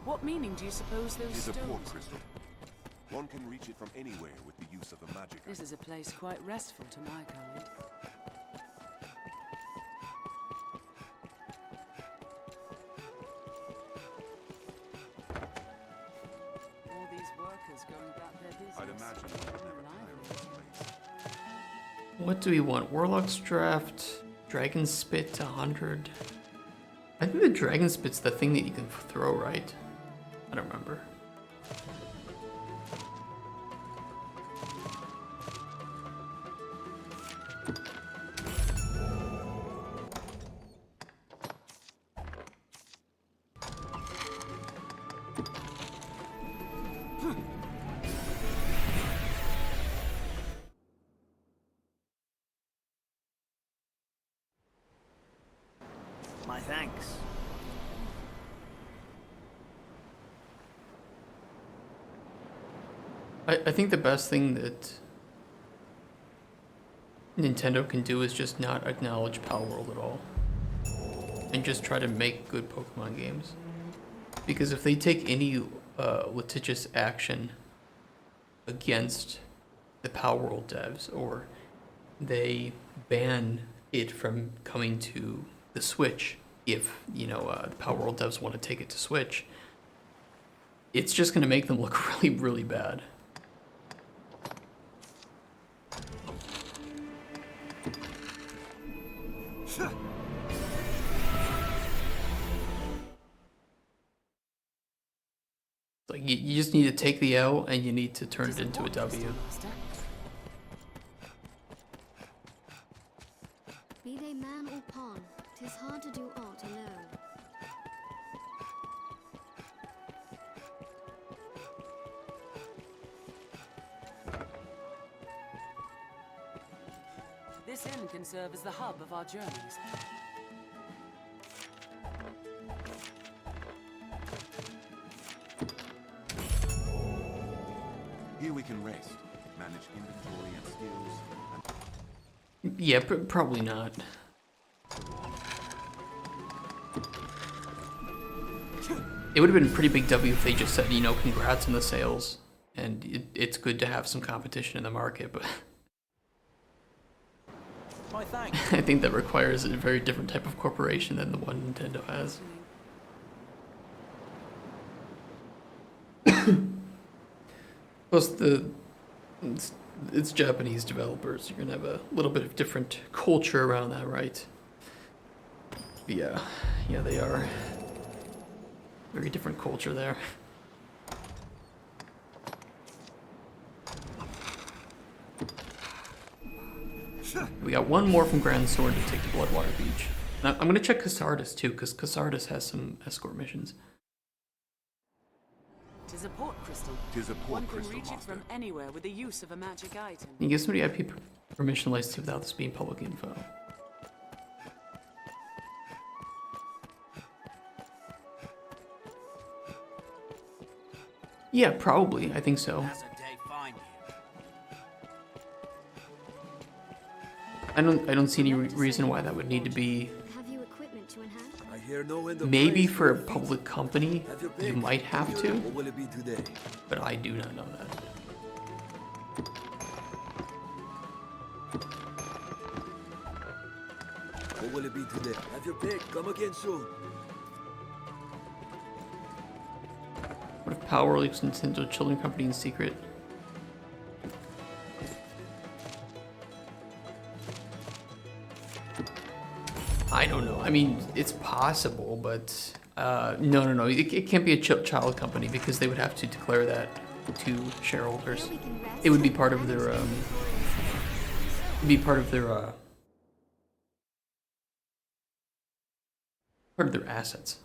E: What meaning do you suppose those
D: It's a port
E: stones?
D: crystal. One can reach it from anywhere with the use of a magic
E: This is a place quite restful to my kind. All these workers going about their business.
D: I'd imagine one would never tire of this place.
A: What do we want? Warlock's Draft, Dragon Spit 100. I think the Dragon Spit's the thing that you can throw, right? I don't remember.
J: My thanks.
A: I think the best thing that Nintendo can do is just not acknowledge Palworld at all. And just try to make good Pokemon games. Because if they take any litigious action against the Palworld devs, or they ban it from coming to the Switch, if, you know, the Palworld devs want to take it to Switch, it's just going to make them look really, really bad. Like, You just need to take the L and you need to turn it into a W.
P: Be they man or pawn, 'tis hard to do aught alone.
E: This inn can serve as the hub of our journeys.
D: Here we can rest, manage inventory and skills, and...
A: Yeah, probably not. It would have been a pretty big W if they just said, you know, congrats on the sales, and it's good to have some competition in the market, but
U: My thanks.
A: I think that requires a very different type of corporation than the one Nintendo has. Plus, it's Japanese developers. You're gonna have a little bit of different culture around that, right? Yeah, they are. Very different culture there. We got one more from Grand Sword to take to Bloodwater Beach. Now, I'm gonna check Casardis too, because Casardis has some escort missions.
E: Tis a port crystal.
D: Tis a port
E: One can
D: crystal,
E: reach it
D: master.
E: from anywhere with the use of a magic item.
A: You get somebody IP permission license without this being public info. Yeah, probably. I think so. I don't see any reason why that would need to be.
P: Have you equipment to enhance?
I: I hear no end of
A: Maybe
I: praise
A: for a
I: your feet.
A: public company,
I: Have your
A: you
I: pick.
A: might have to,
I: What will it be today?
A: but I do not know that.
I: What will it be today? Have your pick. Come again soon.
A: What if Power leaks Nintendo Children Company in secret? I don't know. I mean, it's possible, but no. It can't be a child company because they would have to declare that to shareholders. It would be part of their part of their assets.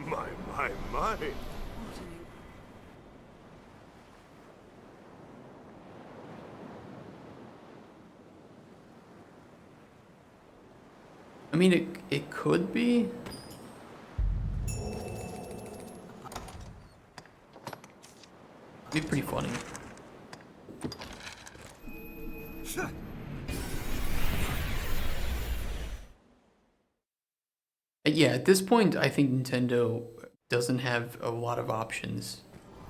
S: My.
A: I mean, it could be. It'd be pretty funny. Yeah, at this point, I think Nintendo doesn't have a lot of options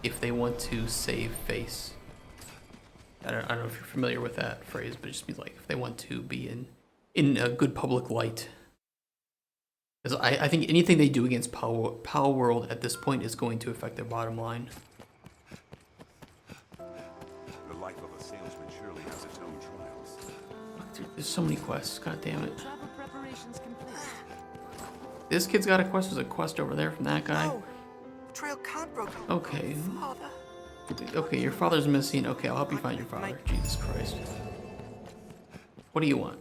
A: if they want to save face. I don't know if you're familiar with that phrase, but it just means like if they want to be in a good public light. Because I think anything they do against Power World at this point is going to affect their bottom line.
D: The life of a salesman surely has its own trials.
A: Dude, there's so many quests, god damn it.
E: Travel preparations complete.
A: This kid's got a quest. There's a quest over there from that guy.
J: No! The trail can't broke.
A: Okay.
J: Father.
A: Okay, your father's missing. Okay, I'll help you find your father. Jesus Christ. What do you want?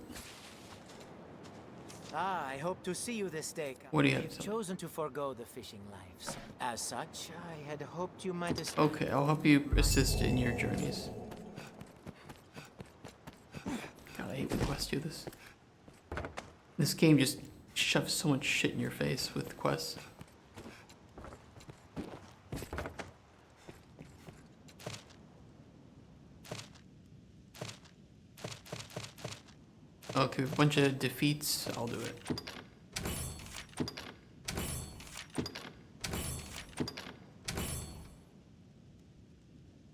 M: Ah, I hope to see you this day.
A: What do you have
M: We've
A: to say?
M: chosen to forego the fishing lives. As such, I had hoped you might assist.
A: Okay, I'll help you assist in your journeys. God, I hate when quests do this. This game just shoves so much shit in your face with quests. Okay, a bunch of defeats. I'll do it.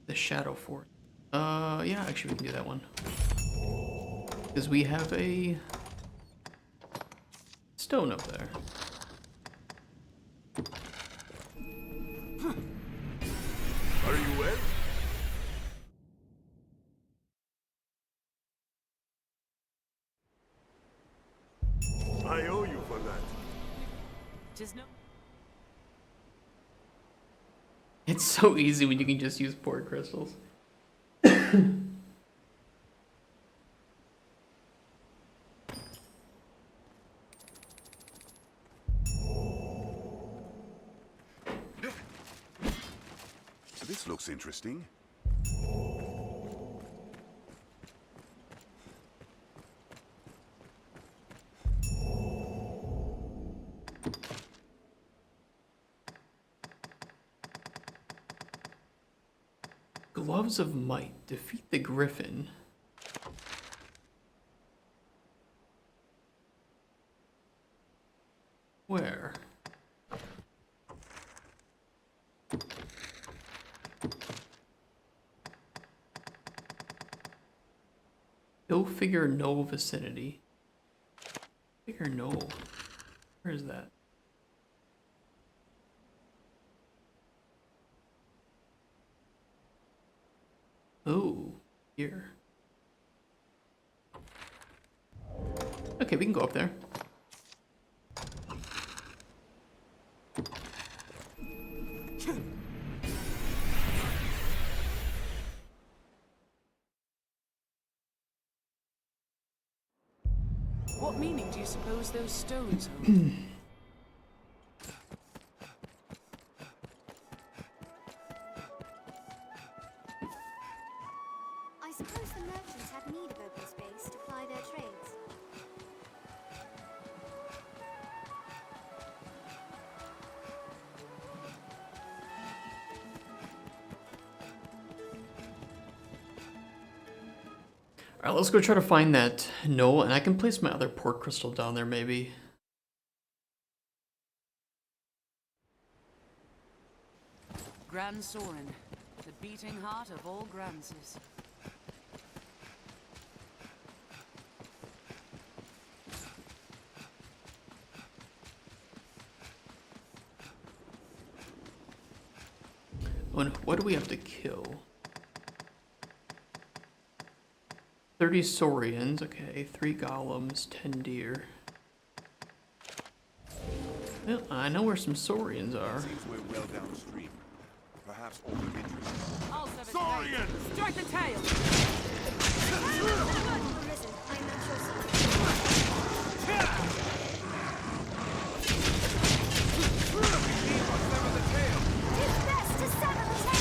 A: The Shadow Fort. Yeah, actually we can do that one. Because we have a stone up there.
S: Are you well? I owe you for that.
E: Tis no.
A: It's so easy when you can just use port crystals.
D: This looks interesting.
A: Gloves of Might. Defeat the Griffin. Where? Go figure no vicinity. Figure no. Where is that? Oh, here. Okay, we can go up there.
E: What meaning do you suppose those stones hold?
P: I suppose the merchants have need of open space to ply their trades.
A: Alright, let's go try to find that no, and I can place my other port crystal down there maybe.
E: Grand Sorin, the beating heart of all Granses.
A: Oh, no, what do we have to kill? 30 Saurians, okay, 3 golems, 10 deer. Well, I know where some Saurians are.
D: Seems we're well downstream. Perhaps all of interest.
E: Saurian! Strike the tail!
P: Arisen, I'm at your side. Tis best to sever the tail!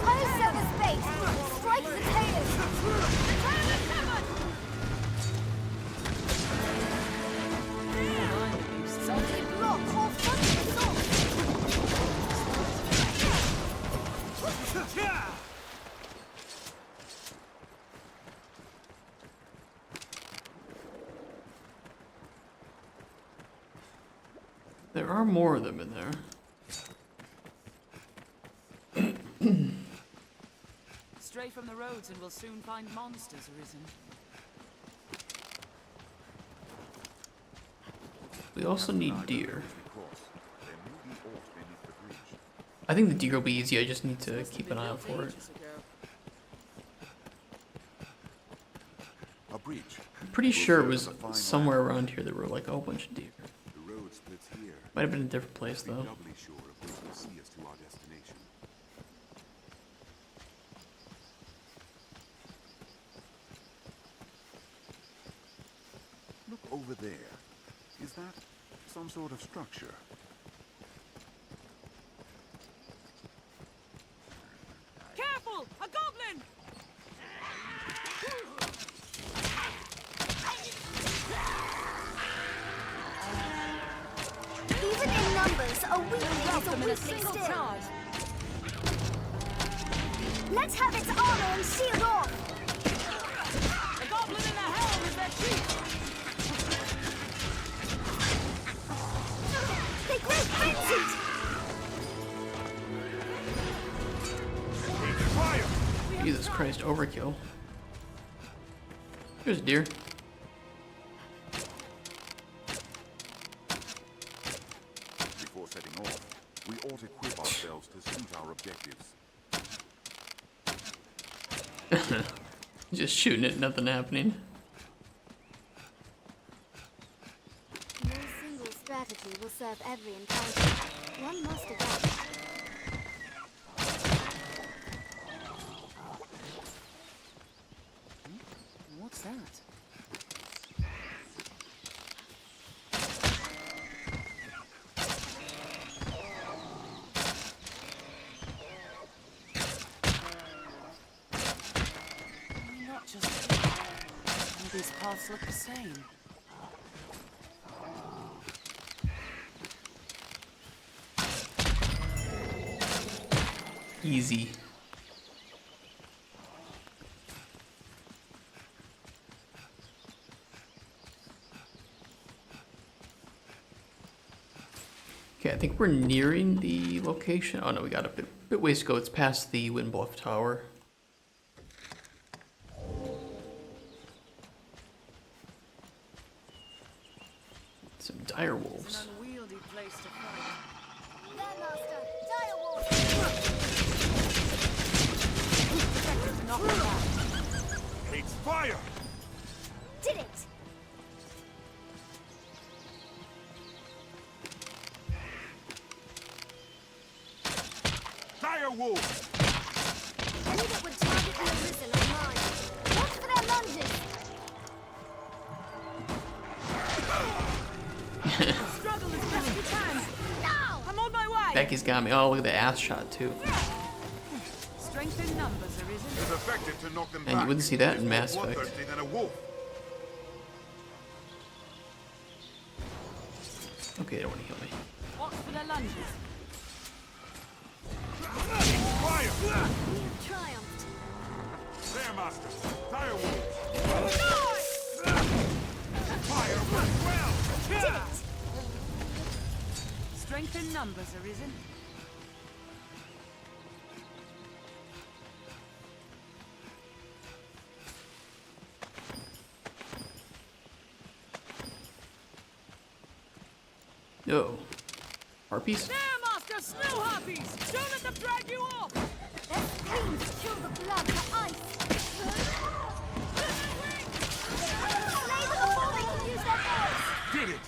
P: I'll sever space! Strike the tail! Somebody block or front the
A: There are more of them in there.
E: Stray from the roads and we'll soon find monsters arisen.
A: We also need deer. I think the deer will be easy, I just need to keep an eye out for it.
D: A breach.
A: I'm pretty sure it was somewhere around here there were like a whole bunch of deer.
D: The road splits here.
A: Might have been a different place though.
D: Doubly sure of which will see us to our destination. Look over there. Is that some sort of structure?
E: Careful! A goblin!
P: Even in numbers, a weakling is a weakling still.
E: Charge.
P: Let's have its armor and shield off!
E: A goblin in a helm is their chief!
P: They grow frenzied!
A: Jesus Christ, overkill. There's a deer.
D: Before setting off, we ought to equip ourselves to suit our objectives.
A: Just shooting it, nothing happening.
P: strategy will serve every encounter. One must adapt.
E: What's that? Not just all these paths look the same.
A: Easy. Okay, I think we're nearing the location. Oh no, we got a bit ways to go. It's past the Wind Bluff Tower. Some dire wolves.
E: It's an unwieldy place to fight.
P: Landmaster, dire wolves!
E: Protected to knock them back.
N: Hates fire!
P: Did it!
N: Dire wolves!
P: Any that would target the Arisen are mine. Watch for their lunges!
E: Struggle as best you can.
P: Now!
E: I'm on my way.
A: Becky's got me. Oh, look at the ass shot too.
E: Strength in numbers, Arisen.
N: It's effective to knock them
A: And
N: back.
A: you wouldn't see that in
N: It's
A: Mass
N: more
A: Effect.
N: bloodthirsty than a wolf.
A: Okay, they don't want to heal me.
E: Watch for their lunges.
N: Fire!
P: We have triumphed.
N: There, Master. Dire wolves! Fire works well!
P: Did it!
E: Strength in numbers, Arisen.
A: No. Harpies?
E: There, Master! Snow harpies! Don't let them drag you off!
P: Their screams chill the blood to ice. Slay them before they can use their voice.
N: Did it!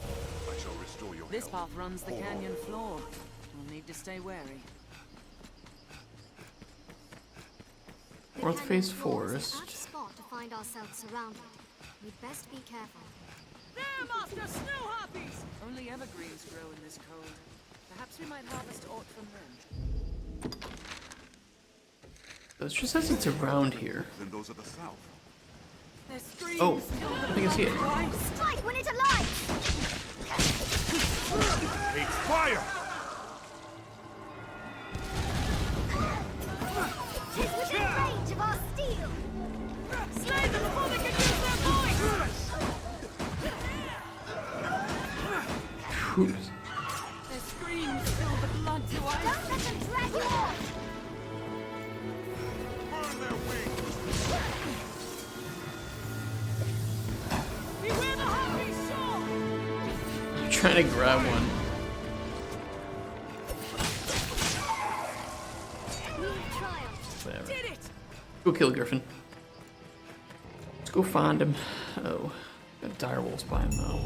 N: I shall restore your
E: This
N: health.
E: path runs the canyon floor. We'll need to stay wary.
A: North Face
P: Forest.
A: Forest.
P: Apt spot to find ourselves surrounded. We'd best be careful.
E: There, Master! Snow harpies! Only evergreens grow in this cold. Perhaps we might harvest aught from them.
A: It just says it's around here.
N: Then those are the south.
E: Their screams
A: Oh,
E: fill
A: I
E: the
A: think I see it.
E: blood.
P: Strike when it's alive!
N: Hates fire!
P: Tis within range of our steel!
E: Slay them before they can use their voice!
A: Who's?
E: Their screams fill the blood to ice.
P: Don't let them drag you off!
N: Burn their wings!
E: Beware the harpies, sword!
A: I'm trying to grab one.
P: We have triumphed.
A: Whatever.
E: Did it!
A: Go kill Griffin. Let's go find him. Oh, got dire wolves by him though.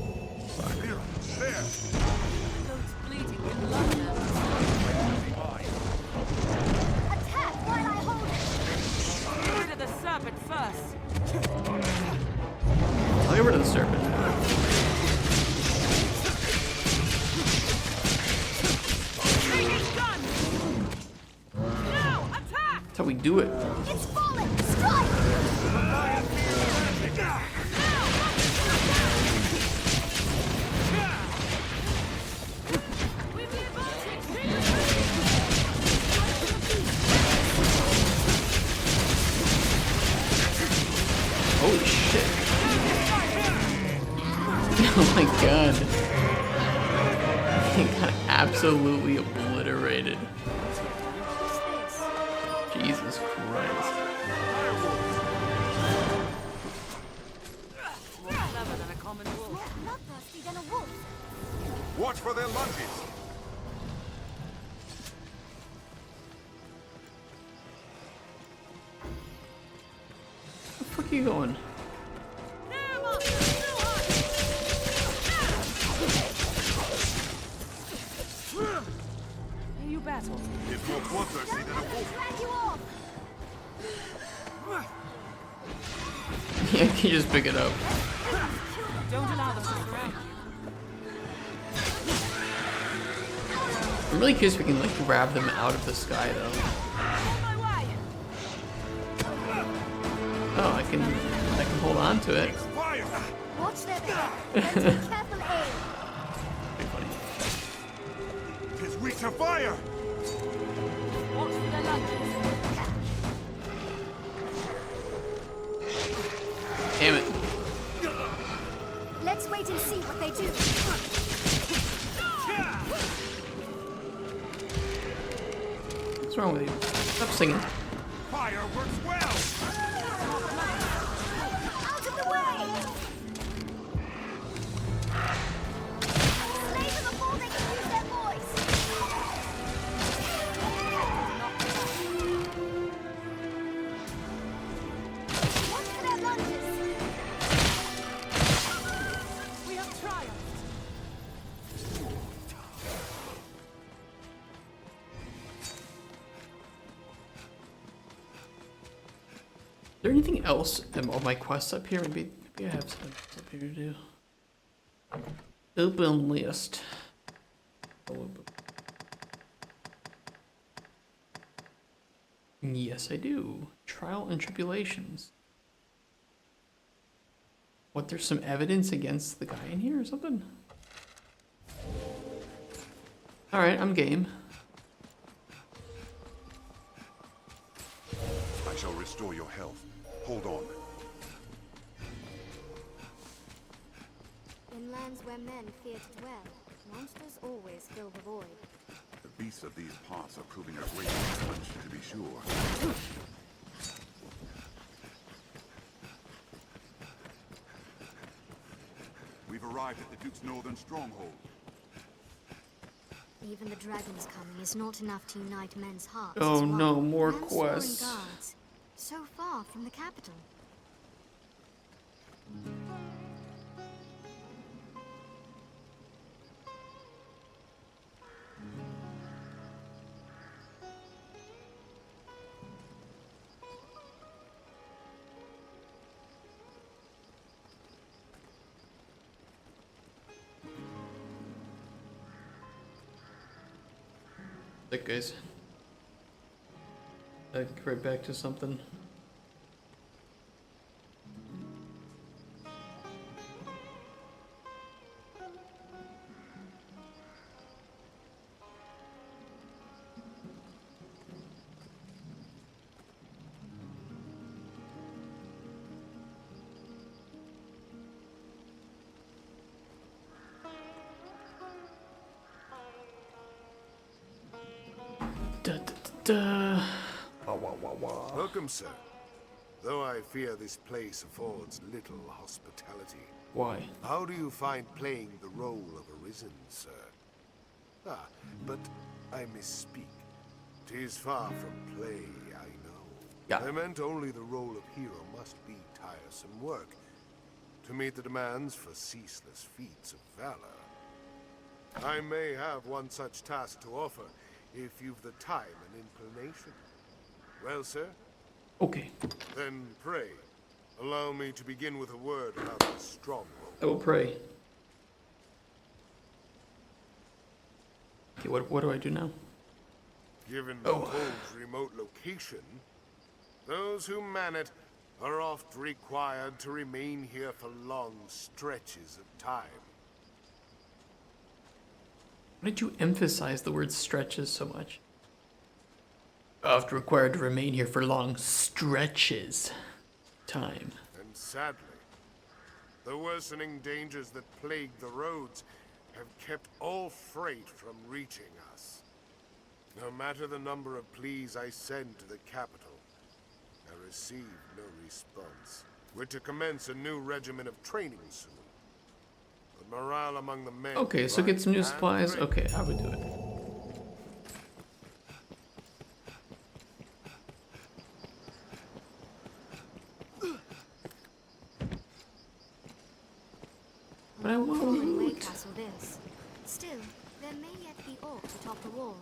A: Fuck.
N: There!
E: Goats bleeding with blood now.
P: Attack while I hold it!
E: Get rid of the serpent first.
A: I'll get rid of the serpent.
E: Take his gun! Now, attack!
A: That's how we do it.
P: It's falling! Strike!
E: With the advantage, take the
A: Holy shit. Oh my god. He got absolutely obliterated. Jesus Christ.
E: more clever than a common wolf.
P: More bloodthirsty than a wolf.
N: Watch for their lunges!
A: What the fuck keep going.
E: You battle.
D: It's more bloodthirsty than a wolf.
P: Drag you off.
A: Yeah, can you just pick it up?
E: Don't allow them to surround
A: I'm really curious if we can like grab them out of the sky though. Oh, I can hold on to it.
P: Watch their back. And take careful aim.
A: Pretty funny.
D: It's weak to fire.
E: Watch for their lunges.
A: Damn it.
P: Let's wait and see what they do.
A: What's wrong with you? Stop singing.
D: Fire works well.
P: Out of the way! Slay them before they can use their voice. Watch for their lunges.
E: We have triumphed.
A: Is there anything else in all my quests up here? Maybe I have something else up here to do. Open list. Yes, I do. Trial and tribulations. What, there's some evidence against the guy in here or something? Alright, I'm game.
D: I shall restore your health. Hold on.
P: In lands where men fear to dwell, monsters always fill the void.
D: The beasts of these parts are proving a great challenge, to be sure. We've arrived at the Duke's northern stronghold.
P: Even the dragon's coming is not enough to unite men's hearts.
A: Oh
P: as one.
A: no, more
P: Man's foreign
A: quests.
P: guards, so far from the capital.
A: That guys. Get right back to something.
L: Welcome, sir. Though I fear this place affords little hospitality.
A: Why?
L: How do you find playing the role of Arisen, sir? Ah, but I misspeak. 'Tis far from play, I know.
A: Yeah.
L: I meant only the role of hero must be tiresome work, to meet the demands for ceaseless feats of valor. I may have one such task to offer, if you've the time and inclination. Well, sir?
A: Okay.
L: Then pray, allow me to begin with a word about the stronghold.
A: I will pray. Okay, what do I do now?
L: Given the hold's remote location, those who man it are oft required to remain here for long stretches of time.
A: Why did you emphasize the word stretches so much? Oft required to remain here for long stretches. Time.
L: And sadly, the worsening dangers that plague the roads have kept all freight from reaching us. No matter the number of pleas I send to the capital, I receive no response. We're to commence a new regimen of training soon. But morale among the men...
A: Okay, so get some new
L: and
A: supplies.
L: great.
A: Okay, I would do it. I
P: old fallen way
A: won't.
P: castle this. Still, there may yet be orcs atop the wall.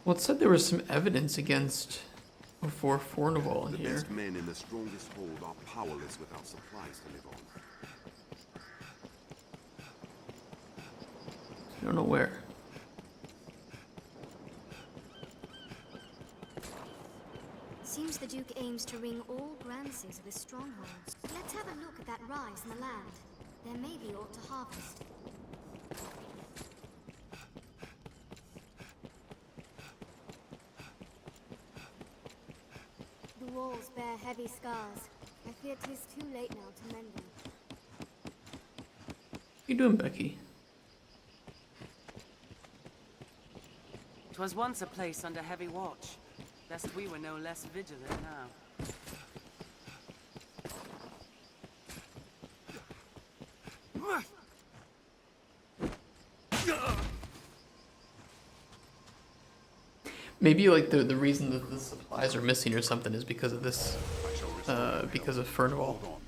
A: Well, it said there was some evidence against before Fornival in
D: The
A: here.
D: best men in the strongest hold are powerless without supplies to live on.
A: I don't know where.
P: Seems the Duke aims to wring all grances of his strongholds. Let's have a look at that rise in the land. There may be aught to harvest. The walls bear heavy scars. I fear 'tis too late now to mend them.
A: How you doing, Becky?
E: 'Twas once a place under heavy watch. Lest we were no less vigilant now.
A: Maybe like the reason that the supplies are missing or something is because of this, because of Fornival.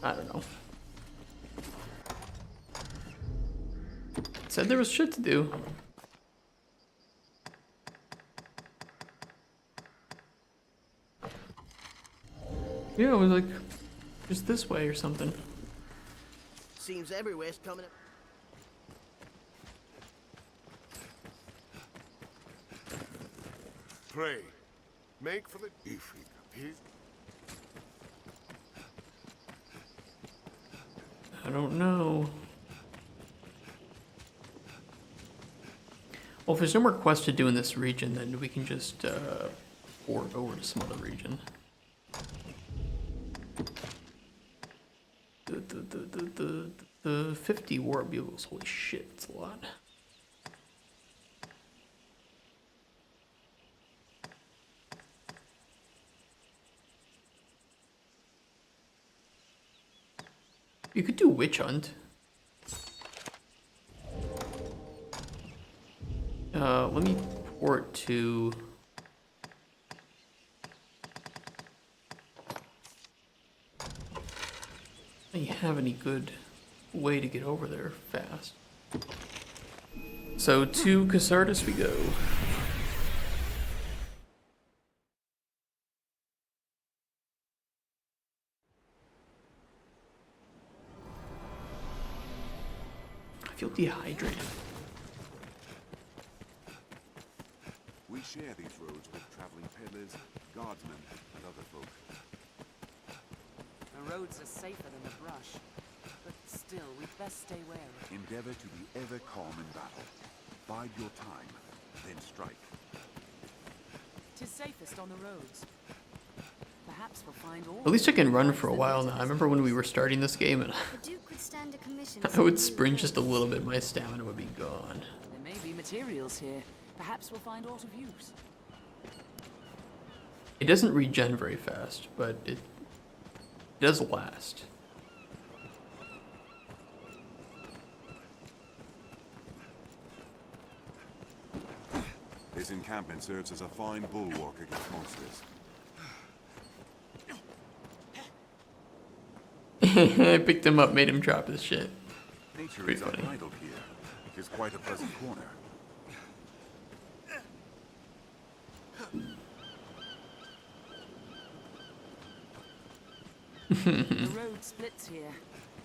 A: I don't know. Said there was shit to do. Yeah, it was like just this way or something.
O: Seems everywhere's coming up.
L: Pray, make for the Ifrit, please.
A: I don't know. Well, if there's no more quests to do in this region, then we can just port over to some other region. The 50 war bugles, holy shit, it's a lot. You could do witch hunt. Let me port to. Do you have any good way to get over there fast? So to Casardis we go. I feel dehydrated.
D: We share these roads with traveling peddlers, guardsmen, and other folk.
E: The roads are safer than the brush, but still, we'd best stay wary.
D: Endeavor to be ever calm in battle. Bide your time, then strike.
E: 'Tis safest on the roads. Perhaps we'll find all.
A: At least I can run for a while now. I remember when we were starting this game and
P: The Duke could stand a commission.
A: I would sprint just a little bit, my stamina would be gone.
E: There may be materials here. Perhaps we'll find aught of use.
A: It doesn't regen very fast, but it does last.
D: This encampment serves as a fine bulwark against monsters.
A: I picked him up, made him drop his shit.
D: Nature
A: Pretty
D: is
A: funny.
D: unrivaled here. It is quite a pleasant corner.
E: The road splits here.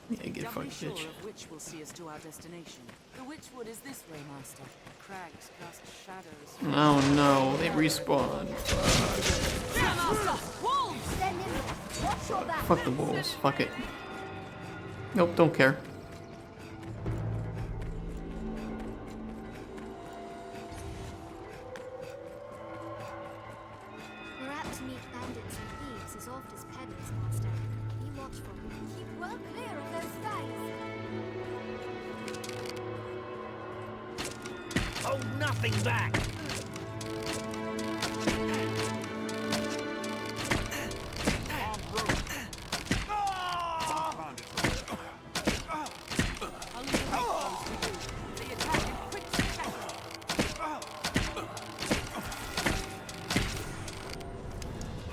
A: Yeah, get
E: Doubly
A: fucked,
E: sure
A: bitch.
E: of which will see us to our destination. The Witchwood is this way, Master. Crags cast shadows.
A: Oh no, they respawn.
E: Yeah, Master! Wolves!
P: Stand in there. Watch your back.
A: Fuck the wolves. Fuck it. Nope, don't care.
P: We're apt to meet bandits and thieves as oft as peddlers, Master. Be watchful. Keep well clear of those fangs.
O: Hold nothing back.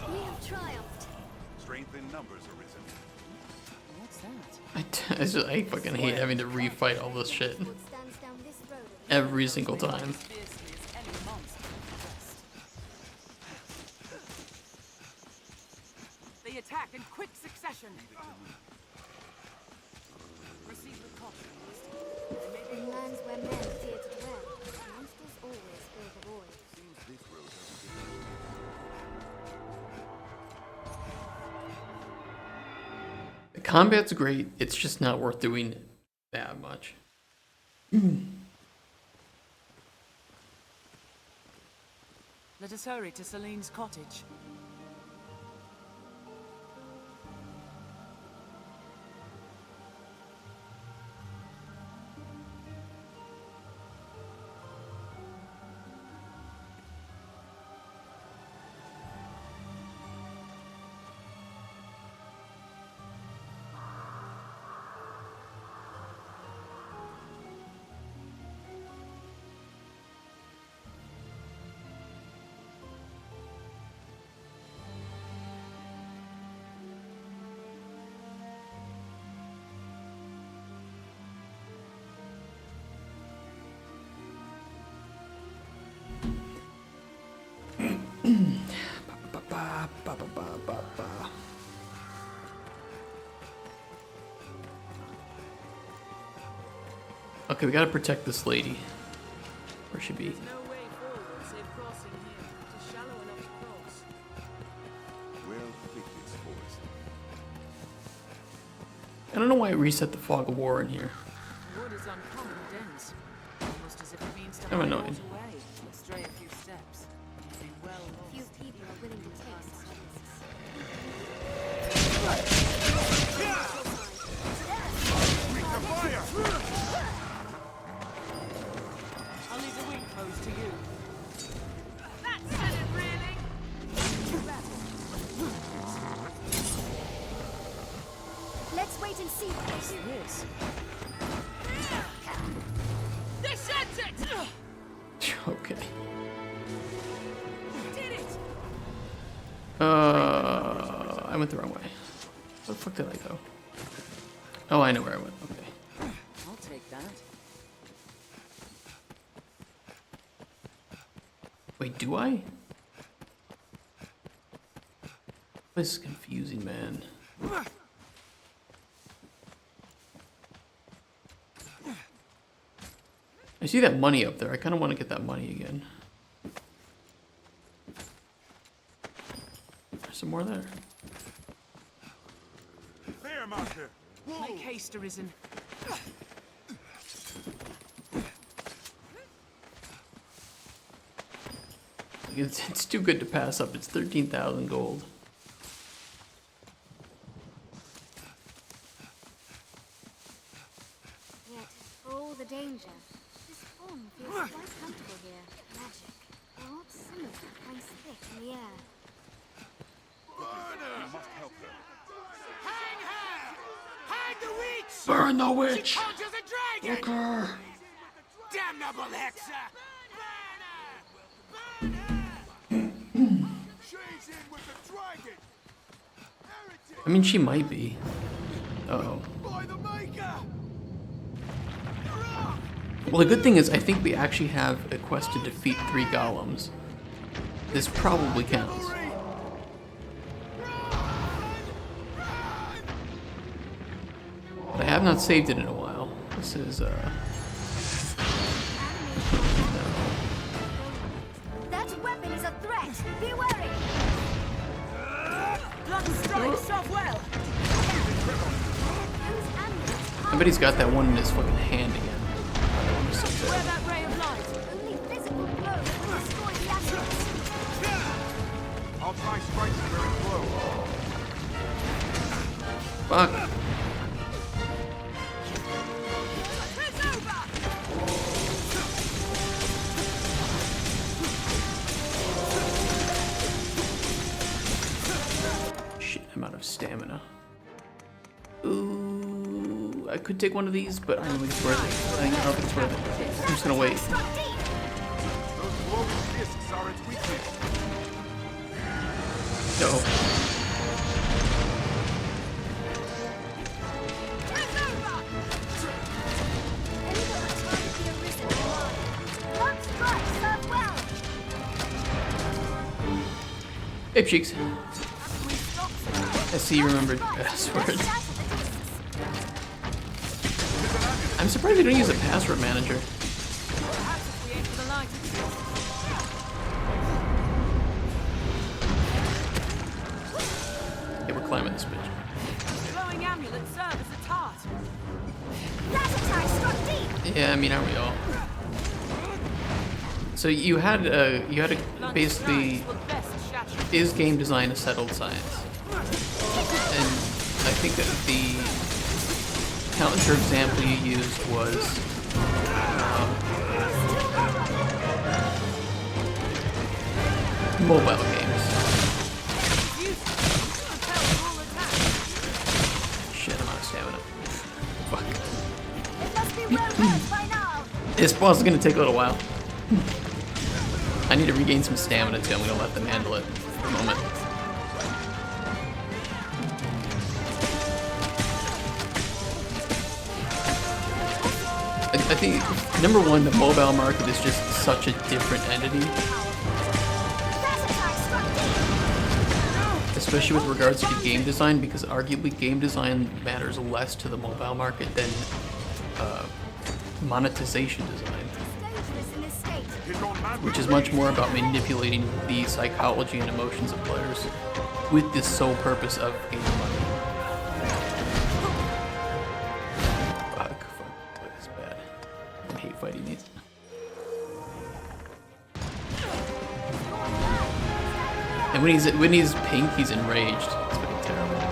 P: We have triumphed.
D: Strength in numbers. numbers, Arisen.
E: What's that?
A: I fucking hate having to refight all this shit every single time.
E: They attack in quick succession. Receive the caution.
P: In lands where men fear to dwell, monsters always fill the void.
D: Seems this road
A: The combat's great, it's just not worth doing that much.
E: Let us hurry to Celine's cottage.
A: Okay, we gotta protect this lady. Where she be? I don't know why it reset the fog of war in here.
E: Wood is uncommon dense, almost as if it means to
A: I'm
E: hide
A: annoyed.
E: it away, stray a few steps. Be well lost.
P: Few people are willing to take such risks.
E: I'll leave the wing post to you. That's it, really.
P: Let's wait and see what
E: What's this?
O: This ends it!
A: Okay.
O: Did it!
A: I went the wrong way. Where the fuck did I go? Oh, I know where I went. Okay.
E: I'll take that.
A: Wait, do I? This is confusing, man. I see that money up there. I kind of want to get that money again. There's some more there.
D: There, Master!
E: Make haste, Arisen.
A: It's too good to pass up. It's 13,000 gold.
P: Yet, for all the danger, this form feels quite comfortable here. Magic. The hot summer hangs thick in the air.
D: You must help her.
O: Hang her! Hang the witch!
A: Burn the witch!
O: She conjures a dragon!
A: Look her!
O: Damnable hexer!
D: She's in with the dragon!
A: I mean, she might be. Uh-oh.
D: By the Maker!
A: Well, the good thing is I think we actually have a quest to defeat 3 golems. This probably counts. But I have not saved it in a while. This is,
P: That weapon is a threat! Be wary!
E: Blood strikes off well.
A: I bet he's got that one in his fucking hand again.
E: Where that ray of light?
P: Only physical blows will destroy the amulets.
D: I'll try striking very close.
A: Fuck.
O: It's over!
A: Shit, I'm out of stamina. Ooh, I could take one of these, but I don't think it's worth it. I don't think it's worth it. I'm just gonna wait.
D: Those glowing discs are its weakness.
A: Uh-oh. Hey, Cheeks. I see you remembered password. I'm surprised they don't use a password manager. Okay, we're climbing this bitch.
E: Glowing amulet serve as a tart.
A: Yeah, I mean, aren't we all? So you had basically, is game design a settled science? And I think that the counter example you used was mobile games. Shit, I'm out of stamina. Fuck. This boss is gonna take a little while. I need to regain some stamina too. I'm gonna let them handle it for a moment. I think, number one, the mobile market is just such a different entity. Especially with regards to game design, because arguably game design matters less to the mobile market than monetization design. Which is much more about manipulating the psychology and emotions of players with the sole purpose of gaining money. Fuck, that's bad. I hate fighting these. And when he's pink, he's enraged. It's fucking terrible.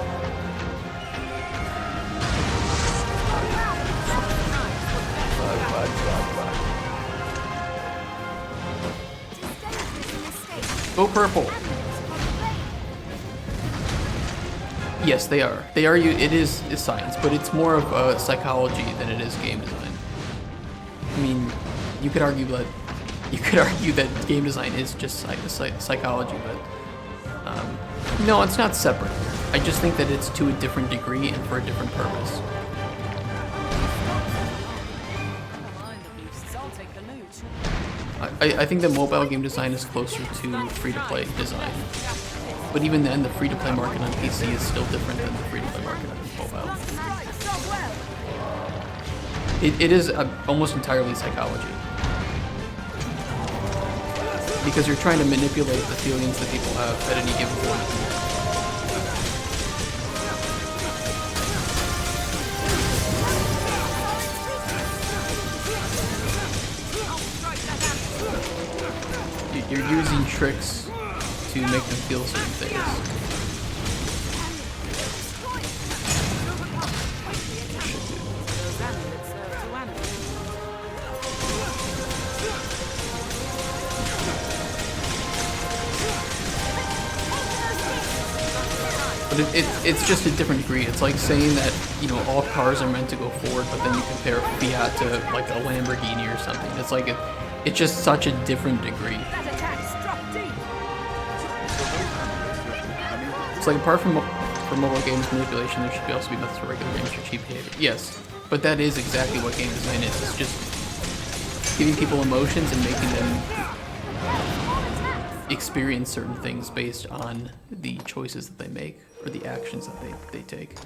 A: Go purple. Yes, they are. They are. It is science, but it's more of psychology than it is game design. I mean, you could argue that game design is just psychology, but no, it's not separate. I just think that it's to a different degree and for a different purpose. I think that mobile game design is closer to free-to-play design. But even then, the free-to-play market on PC is still different than the free-to-play market on mobile. It is almost entirely psychology. Because you're trying to manipulate the feelings that people have at any given point. You're using tricks to make them feel certain things. But it's just a different degree. It's like saying that, you know, all cars are meant to go forward, but then you compare Fiat to like a Lamborghini or something. It's like it's just such a different degree. It's like apart from mobile games manipulation, there should also be methods for regular games to achieve behavior. Yes, but that is exactly what game design is. It's just giving people emotions and making them experience certain things based on the choices that they make or the actions that they take.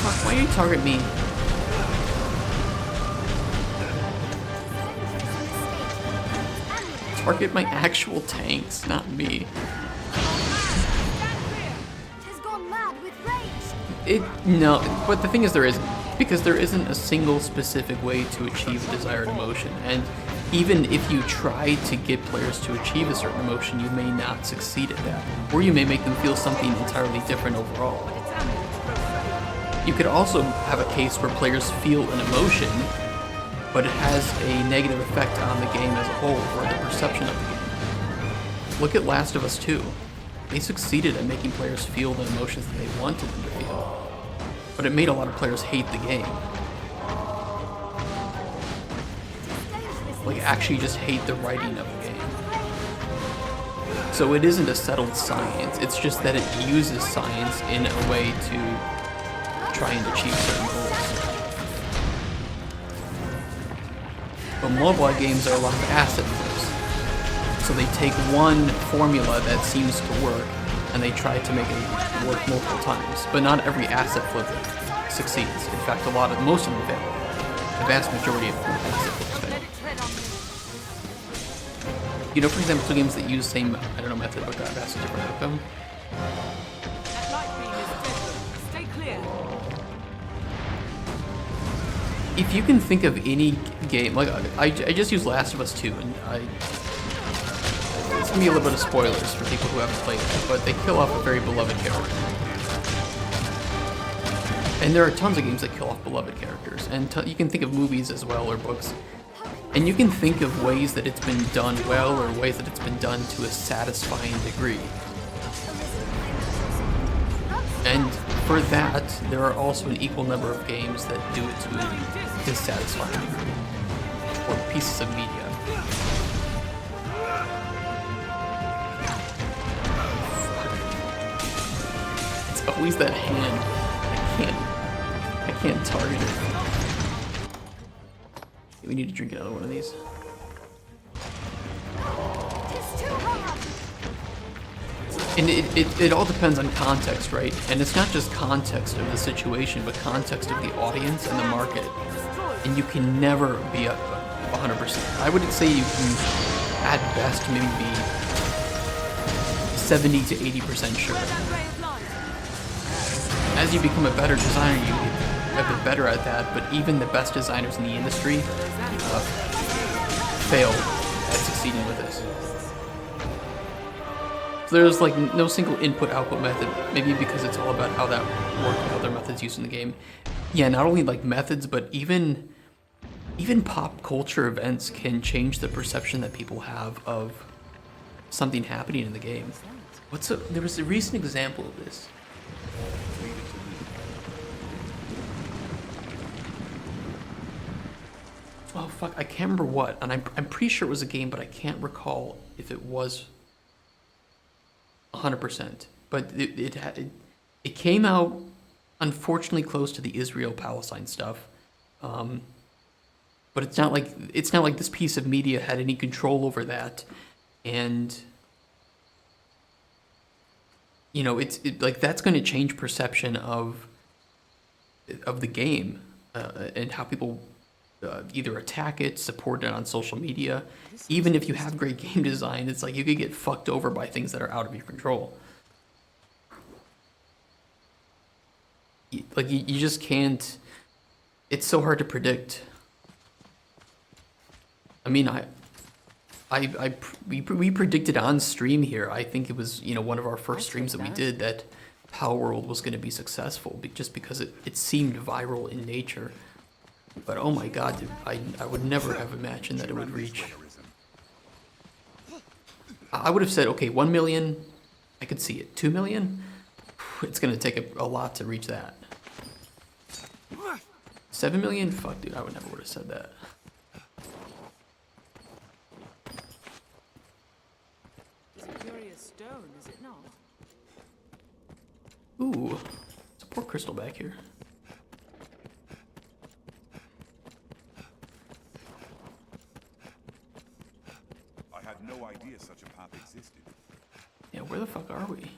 A: Fuck, why do you target me? Target my actual tanks, not me. No, but the thing is there isn't. Because there isn't a single specific way to achieve a desired emotion, and even if you try to get players to achieve a certain emotion, you may not succeed at that, or you may make them feel something entirely different overall. You could also have a case where players feel an emotion, but it has a negative effect on the game as a whole, or the perception of the game. Look at Last of Us 2. They succeeded at making players feel the emotions that they wanted them to feel. But it made a lot of players hate the game. Like, actually just hate the writing of the game. So it isn't a settled science, it's just that it uses science in a way to try and achieve certain goals. But mobile games are a lot of asset flips. So they take one formula that seems to work and they try to make it work multiple times. But not every asset flip succeeds. In fact, most of them fail. The vast majority of asset flips fail. You know, for example, two games that use the same, I don't know, method but got a vastly different outcome.
E: That light beam is deadly. Stay clear.
A: If you can think of any game, like I just used Last of Us 2, and it's gonna be a little bit of spoilers for people who haven't played it, but they kill off a very beloved character. And there are tons of games that kill off beloved characters, and you can think of movies as well, or books. And you can think of ways that it's been done well, or ways that it's been done to a satisfying degree. And for that, there are also an equal number of games that do it to a dissatisfying degree, or pieces of media. It's always that hand. I can't target it. We need to drink another one of these. And it all depends on context, right? And it's not just context of the situation, but context of the audience and the market. And you can never be up 100%. I would say you can, at best, maybe be 70 to 80% sure. As you become a better designer, you get a bit better at that, but even the best designers in the industry fail at succeeding with this. So there's like no single input-output method, maybe because it's all about how that works and other methods used in the game. Yeah, not only like methods, but even pop culture events can change the perception that people have of something happening in the game. There was a recent example of this. Oh fuck, I can't remember what, and I'm pretty sure it was a game, but I can't recall if it was 100%. But it came out unfortunately close to the Israel-Palestine stuff, but it's not like this piece of media had any control over that, and you know like that's going to change perception of the game and how people either attack it, support it on social media. Even if you have great game design, it's like you could get fucked over by things that are out of your control. Like you just can't. It's so hard to predict. I mean, we predicted on stream here. I think it was one of our first streams that we did that Power World was going to be successful just because it seemed viral in nature. But oh my god, dude, I would never have imagined that it would reach. I would have said, okay, 1 million, I could see it. 2 million? It's gonna take a lot to reach that. 7 million? Fuck, dude, I would never would have said that.
E: It's a curious stone, is it not?
A: Ooh, there's a poor crystal back here.
D: No idea such a path existed.
A: Yeah, where the fuck are we?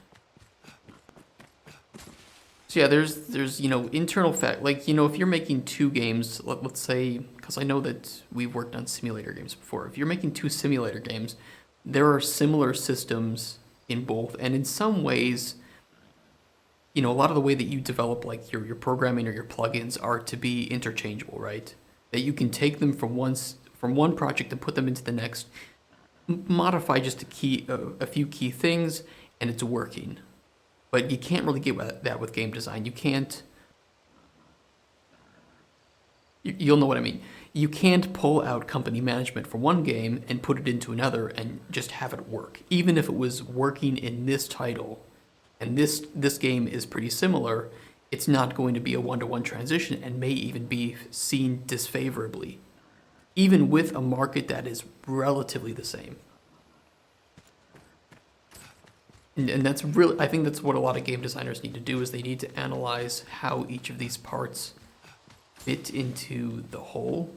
A: So yeah, there's internal fact, like if you're making two games, let's say, because I know that we've worked on simulator games before. If you're making two simulator games, there are similar systems in both, and in some ways, a lot of the way that you develop like your programming or your plugins are to be interchangeable, right? That you can take them from one project and put them into the next. Modify just a few key things, and it's working. But you can't really get that with game design. You can't. You'll know what I mean. You can't pull out company management from one game and put it into another and just have it work. Even if it was working in this title, and this game is pretty similar, it's not going to be a one-to-one transition and may even be seen disfavorably. Even with a market that is relatively the same. And that's really, I think that's what a lot of game designers need to do, is they need to analyze how each of these parts fit into the whole.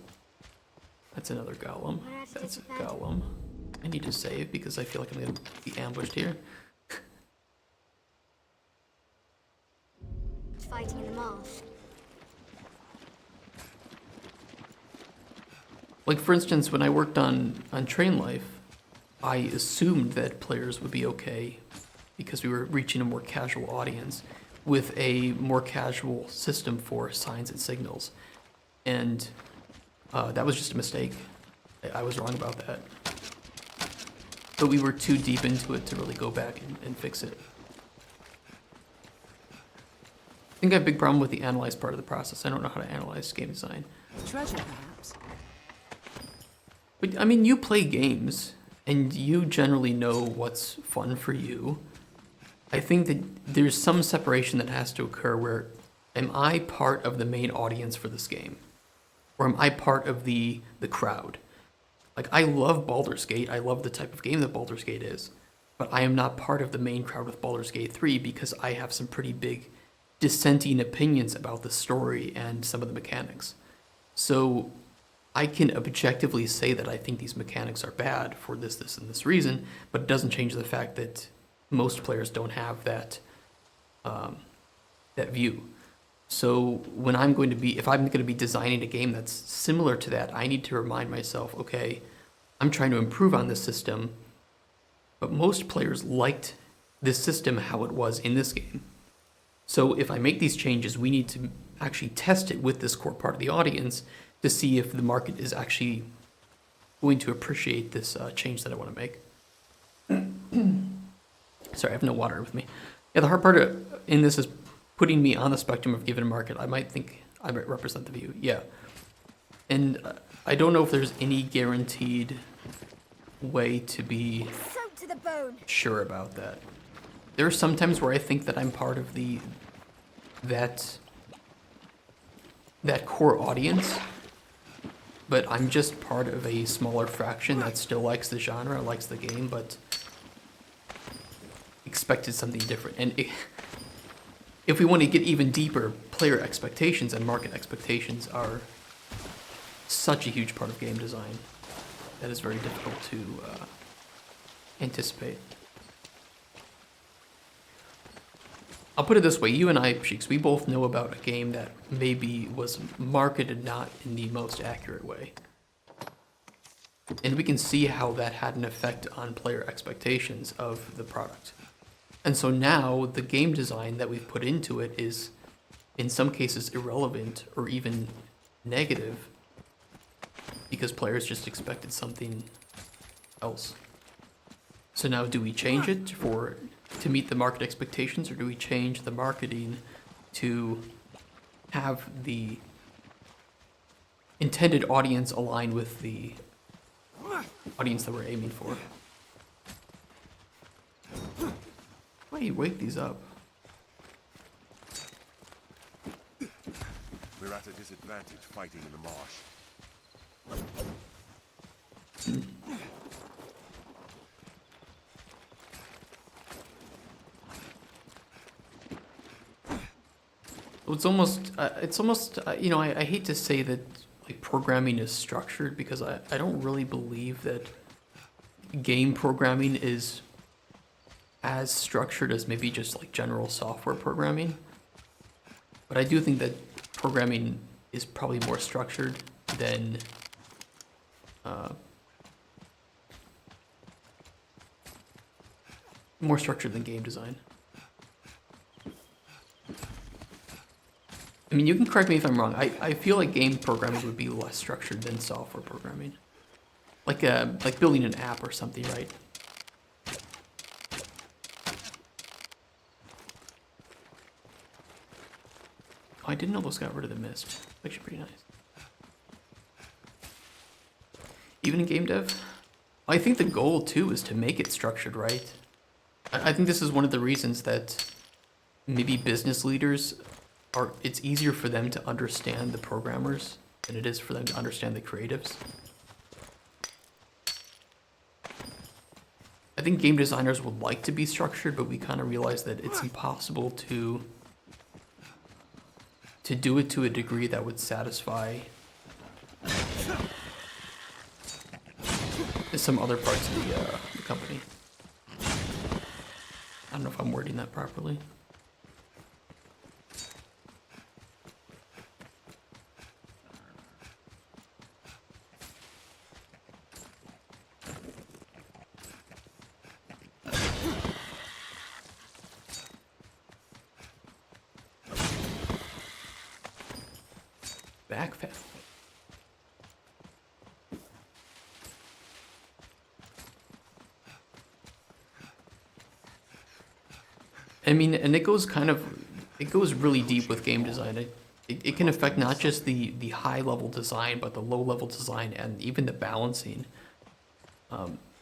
A: That's another golem. That's a golem. I need to save because I feel like I'm gonna be ambushed here.
P: Fighting in the marsh.
A: Like for instance, when I worked on Train Life, I assumed that players would be okay because we were reaching a more casual audience with a more casual system for signs and signals. And that was just a mistake. I was wrong about that. But we were too deep into it to really go back and fix it. I think I have a big problem with the analyze part of the process. I don't know how to analyze game design.
E: Treasure, perhaps?
A: But, I mean, you play games, and you generally know what's fun for you. I think that there's some separation that has to occur where, am I part of the main audience for this game? Or am I part of the crowd? Like, I love Baldur's Gate, I love the type of game that Baldur's Gate is, but I am not part of the main crowd with Baldur's Gate 3 because I have some pretty big dissenting opinions about the story and some of the mechanics. So I can objectively say that I think these mechanics are bad for this, and this reason, but it doesn't change the fact that most players don't have that that view. So when I'm going to be, if I'm going to be designing a game that's similar to that, I need to remind myself, okay, I'm trying to improve on this system, but most players liked this system how it was in this game. So if I make these changes, we need to actually test it with this core part of the audience to see if the market is actually going to appreciate this change that I want to make. Sorry, I have no water with me. Yeah, the hard part in this is putting me on the spectrum of given market. I might think I might represent the view, yeah. And I don't know if there's any guaranteed way to be
P: To the bone.
A: sure about that. There are some times where I think that I'm part of that core audience, but I'm just part of a smaller fraction that still likes the genre, likes the game, but expected something different. And if we want to get even deeper, player expectations and market expectations are such a huge part of game design that is very difficult to anticipate. I'll put it this way, you and I, Sheiks, we both know about a game that maybe was marketed not in the most accurate way. And we can see how that had an effect on player expectations of the product. And so now the game design that we've put into it is in some cases irrelevant or even negative because players just expected something else. So now do we change it to meet the market expectations, or do we change the marketing to have the intended audience align with the audience that we're aiming for? Why do you wake these up?
D: We're at a disadvantage fighting in the marsh.
A: It's almost, you know, I hate to say that like programming is structured because I don't really believe that game programming is as structured as maybe just like general software programming. But I do think that programming is probably more structured than game design. I mean, you can correct me if I'm wrong. I feel like game programming would be less structured than software programming. Like building an app or something, right? Oh, I didn't know those got rid of the mist. It's actually pretty nice. Even in game dev? I think the goal, too, is to make it structured, right? I think this is one of the reasons that maybe business leaders it's easier for them to understand the programmers than it is for them to understand the creatives. I think game designers would like to be structured, but we kind of realize that it's impossible to do it to a degree that would satisfy some other parts of the company. I don't know if I'm wording that properly. Backpack. I mean, and it goes really deep with game design. It can affect not just the high level design, but the low level design and even the balancing.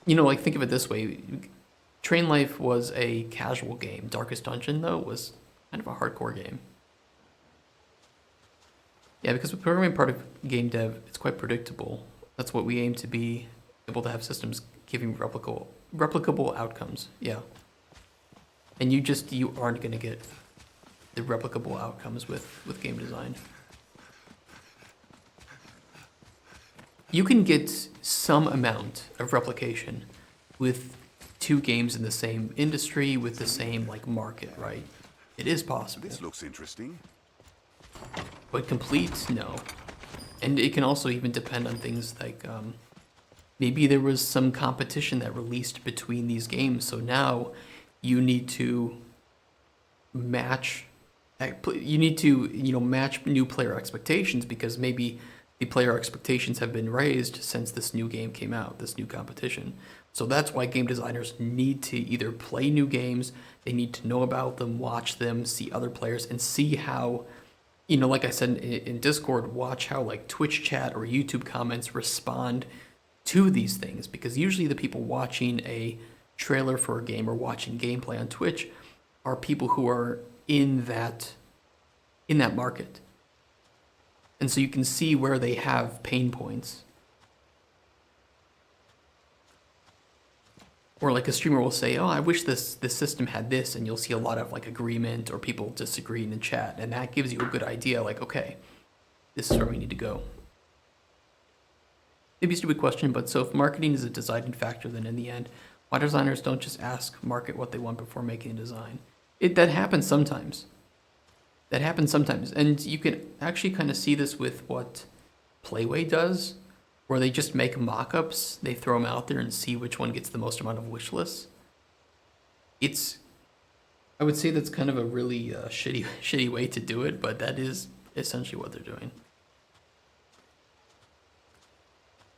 A: You know, like think of it this way: Train Life was a casual game. Darkest Dungeon, though, was kind of a hardcore game. Yeah, because the programming part of game dev, it's quite predictable. That's what we aim to be, able to have systems giving replicable outcomes. Yeah. And you aren't going to get the replicable outcomes with game design. You can get some amount of replication with two games in the same industry with the same like market, right? It is possible.
D: This looks interesting.
A: But complete, no. And it can also even depend on things like maybe there was some competition that released between these games, so now you need to match match new player expectations because maybe the player expectations have been raised since this new game came out, this new competition. So that's why game designers need to either play new games, they need to know about them, watch them, see other players, and see how, you know, like I said in Discord, watch how like Twitch chat or YouTube comments respond to these things, because usually the people watching a trailer for a game or watching gameplay on Twitch are people who are in that market. And so you can see where they have pain points. Or like a streamer will say, oh, I wish this system had this, and you'll see a lot of like agreement or people disagreeing in chat, and that gives you a good idea, like, okay, this is where we need to go. Maybe a stupid question, but so if marketing is a deciding factor, then in the end, why designers don't just ask market what they want before making a design? That happens sometimes. That happens sometimes, and you can actually kind of see this with what Playway does, where they just make mock-ups, they throw them out there and see which one gets the most amount of wish lists. I would say that's kind of a really shitty way to do it, but that is essentially what they're doing.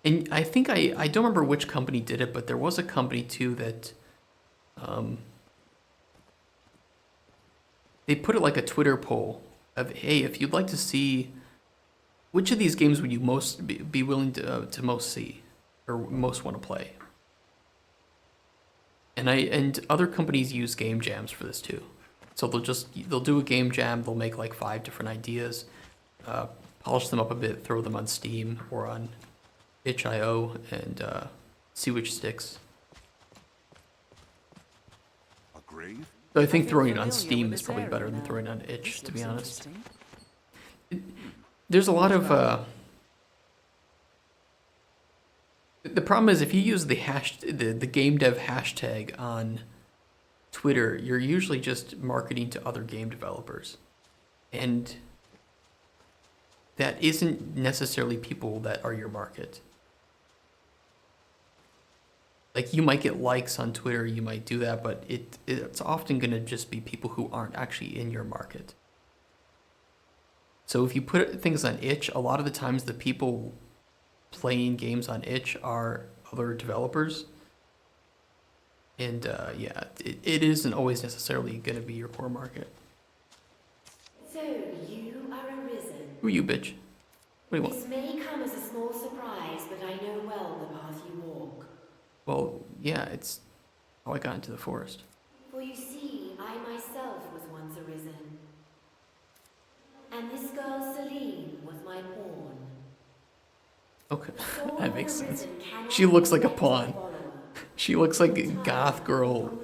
A: And I think I don't remember which company did it, but there was a company too that they put it like a Twitter poll of, hey, if you'd like to see, which of these games would you most be willing to most see or most want to play? And other companies use game jams for this too. So they'll do a game jam, they'll make like 5 different ideas, polish them up a bit, throw them on Steam or on itch.io, and see which sticks.
D: A grave?
A: So I think throwing it on Steam is probably better than throwing it on itch, to be honest. There's a lot of the problem is if you use the game dev hashtag on Twitter, you're usually just marketing to other game developers, and that isn't necessarily people that are your market. Like, you might get likes on Twitter, you might do that, but it's often going to just be people who aren't actually in your market. So if you put things on itch, a lot of the times the people playing games on itch are other developers. And yeah, it isn't always necessarily going to be your core market.
Q: So, you are Arisen.
A: Who are you, bitch? What do you want?
Q: This may come as a small surprise, but I know well the path you walk.
A: Well, yeah, it's how I got into the forest.
Q: For you see, I myself was once Arisen. And this girl Celine was my pawn.
A: Okay, that makes sense. She looks like a pawn. She looks like a goth girl.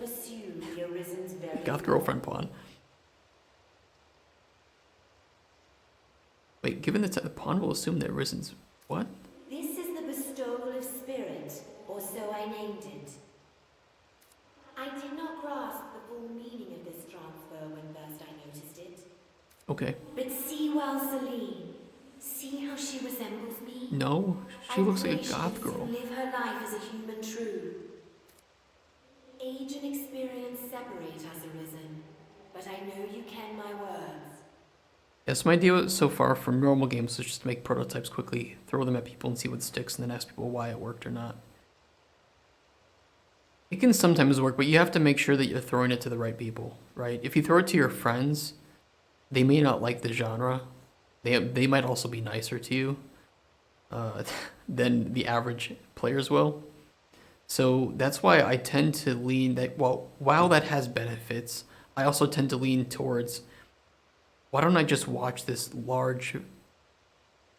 A: Goth girlfriend pawn. Wait, given the pawn will assume that Arisen's what?
Q: This is the bestowal of spirit, or so I named it. I did not grasp the full meaning of this transfer when first I noticed it.
A: Okay.
Q: But see well, Celine. See how she resembles me?
A: No, she
Q: I
A: looks like
Q: pray
A: a
Q: she
A: goth
Q: can soon
A: girl.
Q: live her life as a human true. Age and experience separate us, Arisen. But I know you ken my words.
A: Yes, my idea so far from normal games is just to make prototypes quickly, throw them at people and see what sticks, and then ask people why it worked or not. It can sometimes work, but you have to make sure that you're throwing it to the right people, right? If you throw it to your friends, they may not like the genre. They might also be nicer to you than the average players will. So that's why I tend to lean that, well, while that has benefits, I also tend to lean towards, why don't I just watch this large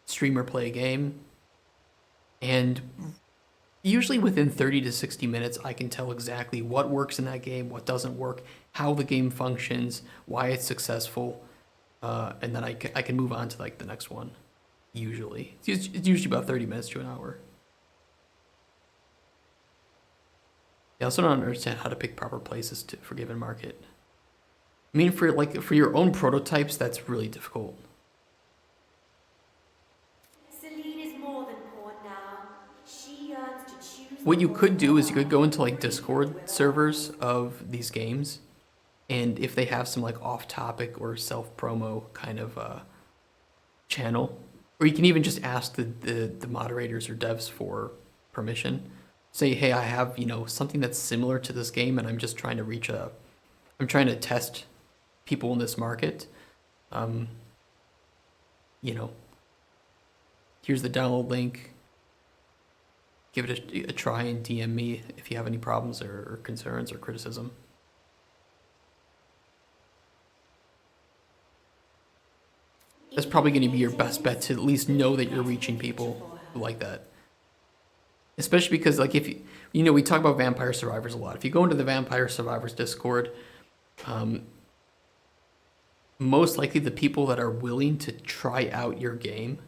A: streamer play a game? And usually within 30 to 60 minutes, I can tell exactly what works in that game, what doesn't work, how the game functions, why it's successful, and then I can move on to like the next one, usually. It's usually about 30 minutes to an hour. I also don't understand how to pick proper places for given market. I mean, for your own prototypes, that's really difficult.
Q: Celine is more than porn now. She yearns to choose.
A: What you could do is you could go into like Discord servers of these games, and if they have some like off-topic or self-promo kind of channel, or you can even just ask the moderators or devs for permission. Say, hey, I have, something that's similar to this game, and I'm just trying to I'm trying to test people in this market. Here's the download link. Give it a try and DM me if you have any problems or concerns or criticism. That's probably going to be your best bet to at least know that you're reaching people who like that. Especially because, like, if we talk about Vampire Survivors a lot. If you go into the Vampire Survivors Discord, most likely the people that are willing to try out your game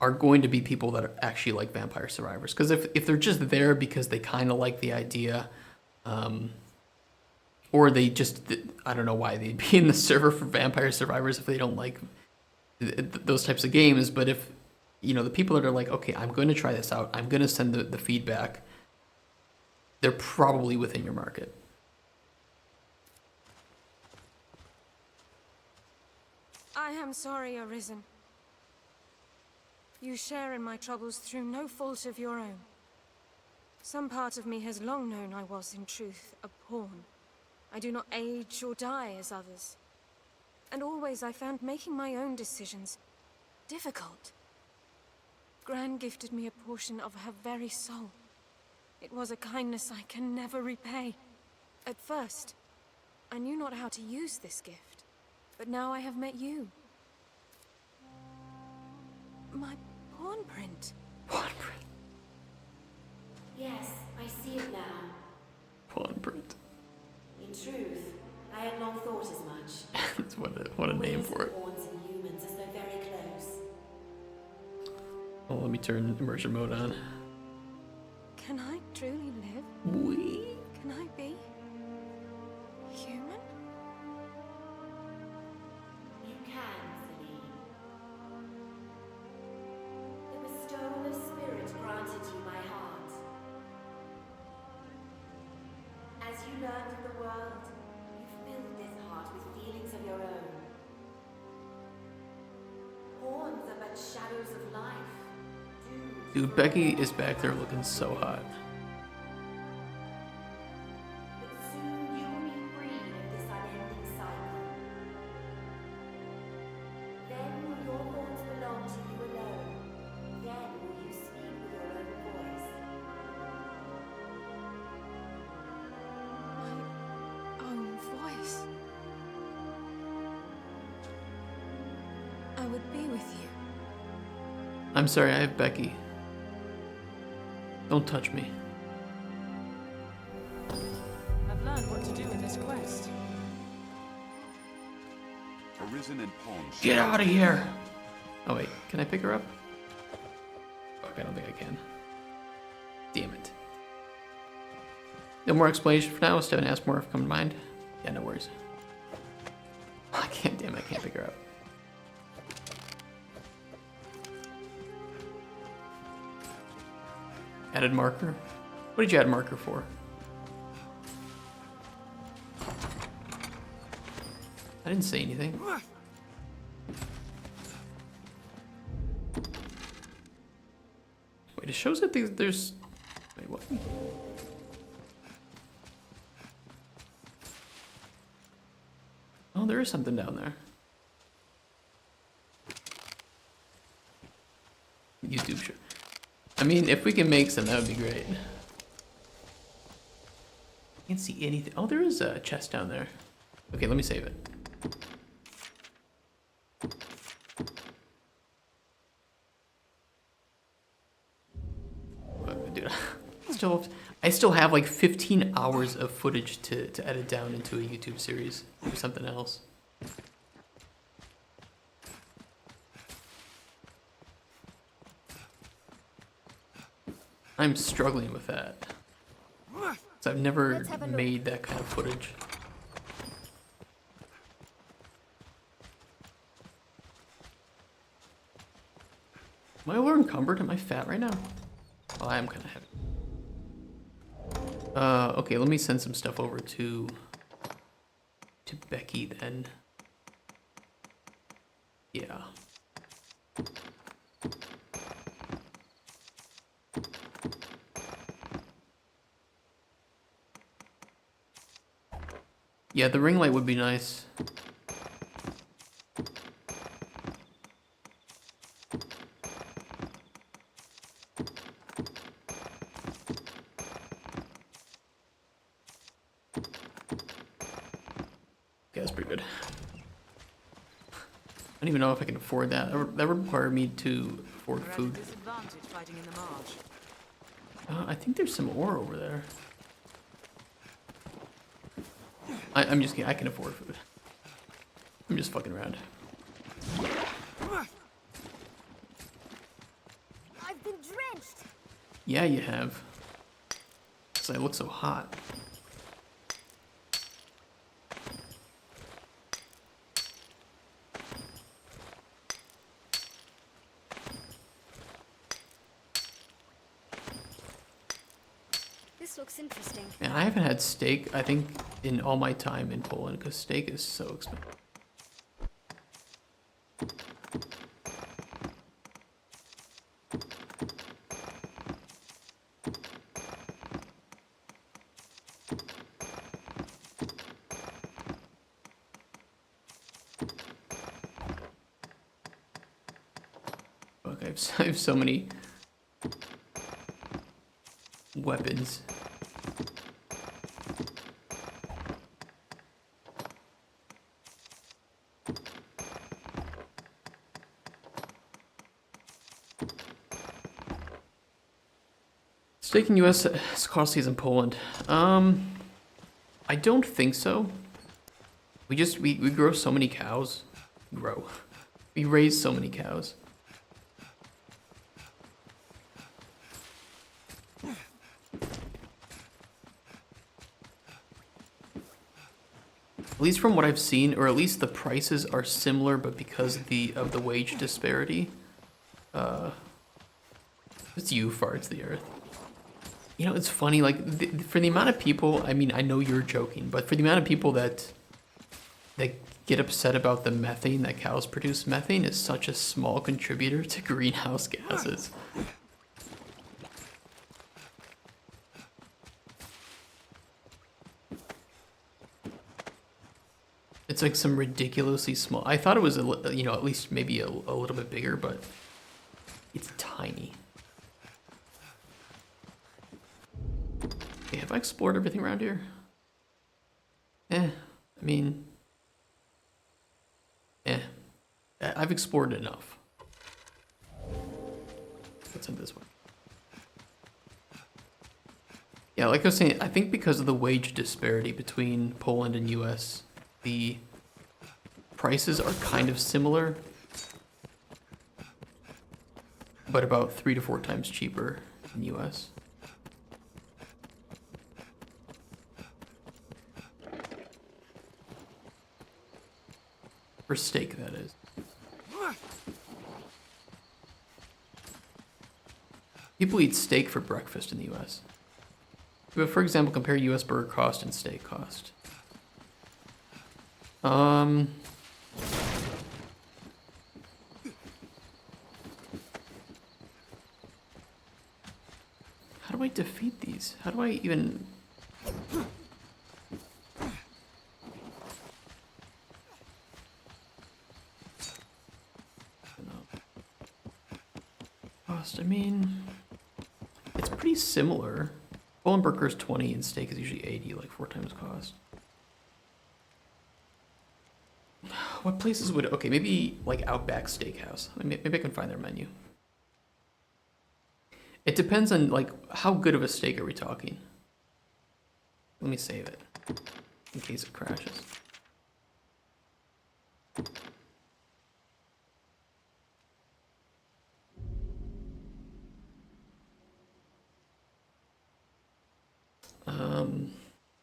A: are going to be people that are actually like Vampire Survivors. Because if they're just there because they kind of like the idea, or they just, I don't know why they'd be in the server for Vampire Survivors if they don't like those types of games. But if, the people that are like, okay, I'm going to try this out, I'm going to send the feedback, they're probably within your market.
G: I am sorry, Arisen. You share in my troubles through no fault of your own. Some part of me has long known I was, in truth, a pawn. I do not age or die as others. And always I found making my own decisions difficult. Gran gifted me a portion of her very soul. It was a kindness I can never repay. At first, I knew not how to use this gift, but now I have met you. My pawn print.
A: Pawn print.
Q: Yes, I see it now.
A: Pawn print.
Q: In truth, I had long thought as much.
A: That's what a name for it.
Q: Pawns and humans are so very close.
A: Well, let me turn immersion mode on.
G: Can I truly live?
A: Oui.
G: Can I be human?
Q: You can, Celine. The bestowal of spirit granted you my heart. As you learned of the world, you filled this heart with feelings of your own. Pawns are but shadows of life.
A: Dude, Becky is back there looking so hot.
Q: But soon you will be freed of this unending cycle. Then will your thoughts belong to you alone. Then will you speak with your own voice.
G: My own voice. I would be with you.
A: I'm sorry, I have Becky. Don't touch me.
E: I've learned what to do in this quest.
D: Arisen and Pawn.
A: Get out of here! Oh wait, can I pick her up? Fuck, I don't think I can. No more explanation for now. Steven asked more if come to mind. Yeah, no worries. I can't figure out. Added marker? What did you add marker for? I didn't say anything. Wait, it shows that there's... Wait, what? Oh, there is something down there. YouTube show. I mean, if we can make some, that would be great. Can't see anything. Oh, there is a chest down there. Okay, let me save it. Dude, I still have like 15 hours of footage to edit down into a YouTube series or something else. I'm struggling with that. So I've never made that kind of footage. Am I a little encumbered? Am I fat right now? Oh, I am kind of heavy. Okay, let me send some stuff over to Becky then. Yeah. Yeah, the ring light would be nice. Okay, that's pretty good. I don't even know if I can afford that. That would require me to afford food. I think there's some ore over there. I'm just kidding. I can afford food. I'm just fucking around.
C: I've been drenched.
A: Yeah, you have. Because I look so hot.
P: This looks interesting.
A: And I haven't had steak, I think, in all my time in Poland, because steak is so expensive. Fuck, I have so many weapons. Steak in US is costly as in Poland. I don't think so. We grow so many cows. We raise so many cows. At least from what I've seen, or at least the prices are similar, but because of the wage disparity, it's you farts the earth. You know, it's funny, like, for the amount of people, I mean, I know you're joking, but for the amount of people that get upset about the methane that cows produce, methane is such a small contributor to greenhouse gases. It's like some ridiculously small. I thought it was, you know, at least maybe a little bit bigger, but it's tiny. Okay, have I explored everything around here? I mean, I've explored enough. Let's head this way. Yeah, like I was saying, I think because of the wage disparity between Poland and US, the prices are kind of similar, but about 3 to 4 times cheaper in US. For steak, that is. People eat steak for breakfast in the US. But for example, compare US burger cost and steak cost. How do I defeat these? How do I even... Cost, I mean... It's pretty similar. Bone burger is 20 and steak is usually 80, like 4 times cost. What places would... Okay, maybe like Outback Steakhouse. Maybe I can find their menu. It depends on like how good of a steak are we talking. Let me save it in case it crashes.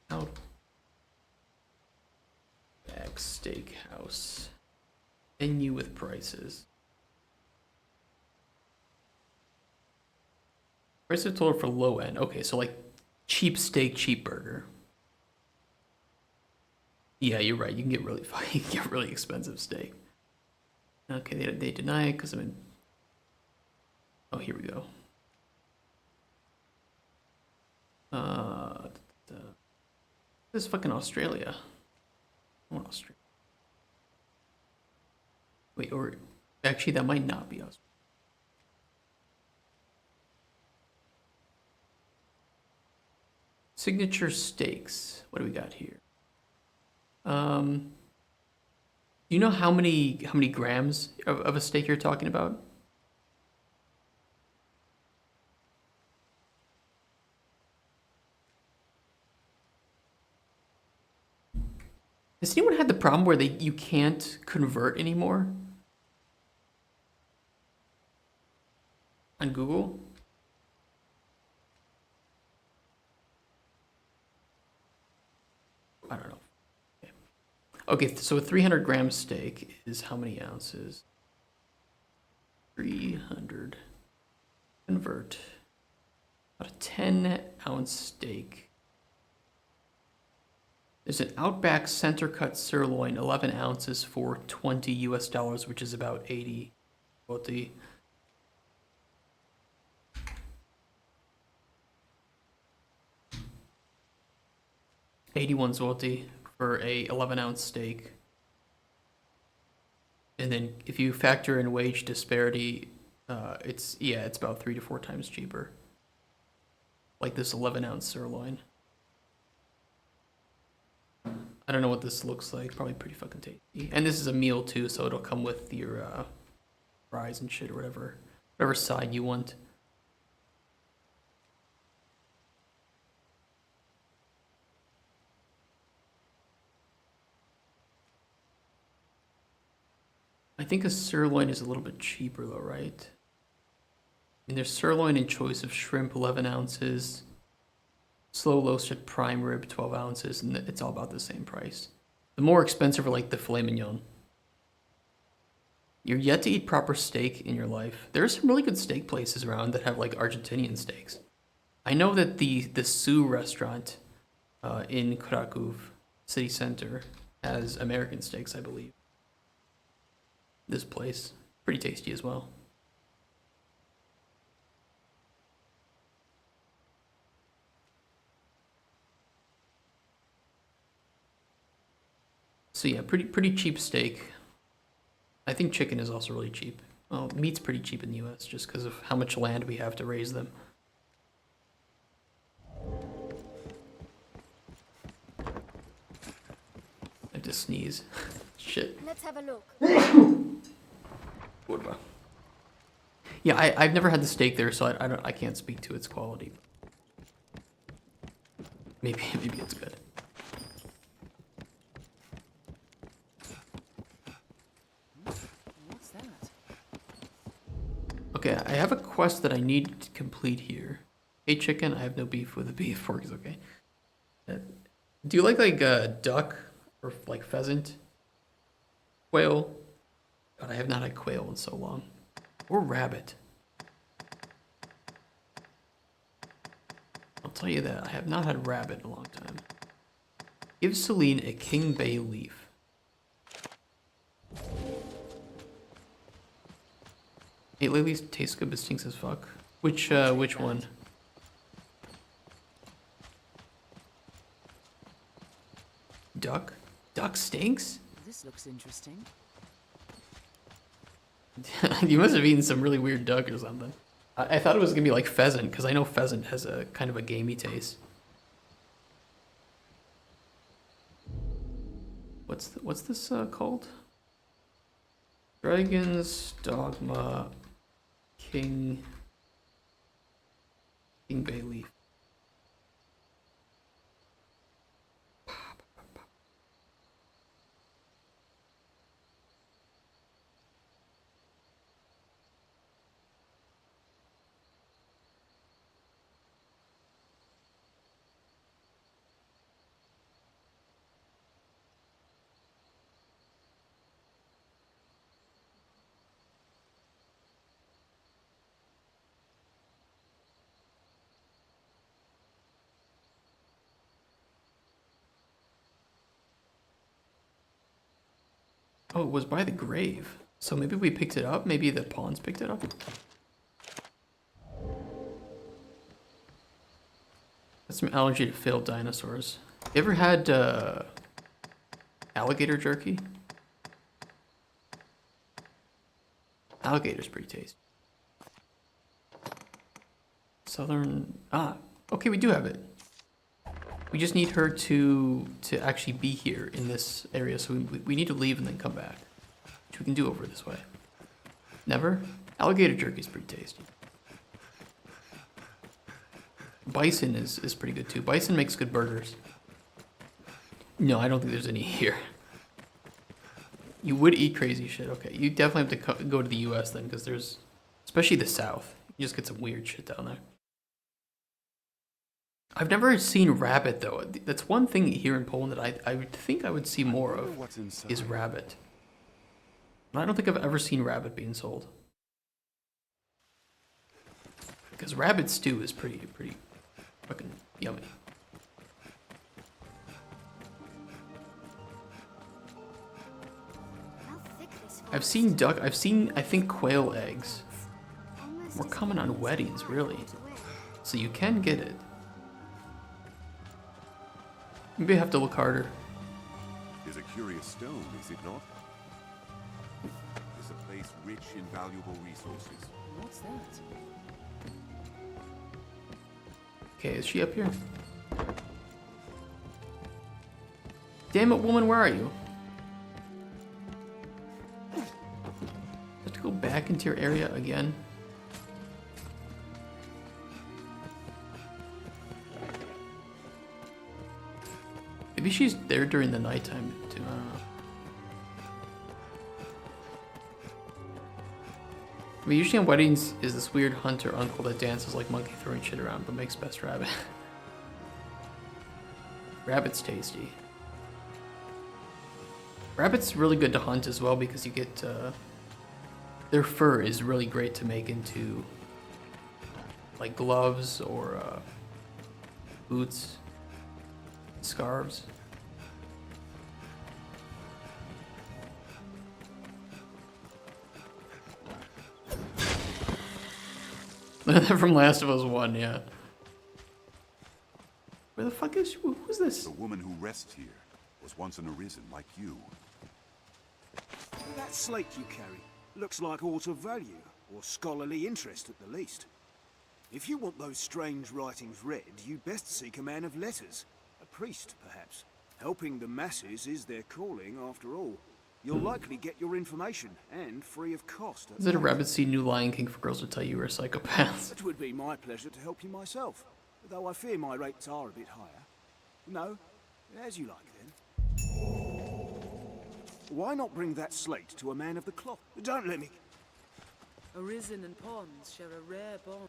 A: Outback Steakhouse. Menu with prices. Prices total for low end. Okay, so like cheap steak, cheap burger. Yeah, you're right. You can get really you can get really expensive steak. Okay, they deny it because I'm in. Oh, here we go. This is fucking Australia. I want Australia. Wait, or actually, that might not be Australia. Signature steaks. What do we got here? Do you know how many grams of a steak you're talking about? Has anyone had the problem where you can't convert anymore on Google? I don't know. Okay, so a 300 gram steak is how many ounces? 300. Convert. About a 10-ounce steak. There's an Outback center cut sirloin, 11 ounces for $20 US, which is about 80 zloty. $81 zloty for a 11-ounce steak. And then if you factor in wage disparity, it's about 3 to 4 times cheaper. Like this 11-ounce sirloin. I don't know what this looks like. Probably pretty fucking tasty. And this is a meal too, so it'll come with your fries and shit or whatever side you want. I think a sirloin is a little bit cheaper though, right? I mean, there's sirloin and choice of shrimp, 11 ounces. Slow roasted prime rib, 12 ounces, and it's all about the same price. The more expensive are like the filet mignon. You're yet to eat proper steak in your life. There are some really good steak places around that have like Argentinian steaks. I know that the Sue restaurant in Kraków city center has American steaks, I believe. This place, pretty tasty as well. So yeah, pretty cheap steak. I think chicken is also really cheap. Well, meat's pretty cheap in the US just because of how much land we have to raise them. I have to sneeze. Shit.
P: Let's have a look.
A: Yeah, I've never had the steak there, so I can't speak to its quality. Maybe it's good.
E: What's that?
A: Okay, I have a quest that I need to complete here. Hey chicken, I have no beef with the beef. Pork is okay. Do you like duck or like pheasant? Quail. God, I have not had quail in so long. Or rabbit. I'll tell you that. I have not had rabbit in a long time. Give Celine a king bay leaf. It at least tastes good but stinks as fuck. Which one? Duck? Duck stinks?
E: This looks interesting.
A: You must have eaten some really weird duck or something. I thought it was gonna be like pheasant, because I know pheasant has a kind of a gamey taste. What's this called? Dragons, Dogma, King Bay Leaf. Oh, it was by the grave. So maybe we picked it up? Maybe the pawns picked it up? That's some allergy to failed dinosaurs. You ever had alligator jerky? Alligator's pretty tasty. Southern... Ah, okay, we do have it. We just need her to actually be here in this area, so we need to leave and then come back. Which we can do over this way. Never? Alligator jerky is pretty tasty. Bison is pretty good too. Bison makes good burgers. No, I don't think there's any here. You would eat crazy shit. Okay, you definitely have to go to the US then, because there's... Especially the South. You just get some weird shit down there. I've never seen rabbit though. That's one thing here in Poland that I would think I would see more of is rabbit. And I don't think I've ever seen rabbit being sold. Because rabbit stew is pretty fucking yummy. I've seen duck. I think quail eggs. More common on weddings, really. So you can get it. Maybe I have to look harder.
D: Is a curious stone, is it not? It's a place rich in valuable resources.
E: What's that?
A: Okay, is she up here? Damn it, woman, where are you? Have to go back into your area again. Maybe she's there during the nighttime too. I don't know. I mean, usually on weddings is this weird hunter uncle that dances like monkey throwing shit around but makes best rabbit. Rabbit's tasty. Rabbit's really good to hunt as well because you get their fur is really great to make into like gloves or boots, scarves. From Last of Us 1, yeah. Where the fuck is she? Who's this?
D: The woman who rests here was once an Arisen like you.
K: That slate you carry looks like aught of value, or scholarly interest at the least. If you want those strange writings read, you'd best seek a man of letters. A priest, perhaps. Helping the masses is their calling, after all. You'll likely get your information, and free of cost.
A: Is it a rabbit seed new Lion King for girls to tell you you're a psychopath?
K: It would be my pleasure to help you myself, though I fear my rates are a bit higher. No, as you like then. Why not bring that slate to a man of the cloth? Don't let me...
E: Arisen and Pons share a rare bond.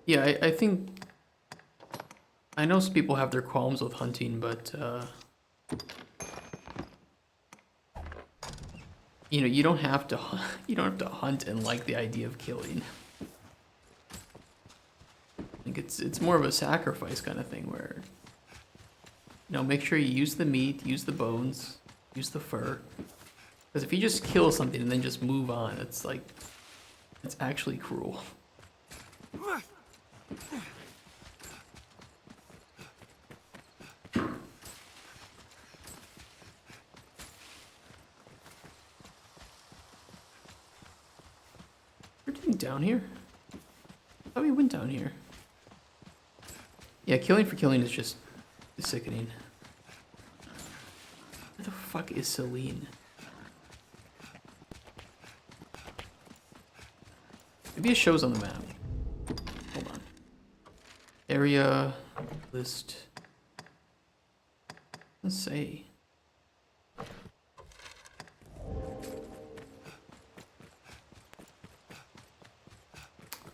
A: Yeah, I think... I know some people have their qualms with hunting, but you know, you don't have to hunt and like the idea of killing. I think it's more of a sacrifice kind of thing where, you know, make sure you use the meat, use the bones, use the fur. Because if you just kill something and then just move on, it's like, it's actually cruel. We're down here? I thought we went down here. Yeah, killing for killing is just sickening. Where the fuck is Celine? Maybe it shows on the map. Hold on. Area list. Let's say.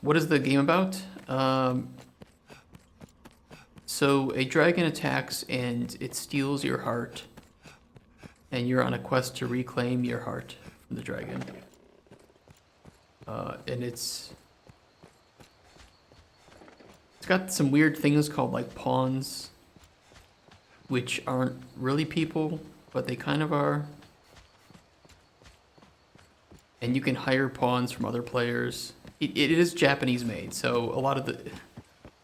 A: What is the game about? So a dragon attacks and it steals your heart, and you're on a quest to reclaim your heart from the dragon. And it's got some weird things called like pawns, which aren't really people, but they kind of are. And you can hire pawns from other players. It is Japanese made, so a lot of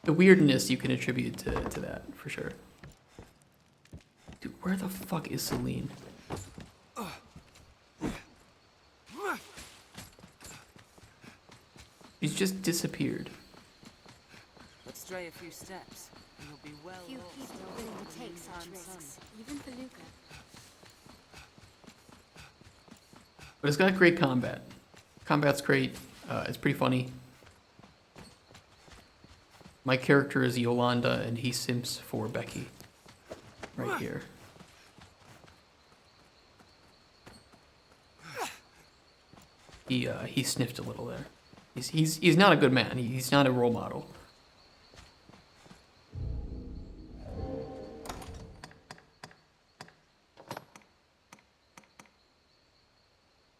A: the weirdness you can attribute to that, for sure. Dude, where the fuck is Celine? He's just disappeared.
E: Let's stray a few steps, and you'll be well
P: Few
E: lost.
P: people are willing to take such risks, even for Luca.
A: But it's got great combat. Combat's great. It's pretty funny. My character is Yolanda, and he simps for Becky. Right here. He sniffed a little there. He's not a good man. He's not a role model.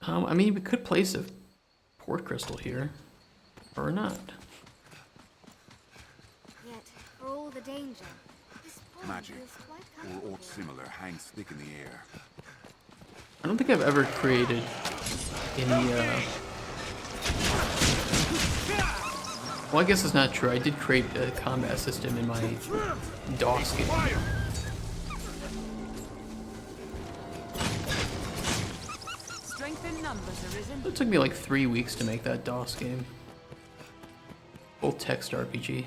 A: I mean, we could place a port crystal here, or not.
P: Yet, for all the danger, this pond
D: Magic,
P: feels quite
D: or
P: comfortable.
D: aught similar, hangs thick in the air.
A: I don't think I've ever created any, well, I guess it's not true. I did create a combat system in my DOS game.
E: Strength in numbers, Arisen.
A: It took me like 3 weeks to make that DOS game. Full text RPG.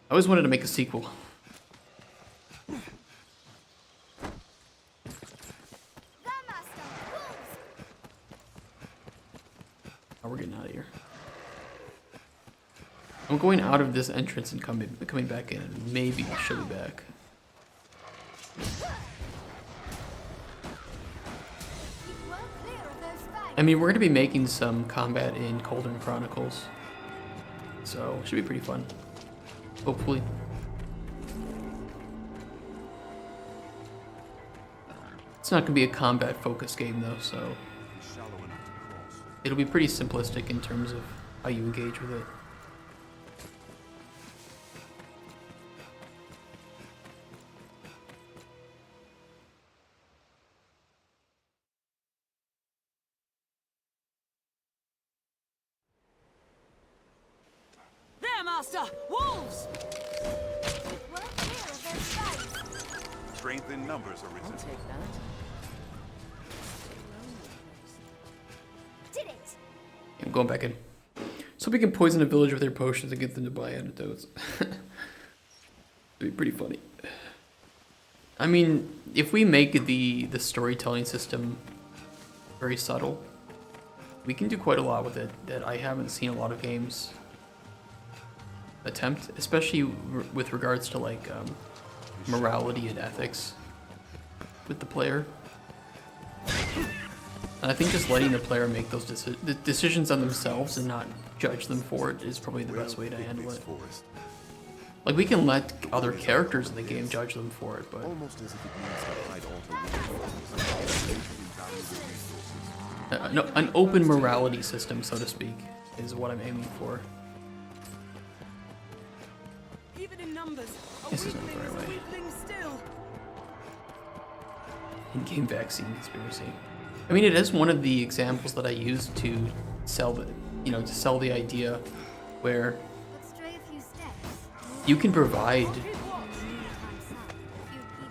A: I always wanted to make a sequel. Oh, we're getting out of here. I'm going out of this entrance and coming back in, and maybe she'll be back. I mean, we're going to be making some combat in Cauldron Chronicles, so it should be pretty fun. Hopefully. It's not going to be a combat-focused game, though, so it'll be pretty simplistic in terms of how you engage with it.
E: There, Master! Wolves!
D: Strength in numbers, Arisen.
P: Did it!
A: I'm going back in. So we can poison a village with their potions and get them to buy antidotes. It'd be pretty funny. I mean, if we make the storytelling system very subtle, we can do quite a lot with it that I haven't seen a lot of games attempt, especially with regards to like morality and ethics with the player. And I think just letting the player make those decisions on themselves and not judge them for it is probably the best way to handle it. Like, we can let other characters in the game judge them for it, but
D: Almost as if it means to hide all the world.
A: no, an open morality system, so to speak, is what I'm aiming for.
E: Even in numbers,
A: This isn't the right way.
E: still.
A: In-game vaccine conspiracy. I mean, it is one of the examples that I use to sell the, to sell the idea where you can provide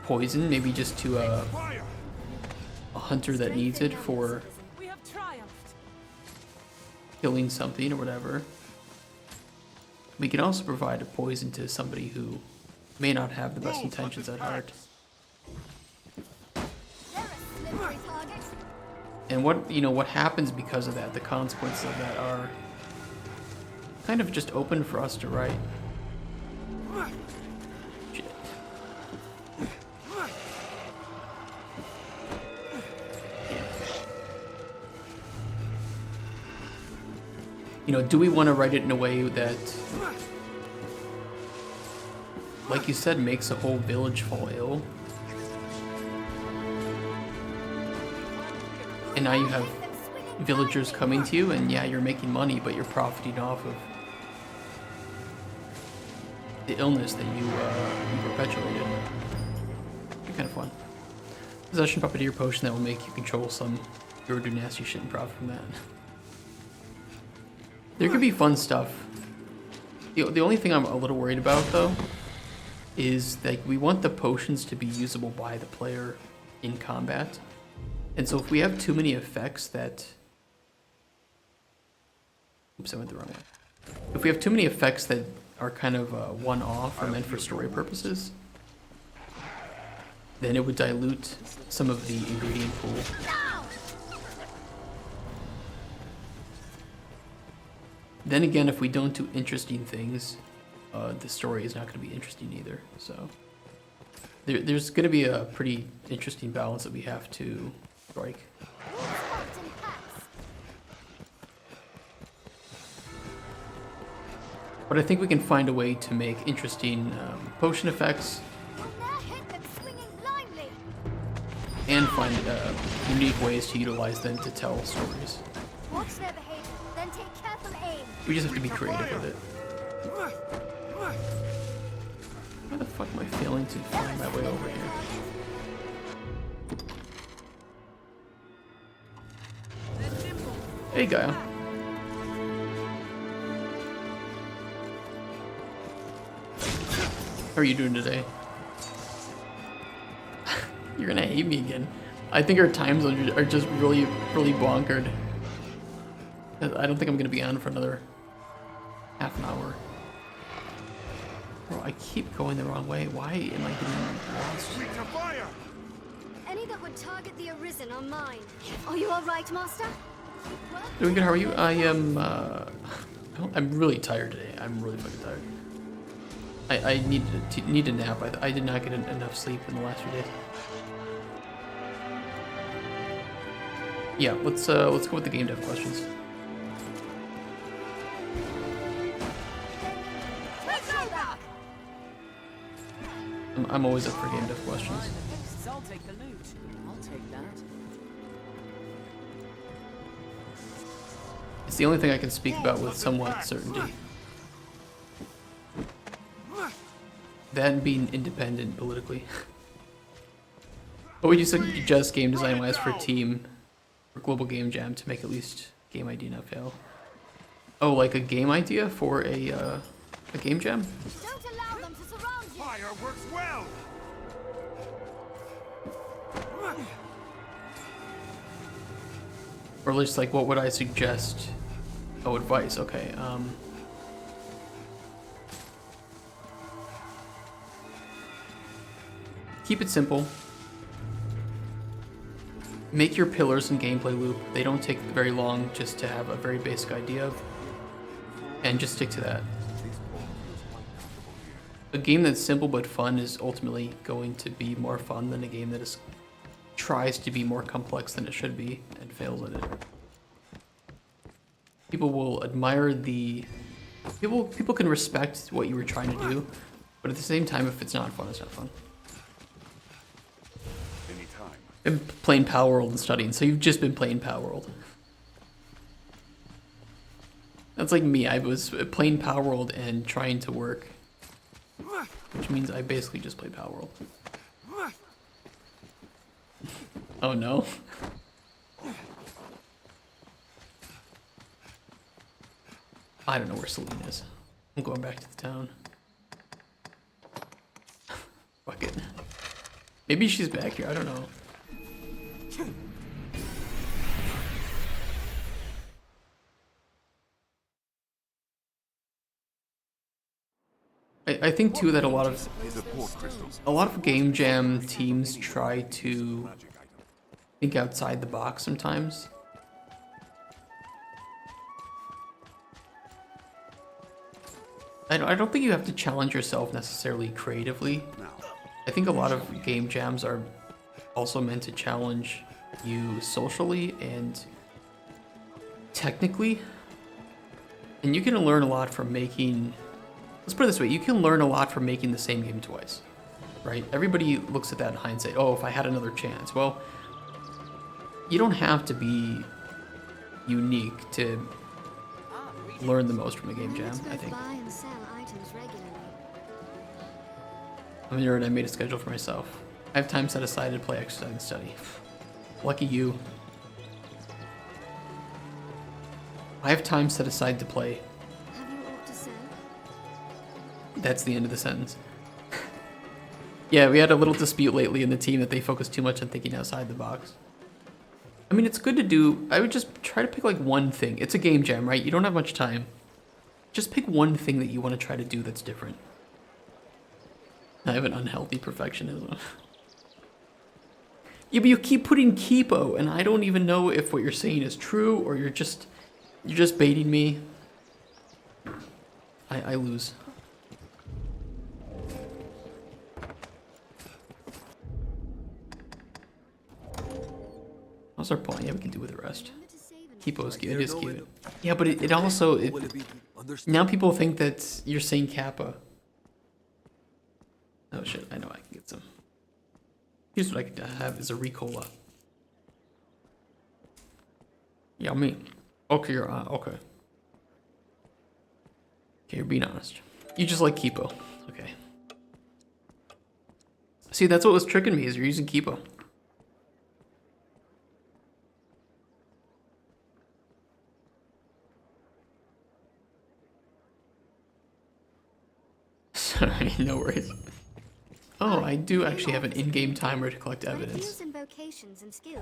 A: poison, maybe just to a hunter that needs it for killing something or whatever. We can also provide a poison to somebody who may not have the best intentions at heart. And what happens because of that, the consequences of that are kind of just open for us to write. Shit. Do we want to write it in a way that, like you said, makes a whole village fall ill? And now you have villagers coming to you, and yeah, you're making money, but you're profiting off of the illness that you perpetuated. Be kind of fun. Possession puppeteer potion that will make you control some or do nasty shit and profit from that. There could be fun stuff. The only thing I'm a little worried about, though, is that we want the potions to be usable by the player in combat. And so if we have too many effects that... Oops, I went the wrong way. If we have too many effects that are kind of one-off or meant for story purposes, then it would dilute some of the ingredient pool. Then again, if we don't do interesting things, the story is not going to be interesting either. So there's going to be a pretty interesting balance that we have to strike. But I think we can find a way to make interesting potion effects and find unique ways to utilize them to tell stories.
P: Watch their behavior, then take careful aim.
A: We just have to be creative with it. Why the fuck am I failing to find my way over here? Hey, Gaia. How are you doing today? You're gonna hate me again. I think our time zones are just really, really bonkered. I don't think I'm gonna be on for another half an hour. Bro, I keep going the wrong way. Why am I getting lost?
P: Any that would target the Arisen are mine. Are you all right, Master?
A: Doing good. How are you? I am. I'm really tired today. I'm really fucking tired. I need a nap. I did not get enough sleep in the last few days. Yeah, let's go with the game dev questions. I'm always up for game dev questions.
E: I'll take the loot. I'll take that.
A: It's the only thing I can speak about with somewhat certainty. That and being independent politically. What would you suggest game design wise for team or global game jam to make at least game idea not fail? Oh, like a game idea for a game jam?
P: Don't allow them to surround you.
O: Fire works well.
A: Or at least like what would I suggest? Oh, advice. Okay. Keep it simple. Make your pillars and gameplay loop. They don't take very long just to have a very basic idea of. And just stick to that. A game that's simple but fun is ultimately going to be more fun than a game that tries to be more complex than it should be and fails at it. People will admire the... People can respect what you were trying to do, But at the same time, if it's not fun, it's not fun.
D: Anytime.
A: Been playing Power World and studying, so you've just been playing Power World. That's like me. I was playing Power World and trying to work, which means I basically just play Power World. Oh no. I don't know where Celine is. I'm going back to the town. Fuck it. Maybe she's back here, I don't know. I think too that a lot of game jam teams try to think outside the box sometimes. I don't think you have to challenge yourself necessarily creatively. I think a lot of game jams are also meant to challenge you socially and technically. And you can learn a lot from making... Let's put it this way, you can learn a lot from making the same game twice, right? Everybody looks at that in hindsight. Oh, if I had another chance. Well, you don't have to be unique to learn the most from a game jam, I think. I'm a nerd, I made a schedule for myself. I have time set aside to play, exercise, and study. Lucky you. I have time set aside to play. That's the end of the sentence. Yeah, we had a little dispute lately in the team that they focus too much on thinking outside the box. I mean, it's good to do. I would just try to pick like one thing. It's a game jam, right? You don't have much time. Just pick one thing that you want to try to do that's different. I have an unhealthy perfectionism. Yeah, but you keep putting Kipo, and I don't even know if what you're saying is true or you're just baiting me. I lose. What's our point? Yeah, we can do with the rest. Kipo is cute. It is cute. Yeah, but it also... now people think that you're saying Kappa. Oh shit, I know I can get some. Here's what I could have is a Ricola. Yummy. Okay, you're okay. Okay, you're being honest. You just like Kipo. Okay. See, that's what was tricking me, is you're using Kipo. Sorry, no worries. Oh, I do actually have an in-game timer to collect evidence.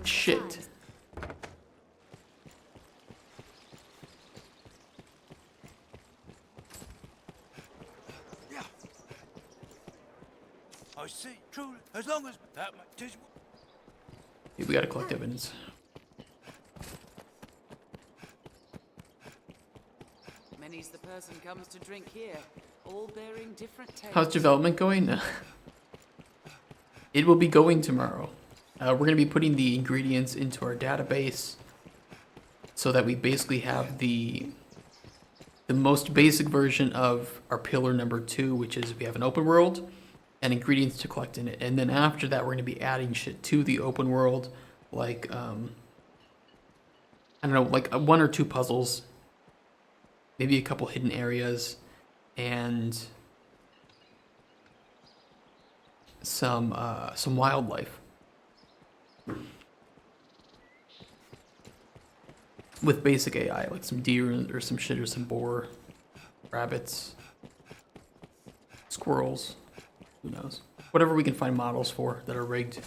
A: Shit.
O: Yeah. I see. Truly, as long as that much.
A: Yeah, we gotta collect evidence.
E: Many's the person comes to drink here, all bearing different tastes.
A: How's development going? It will be going tomorrow. We're going to be putting the ingredients into our database so that we basically have the most basic version of our pillar number 2, which is we have an open world and ingredients to collect in it. And then after that, we're going to be adding shit to the open world, like, I don't know, like 1 or 2 puzzles, maybe a couple hidden areas, and some wildlife with basic AI, like some deer or some shit or some boar, rabbits, squirrels, who knows, whatever we can find models for that are rigged.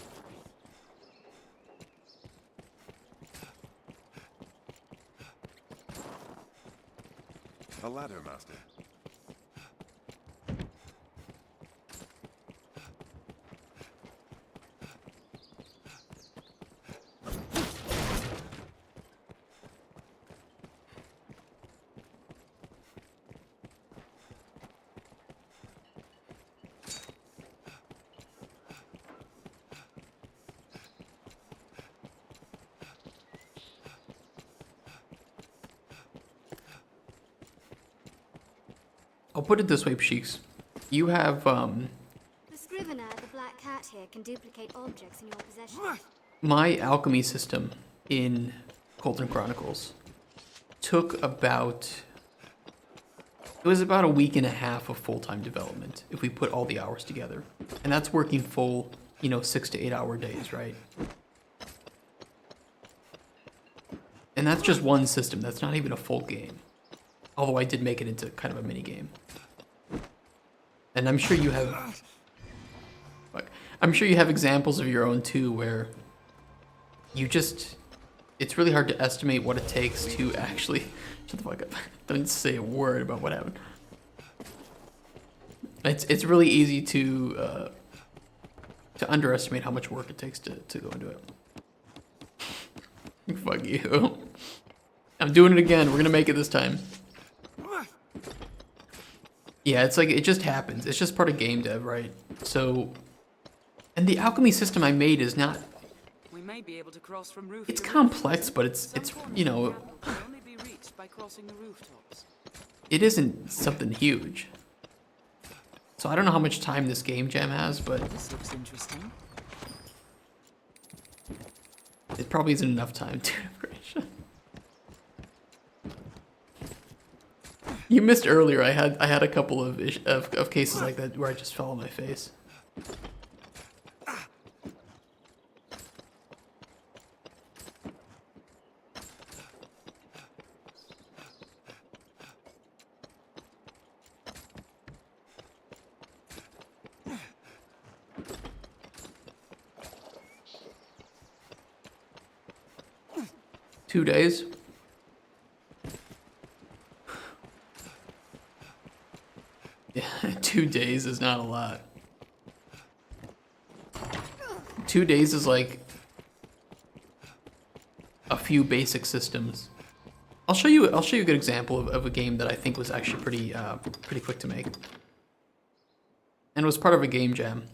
D: A ladder, master.
A: I'll put it this way, Psheiks. you have
P: The scrivener, the black cat here, can duplicate objects in your possession.
A: my alchemy system in Golden Chronicles took about, it was about a week and a half of full-time development if we put all the hours together. And that's working full, you know, 6 to 8 hour days, right? And that's just one system. That's not even a full game. Although I did make it into kind of a mini game. And I'm sure you have, I'm sure you have examples of your own too, where you just, it's really hard to estimate what it takes to actually, shut the fuck up, don't say a word about what happened. It's really easy to underestimate how much work it takes to go into it. Fuck you. I'm doing it again. We're gonna make it this time. Yeah, it's like, it just happens. It's just part of game dev, right? So, and the alchemy system I made is not,
E: We may be able to cross from roof
A: it's
E: to roof.
A: complex, but it's you know,
E: Can only be reached by crossing the rooftops.
A: it isn't something huge. So I don't know how much time this game jam has, but
E: This looks interesting.
A: it probably isn't enough time to. You missed earlier. I had a couple of cases like that where I just fell on my face. Two days. Yeah, 2 days is not a lot. 2 days is like a few basic systems. I'll show you a good example of a game that I think was actually pretty quick to make. And was part of a game jam.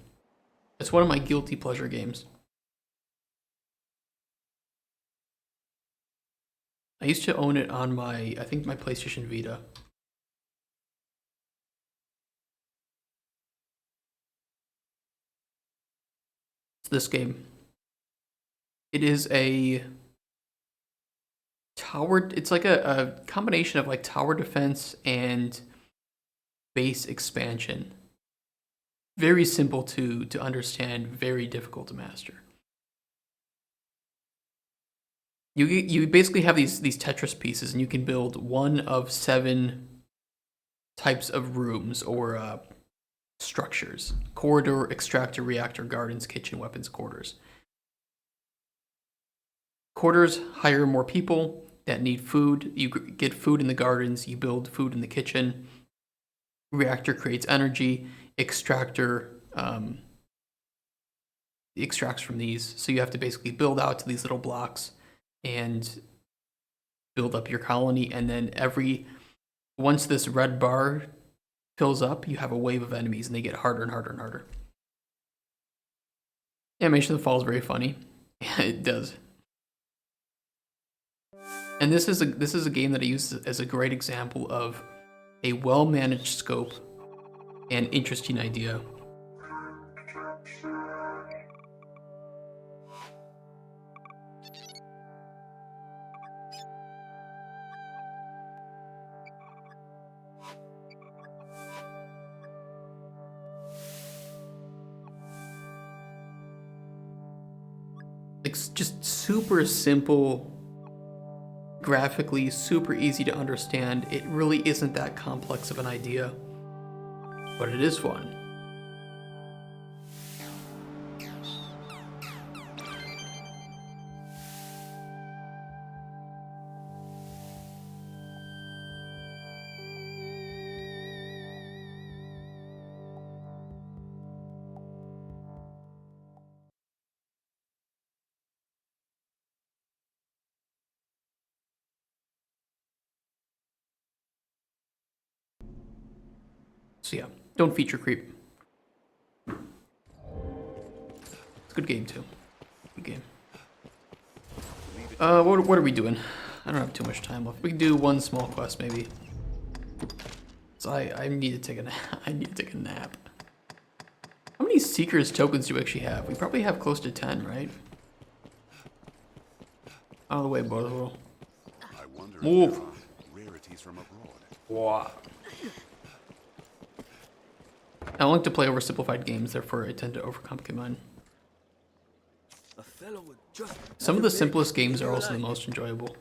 A: It's one of my guilty pleasure games. I used to own it on my, I think my PlayStation Vita. This game. It is a tower, it's like a combination of like tower defense and base expansion. Very simple to understand, very difficult to master. You basically have these Tetris pieces, and you can build one of 7 types of rooms or structures: corridor, extractor, reactor, gardens, kitchen, weapons, quarters. Quarters hire more people that need food. You get food in the gardens, you build food in the kitchen. Reactor creates energy. Extractor extracts from these. So you have to basically build out to these little blocks and build up your colony. And then once this red bar fills up, you have a wave of enemies, and they get harder and harder and harder. Animation of the fall is very funny. It does. And this is a game that I use as a great example of a well-managed scope and interesting idea. It's just super simple, graphically super easy to understand. It really isn't that complex of an idea, but it is fun. So yeah, don't feature creep. It's a good game too. Good game. What are we doing? I don't have too much time left. We can do one small quest maybe. So I need to take a nap. I need to take a nap. How many Seekers tokens do we actually have? We probably have close to 10, right? Out of the way, Borzo. Move.
D: Rarities from abroad.
A: Wow. I like to play oversimplified games, therefore I tend to overcomplicate mine.
I: A fellow with just
A: Some of the simplest games are also the most enjoyable.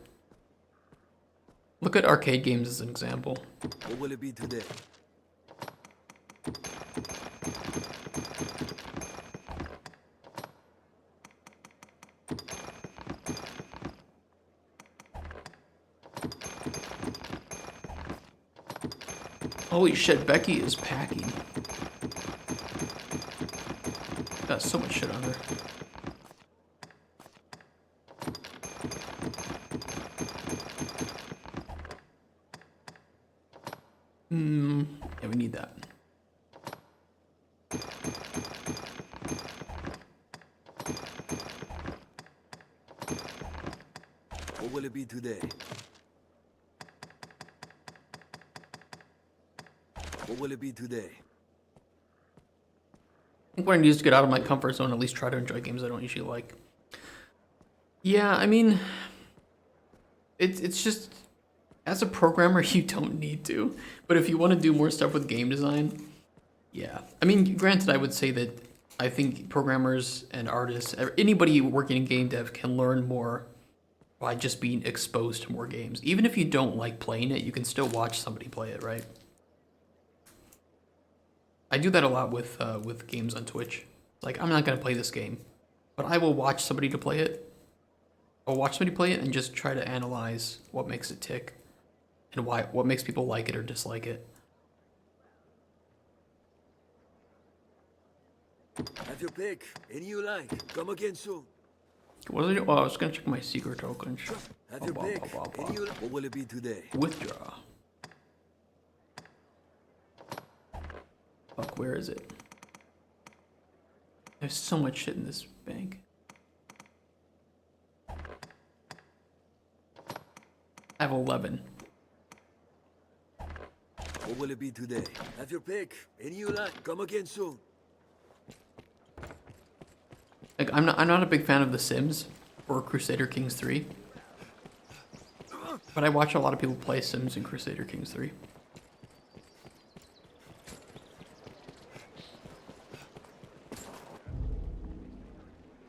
A: Look at arcade games as an example.
I: What will it be today?
A: Holy shit, Becky is packing. Got so much shit on her. Yeah, we need that.
I: What will it be today? What will it be today?
A: I think what I need is to get out of my comfort zone, at least try to enjoy games I don't usually like. Yeah, I mean, it's just, as a programmer, you don't need to. But if you want to do more stuff with game design, yeah. I mean, granted, I would say that I think programmers and artists, anybody working in game dev can learn more by just being exposed to more games. Even if you don't like playing it, you can still watch somebody play it, right? I do that a lot with games on Twitch. Like, I'm not gonna play this game, but I will watch somebody to play it. I'll watch somebody play it and just try to analyze what makes it tick and what makes people like it or dislike it.
I: Have your pick. Any you like. Come again soon.
A: What was it? Oh, I was gonna check my secret tokens.
I: Have your pick. Any you like. What will it be today?
A: Withdraw. Fuck, where is it? There's so much shit in this bank. I have 11.
I: What will it be today? Have your pick. Any you like. Come again soon.
A: Like, I'm not a big fan of The Sims or Crusader Kings 3. But I watch a lot of people play Sims and Crusader Kings 3.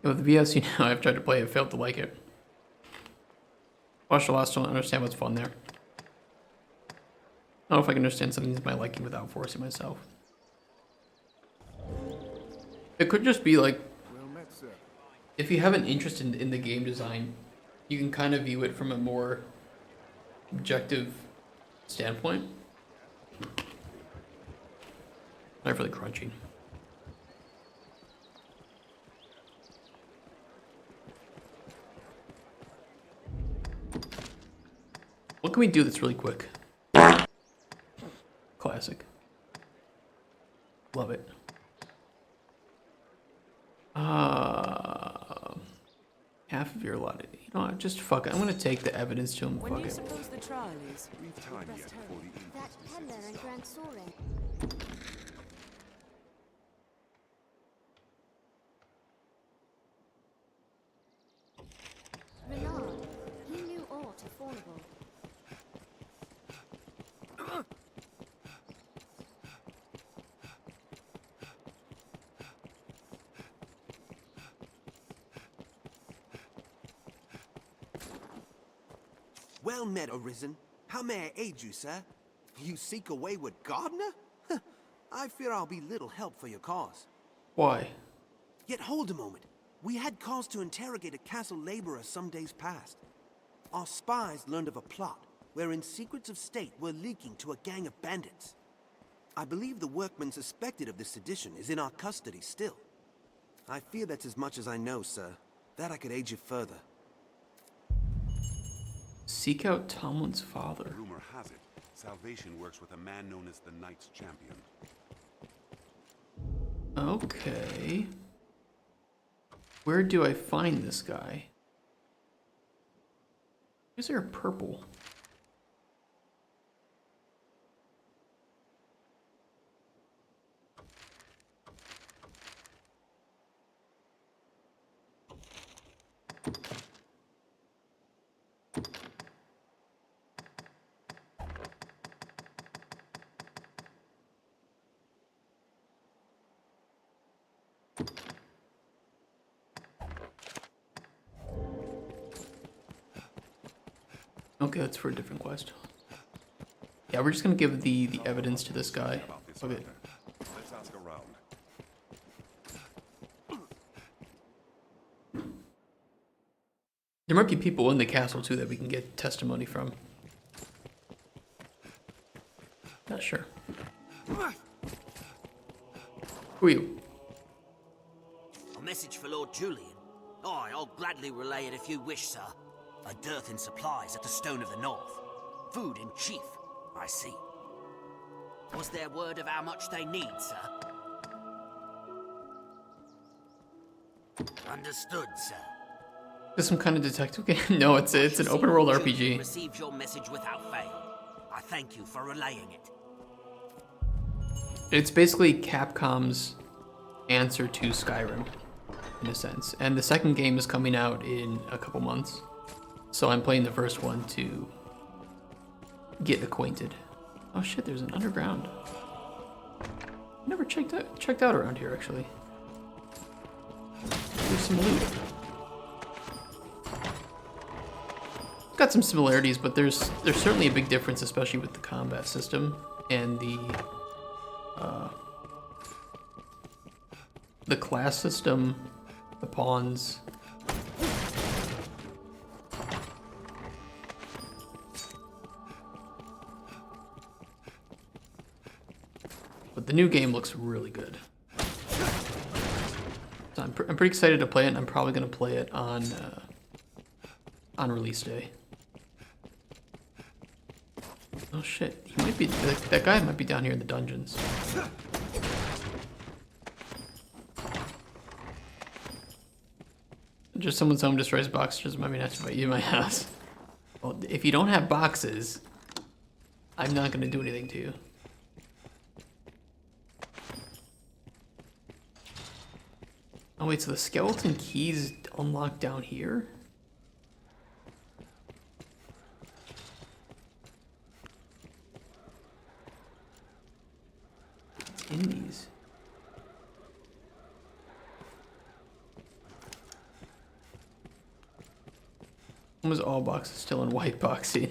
A: With VS, you know, I've tried to play it, failed to like it. Watched the last one, I understand what's fun there. I don't know if I can understand something to my liking without forcing myself. It could just be like, if you have an interest in the game design, you can kind of view it from a more objective standpoint. Not really crunchy. What can we do that's really quick? Classic. Love it. Half of your allotted. You know what? Just fuck it. I'm gonna take the evidence to him.
E: When
A: Fuck
E: do you
A: it.
E: suppose the trial is?
D: We've time yet before the
P: That Heller and Grand Soren. Renard, he knew aught of Fornival.
R: Well met, Arisen. How may I aid you, sir? You seek a wayward gardener? I fear I'll be little help for your cause.
A: Why?
R: Yet hold a moment. We had cause to interrogate a castle laborer some days past. Our spies learned of a plot wherein secrets of state were leaking to a gang of bandits. I believe the workman suspected of this sedition is in our custody still. I fear that's as much as I know, sir. That I could aid you further.
A: Seek out Tomlin's father.
D: Rumor has it, salvation works with a man known as the Knight's Champion.
A: Okay. Where do I find this guy? Is there a purple? Okay, that's for a different quest. Yeah, we're just gonna give the evidence to this guy. Okay.
D: Let's ask around.
A: There might be people in the castle too that we can get testimony from. Not sure. Who are you?
B: A message for Lord Julian. Aye, I'll gladly relay it if you wish, sir. A dearth in supplies at the Stone of the North. Food in chief, I see. Was there word of how much they need, sir? Understood, sir.
A: Is some kind of detective game? No, it's an open world RPG.
B: Received your message without fail. I thank you for relaying it.
A: It's basically Capcom's answer to Skyrim, in a sense. And the second game is coming out in a couple months. So I'm playing the first one to get acquainted. Oh shit, there's an underground. Never checked out around here, actually. There's some loot. Got some similarities, but there's certainly a big difference, especially with the combat system and the class system, the pawns. But the new game looks really good. So I'm pretty excited to play it, and I'm probably going to play it on release day. Oh shit, he might be, that guy might be down here in the dungeons. Just someone's home destroys boxes, might be not to invite you to my house. Well, if you don't have boxes, I'm not gonna do anything to you. Oh wait, so the skeleton keys unlocked down here? What's in these? Almost all boxes still in white boxing.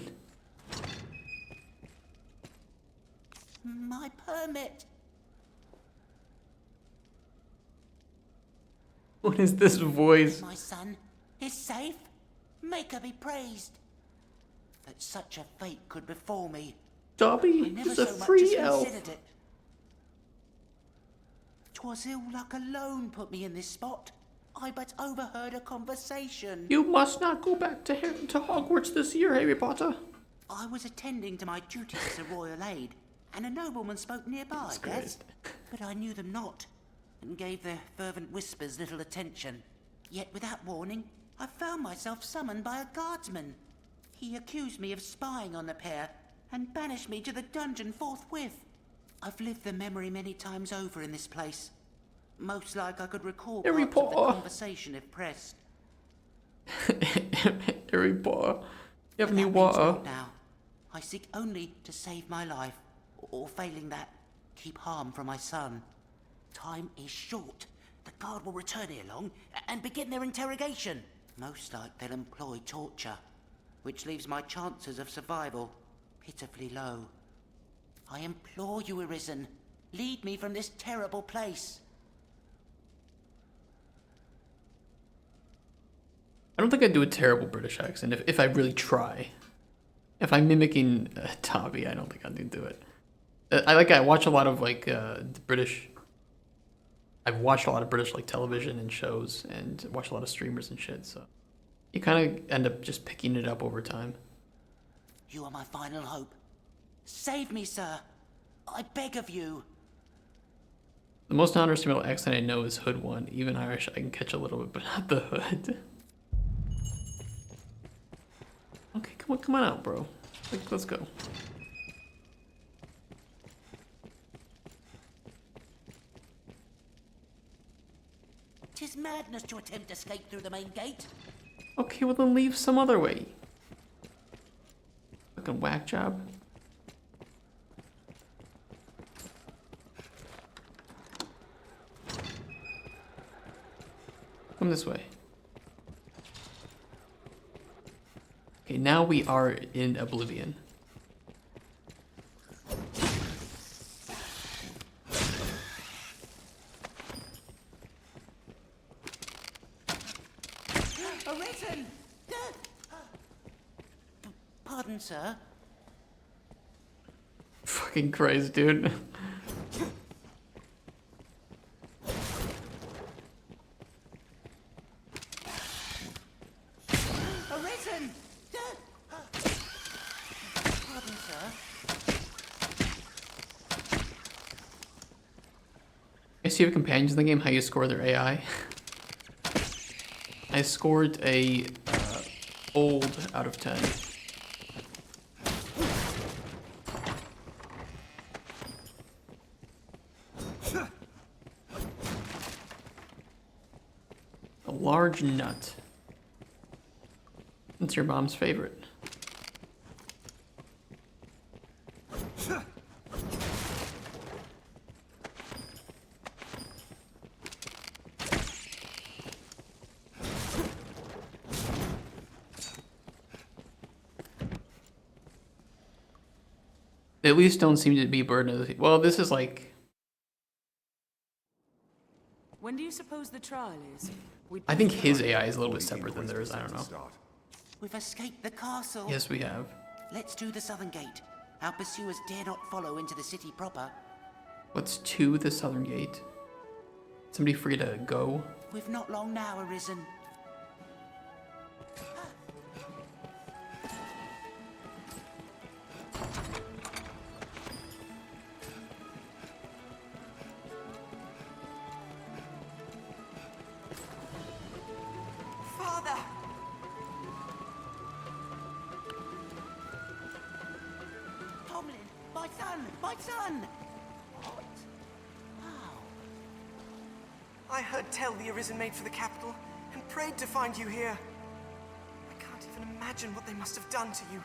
T: My permit.
A: What is this voice?
T: My son is safe. Maker be praised. That such a fate could befall me.
A: Dobby is a free elf.
T: Considered it. 'Twas ill luck alone put me in this spot. I but overheard a conversation.
A: You must not go back to Hogwarts this year, Harry Potter.
T: I was attending to my duties as a royal aide, and a nobleman spoke nearby, yes? But I knew them not, and gave their fervent whispers little attention. Yet without warning, I found myself summoned by a guardsman. He accused me of spying on the pair, and banished me to the dungeon forthwith. I've lived the memory many times over in this place. Most like I could recall parts of the conversation if pressed.
A: Harry Potter, you have any water?
T: Now, I seek only to save my life, or failing that, keep harm from my son. Time is short. The guard will return ere long and begin their interrogation. Most like they'll employ torture, which leaves my chances of survival pitifully low. I implore you, Arisen, lead me from this terrible place.
A: I don't think I'd do a terrible British accent if I really try. If I'm mimicking Dobby, I don't think I'd do it. I watch a lot of like the British. I've watched a lot of British like television and shows, and watched a lot of streamers and shit. So you kind of end up just picking it up over time.
T: You are my final hope. Save me, sir. I beg of you.
A: The most non-understandable accent I know is Hood one. Even Irish I can catch a little bit, but not the Hood. Okay, come on out, bro. Like, let's go.
T: 'Tis madness to attempt escape through the main gate.
A: Okay, well then leave some other way. Fucking whack job. Come this way. Okay, now we are in Oblivion.
T: Arisen! Pardon, sir.
A: Fucking Christ, dude.
T: Arisen! Pardon, sir.
A: Guess you have companions in the game, how you score their AI. I scored a old out of 10. A large nut. It's your mom's favorite. They at least don't seem to be burdened. Well, this is like...
E: When do you suppose the trial is?
A: I think his AI is a little bit separate than theirs, I don't know.
T: We've escaped the castle.
A: Yes, we have.
T: Let's do the southern gate. Our pursuers dare not follow into the city proper.
A: What's to the southern gate? Somebody free to go?
T: We've not long now, Arisen.
H: Father!
T: Tomlin! My son! My son! What? How?
H: I heard tell the Arisen made for the capital and prayed to find you here. I can't even imagine what they must have done to you.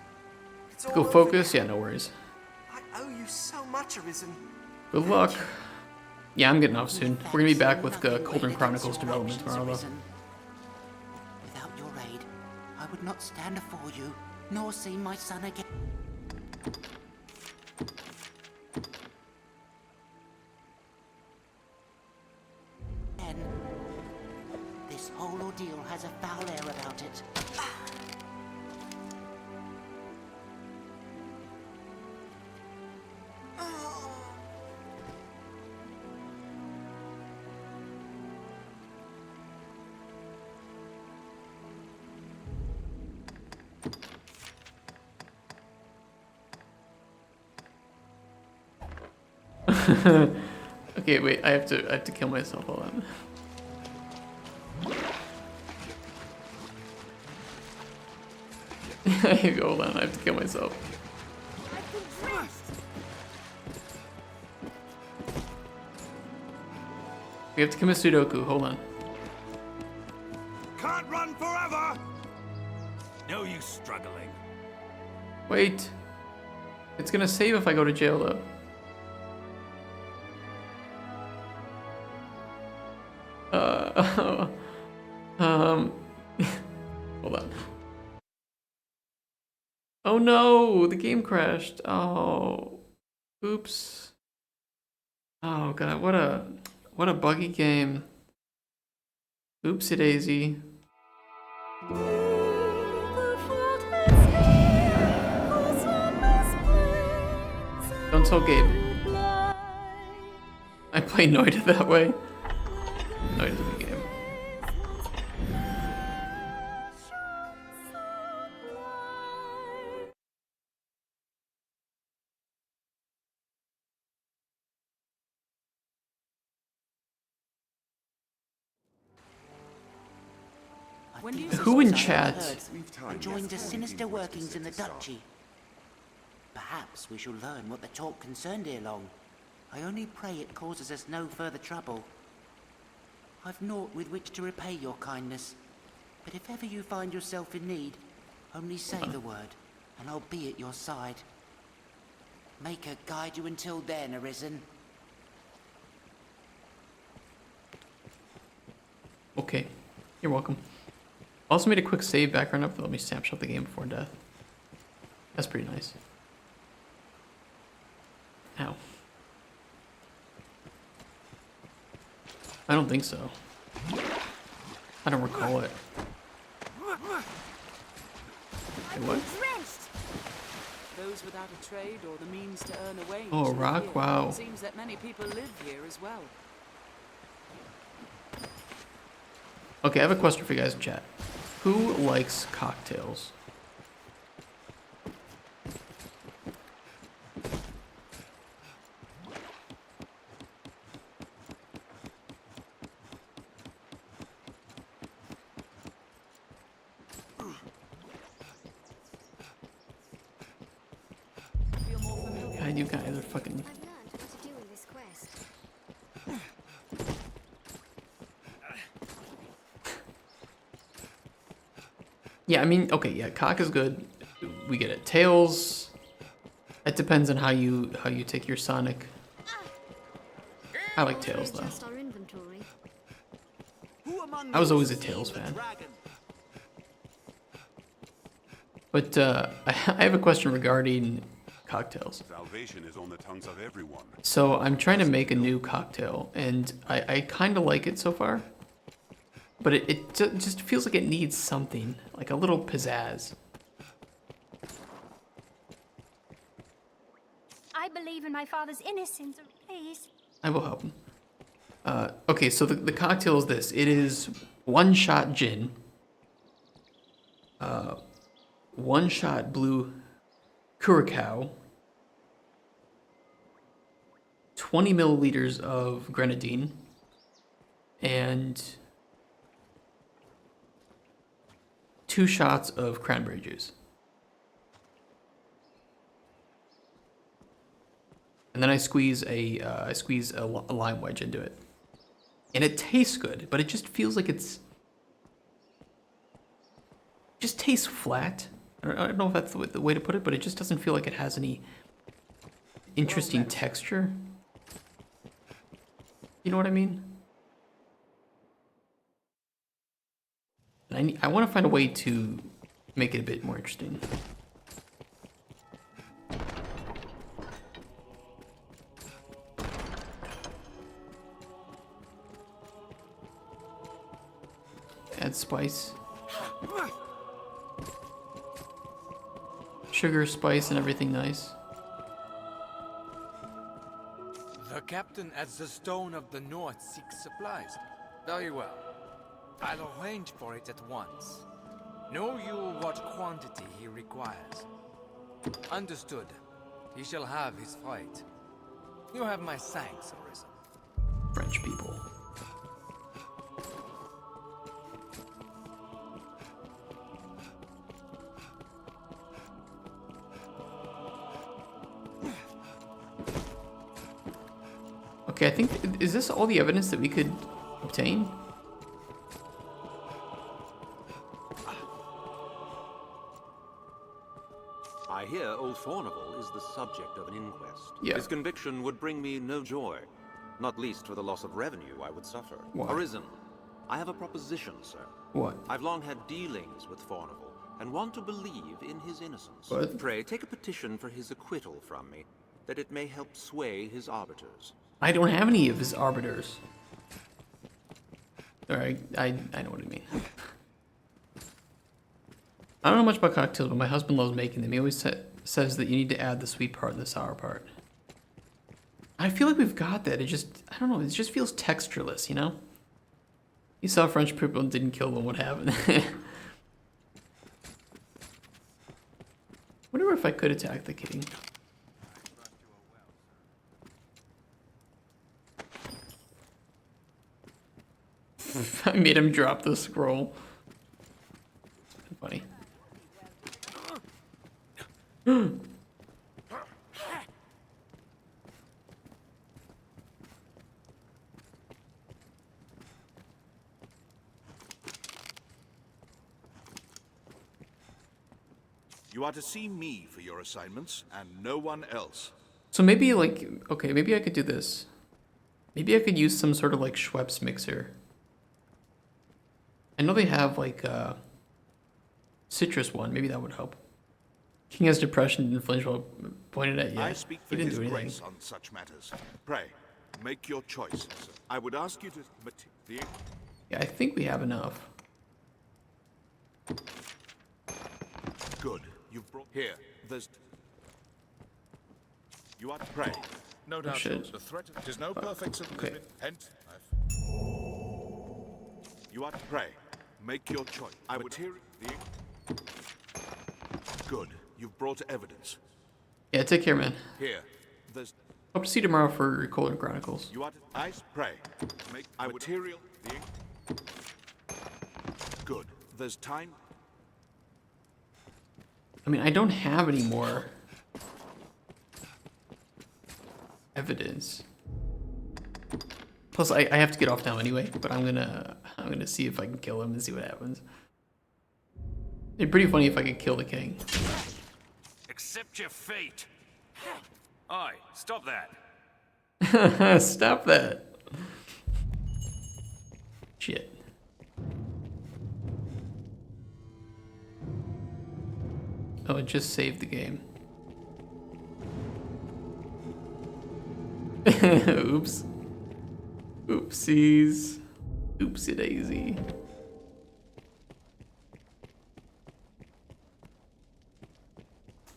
H: It's all
A: Go
H: over
A: focus?
H: now.
A: Yeah, no worries.
H: I owe you so much, Arisen.
A: Good luck. Yeah, I'm getting off soon. We're gonna be back with Cauldron Chronicles development tomorrow, though.
T: Without your aid, I would not stand afore you, nor see my son again. This whole ordeal has a foul air about it.
A: Okay, wait. I have to kill myself. Hold on. Hold on. I have to kill myself. We have to commit Sudoku. Hold on.
K: Can't run forever! No use struggling.
A: Wait. It's gonna save if I go to jail, though. Hold on. Oh no, the game crashed. Oh, oops. Oh god, what a buggy game. Oopsie daisy. Don't tell Gabe. I play Noida that way. Noida's a good game. Who in chat?
T: And joined the sinister workings in the duchy. Perhaps we shall learn what the talk concerned ere long. I only pray it causes us no further trouble. I've naught with which to repay your kindness, but if ever you find yourself in need, only say the word, and I'll be at your side. Make her guide you until then, Arisen.
A: Okay, you're welcome. Also made a quick save background up to let me snapshot the game before death. That's pretty nice. Ow. I don't think so. I don't recall it. Wait, what?
E: Those without a trade or the means to earn a wage.
A: Oh, a
E: live
A: rock?
E: here.
A: Wow.
E: It seems that many people live here as well.
A: Okay, I have a question for you guys in chat. Who likes cocktails? God, you guys are fucking...
P: I've learned what to do in this quest.
A: Yeah, I mean, okay, yeah, cock is good. We get it. Tails, it depends on how you take your Sonic. I like Tails though.
P: Adjust our inventory.
A: I was always a Tails fan. But I have a question regarding cocktails.
D: Salvation is on the tongues of everyone.
A: So I'm trying to make a new cocktail, and I kind of like it so far. But it just feels like it needs something, like a little pizzazz.
G: I believe in my father's innocence. Please.
A: I will help him. Okay, so the cocktail is this. It is 1-shot gin, 1-shot blue curacao, 20 milliliters of grenadine, and 2 shots of cranberry juice. And then I squeeze a lime wedge into it. And it tastes good, but it just feels like it just tastes flat. I don't know if that's the way to put it, but it just doesn't feel like it has any interesting texture. You know what I mean? And I want to find a way to make it a bit more interesting. Add spice. Sugar, spice, and everything nice.
O: The captain at the Stone of the North seeks supplies. Very well. I'll arrange for it at once. Know you what quantity he requires. Understood. He shall have his fight. You have my thanks, Arisen.
A: French people. Okay, I think, is this all the evidence that we could obtain?
F: I hear old Fornival is the subject of an inquest.
A: Yeah.
F: His conviction would bring me no joy, not least for the loss of revenue I would suffer.
A: Why?
F: Arisen, I have a proposition, sir.
A: What?
F: I've long had dealings with Fornival, and want to believe in his innocence.
A: What?
F: Pray, take a petition for his acquittal from me, that it may help sway his arbiters.
A: I don't have any of his arbiters. Alright, I know what I mean. I don't know much about cocktails, but my husband loves making them. He always says that you need to add the sweet part and the sour part. I feel like we've got that. It just, I don't know, it just feels textureless, you know? You saw French people and didn't kill them, what happened? Wonder if I could attack the king. I made him drop the scroll. Funny.
S: You are to see me for your assignments, and no one else.
A: So maybe like, okay, maybe I could do this. Maybe I could use some sort of like Schweppes mixer. I know they have like citrus one. Maybe that would help. King has depression and flinch while pointed at you.
D: I speak for
A: He didn't
D: his
A: do anything.
D: grace on such matters. Pray, make your choice. I would ask you to...
A: Yeah, I think we have enough.
D: Good. You've brought... Here, there's... You are to pray.
S: No doubt the threat is no perfect
A: okay.
D: Hence, you are to pray. Make your choice. I would hear the... Good. You've brought evidence.
A: Yeah, take care, man.
D: Here, there's...
A: Hope to see you tomorrow for Colton Chronicles.
D: You are to... I pray. Make material... The... Good. There's time...
A: I mean, I don't have any more evidence. Plus, I have to get off now anyway, but I'm gonna see if I can kill him and see what happens. It'd be pretty funny if I could kill the king.
U: Accept your fate. Oi, stop that.
A: Stop that. Shit. Oh, it just saved the game. Oops. Oopsies. Oopsie daisy.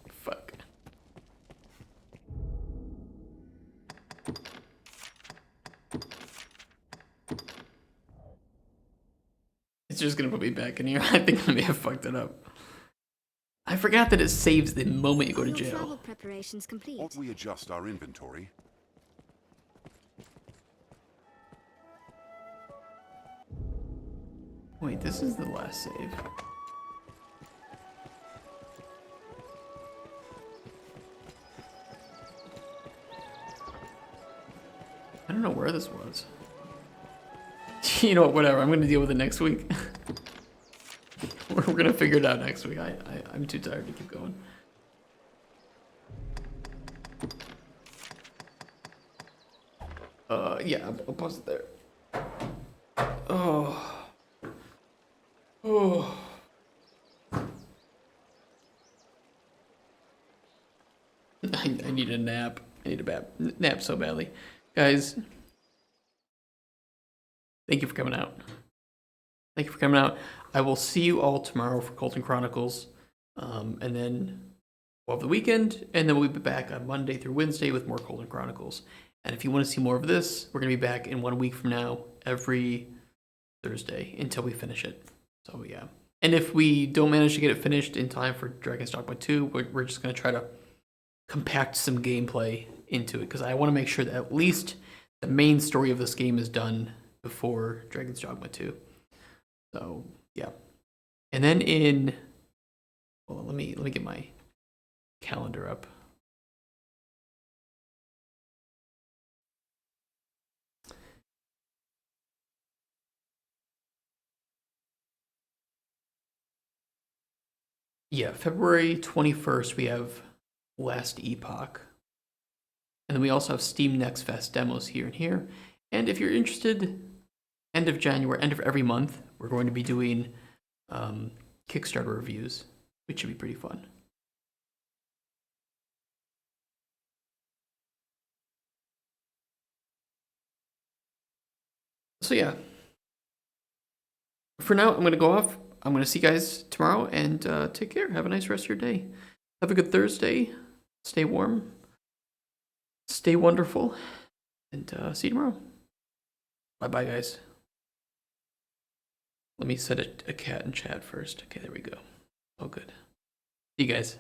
A: Fuck. It's just gonna put me back in here. I think I may have fucked it up. I forgot that it saves the moment you go to
P: Your
A: jail.
P: travel preparations complete.
D: Won't we adjust our inventory?
A: Wait, this is the last save. I don't know where this was. You know what, whatever, I'm gonna deal with it next week. We're gonna figure it out next week. I'm too tired to keep going. Yeah, I'll pause it there. Oh. Oh. I need a nap. I need a nap so badly. Guys, thank you for coming out. Thank you for coming out. I will see you all tomorrow for Colton Chronicles. And then we'll have the weekend, and then we'll be back on Monday through Wednesday with more Colton Chronicles. And if you want to see more of this, we're going to be back in 1 week from now, every Thursday, until we finish it. So, yeah. And if we don't manage to get it finished in time for Dragon's Dogma 2, we're just going to try to compact some gameplay into it, because I want to make sure that at least the main story of this game is done before Dragon's Dogma 2. So, yeah. And then in... Well, let me get my calendar up. Yeah, February 21st, we have Last Epoch. And then we also have Steam Next Fest demos here and here. And if you're interested, end of January, end of every month, we're going to be doing Kickstarter reviews, which should be pretty fun. So yeah, for now, I'm going to go off. I'm going to see you guys tomorrow, and take care. Have a nice rest of your day. Have a good Thursday. Stay warm. Stay wonderful. And see you tomorrow. Bye-bye, guys. Let me set a cat in chat first. Okay, there we go. Oh, good. See you guys.